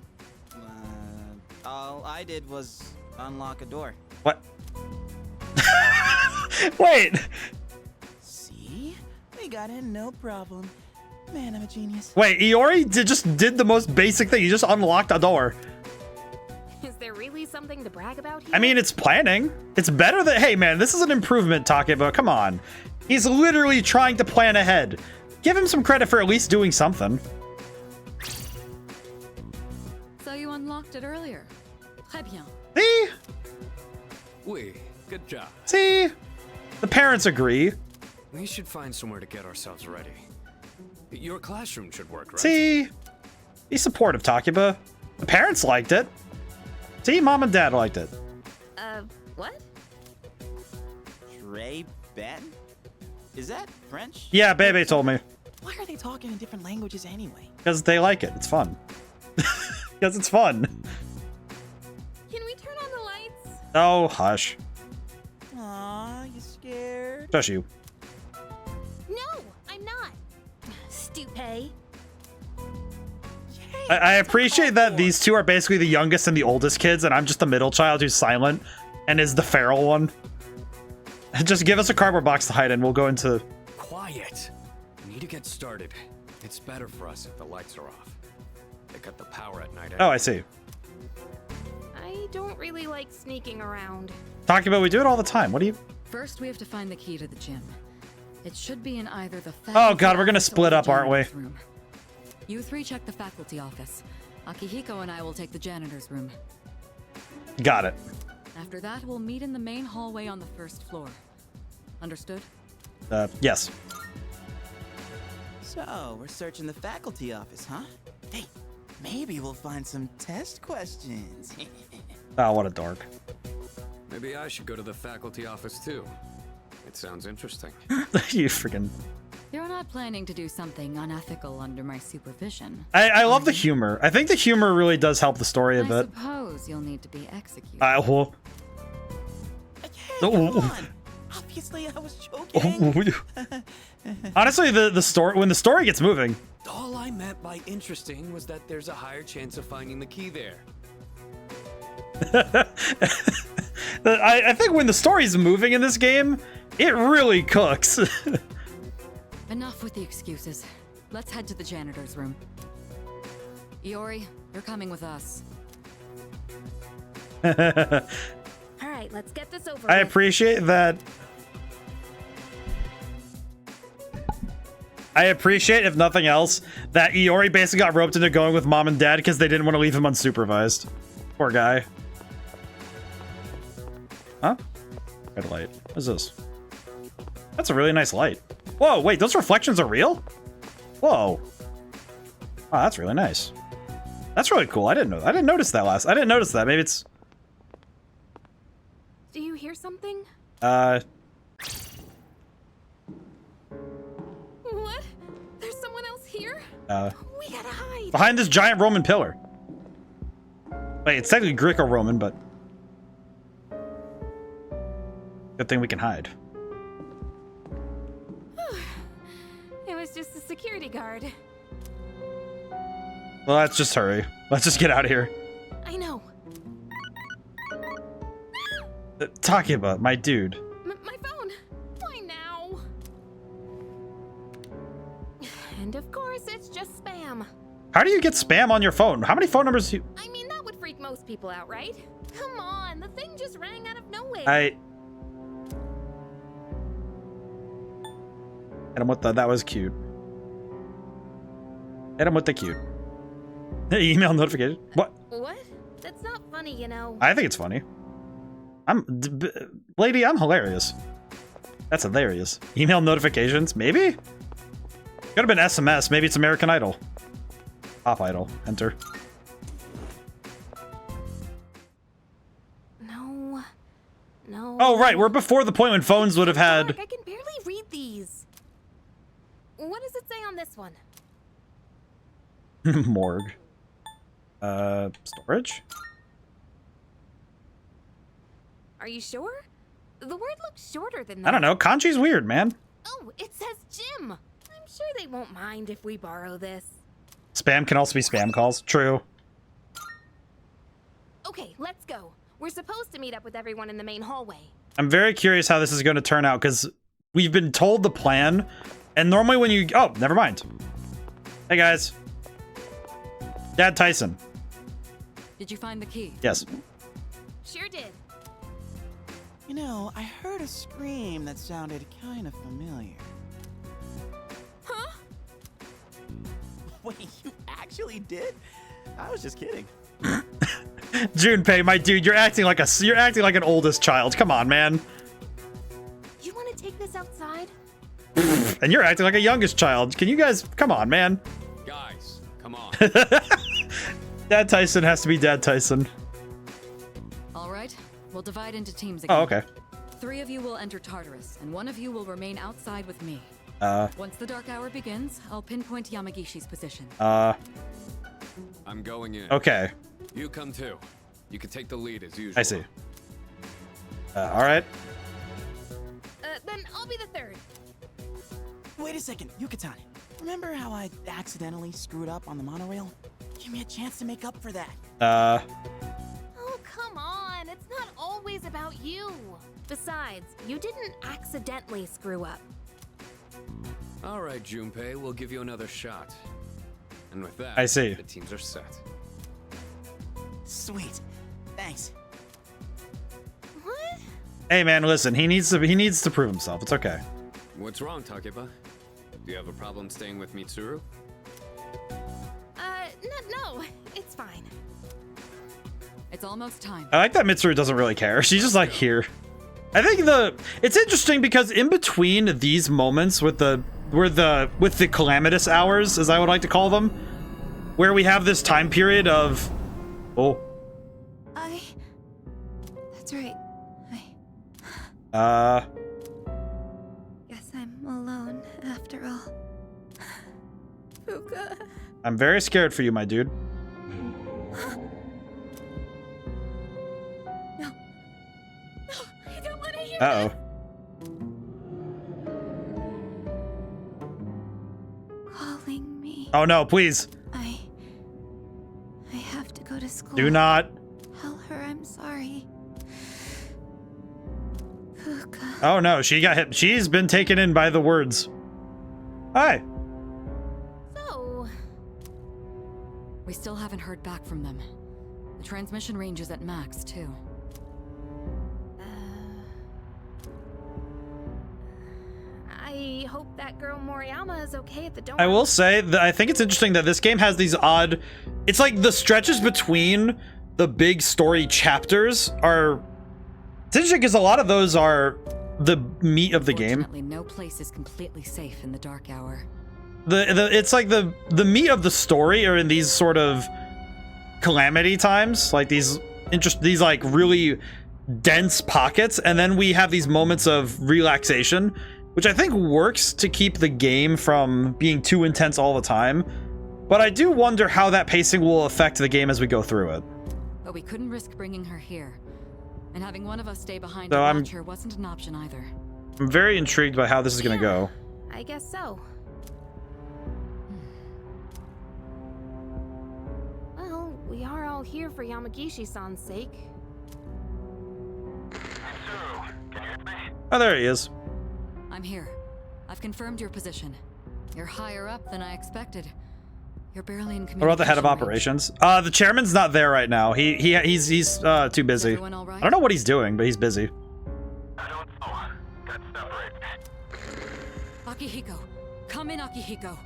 All I did was unlock a door. What? Wait. See? We got in, no problem. Man, I'm a genius. Wait, Iori just did the most basic thing. He just unlocked a door. Is there really something to brag about here? I mean, it's planning. It's better than... Hey, man, this is an improvement, Takeba. Come on. He's literally trying to plan ahead. Give him some credit for at least doing something. So you unlocked it earlier. Très bien. See? Oui, good job. See? The parents agree. We should find somewhere to get ourselves ready. Your classroom should work, right? See? Be supportive, Takeba. The parents liked it. See? Mom and Dad liked it. What? Trey Ben? Is that French? Yeah, Bebe told me. Why are they talking in different languages anyway? Because they like it. It's fun. Because it's fun. Can we turn on the lights? Oh, hush. Aw, you scared? Shush you. No, I'm not. Stupid. I appreciate that these two are basically the youngest and the oldest kids, and I'm just the middle child who's silent and is the feral one. Just give us a cardboard box to hide in. We'll go into... Quiet. We need to get started. It's better for us if the lights are off. They cut the power at night. Oh, I see. I don't really like sneaking around. Talking about we do it all the time. What do you... First, we have to find the key to the gym. It should be in either the Oh god, we're gonna split up, aren't we? Room. You three check the faculty office. Akihiko and I will take the janitor's room. Got it. After that, we'll meet in the main hallway on the first floor. Understood? Yes. So, we're searching the faculty office, huh? Hey, maybe we'll find some test questions. Oh, what a dork. Maybe I should go to the faculty office too. It sounds interesting. You freaking... You're not planning to do something unethical under my supervision. I love the humor. I think the humor really does help the story a I bit. suppose you'll need to be executed. Well... Come on. Obviously, I was joking. Honestly, the story, when the story gets moving... All I meant by interesting was that there's a higher chance of finding the key there. I think when the story's moving in this game, it really cooks. Enough with the excuses. Let's head to the janitor's room. Iori, you're coming with us. All right, let's get this over I with. appreciate that. I appreciate, if nothing else, that Iori basically got roped into going with Mom and Dad because they didn't want to leave him unsupervised. Poor guy. Huh? Red light. What is this? That's a really nice light. Whoa, wait, those reflections are real? Whoa. Oh, that's really nice. That's really cool. I didn't notice that last. I didn't notice that. Maybe it's... Do you hear something? What? There's someone else here? We gotta hide. Behind this giant Roman pillar. Wait, it's technically Greco-Roman, but... Good thing we can hide. It was just a security guard. Well, let's just hurry. Let's just get out of here. I know. Talking about my dude. My phone. Why now? And of course, it's just spam. How do you get spam on your phone? How many phone numbers do you... I mean, that would freak most people out, right? Come on, the thing just rang out of nowhere. Hit him with the... That was cute. Hit him with the cute. Email notification. What? What? That's not funny, you know. I think it's funny. Lady, I'm hilarious. That's hilarious. Email notifications? Maybe? Could have been SMS. Maybe it's American Idol. Pop Idol. Enter. No. Oh, right. We're before the point when phones would have had... I can barely read these. does it say on this one? Morgue. Storage? Are you sure? The word looks shorter than that. I don't know. Kanji's weird, man. Oh, it says gym. I'm sure they won't mind if we borrow this. Spam can also be spam calls. True. Okay, let's go. We're supposed to meet up with everyone in the main hallway. I'm very curious how this is going to turn out, because we've been told the plan, and normally when you... Oh, never mind. Hey, guys. Dad Tyson. Did you find the key? Yes. Sure did. You know, I heard a scream that sounded kind of familiar. Huh? Wait, you actually did? I was just kidding. Junpei, my dude, you're acting like an oldest child. Come on, man. You want to take this outside? And you're acting like a youngest child. Can you guys... Come on, man. Guys, come on. Dad Tyson has to be Dad Tyson. All right, we'll divide into teams again. Oh, okay. 3 of you will enter Tartarus, and 1 of you will remain outside with me. Once the dark hour begins, I'll pinpoint Yamagishi's position. I'm going in. Okay. You come too. You can take the lead as usual. I see. All right. Then I'll be the third. Wait a second, Yucatan. Remember how I accidentally screwed up on the monorail? Give me a chance to make up for that. Oh, come on. It's not always about you. Besides, you didn't accidentally screw up. All right, Junpei, we'll give you another shot. And with that, I see. The teams are set. Sweet. Thanks. What? Hey, man, listen. He needs to prove himself. It's okay. What's wrong, Takeba? Do you have a problem staying with Mitsuru? No, it's fine. It's almost time. I like that Mitsuru doesn't really care. She's just like here. I think it's interesting because in between these moments with the calamitous hours, as I would like to call them, where we have this time period of That's right. Guess I'm alone after all. Fuka. I'm very scared for you, my dude. No, I don't want to hear Uh-oh. Calling me. Oh no, please. I have to go to school. Do not. Tell her I'm sorry. Fuka. Oh no, she got hit. She's been taken in by the words. Hi. So... We still haven't heard back from them. The transmission range is at max, too. I hope that girl Moriyama is okay at the dorm. I will say that I think it's interesting that this game has these odd... It's like the stretches between the big story chapters are... It's interesting because a lot of those are the meat of the game. Fortunately, no place is completely safe in the dark hour. It's like the meat of the story are in these sort of calamity times, like these like really dense pockets, and then we have these moments of relaxation, which I think works to keep the game from being too intense all the time. But I do wonder how that pacing will affect the game as we go through it. But we couldn't risk bringing her here. And having one of us stay behind So to I'm- watch her wasn't an option either. I'm very intrigued by how this is going to go. I guess so. Well, we are all here for Yamagishi-san's sake. Oh, there he is. I'm here. I've confirmed your position. You're higher up than I expected. You're barely in communication. What about the head of range. operations? The chairman's not there right now. He's too busy. everyone all right? I don't know what he's doing, but he's busy. Akihiko. Come in, Akihiko.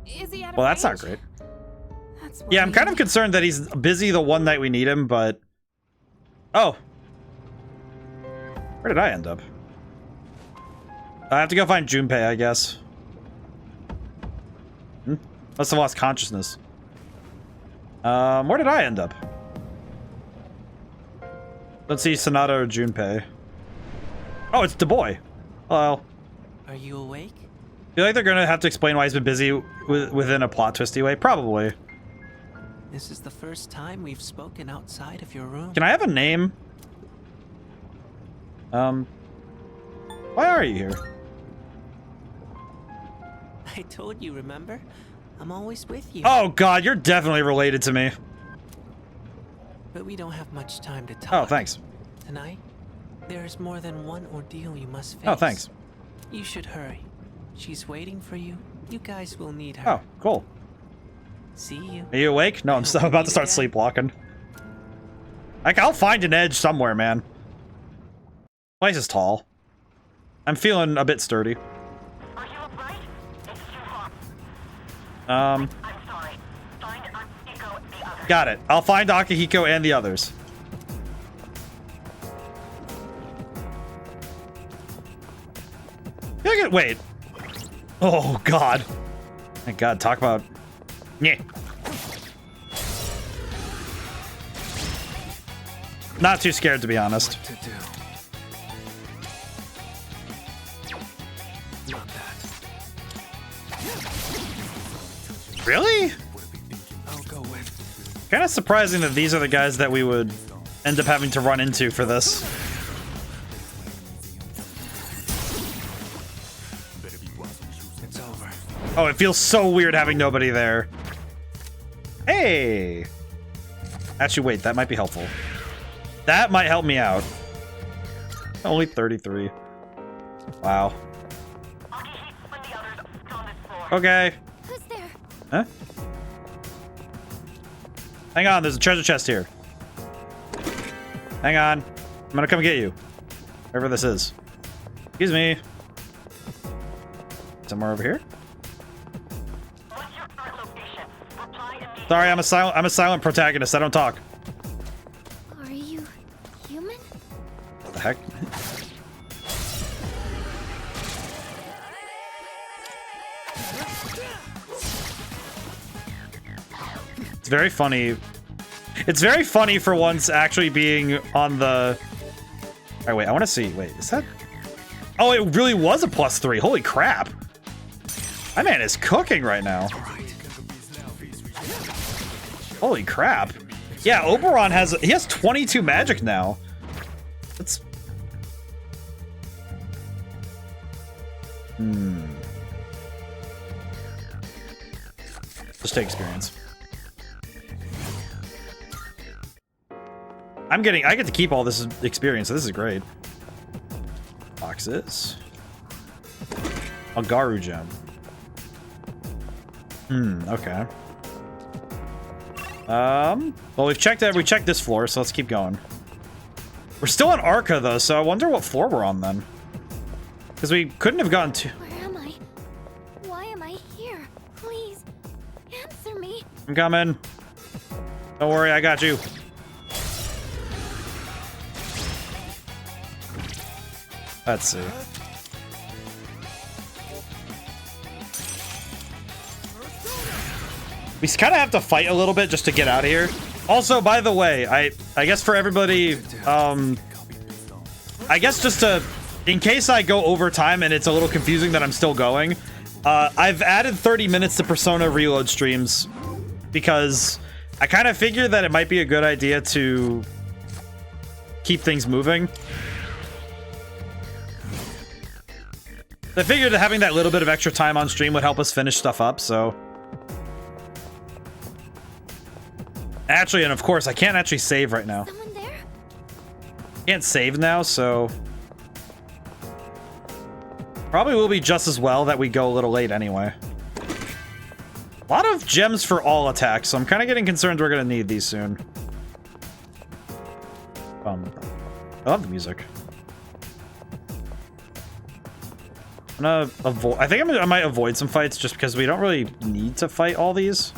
Is he out of Well, that's not range? great. That's Yeah, I'm kind of concerned that he's busy the one night we need him, but... Oh. Where did I end up? I have to go find Junpei, I guess. Must have lost consciousness. Where did I end up? Let's see, Sonata or Junpei. Oh, it's Du Bois. Hello. Are you awake? Feel like they're gonna have to explain why he's been busy within a plot twisty way. Probably. This is the first time we've spoken outside of your room. Can I have a name? Why are you here? I told you, remember? I'm always with you. Oh God, you're definitely related to me. But we don't have much time to talk. Oh, thanks. Tonight, there's more than one ordeal you must face. Oh, thanks. You should hurry. She's waiting for you. You guys will need her. Oh, cool. See you. Are you awake? No, I'm about to start sleepwalking. Like, I'll find an edge somewhere, man. Place is tall. I'm feeling a bit sturdy. I'm sorry. Find Akihiko and the others. Got it. I'll find Akihiko and the others. Wait. Oh, God. Thank God. Talk about... Yeah. Not too scared, to be honest. Not that. Really? I'll go with. Kind of surprising that these are the guys that we would end up having to run into for this. It's over. Oh, it feels so weird having nobody there. Hey! Actually, wait, that might be helpful. That might help me out. Only 33. Wow. Okay. Who's there? Huh? Hang on, there's a treasure chest here. Hang on. I'm gonna come get you. Wherever this is. Excuse me. Somewhere over here? Sorry, I'm a silent protagonist. I don't talk. Are you human? What the heck? It's very funny. It's very funny for once actually being on the... Alright, wait, I want to see. Wait, is that... Oh, it really was a +3. Holy crap. My man is cooking right now. Holy crap. Yeah, Oberon has... He has 22 magic now. That's... Just take experience. I get to keep all this experience, so this is great. Boxes. A Garu gem. Okay. Well, we checked this floor, so let's keep going. We're still on Arca, though, so I wonder what floor we're on, then. Because we couldn't have gotten to... Where am I? Why am I here? Please, answer me. I'm coming. Don't worry, I got you. Let's see. We kind of have to fight a little bit just to get out of here. Also, by the way, I guess for everybody, I guess just to, in case I go over time and it's a little confusing that I'm still going, I've added 30 minutes to Persona Reload streams because I kind of figured that it might be a good idea to keep things moving. I figured that having that little bit of extra time on stream would help us finish stuff up, so... Actually, and of course, I can't actually save right now. Someone there? Can't save now, so... Probably will be just as well that we go a little late anyway. A lot of gems for all attacks, so I'm kind of getting concerned we're going to need these soon. I love the music. I'm gonna avoid... I think I might avoid some fights just because we don't really need to fight all these.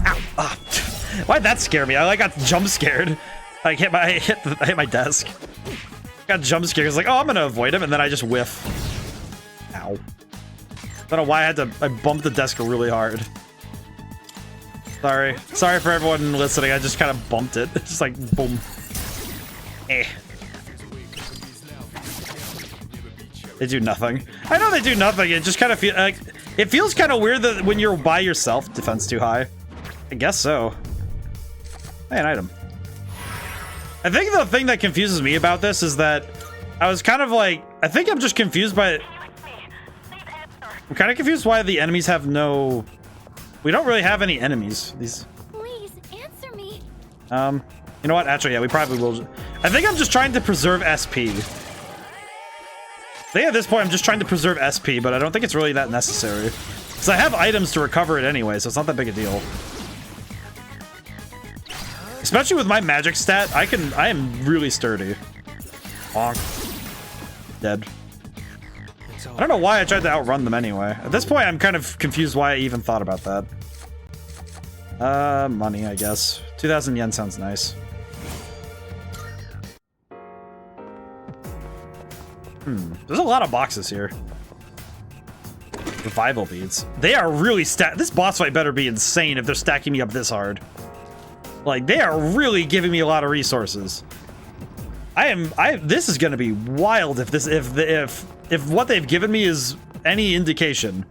Ow! Ah. Why'd that scare me? I got jump scared. I hit my desk. Got jump scared. I was like, oh, I'm gonna avoid him, and then I just whiff. Ow. I don't know why I bumped the desk really hard. Sorry. Sorry for everyone listening. I just kind of bumped it. It's just like, boom. Eh. They do nothing. I know they do nothing. It just kind of feels like it feels kind of weird that when you're by yourself, defense too high. I guess so. Hey, an item. I think the thing that confuses me about this is that I was kind of like, I think I'm just confused by. I'm kind of confused why the enemies have no. We don't really have any enemies. These. Please answer me. You know what? Actually, yeah, we probably will. I think I'm just trying to preserve SP. I think at this point I'm just trying to preserve SP, but I don't think it's really that necessary. Because I have items to recover it anyway, so it's not that big a deal. Especially with my magic stat, I am really sturdy. Bonk. Dead. I don't know why I tried to outrun them anyway. At this point, I'm kind of confused why I even thought about that. Money, I guess. 2,000 yen sounds nice. There's a lot of boxes here. Revival beads. They are really this boss fight better be insane if they're stacking me up this hard. Like, they are really giving me a lot of resources. This is gonna be wild if what they've given me is any indication.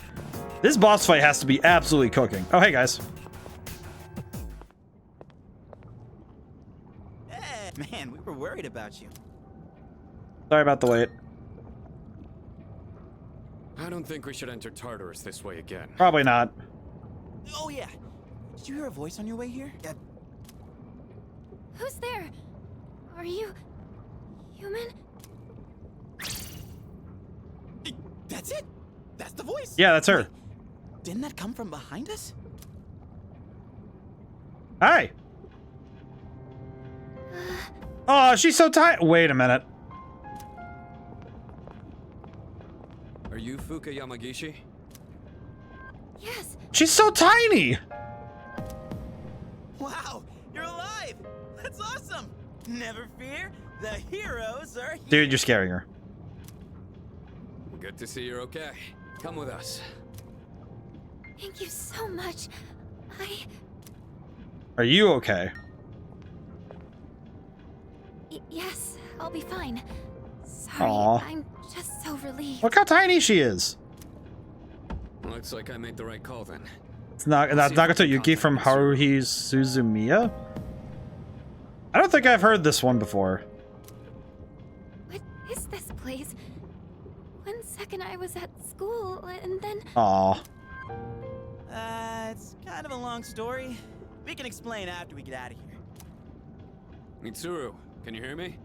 This boss fight has to be absolutely cooking. Oh, hey guys. Hey, man, we were worried about you. Sorry about the wait. I don't think we should enter Tartarus this way again. Probably not. Oh yeah. Did you hear a voice on your way here? Yeah. Who's there? Are you human? That's it. That's the voice. Yeah, that's her. Didn't that come from behind us? Hi. Oh, she's so tight. Wait a minute. Are you Fuka Yamagishi? Yes. She's so tiny. Wow, you're alive. That's awesome. Never fear, the heroes are here. Dude, you're scaring her. Good to see you're okay. Come with us. Thank you so much. Are you okay? Yes, I'll be fine. Sorry, Aw. I'm just so relieved. Look how tiny she is. Looks like I made the right call then. It's not Nagato Yuki from Haruhi Suzumiya? I don't think I've heard this one before. What is this place? One second I was at school, and then... Aw. It's kind of a long story. We can explain after we get out of here. Mitsuru, can you hear me?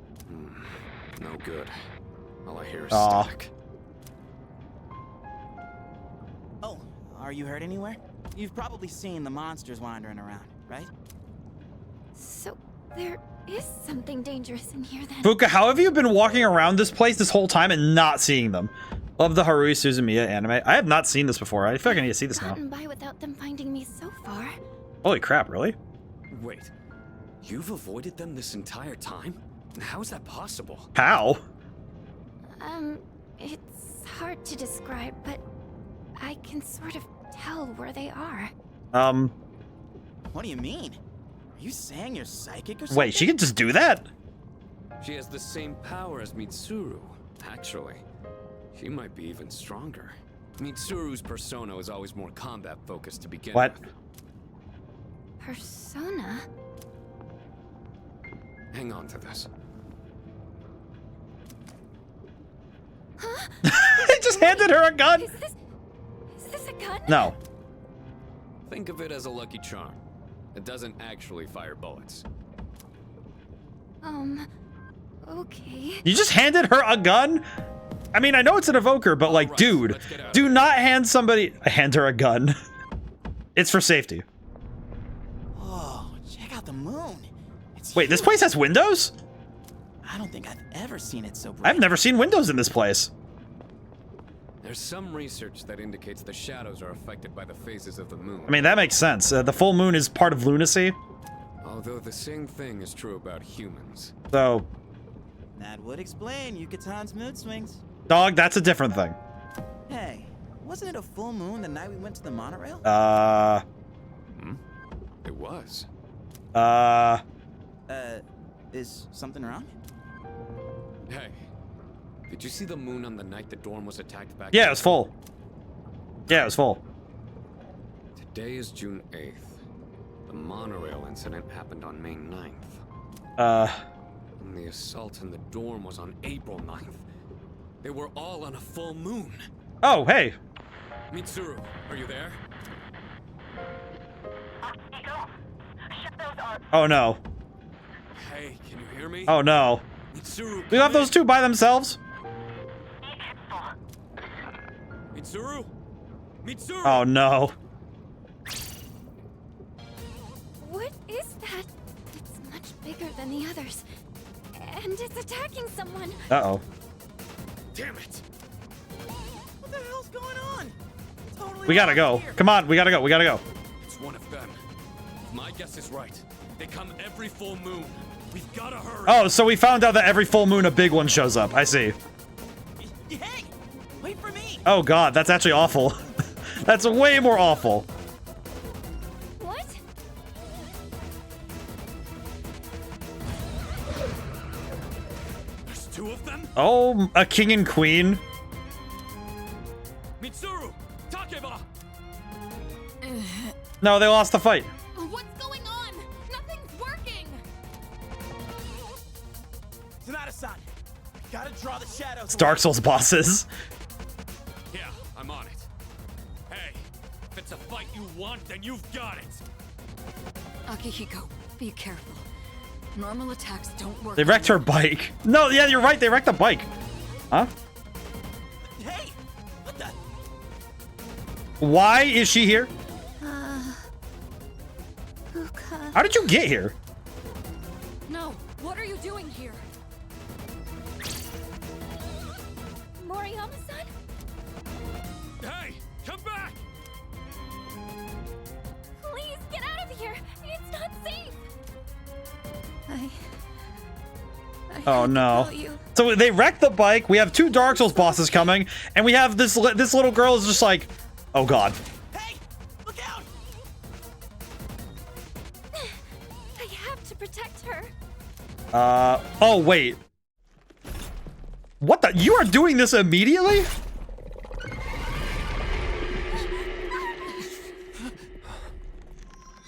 No good. All I hear is Aw. static. Oh, are you hurt anywhere? You've probably seen the monsters wandering around, right? So, there is something dangerous in here then. Fuka, how have you been walking around this place this whole time and not seeing them? Love the Haruhi Suzumiya anime. I have not seen this before. I feel like I need to see this now. Gotten by without them finding me so far. Holy crap, really? Wait, you've avoided them this entire time? How is that possible? How? It's hard to describe, but I can sort of tell where they are. What do you mean? Are you saying you're psychic or something? Wait, she can just do that? She has the same power as Mitsuru, actually. She might be even stronger. Mitsuru's persona is always more combat-focused to begin What? with. Persona? Hang on to this. Huh? He just handed her a gun? Is this a gun? No. Think of it as a lucky charm. It doesn't actually fire bullets. Okay. You just handed her a gun? I mean, I know it's an evoker, but like, dude, do not hand her a gun. It's for safety. Oh, check out the moon. Wait, this place has windows? I don't think I've ever seen it so bright. I've never seen windows in this place. There's some research that indicates the shadows are affected by the phases of the moon. I mean, that makes sense. The full moon is part of lunacy. Although the same thing is true about humans. So, That would explain Yukatan's mood swings. dog, that's a different thing. Hey, wasn't it a full moon the night we went to the monorail? It was. Is something wrong? Hey, Did you see the moon on the night the dorm was attacked back? Yeah, it was full. Yeah, it was full. Today is June 8th. The monorail incident happened on May 9th. And the assault in the dorm was on April 9th. They were all on a full moon. Oh, hey. Mitsuru, are you there? Oh no. Hey, can you hear me? Oh no. Mitsuru, We left those two by themselves? Mitsuru? Mitsuru! Oh no. What is that? It's much bigger than the others. And it's attacking someone. Uh-oh. Damn it! What the hell's going on? Totally We gotta go. Come on, we gotta go. We gotta go. It's one of them. If my guess is right, they come every full moon. We've gotta hurry. Oh, so we found out that every full moon a big one shows up. I see. Hey, wait for me. Oh god, that's actually awful. That's way more awful. What? There's two of them? Oh, a king and queen. Mitsuru! Takeba! No, they lost the fight. What's going on? Nothing's working. Sonata-san, gotta draw the shadows. It's Dark Souls bosses. Yeah, I'm on it. Hey, if it's a fight you want, then you've got it. Akihiko, be careful. Normal attacks don't work. They wrecked her bike. No, yeah, you're right. They wrecked the bike. Huh? Hey, what the? Why is she here? Uka. How did you get here? No, what are you doing here? Moriyama-san? Hey, come back! Please get out of here. It's not safe. Oh no. So they wrecked the bike. We have two Dark Souls bosses coming, and we have this little girl is just like, oh god. Hey, look out! I have to protect her. Oh wait. What the? You are doing this immediately?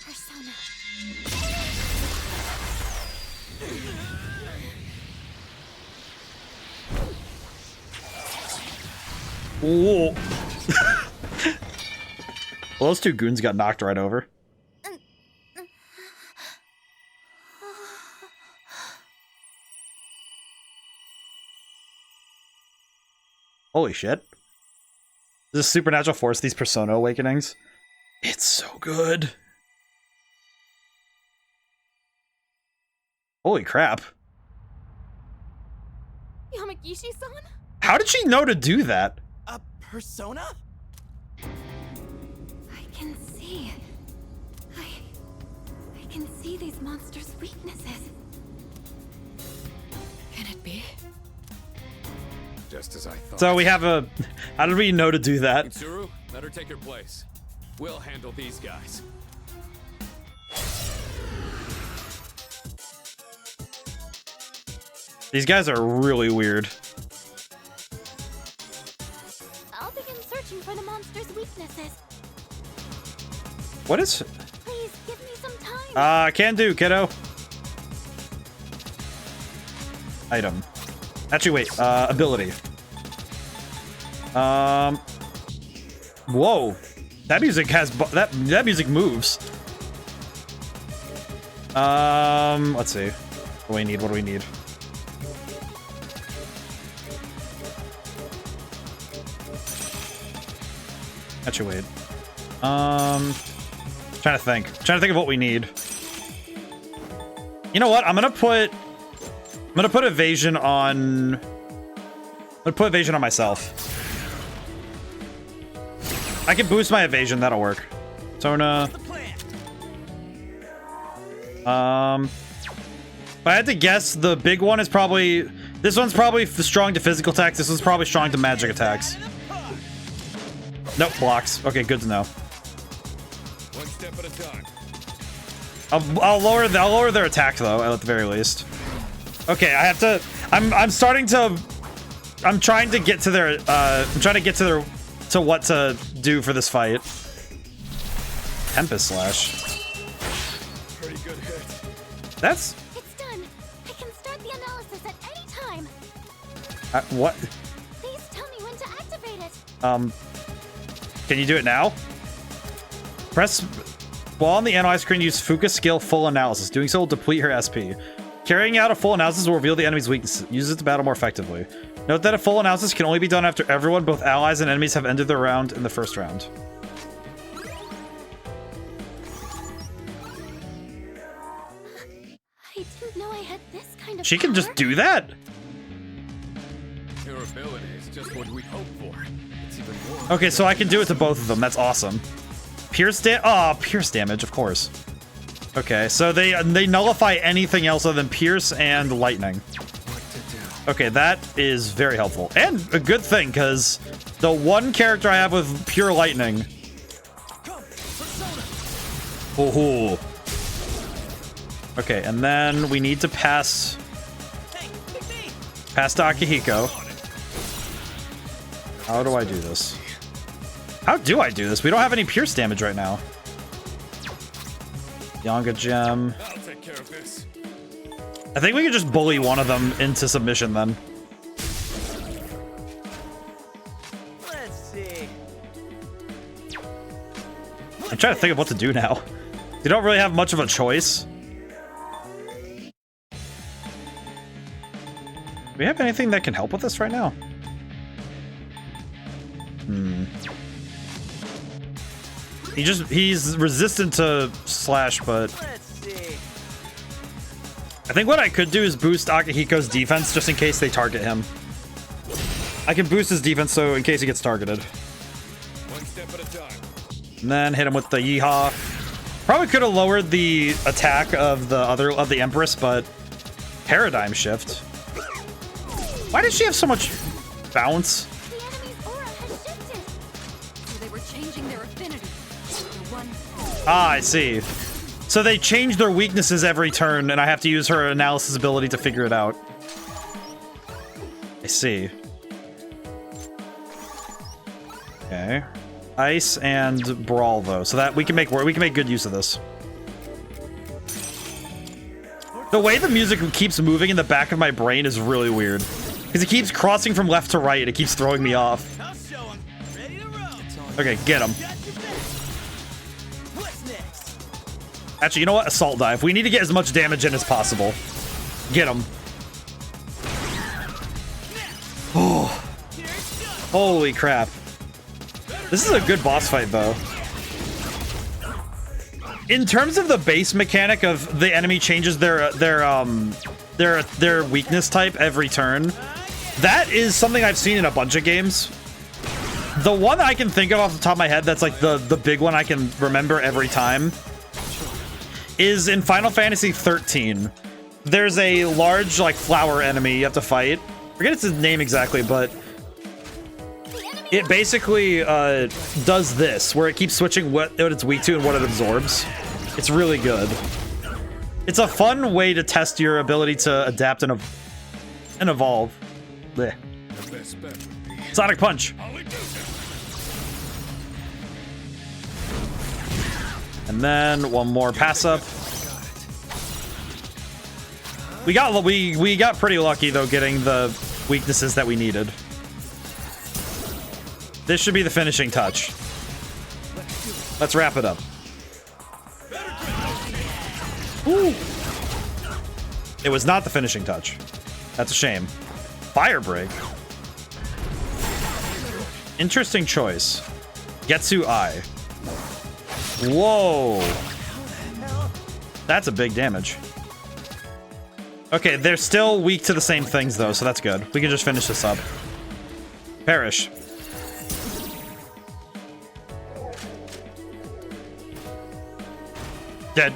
Persona. Whoa. Well, those two goons got knocked right over. Holy shit. This supernatural force, these Persona awakenings. It's so good. Holy crap. Yamagishi-san? How did she know to do that? A persona? I can see. I can see these monsters' weaknesses. Can it be? Just as I thought. So we have a... How did we know to do that? Mitsuru, let her take her place. We'll handle these guys. These guys are really weird. I'll begin searching for the monsters' weaknesses. What is... Please give me some time. Can do, kiddo. Item. Actually, wait. Ability. Whoa. That music has... That music moves. Let's see. What do we need? What do we need? Actually, wait. Trying to think. Trying to think of what we need. You know what? I'm gonna put evasion on... I'm gonna put evasion on myself. I can boost my evasion. That'll work. Sona. If I had to guess, the big one is probably... This one's probably strong to physical attacks. This one's probably strong to magic attacks. Nope, blocks. Okay, good to know. One step at a time. I'll lower their attack though, at the very least. Okay, I have to... I'm starting to I'm trying to get to their to what to do for this fight. Tempest Slash. Pretty good hit. That's It's done. I can start the analysis at any time. what? Please tell me when to activate it. Can you do it now? Press while on the analyze screen, use Fuka's skill full analysis. Doing so will deplete her SP. Carrying out a full analysis will reveal the enemy's weaknesses. Use it to battle more effectively. Note that a full analysis can only be done after everyone, both allies and enemies, have ended their round in the first round. I didn't know I had this kind of She can just do that? Your ability is just what we hoped for. It's even more. Okay, so I can do it to both of them. That's awesome. Pierce damage, of course. Okay, so they nullify anything else other than Pierce and Lightning. Okay, that is very helpful. And a good thing, because the one character I have with pure Lightning... Oh. Okay, and then we need to pass to Akihiko. How do I do this? How do I do this? We don't have any Pierce damage right now. Yanga Gem. I'll take care of this. I think we could just bully one of them into submission then. Let's see. I'm trying to think of what to do now. You don't really have much of a choice. Do we have anything that can help with this right now? He's resistant to Slash, but I think what I could do is boost Akihiko's defense just in case they target him. I can boost his defense so in case he gets targeted. One step at a time. And then hit him with the Yeehaw. Probably could have lowered the attack of the Empress, but Paradigm Shift. Why does she have so much bounce? Ah, I see. So they change their weaknesses every turn, and I have to use her analysis ability to figure it out. I see. Okay. Ice and Brawl, though, so that we can make good use of this. The way the music keeps moving in the back of my brain is really weird. Because it keeps crossing from left to right, and it keeps throwing me off. Okay, get him. Actually, you know what? Assault Dive. We need to get as much damage in as possible. Get him. Oh. Holy crap. This is a good boss fight, though. In terms of the base mechanic of the enemy changes their weakness type every turn, that is something I've seen in a bunch of games. The one I can think of off the top of my head that's like the big one I can remember every time is in Final Fantasy 13. There's a large, like, flower enemy you have to fight. I forget its name exactly, but it basically does this, where it keeps switching what it's weak to and what it absorbs. It's really good. It's a fun way to test your ability to adapt and evolve. Blech. Sonic Punch. And then one more pass up. We got pretty lucky though, getting the weaknesses that we needed. This should be the finishing touch. Let's wrap it up. Ooh. It was not the finishing touch. That's a shame. Fire Break. Interesting choice. Getsu Eye. Whoa. That's a big damage. Okay, they're still weak to the same things though, so that's good. We can just finish this up. Perish. Dead.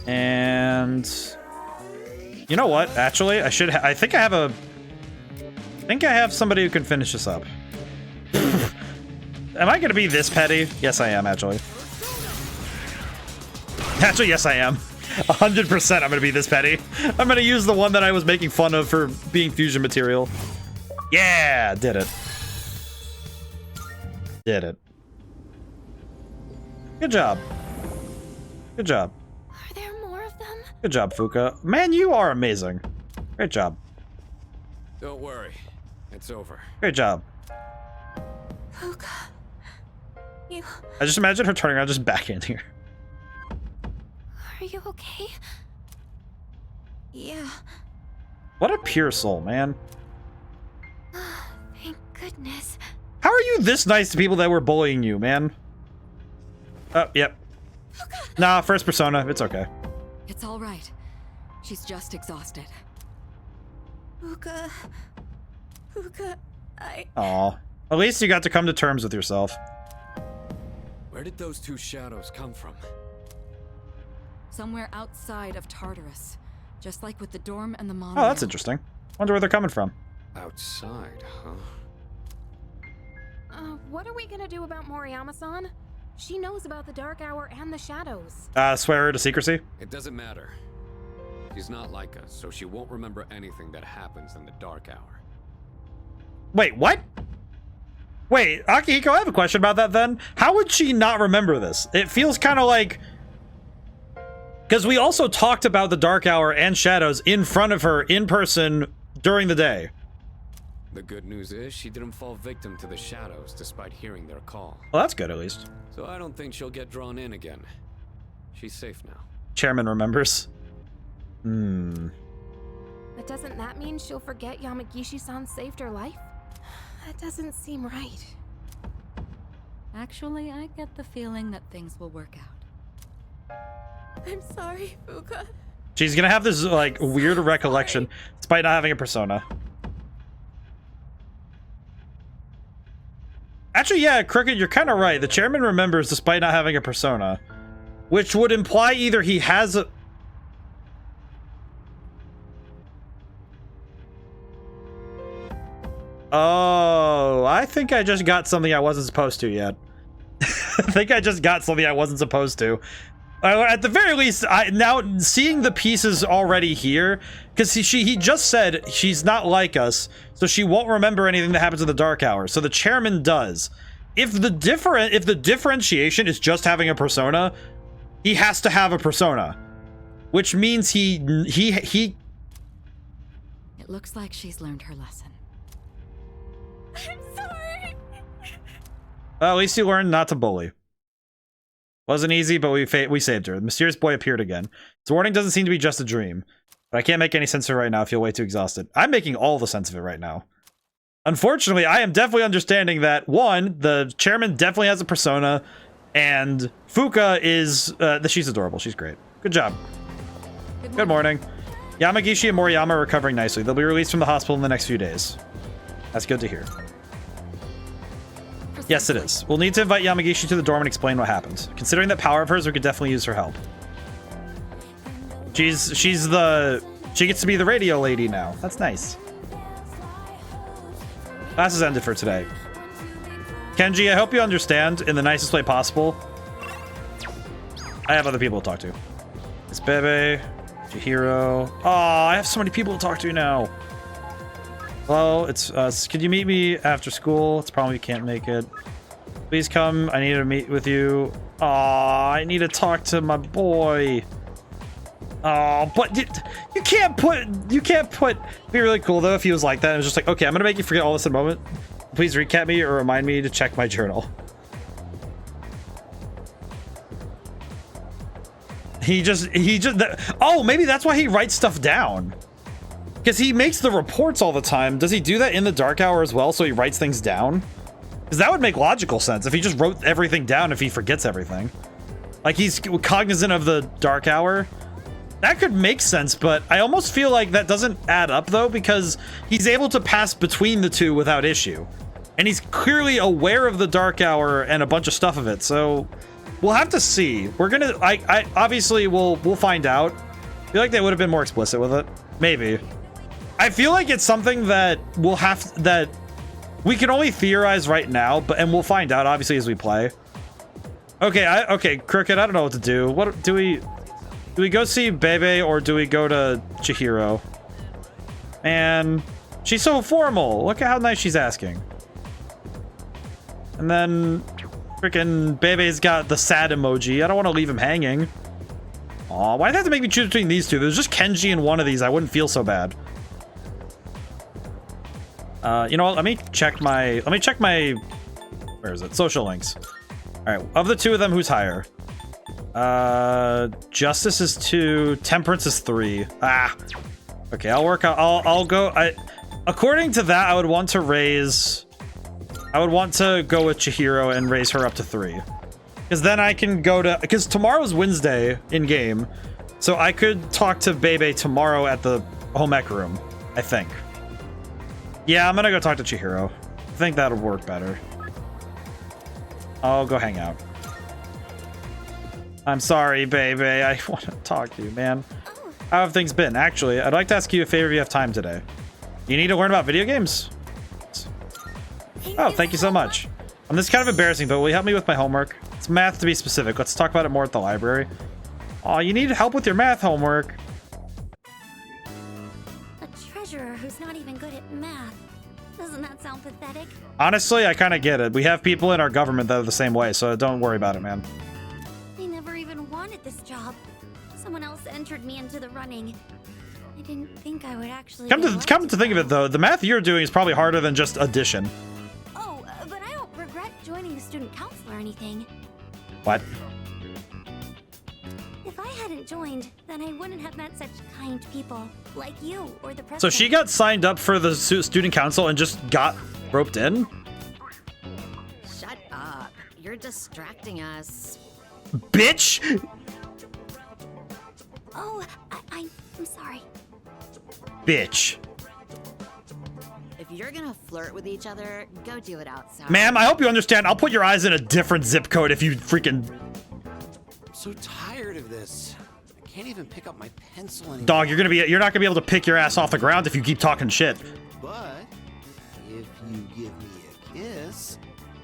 And you know what? Actually, I think I have somebody who can finish this up. Am I gonna be this petty? Yes, I am, actually. Actually, yes, I am. 100% I'm gonna be this petty. I'm gonna use the one that I was making fun of for being fusion material. Yeah, did it. Did it. Good job. Good job. Are there more of them? Good job, Fuka. Man, you are amazing. Great job. Don't worry. It's over. Great job. Fuka. You... I just imagine her turning around, just backhanding her. Are you okay? Yeah. What a pure soul, man. Thank goodness. How are you this nice to people that were bullying you, man? Oh, yep. Nah, first persona. It's okay. It's all right. She's just exhausted. Fuka. Fuka, Aw. At least you got to come to terms with yourself. Where did those two shadows come from? Somewhere outside of Tartarus. Just like with the dorm and the monorail. Oh, that's interesting. Wonder where they're coming from. Outside, huh? What are we gonna do about Moriyama-san? She knows about the Dark Hour and the shadows. Swear her to secrecy? It doesn't matter. She's not like us, so she won't remember anything that happens in the Dark Hour. Wait, what? Wait, Akihiko, I have a question about that then. How would she not remember this? It feels kind of like... Because we also talked about the Dark Hour and shadows in front of her in person during the day. The good news is she didn't fall victim to the shadows despite hearing their call. Well, that's good at least. So I don't think she'll get drawn in again. She's safe now. Chairman remembers. But doesn't that mean she'll forget Yamagishi-san saved her life? That doesn't seem right. Actually, I get the feeling that things will work out. I'm sorry, Fuka. She's gonna have this, like, weird recollection, despite not having a persona. Actually, yeah, Crooked, you're kind of right. The chairman remembers despite not having a persona. Which would imply either he has a... Oh, I think I just got something I wasn't supposed to yet. I think I just got something I wasn't supposed to. At the very least, now seeing the pieces already here, because he just said she's not like us, so she won't remember anything that happens in the Dark Hour. So the chairman does. If the differentiation is just having a persona, he has to have a persona, which means he. It looks like she's learned her lesson. I'm sorry. Well, at least you learned not to bully. Wasn't easy, but we saved her. The mysterious boy appeared again. His warning doesn't seem to be just a dream. But I can't make any sense of it right now. I feel way too exhausted. I'm making all the sense of it right now. Unfortunately, I am definitely understanding that, one, the chairman definitely has a persona, and Fuka is... she's adorable. She's great. Good job. Good morning. Yamagishi and Moriyama are recovering nicely. They'll be released from the hospital in the next few days. That's good to hear. Yes, it is. We'll need to invite Yamagishi to the dorm and explain what happened. Considering that power of hers, we could definitely use her help. She gets to be the radio lady now. That's nice. Class is ended for today. Kenji, I hope you understand in the nicest way possible. I have other people to talk to. It's Bebe, Chihiro. Oh, I have so many people to talk to now. Hello, it's us. Could you meet me after school? It's probably you can't make it. Please come. I need to meet with you. Oh, I need to talk to my boy. Oh, but you can't put. It'd be really cool though if he was like that. It was just like, okay, I'm gonna make you forget all this in a moment. Please recap me or remind me to check my journal. He just. Oh, maybe that's why he writes stuff down. Because he makes the reports all the time. Does he do that in the Dark Hour as well, so he writes things down? Because that would make logical sense if he just wrote everything down if he forgets everything. Like, he's cognizant of the Dark Hour. That could make sense, but I almost feel like that doesn't add up, though, because he's able to pass between the two without issue. And he's clearly aware of the Dark Hour and a bunch of stuff of it, so we'll have to see. We're gonna... obviously, we'll find out. I feel like they would have been more explicit with it. Maybe. I feel like it's something that that we can only theorize right now, and we'll find out obviously as we play. Okay, okay, Crooked, I don't know what to do. What do we... Do we go see Bebe or do we go to Chihiro? Man, she's so formal. Look at how nice she's asking. And then freaking Bebe's got the sad emoji. I don't want to leave him hanging. Aw, why'd they have to make me choose between these two? There's just Kenji and one of these. I wouldn't feel so bad. You know what? Let me check my where is it? Social links. All right, of the two of them, who's higher? Justice is 2, Temperance is 3. Ah. Okay, I'll work out. I'll go. According to that, I would want to go with Chihiro and raise her up to 3. Because then I can go to, because tomorrow's Wednesday in game. So I could talk to Bebe tomorrow at the home ec room, I think. Yeah, I'm gonna go talk to Chihiro. I think that'll work better. I'll go hang out. I'm sorry, Bebe. I want to talk to you, man. How have things been? Actually, I'd like to ask you a favor if you have time today. You need to learn about video games? Oh, thank you so much. This is kind of embarrassing, but will you help me with my homework? It's math to be specific. Let's talk about it more at the library. Aw, you need help with your math homework. A treasurer who's not even good at math. Doesn't that sound pathetic? Honestly, I kind of get it. We have people in our government that are the same way, so don't worry about it, man. I never even wanted this job. Someone else entered me into the running. I didn't think I would actually Come to think of it, though, the math you're doing is probably harder than just addition. Oh, but I don't regret joining the student council or anything. What? If I hadn't joined, then I wouldn't have met such kind people like you or the president. So she got signed up for the student council and just got roped in? Shut up. You're distracting us. Bitch! Oh, I'm sorry. Bitch. If you're gonna flirt with each other, go do it outside. Ma'am, I hope you understand. I'll put your eyes in a different zip code if you freaking... I'm so tired of this. I can't even pick up my pencil anymore. Dog, you're not gonna be able to pick your ass off the ground if you keep talking shit. But if you give me a kiss,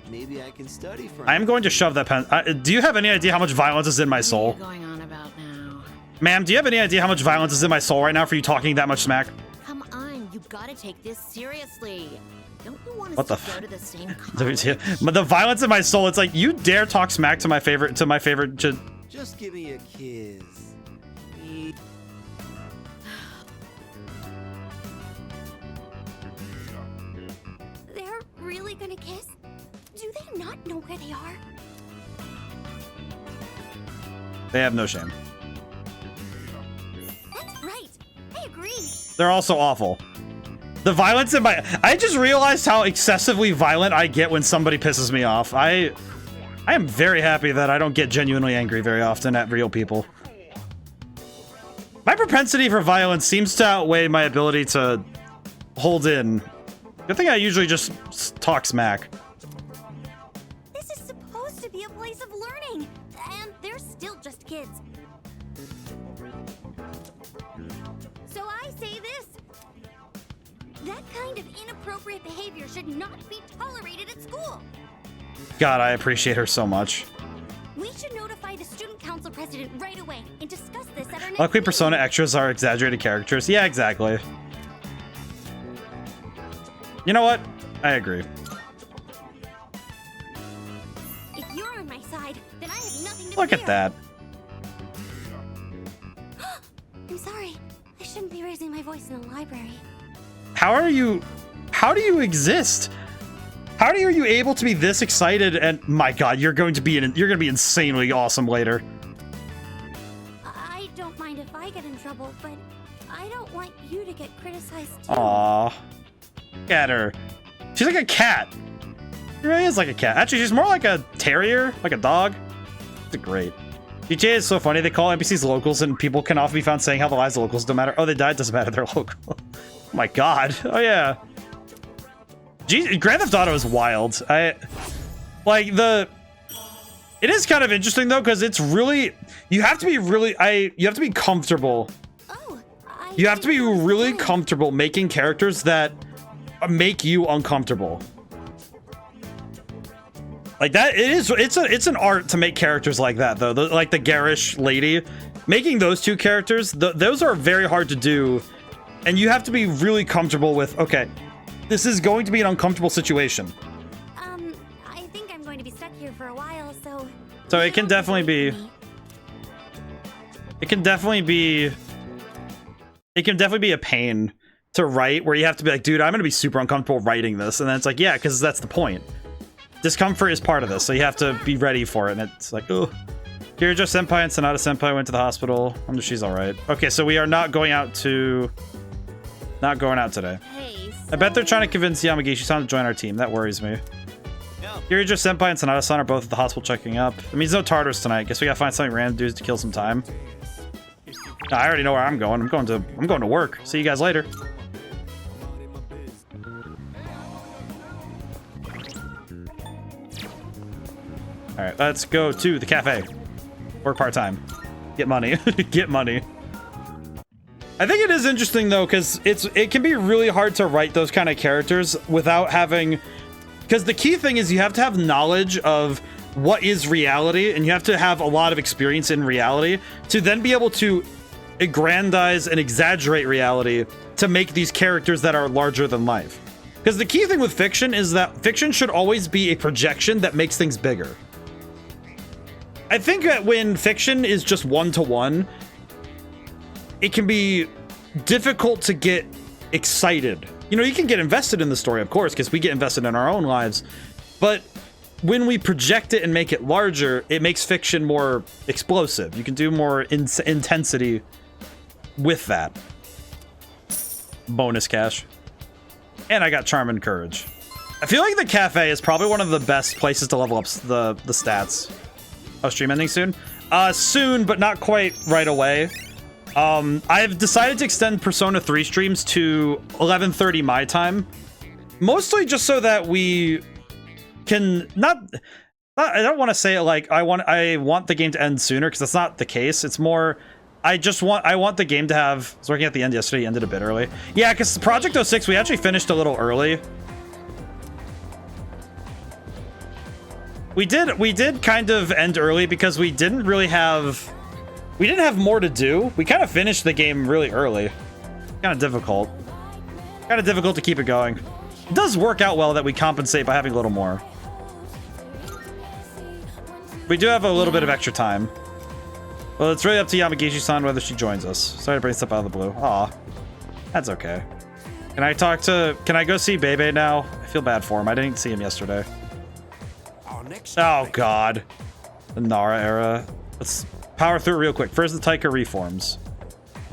maybe I can study for. I am going to shove that pen. Do you have any idea how much violence is in my soul? What are you going on about now? Ma'am, do you have any idea how much violence is in my soul right now for you talking that much smack? Come on, you gotta take this seriously. Don't you want What us the to go to the same college? But the violence in my soul, it's like, you dare talk smack to my favorite. Just give me a kiss. They're really gonna kiss? Do they not know where they are? They have no shame. That's right. I agree. They're also awful. The violence in my... I just realized how excessively violent I get when somebody pisses me off. I am very happy that I don't get genuinely angry very often at real people. My propensity for violence seems to outweigh my ability to hold in. Good thing I usually just talk smack. This is supposed to be a place of learning, and they're still just kids. So I say this. That kind of inappropriate behavior should not be tolerated at school. God, I appreciate her so much. We should notify the student council president right away and discuss this at our next Luckily, meeting. Persona extras are exaggerated characters. Yeah, exactly. You know what? I agree. If you're on my side, then I have nothing to Look fear. at that. I'm sorry. I shouldn't be raising my voice in the library. How do you exist? How are you able to be this excited? And my God, you're going to be insanely awesome later. I don't mind if I get in trouble, but I don't want you to get criticized too. Aww. Look at her. She's like a cat. She really is like a cat. Actually, she's more like a terrier, like a dog. It's great. GTA is so funny. They call NPCs locals, and people can often be found saying how the lives of locals don't matter. Oh, they died, doesn't matter. They're local. Oh my God. Oh yeah. Grand Theft Auto is wild. It is kind of interesting though, because it's really, you have to be comfortable. You have to be really comfortable making characters that make you uncomfortable. Like that, it's an art to make characters like that though. Like the garish lady, making those two characters, those are very hard to do. And you have to be really comfortable with, okay, this is going to be an uncomfortable situation. I think I'm going to be stuck here for a while, so... So it can definitely be... It can definitely be a pain to write, where you have to be like, dude, I'm going to be super uncomfortable writing this. And then it's like, yeah, because that's the point. Discomfort is part of this, so you have to be ready for it. And it's like, oh. Kirijo Senpai and Sanada Senpai went to the hospital. I wonder if she's all right. Okay, so we are not going out to... Not going out today. Hey, I bet they're trying to convince Yamagishi-san to join our team. That worries me. Kirijo Senpai and Sanada-san are both at the hospital checking up. It means no Tartars tonight. Guess we gotta find something random to do to kill some time. Nah, I already know where I'm going. I'm going to work. See you guys later. All right, let's go to the cafe. Work part-time. Get money. Get money. I think it is interesting though, because it can be really hard to write those kind of characters without having, because the key thing is you have to have knowledge of what is reality, and you have to have a lot of experience in reality to then be able to aggrandize and exaggerate reality to make these characters that are larger than life. Because the key thing with fiction is that fiction should always be a projection that makes things bigger. I think that when fiction is just one-to-one, it can be difficult to get excited. You know, you can get invested in the story, of course, because we get invested in our own lives. But when we project it and make it larger, it makes fiction more explosive. You can do more intensity with that. Bonus cash. And I got Charm and Courage. I feel like the cafe is probably one of the best places to level up the stats. Oh, stream ending soon? Soon, but not quite right away. I've decided to extend Persona 3 streams to 11:30 my time, mostly just so that we can I don't want to say it like I want the game to end sooner, because that's not the case. It's more I want the game to have. I was working at the end yesterday, ended a bit early. Yeah, because Project 06 we actually finished a little early. We did kind of end early because we didn't have more to do. We kind of finished the game really early. Kind of difficult. Kind of difficult to keep it going. It does work out well that we compensate by having a little more. We do have a little bit of extra time. Well, it's really up to Yamagishi-san whether she joins us. Sorry to bring this up out of the blue. Aw. That's okay. Can I go see Bebe now? I feel bad for him. I didn't see him yesterday. Oh, God. The Nara era. Let's power through it real quick. First, the Taika reforms.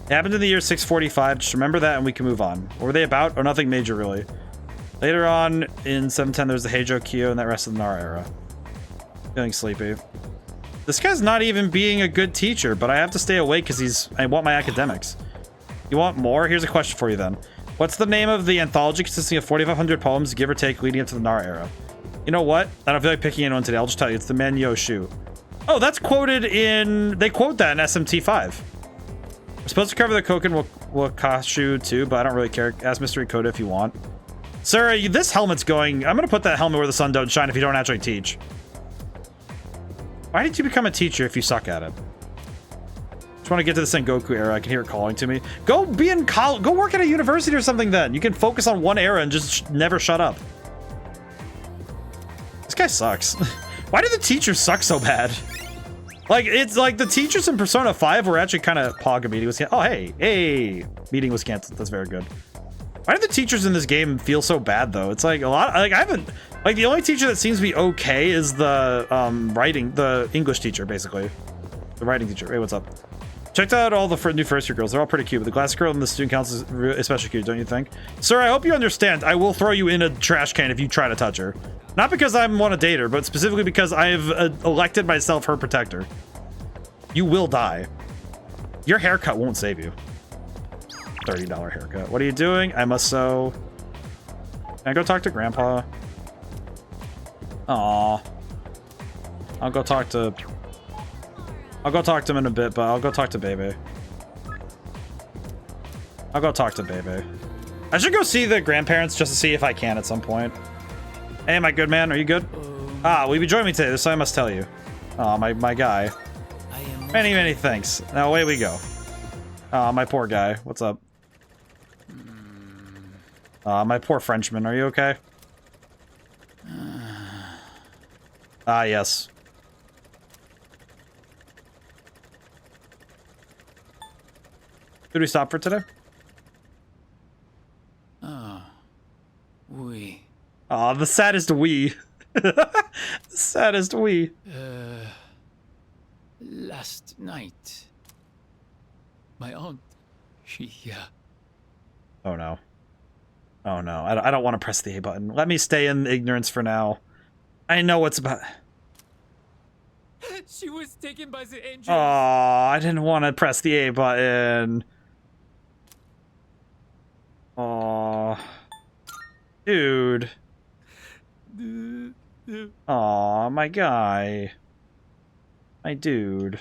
It happened in the year 645. Just remember that and we can move on. What were they about? Oh, nothing major, really. Later on in 710, there's the Heijo Kyo and that rest of the Nara era. Feeling sleepy. This guy's not even being a good teacher, but I have to stay awake because I want my academics. You want more? Here's a question for you then. What's the name of the anthology consisting of 4,500 poems, give or take, leading up to the Nara era? You know what? I don't feel like picking anyone today. I'll just tell you. It's the Menyo Shu. Oh, that's quoted in... They quote that in SMT5. We're supposed to cover the Koken Wakashu too, but I don't really care. Ask Mystery Coda if you want. Sir, this helmet's going... I'm going to put that helmet where the sun don't shine if you don't actually teach. Why did you become a teacher if you suck at it? Just want to get to the Sengoku era. I can hear it calling to me. Go be in college. Go work at a university or something then. You can focus on one era and just never shut up. This guy sucks. Why do the teachers suck so bad? Like, it's like the teachers in Persona 5 were actually kind of pog. A meeting was canceled. Oh, hey. Meeting was canceled. That's very good. Why do the teachers in this game feel so bad, though? It's like a lot... Like, I haven't... Like, the only teacher that seems to be okay is the the English teacher, basically. The writing teacher. Hey, what's up? Checked out all the new first-year girls. They're all pretty cute, but the glass girl in the student council is especially cute, don't you think? Sir, I hope you understand. I will throw you in a trash can if you try to touch her. Not because I want to date her, but specifically because I've elected myself her protector. You will die. Your haircut won't save you. $30 haircut. What are you doing? I must sew. Can I go talk to Grandpa? Aw. I'll go talk to him in a bit, but I'll go talk to Bebe. I'll go talk to Bebe. I should go see the grandparents just to see if I can at some point. Hey, my good man, are you good? Will you be joining me today? This I must tell you. Oh, my guy. I am Many, many thanks. Now away we go. My poor guy. What's up? My poor Frenchman. Are you okay? Ah, yes. Did we stop for today? Oui. Aw, the saddest we. The saddest we. Last night, my aunt, she, Oh no. Oh no. I don't want to press the A button. Let me stay in ignorance for now. I know what's about. She was taken by the angels. Aw, I didn't want to press the A button. Aw. Dude. Aw, my guy. My dude.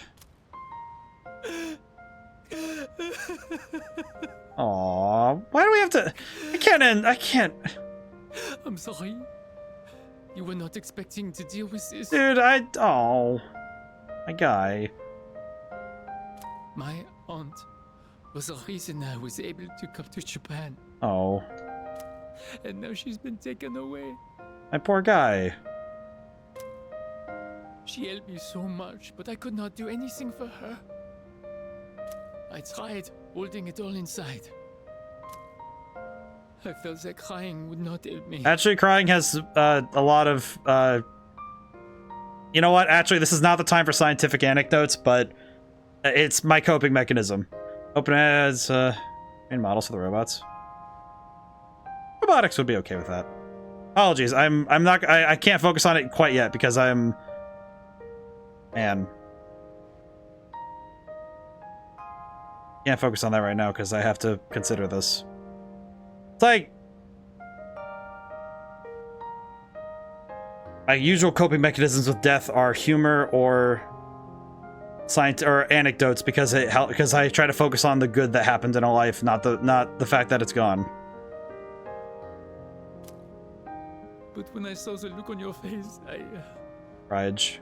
Aw, why do we have to... I can't... I'm sorry. You were not expecting to deal with this. Dude, oh. My guy. My aunt was the reason I was able to come to Japan. Oh. And now she's been taken away. My poor guy. She helped me so much, but I could not do anything for her. I tried holding it all inside. I felt that crying would not help me. Actually, crying has a lot of... You know what? Actually, this is not the time for scientific anecdotes, but it's my coping mechanism. Open as main models for the robots. Robotics would be okay with that. Apologies, I can't focus on it quite yet because I'm... Man. Can't focus on that right now because I have to consider this. It's like... My usual coping mechanisms with death are humor or science or anecdotes because I try to focus on the good that happened in a life, not the fact that it's gone. But when I saw the look on your face, Raj.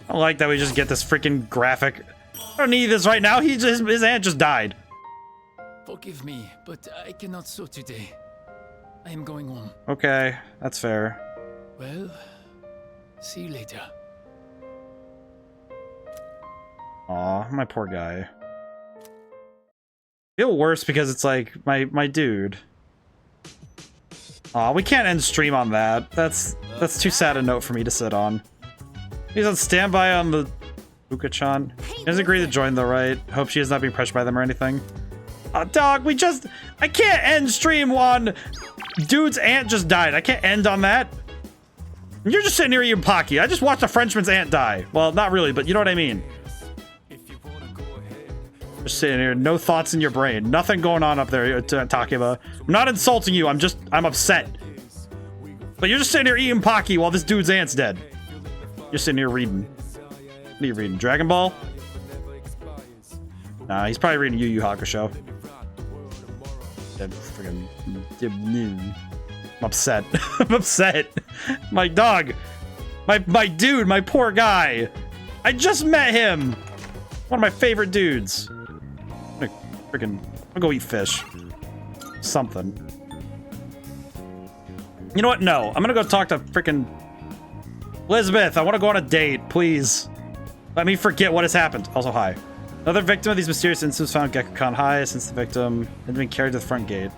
I don't like that we just get this freaking graphic. I don't need this right now. His aunt just died. Forgive me, but I cannot sew today. I am going home. Okay, that's fair. Well, see you later. Aw, my poor guy. I feel worse because it's like my dude. Aw, we can't end stream on that. That's too sad a note for me to sit on. He's on standby on the Buka-chan. He doesn't agree to join though, right? Hope she is not being pressured by them or anything. Dog, I can't end stream on dude's aunt just died. I can't end on that. You're just sitting here eating Pocky. I just watched a Frenchman's aunt die. Well, not really, but you know what I mean. Just sitting here, no thoughts in your brain. Nothing going on up there, Takeba. I'm not insulting you, I'm upset. But you're just sitting here eating Pocky while this dude's aunt's dead. You're sitting here reading. What are you reading? Dragon Ball? Nah, he's probably reading Yu Yu Hakusho. I'm upset. I'm upset. My dog. My dude, my poor guy. I just met him. One of my favorite dudes. I'll go eat fish. Something. You know what? No. I'm gonna go talk to freaking Elizabeth. I want to go on a date, please. Let me forget what has happened. Also, hi. Another victim of these mysterious incidents found Gekko-kan high since the victim had been carried to the front gate.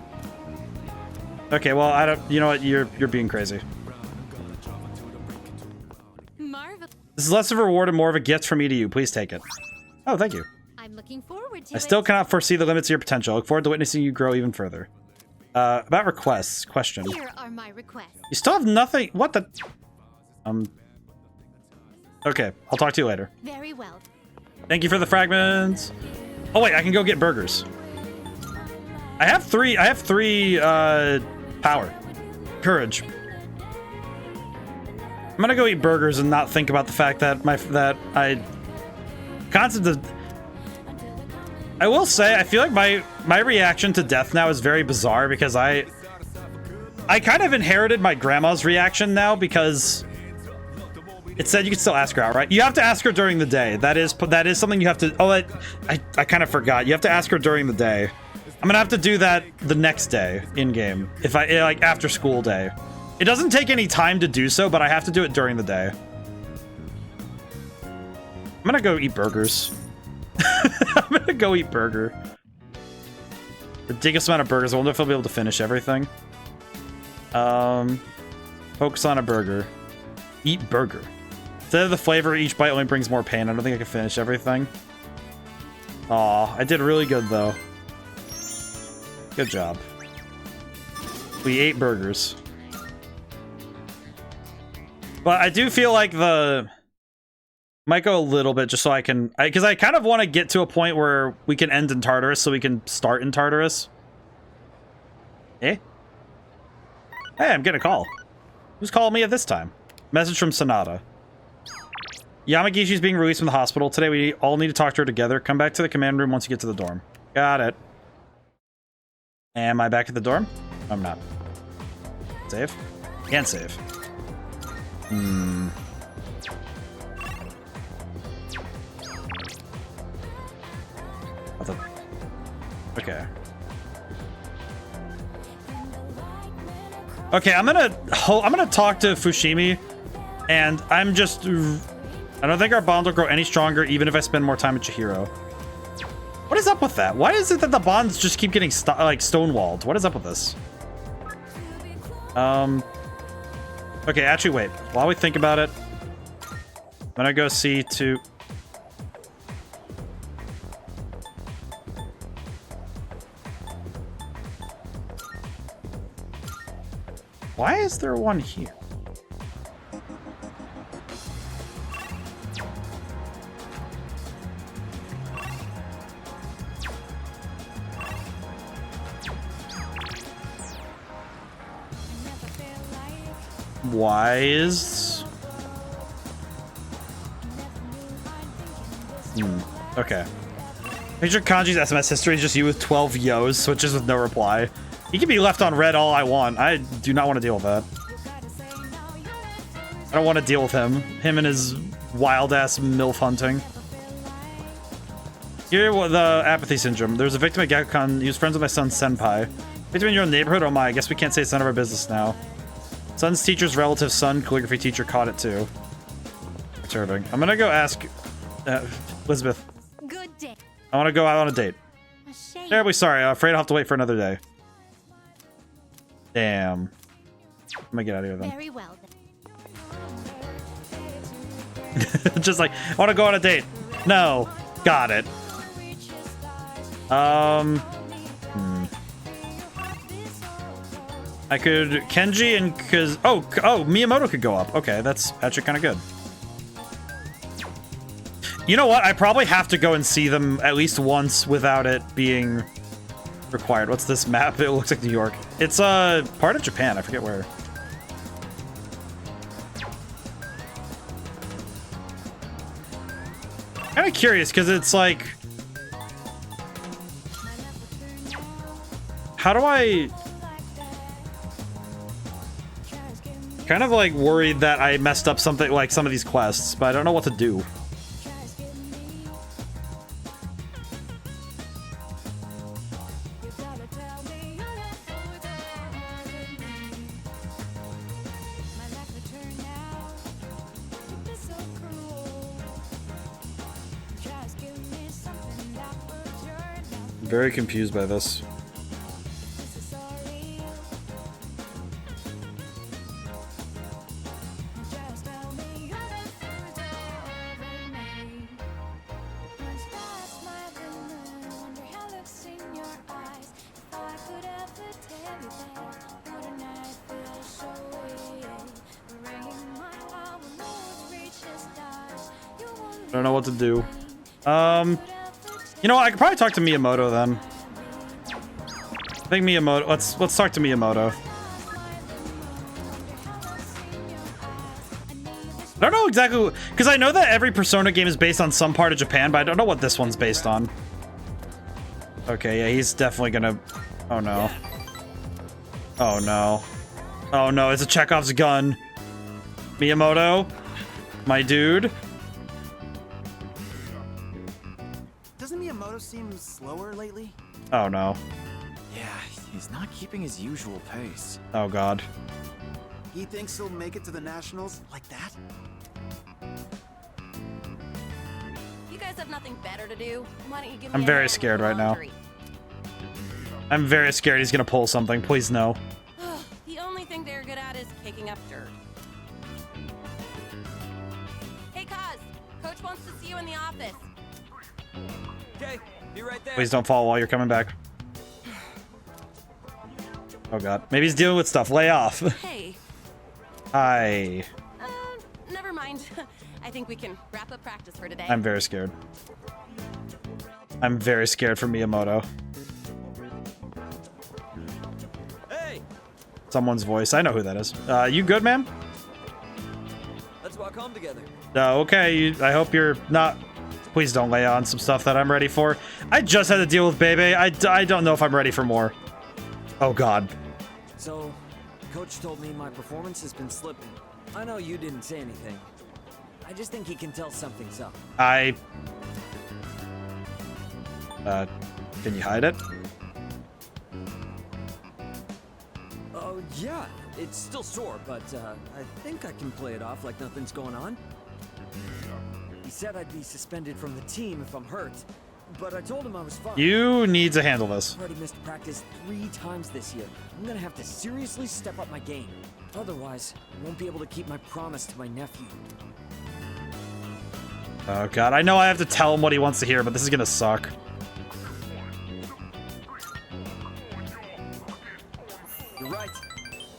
Okay, well, I don't... You know what? You're being crazy. This is less of a reward and more of a gift from me to you. Please take it. Oh, thank you. I'm looking forward to I still cannot foresee the limits of your potential. I look forward to witnessing you grow even further. About requests. Question. Here are my requests. You still have nothing... What the... Okay, I'll talk to you later. Very well. Thank you for the fragments. Oh wait, I can go get burgers. I have three power. Courage. I'm gonna go eat burgers and not think about the fact that concept of... I will say, I feel like my reaction to death now is very bizarre because I kind of inherited my grandma's reaction now because it said you could still ask her out, right? You have to ask her during the day. That is something you have to. Oh, I kind of forgot. You have to ask her during the day. I'm gonna have to do that the next day in game if I like after school day. It doesn't take any time to do so, but I have to do it during the day. I'm gonna go eat burgers. I'm gonna go eat burger. Ridiculous amount of burgers. I wonder if I'll be able to finish everything. Focus on a burger. Eat burger. Instead of the flavor, each bite only brings more pain. I don't think I can finish everything. Aw, I did really good though. Good job. We ate burgers. But I do feel like the might go a little bit just so I can, because I kind of want to get to a point where we can end in Tartarus so we can start in Tartarus. Eh? Hey, I'm getting a call. Who's calling me at this time? Message from Sonata. Yamagishi's being released from the hospital. Today we all need to talk to her together. Come back to the command room once you get to the dorm. Got it. Am I back at the dorm? I'm not. Save? Can't save. Okay. Okay, I'm gonna talk to Fushimi, and I don't think our bond will grow any stronger even if I spend more time with Chihiro. What is up with that? Why is it that the bonds just keep getting stonewalled? What is up with this? Okay, actually, wait. While we think about it, I'm gonna go see to. Why is there one here? Why is... Okay. Picture Kanji's SMS history is just you with 12 yos, switches with no reply. He can be left on red all I want. I do not want to deal with that. I don't want to deal with him. Him and his wild-ass MILF hunting. Here, the apathy syndrome. There was a victim at Gakukan. He was friends with my son's senpai. Victim in your own neighborhood? Oh my, I guess we can't say it's none of our business now. Son's teacher's relative's son, calligraphy teacher, caught it too. Perturbing. I'm gonna go ask Elizabeth. Good day. I want to go out on a date. Terribly sorry. I'm afraid I'll have to wait for another day. Damn. I'm gonna get out of here then. Very well then. Just like, I want to go on a date. No. Got it. I could Kenji and Miyamoto could go up. Okay, that's actually kind of good. You know what? I probably have to go and see them at least once without it being required. What's this map? It looks like New York. It's part of Japan. I forget where. Kind of curious because it's like, how do I? Kind of like worried that I messed up something like some of these quests, but I don't know what to do. Very confused by this. I don't know what to do. You know what? I could probably talk to Miyamoto then. I think Miyamoto. Let's talk to Miyamoto. I don't know exactly because I know that every Persona game is based on some part of Japan, but I don't know what this one's based on. Okay, yeah, he's definitely gonna. Oh no. Oh no. Oh no, it's a Chekhov's gun. Miyamoto, my dude. Doesn't Miyamoto seem slower lately? Oh no. Yeah, he's not keeping his usual pace. Oh god. He thinks he'll make it to the Nationals like that? You guys have nothing better to do? Why don't you give me I'm a very hand scared with right now. laundry? I'm very scared he's gonna pull something. Please no. The only thing they're good at is kicking up dirt. Hey, Kaz. Coach wants to see you in the office. Okay, be right there. Please don't fall while you're coming back. Oh god. Maybe he's dealing with stuff. Lay off. Hey. Hi. Never mind. I think we can wrap up practice for today. I'm very scared. I'm very scared for Miyamoto. Hey, Someone's voice. I know who that is. You good, man? let's walk home together. Okay. I hope you're not... Please don't lay on some stuff that I'm ready for. I just had to deal with Bebe. I don't know if I'm ready for more. Oh, God. So, Coach told me my performance has been slipping. I know you didn't say anything. I just think he can tell something's up. Can you hide it? Oh, yeah. It's still sore, but I think I can play it off like nothing's going on. He said I'd be suspended from the team if I'm hurt, but I told him I was fine. You need to handle this. I've already missed practice 3 times this year. I'm gonna have to seriously step up my game. Otherwise, I won't be able to keep my promise to my nephew. Oh, God. I know I have to tell him what he wants to hear, but this is gonna suck. You're right.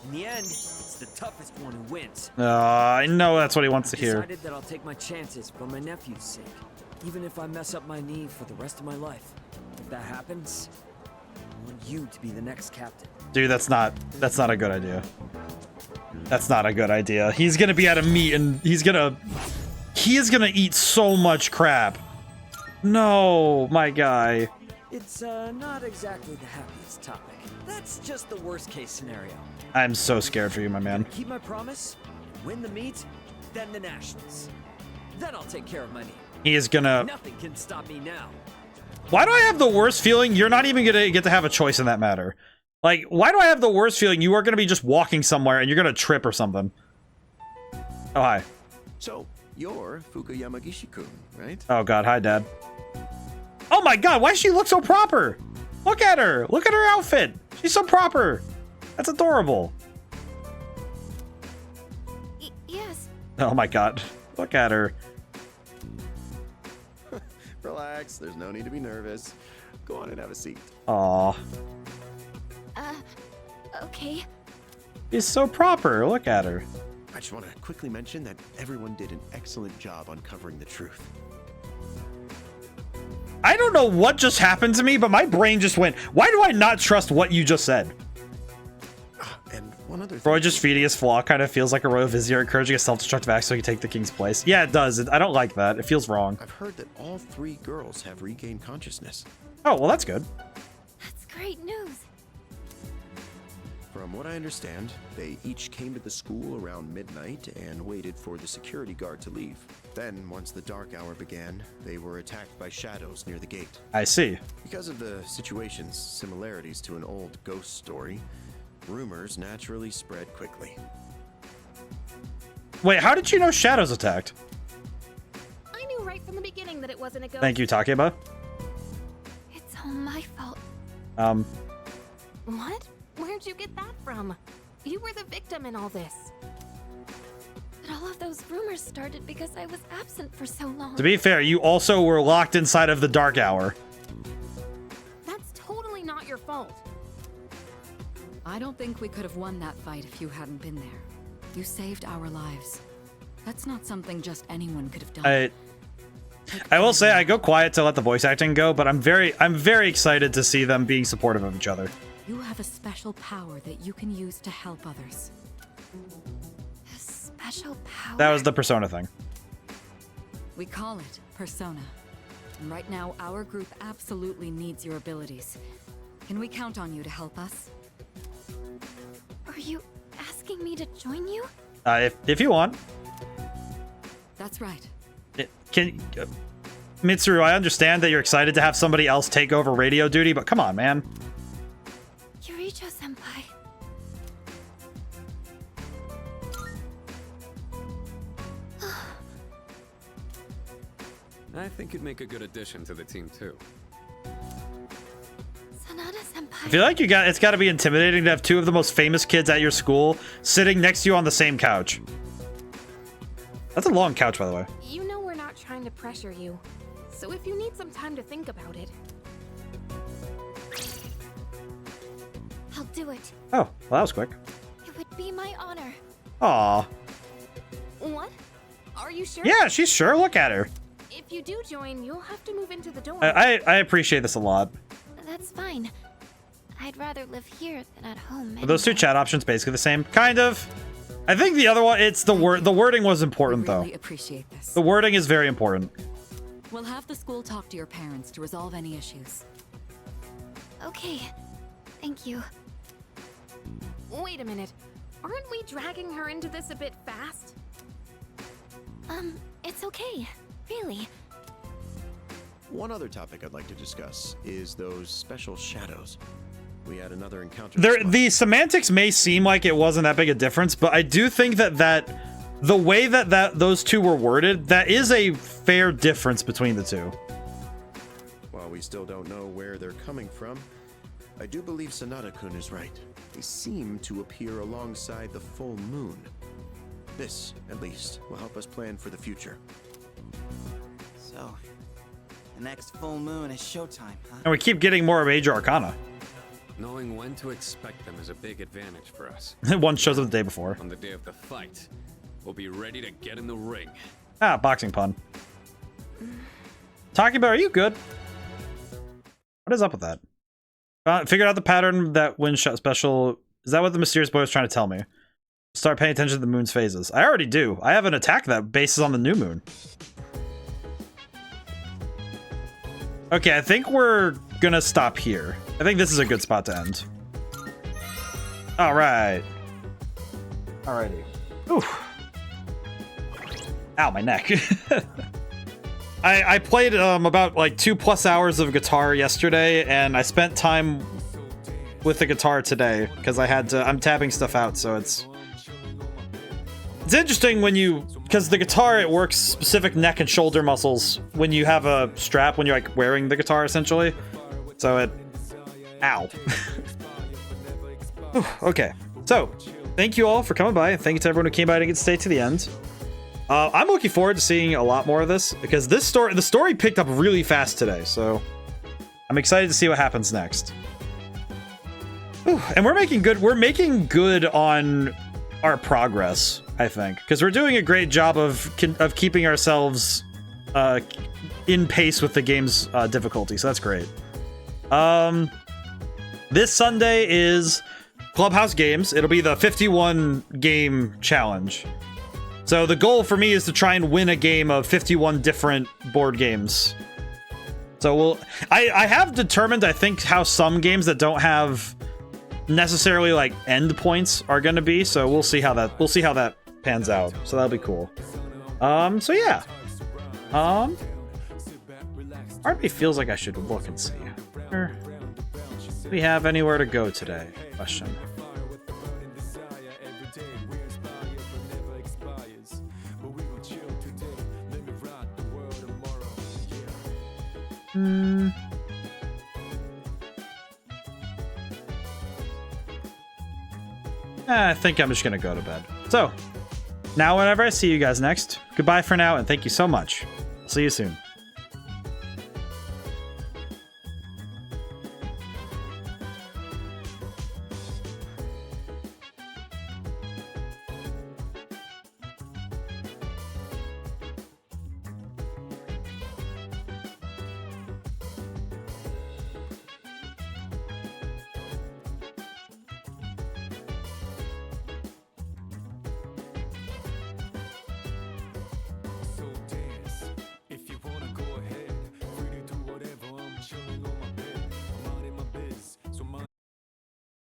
In the end, it's the toughest one who wins. I know that's what he wants to I've hear. decided that I'll take my chances for my nephew's sake, even if I mess up my knee for the rest of my life. If that happens, I want you to be the next captain. Dude, that's not a good idea. That's not a good idea. He's gonna be at a meet and he is gonna eat so much crap. No, my guy. It's not exactly the happiest topic. That's just the worst case scenario. I'm so scared for you, my man. Keep my promise, win the meet, then the Nationals. Then I'll take care of my knee. He is gonna... Nothing can stop me now. Why do I have the worst feeling you're not even gonna get to have a choice in that matter? Like, why do I have the worst feeling you are gonna be just walking somewhere and you're gonna trip or something? Oh, hi. So, you're Fuka Yamagishi-kun, right? Oh, God. Hi, Dad. Oh, my God. Why does she look so proper? Look at her. Look at her outfit. She's so proper. That's adorable. Yes. Oh, my God. Look at her. Relax, there's no need to be nervous. Go on and have a seat. Aw. Okay. She's so proper. Look at her. I just want to quickly mention that everyone did an excellent job uncovering the truth. I don't know what just happened to me, but my brain just went, why do I not trust what you just said? And one other thing. Roy just feeding his flaw kind of feels like a royal vizier encouraging a self-destructive act so he can take the king's place. Yeah, it does. I don't like that. It feels wrong. I've heard that all 3 girls have regained consciousness. Oh, well, that's good. That's great news. From what I understand, they each came to the school around midnight and waited for the security guard to leave. Then, once the dark hour began, they were attacked by shadows near the gate. I see. Because of the situation's similarities to an old ghost story, rumors naturally spread quickly. Wait, how did you know Shadows attacked? I knew right from the beginning that it wasn't a ghost. Thank you, Takeba. It's all my fault. What? Where'd you get that from? You were the victim in all this. But all of those rumors started because I was absent for so long. To be fair, you also were locked inside of the dark hour. That's totally not your fault. I don't think we could have won that fight if you hadn't been there. You saved our lives. That's not something just anyone could have done. I will say I go quiet to let the voice acting go, but I'm very excited to see them being supportive of each other. You have a special power that you can use to help others. A special power? That was the persona thing. We call it Persona. And right now, our group absolutely needs your abilities. Can we count on you to help us? Are you asking asking me to join you? If you want. That's right. Mitsuru, I understand that you're excited to have somebody else take over radio duty, but come on, man. Yuricho-senpai. I think you'd make a good addition to the team, too. Sanada-senpai. I feel like it's got to be intimidating to have two of the most famous kids at your school sitting next to you on the same couch. That's a long couch, by the way. You know we're not trying to pressure you. So if you need some time to think about it. I'll do it. Oh, well, that was quick. It would be my honor. Aw. What? Are you sure? Yeah, she's sure. Look at her. If you do join, you'll have to move into the dorm. I appreciate this a lot. That's fine. I'd rather live here than at home. Are those two chat options basically the same? Kind of. I think the other one, it's the word. The wording was important, though. Really appreciate this. The wording is very important. We'll have the school talk to your parents to resolve any issues. Okay. Thank you. Wait a minute. Aren't we dragging her into this a bit fast? It's okay. Really. One other topic I'd like to discuss is those special shadows. We had another encounter. The semantics may seem like it wasn't that big a difference, but I do think that the way that those two were worded, that is a fair difference between the two. While we still don't know where they're coming from, I do believe Sanada-kun is right. They seem to appear alongside the full moon. This, at least, will help us plan for the future. So, the next full moon is showtime, huh? And we keep getting more major arcana. Knowing when to expect them is a big advantage for us. One shows up the day before. On the day of the fight, we'll be ready to get in the ring. Ah, boxing pun. Talking about, are you good? What is up with that? Figured out the pattern that wind shot special. Is that what the mysterious boy was trying to tell me? Start paying attention to the moon's phases. I already do. I have an attack that bases on the new moon. Okay, I think we're gonna stop here. I think this is a good spot to end. All right. Alrighty. Ooh. Ow, my neck. I played about like 2+ hours of guitar yesterday, and I spent time with the guitar today because I had to. I'm tabbing stuff out, so it's interesting when you, because the guitar, it works specific neck and shoulder muscles when you have a strap, when you're like wearing the guitar essentially. So it, ow. Okay, so thank you all for coming by, and thank you to everyone who came by to stay to the end. I'm looking forward to seeing a lot more of this because the story picked up really fast today, so I'm excited to see what happens next. Whew, and we're making good on our progress, I think, because we're doing a great job of keeping ourselves in pace with the game's difficulty, so that's great. This Sunday is Clubhouse Games. It'll be the 51 game challenge. So the goal for me is to try and win a game of 51 different board games. So I have determined, I think, how some games that don't have necessarily like end points are going to be. So we'll see how that pans out. So that'll be cool. So yeah. Part of me feels like I should look and see. Do we have anywhere to go today? Question. I think I'm just gonna go to bed. So, now whenever I see you guys next, goodbye for now, and thank you so much. See you soon.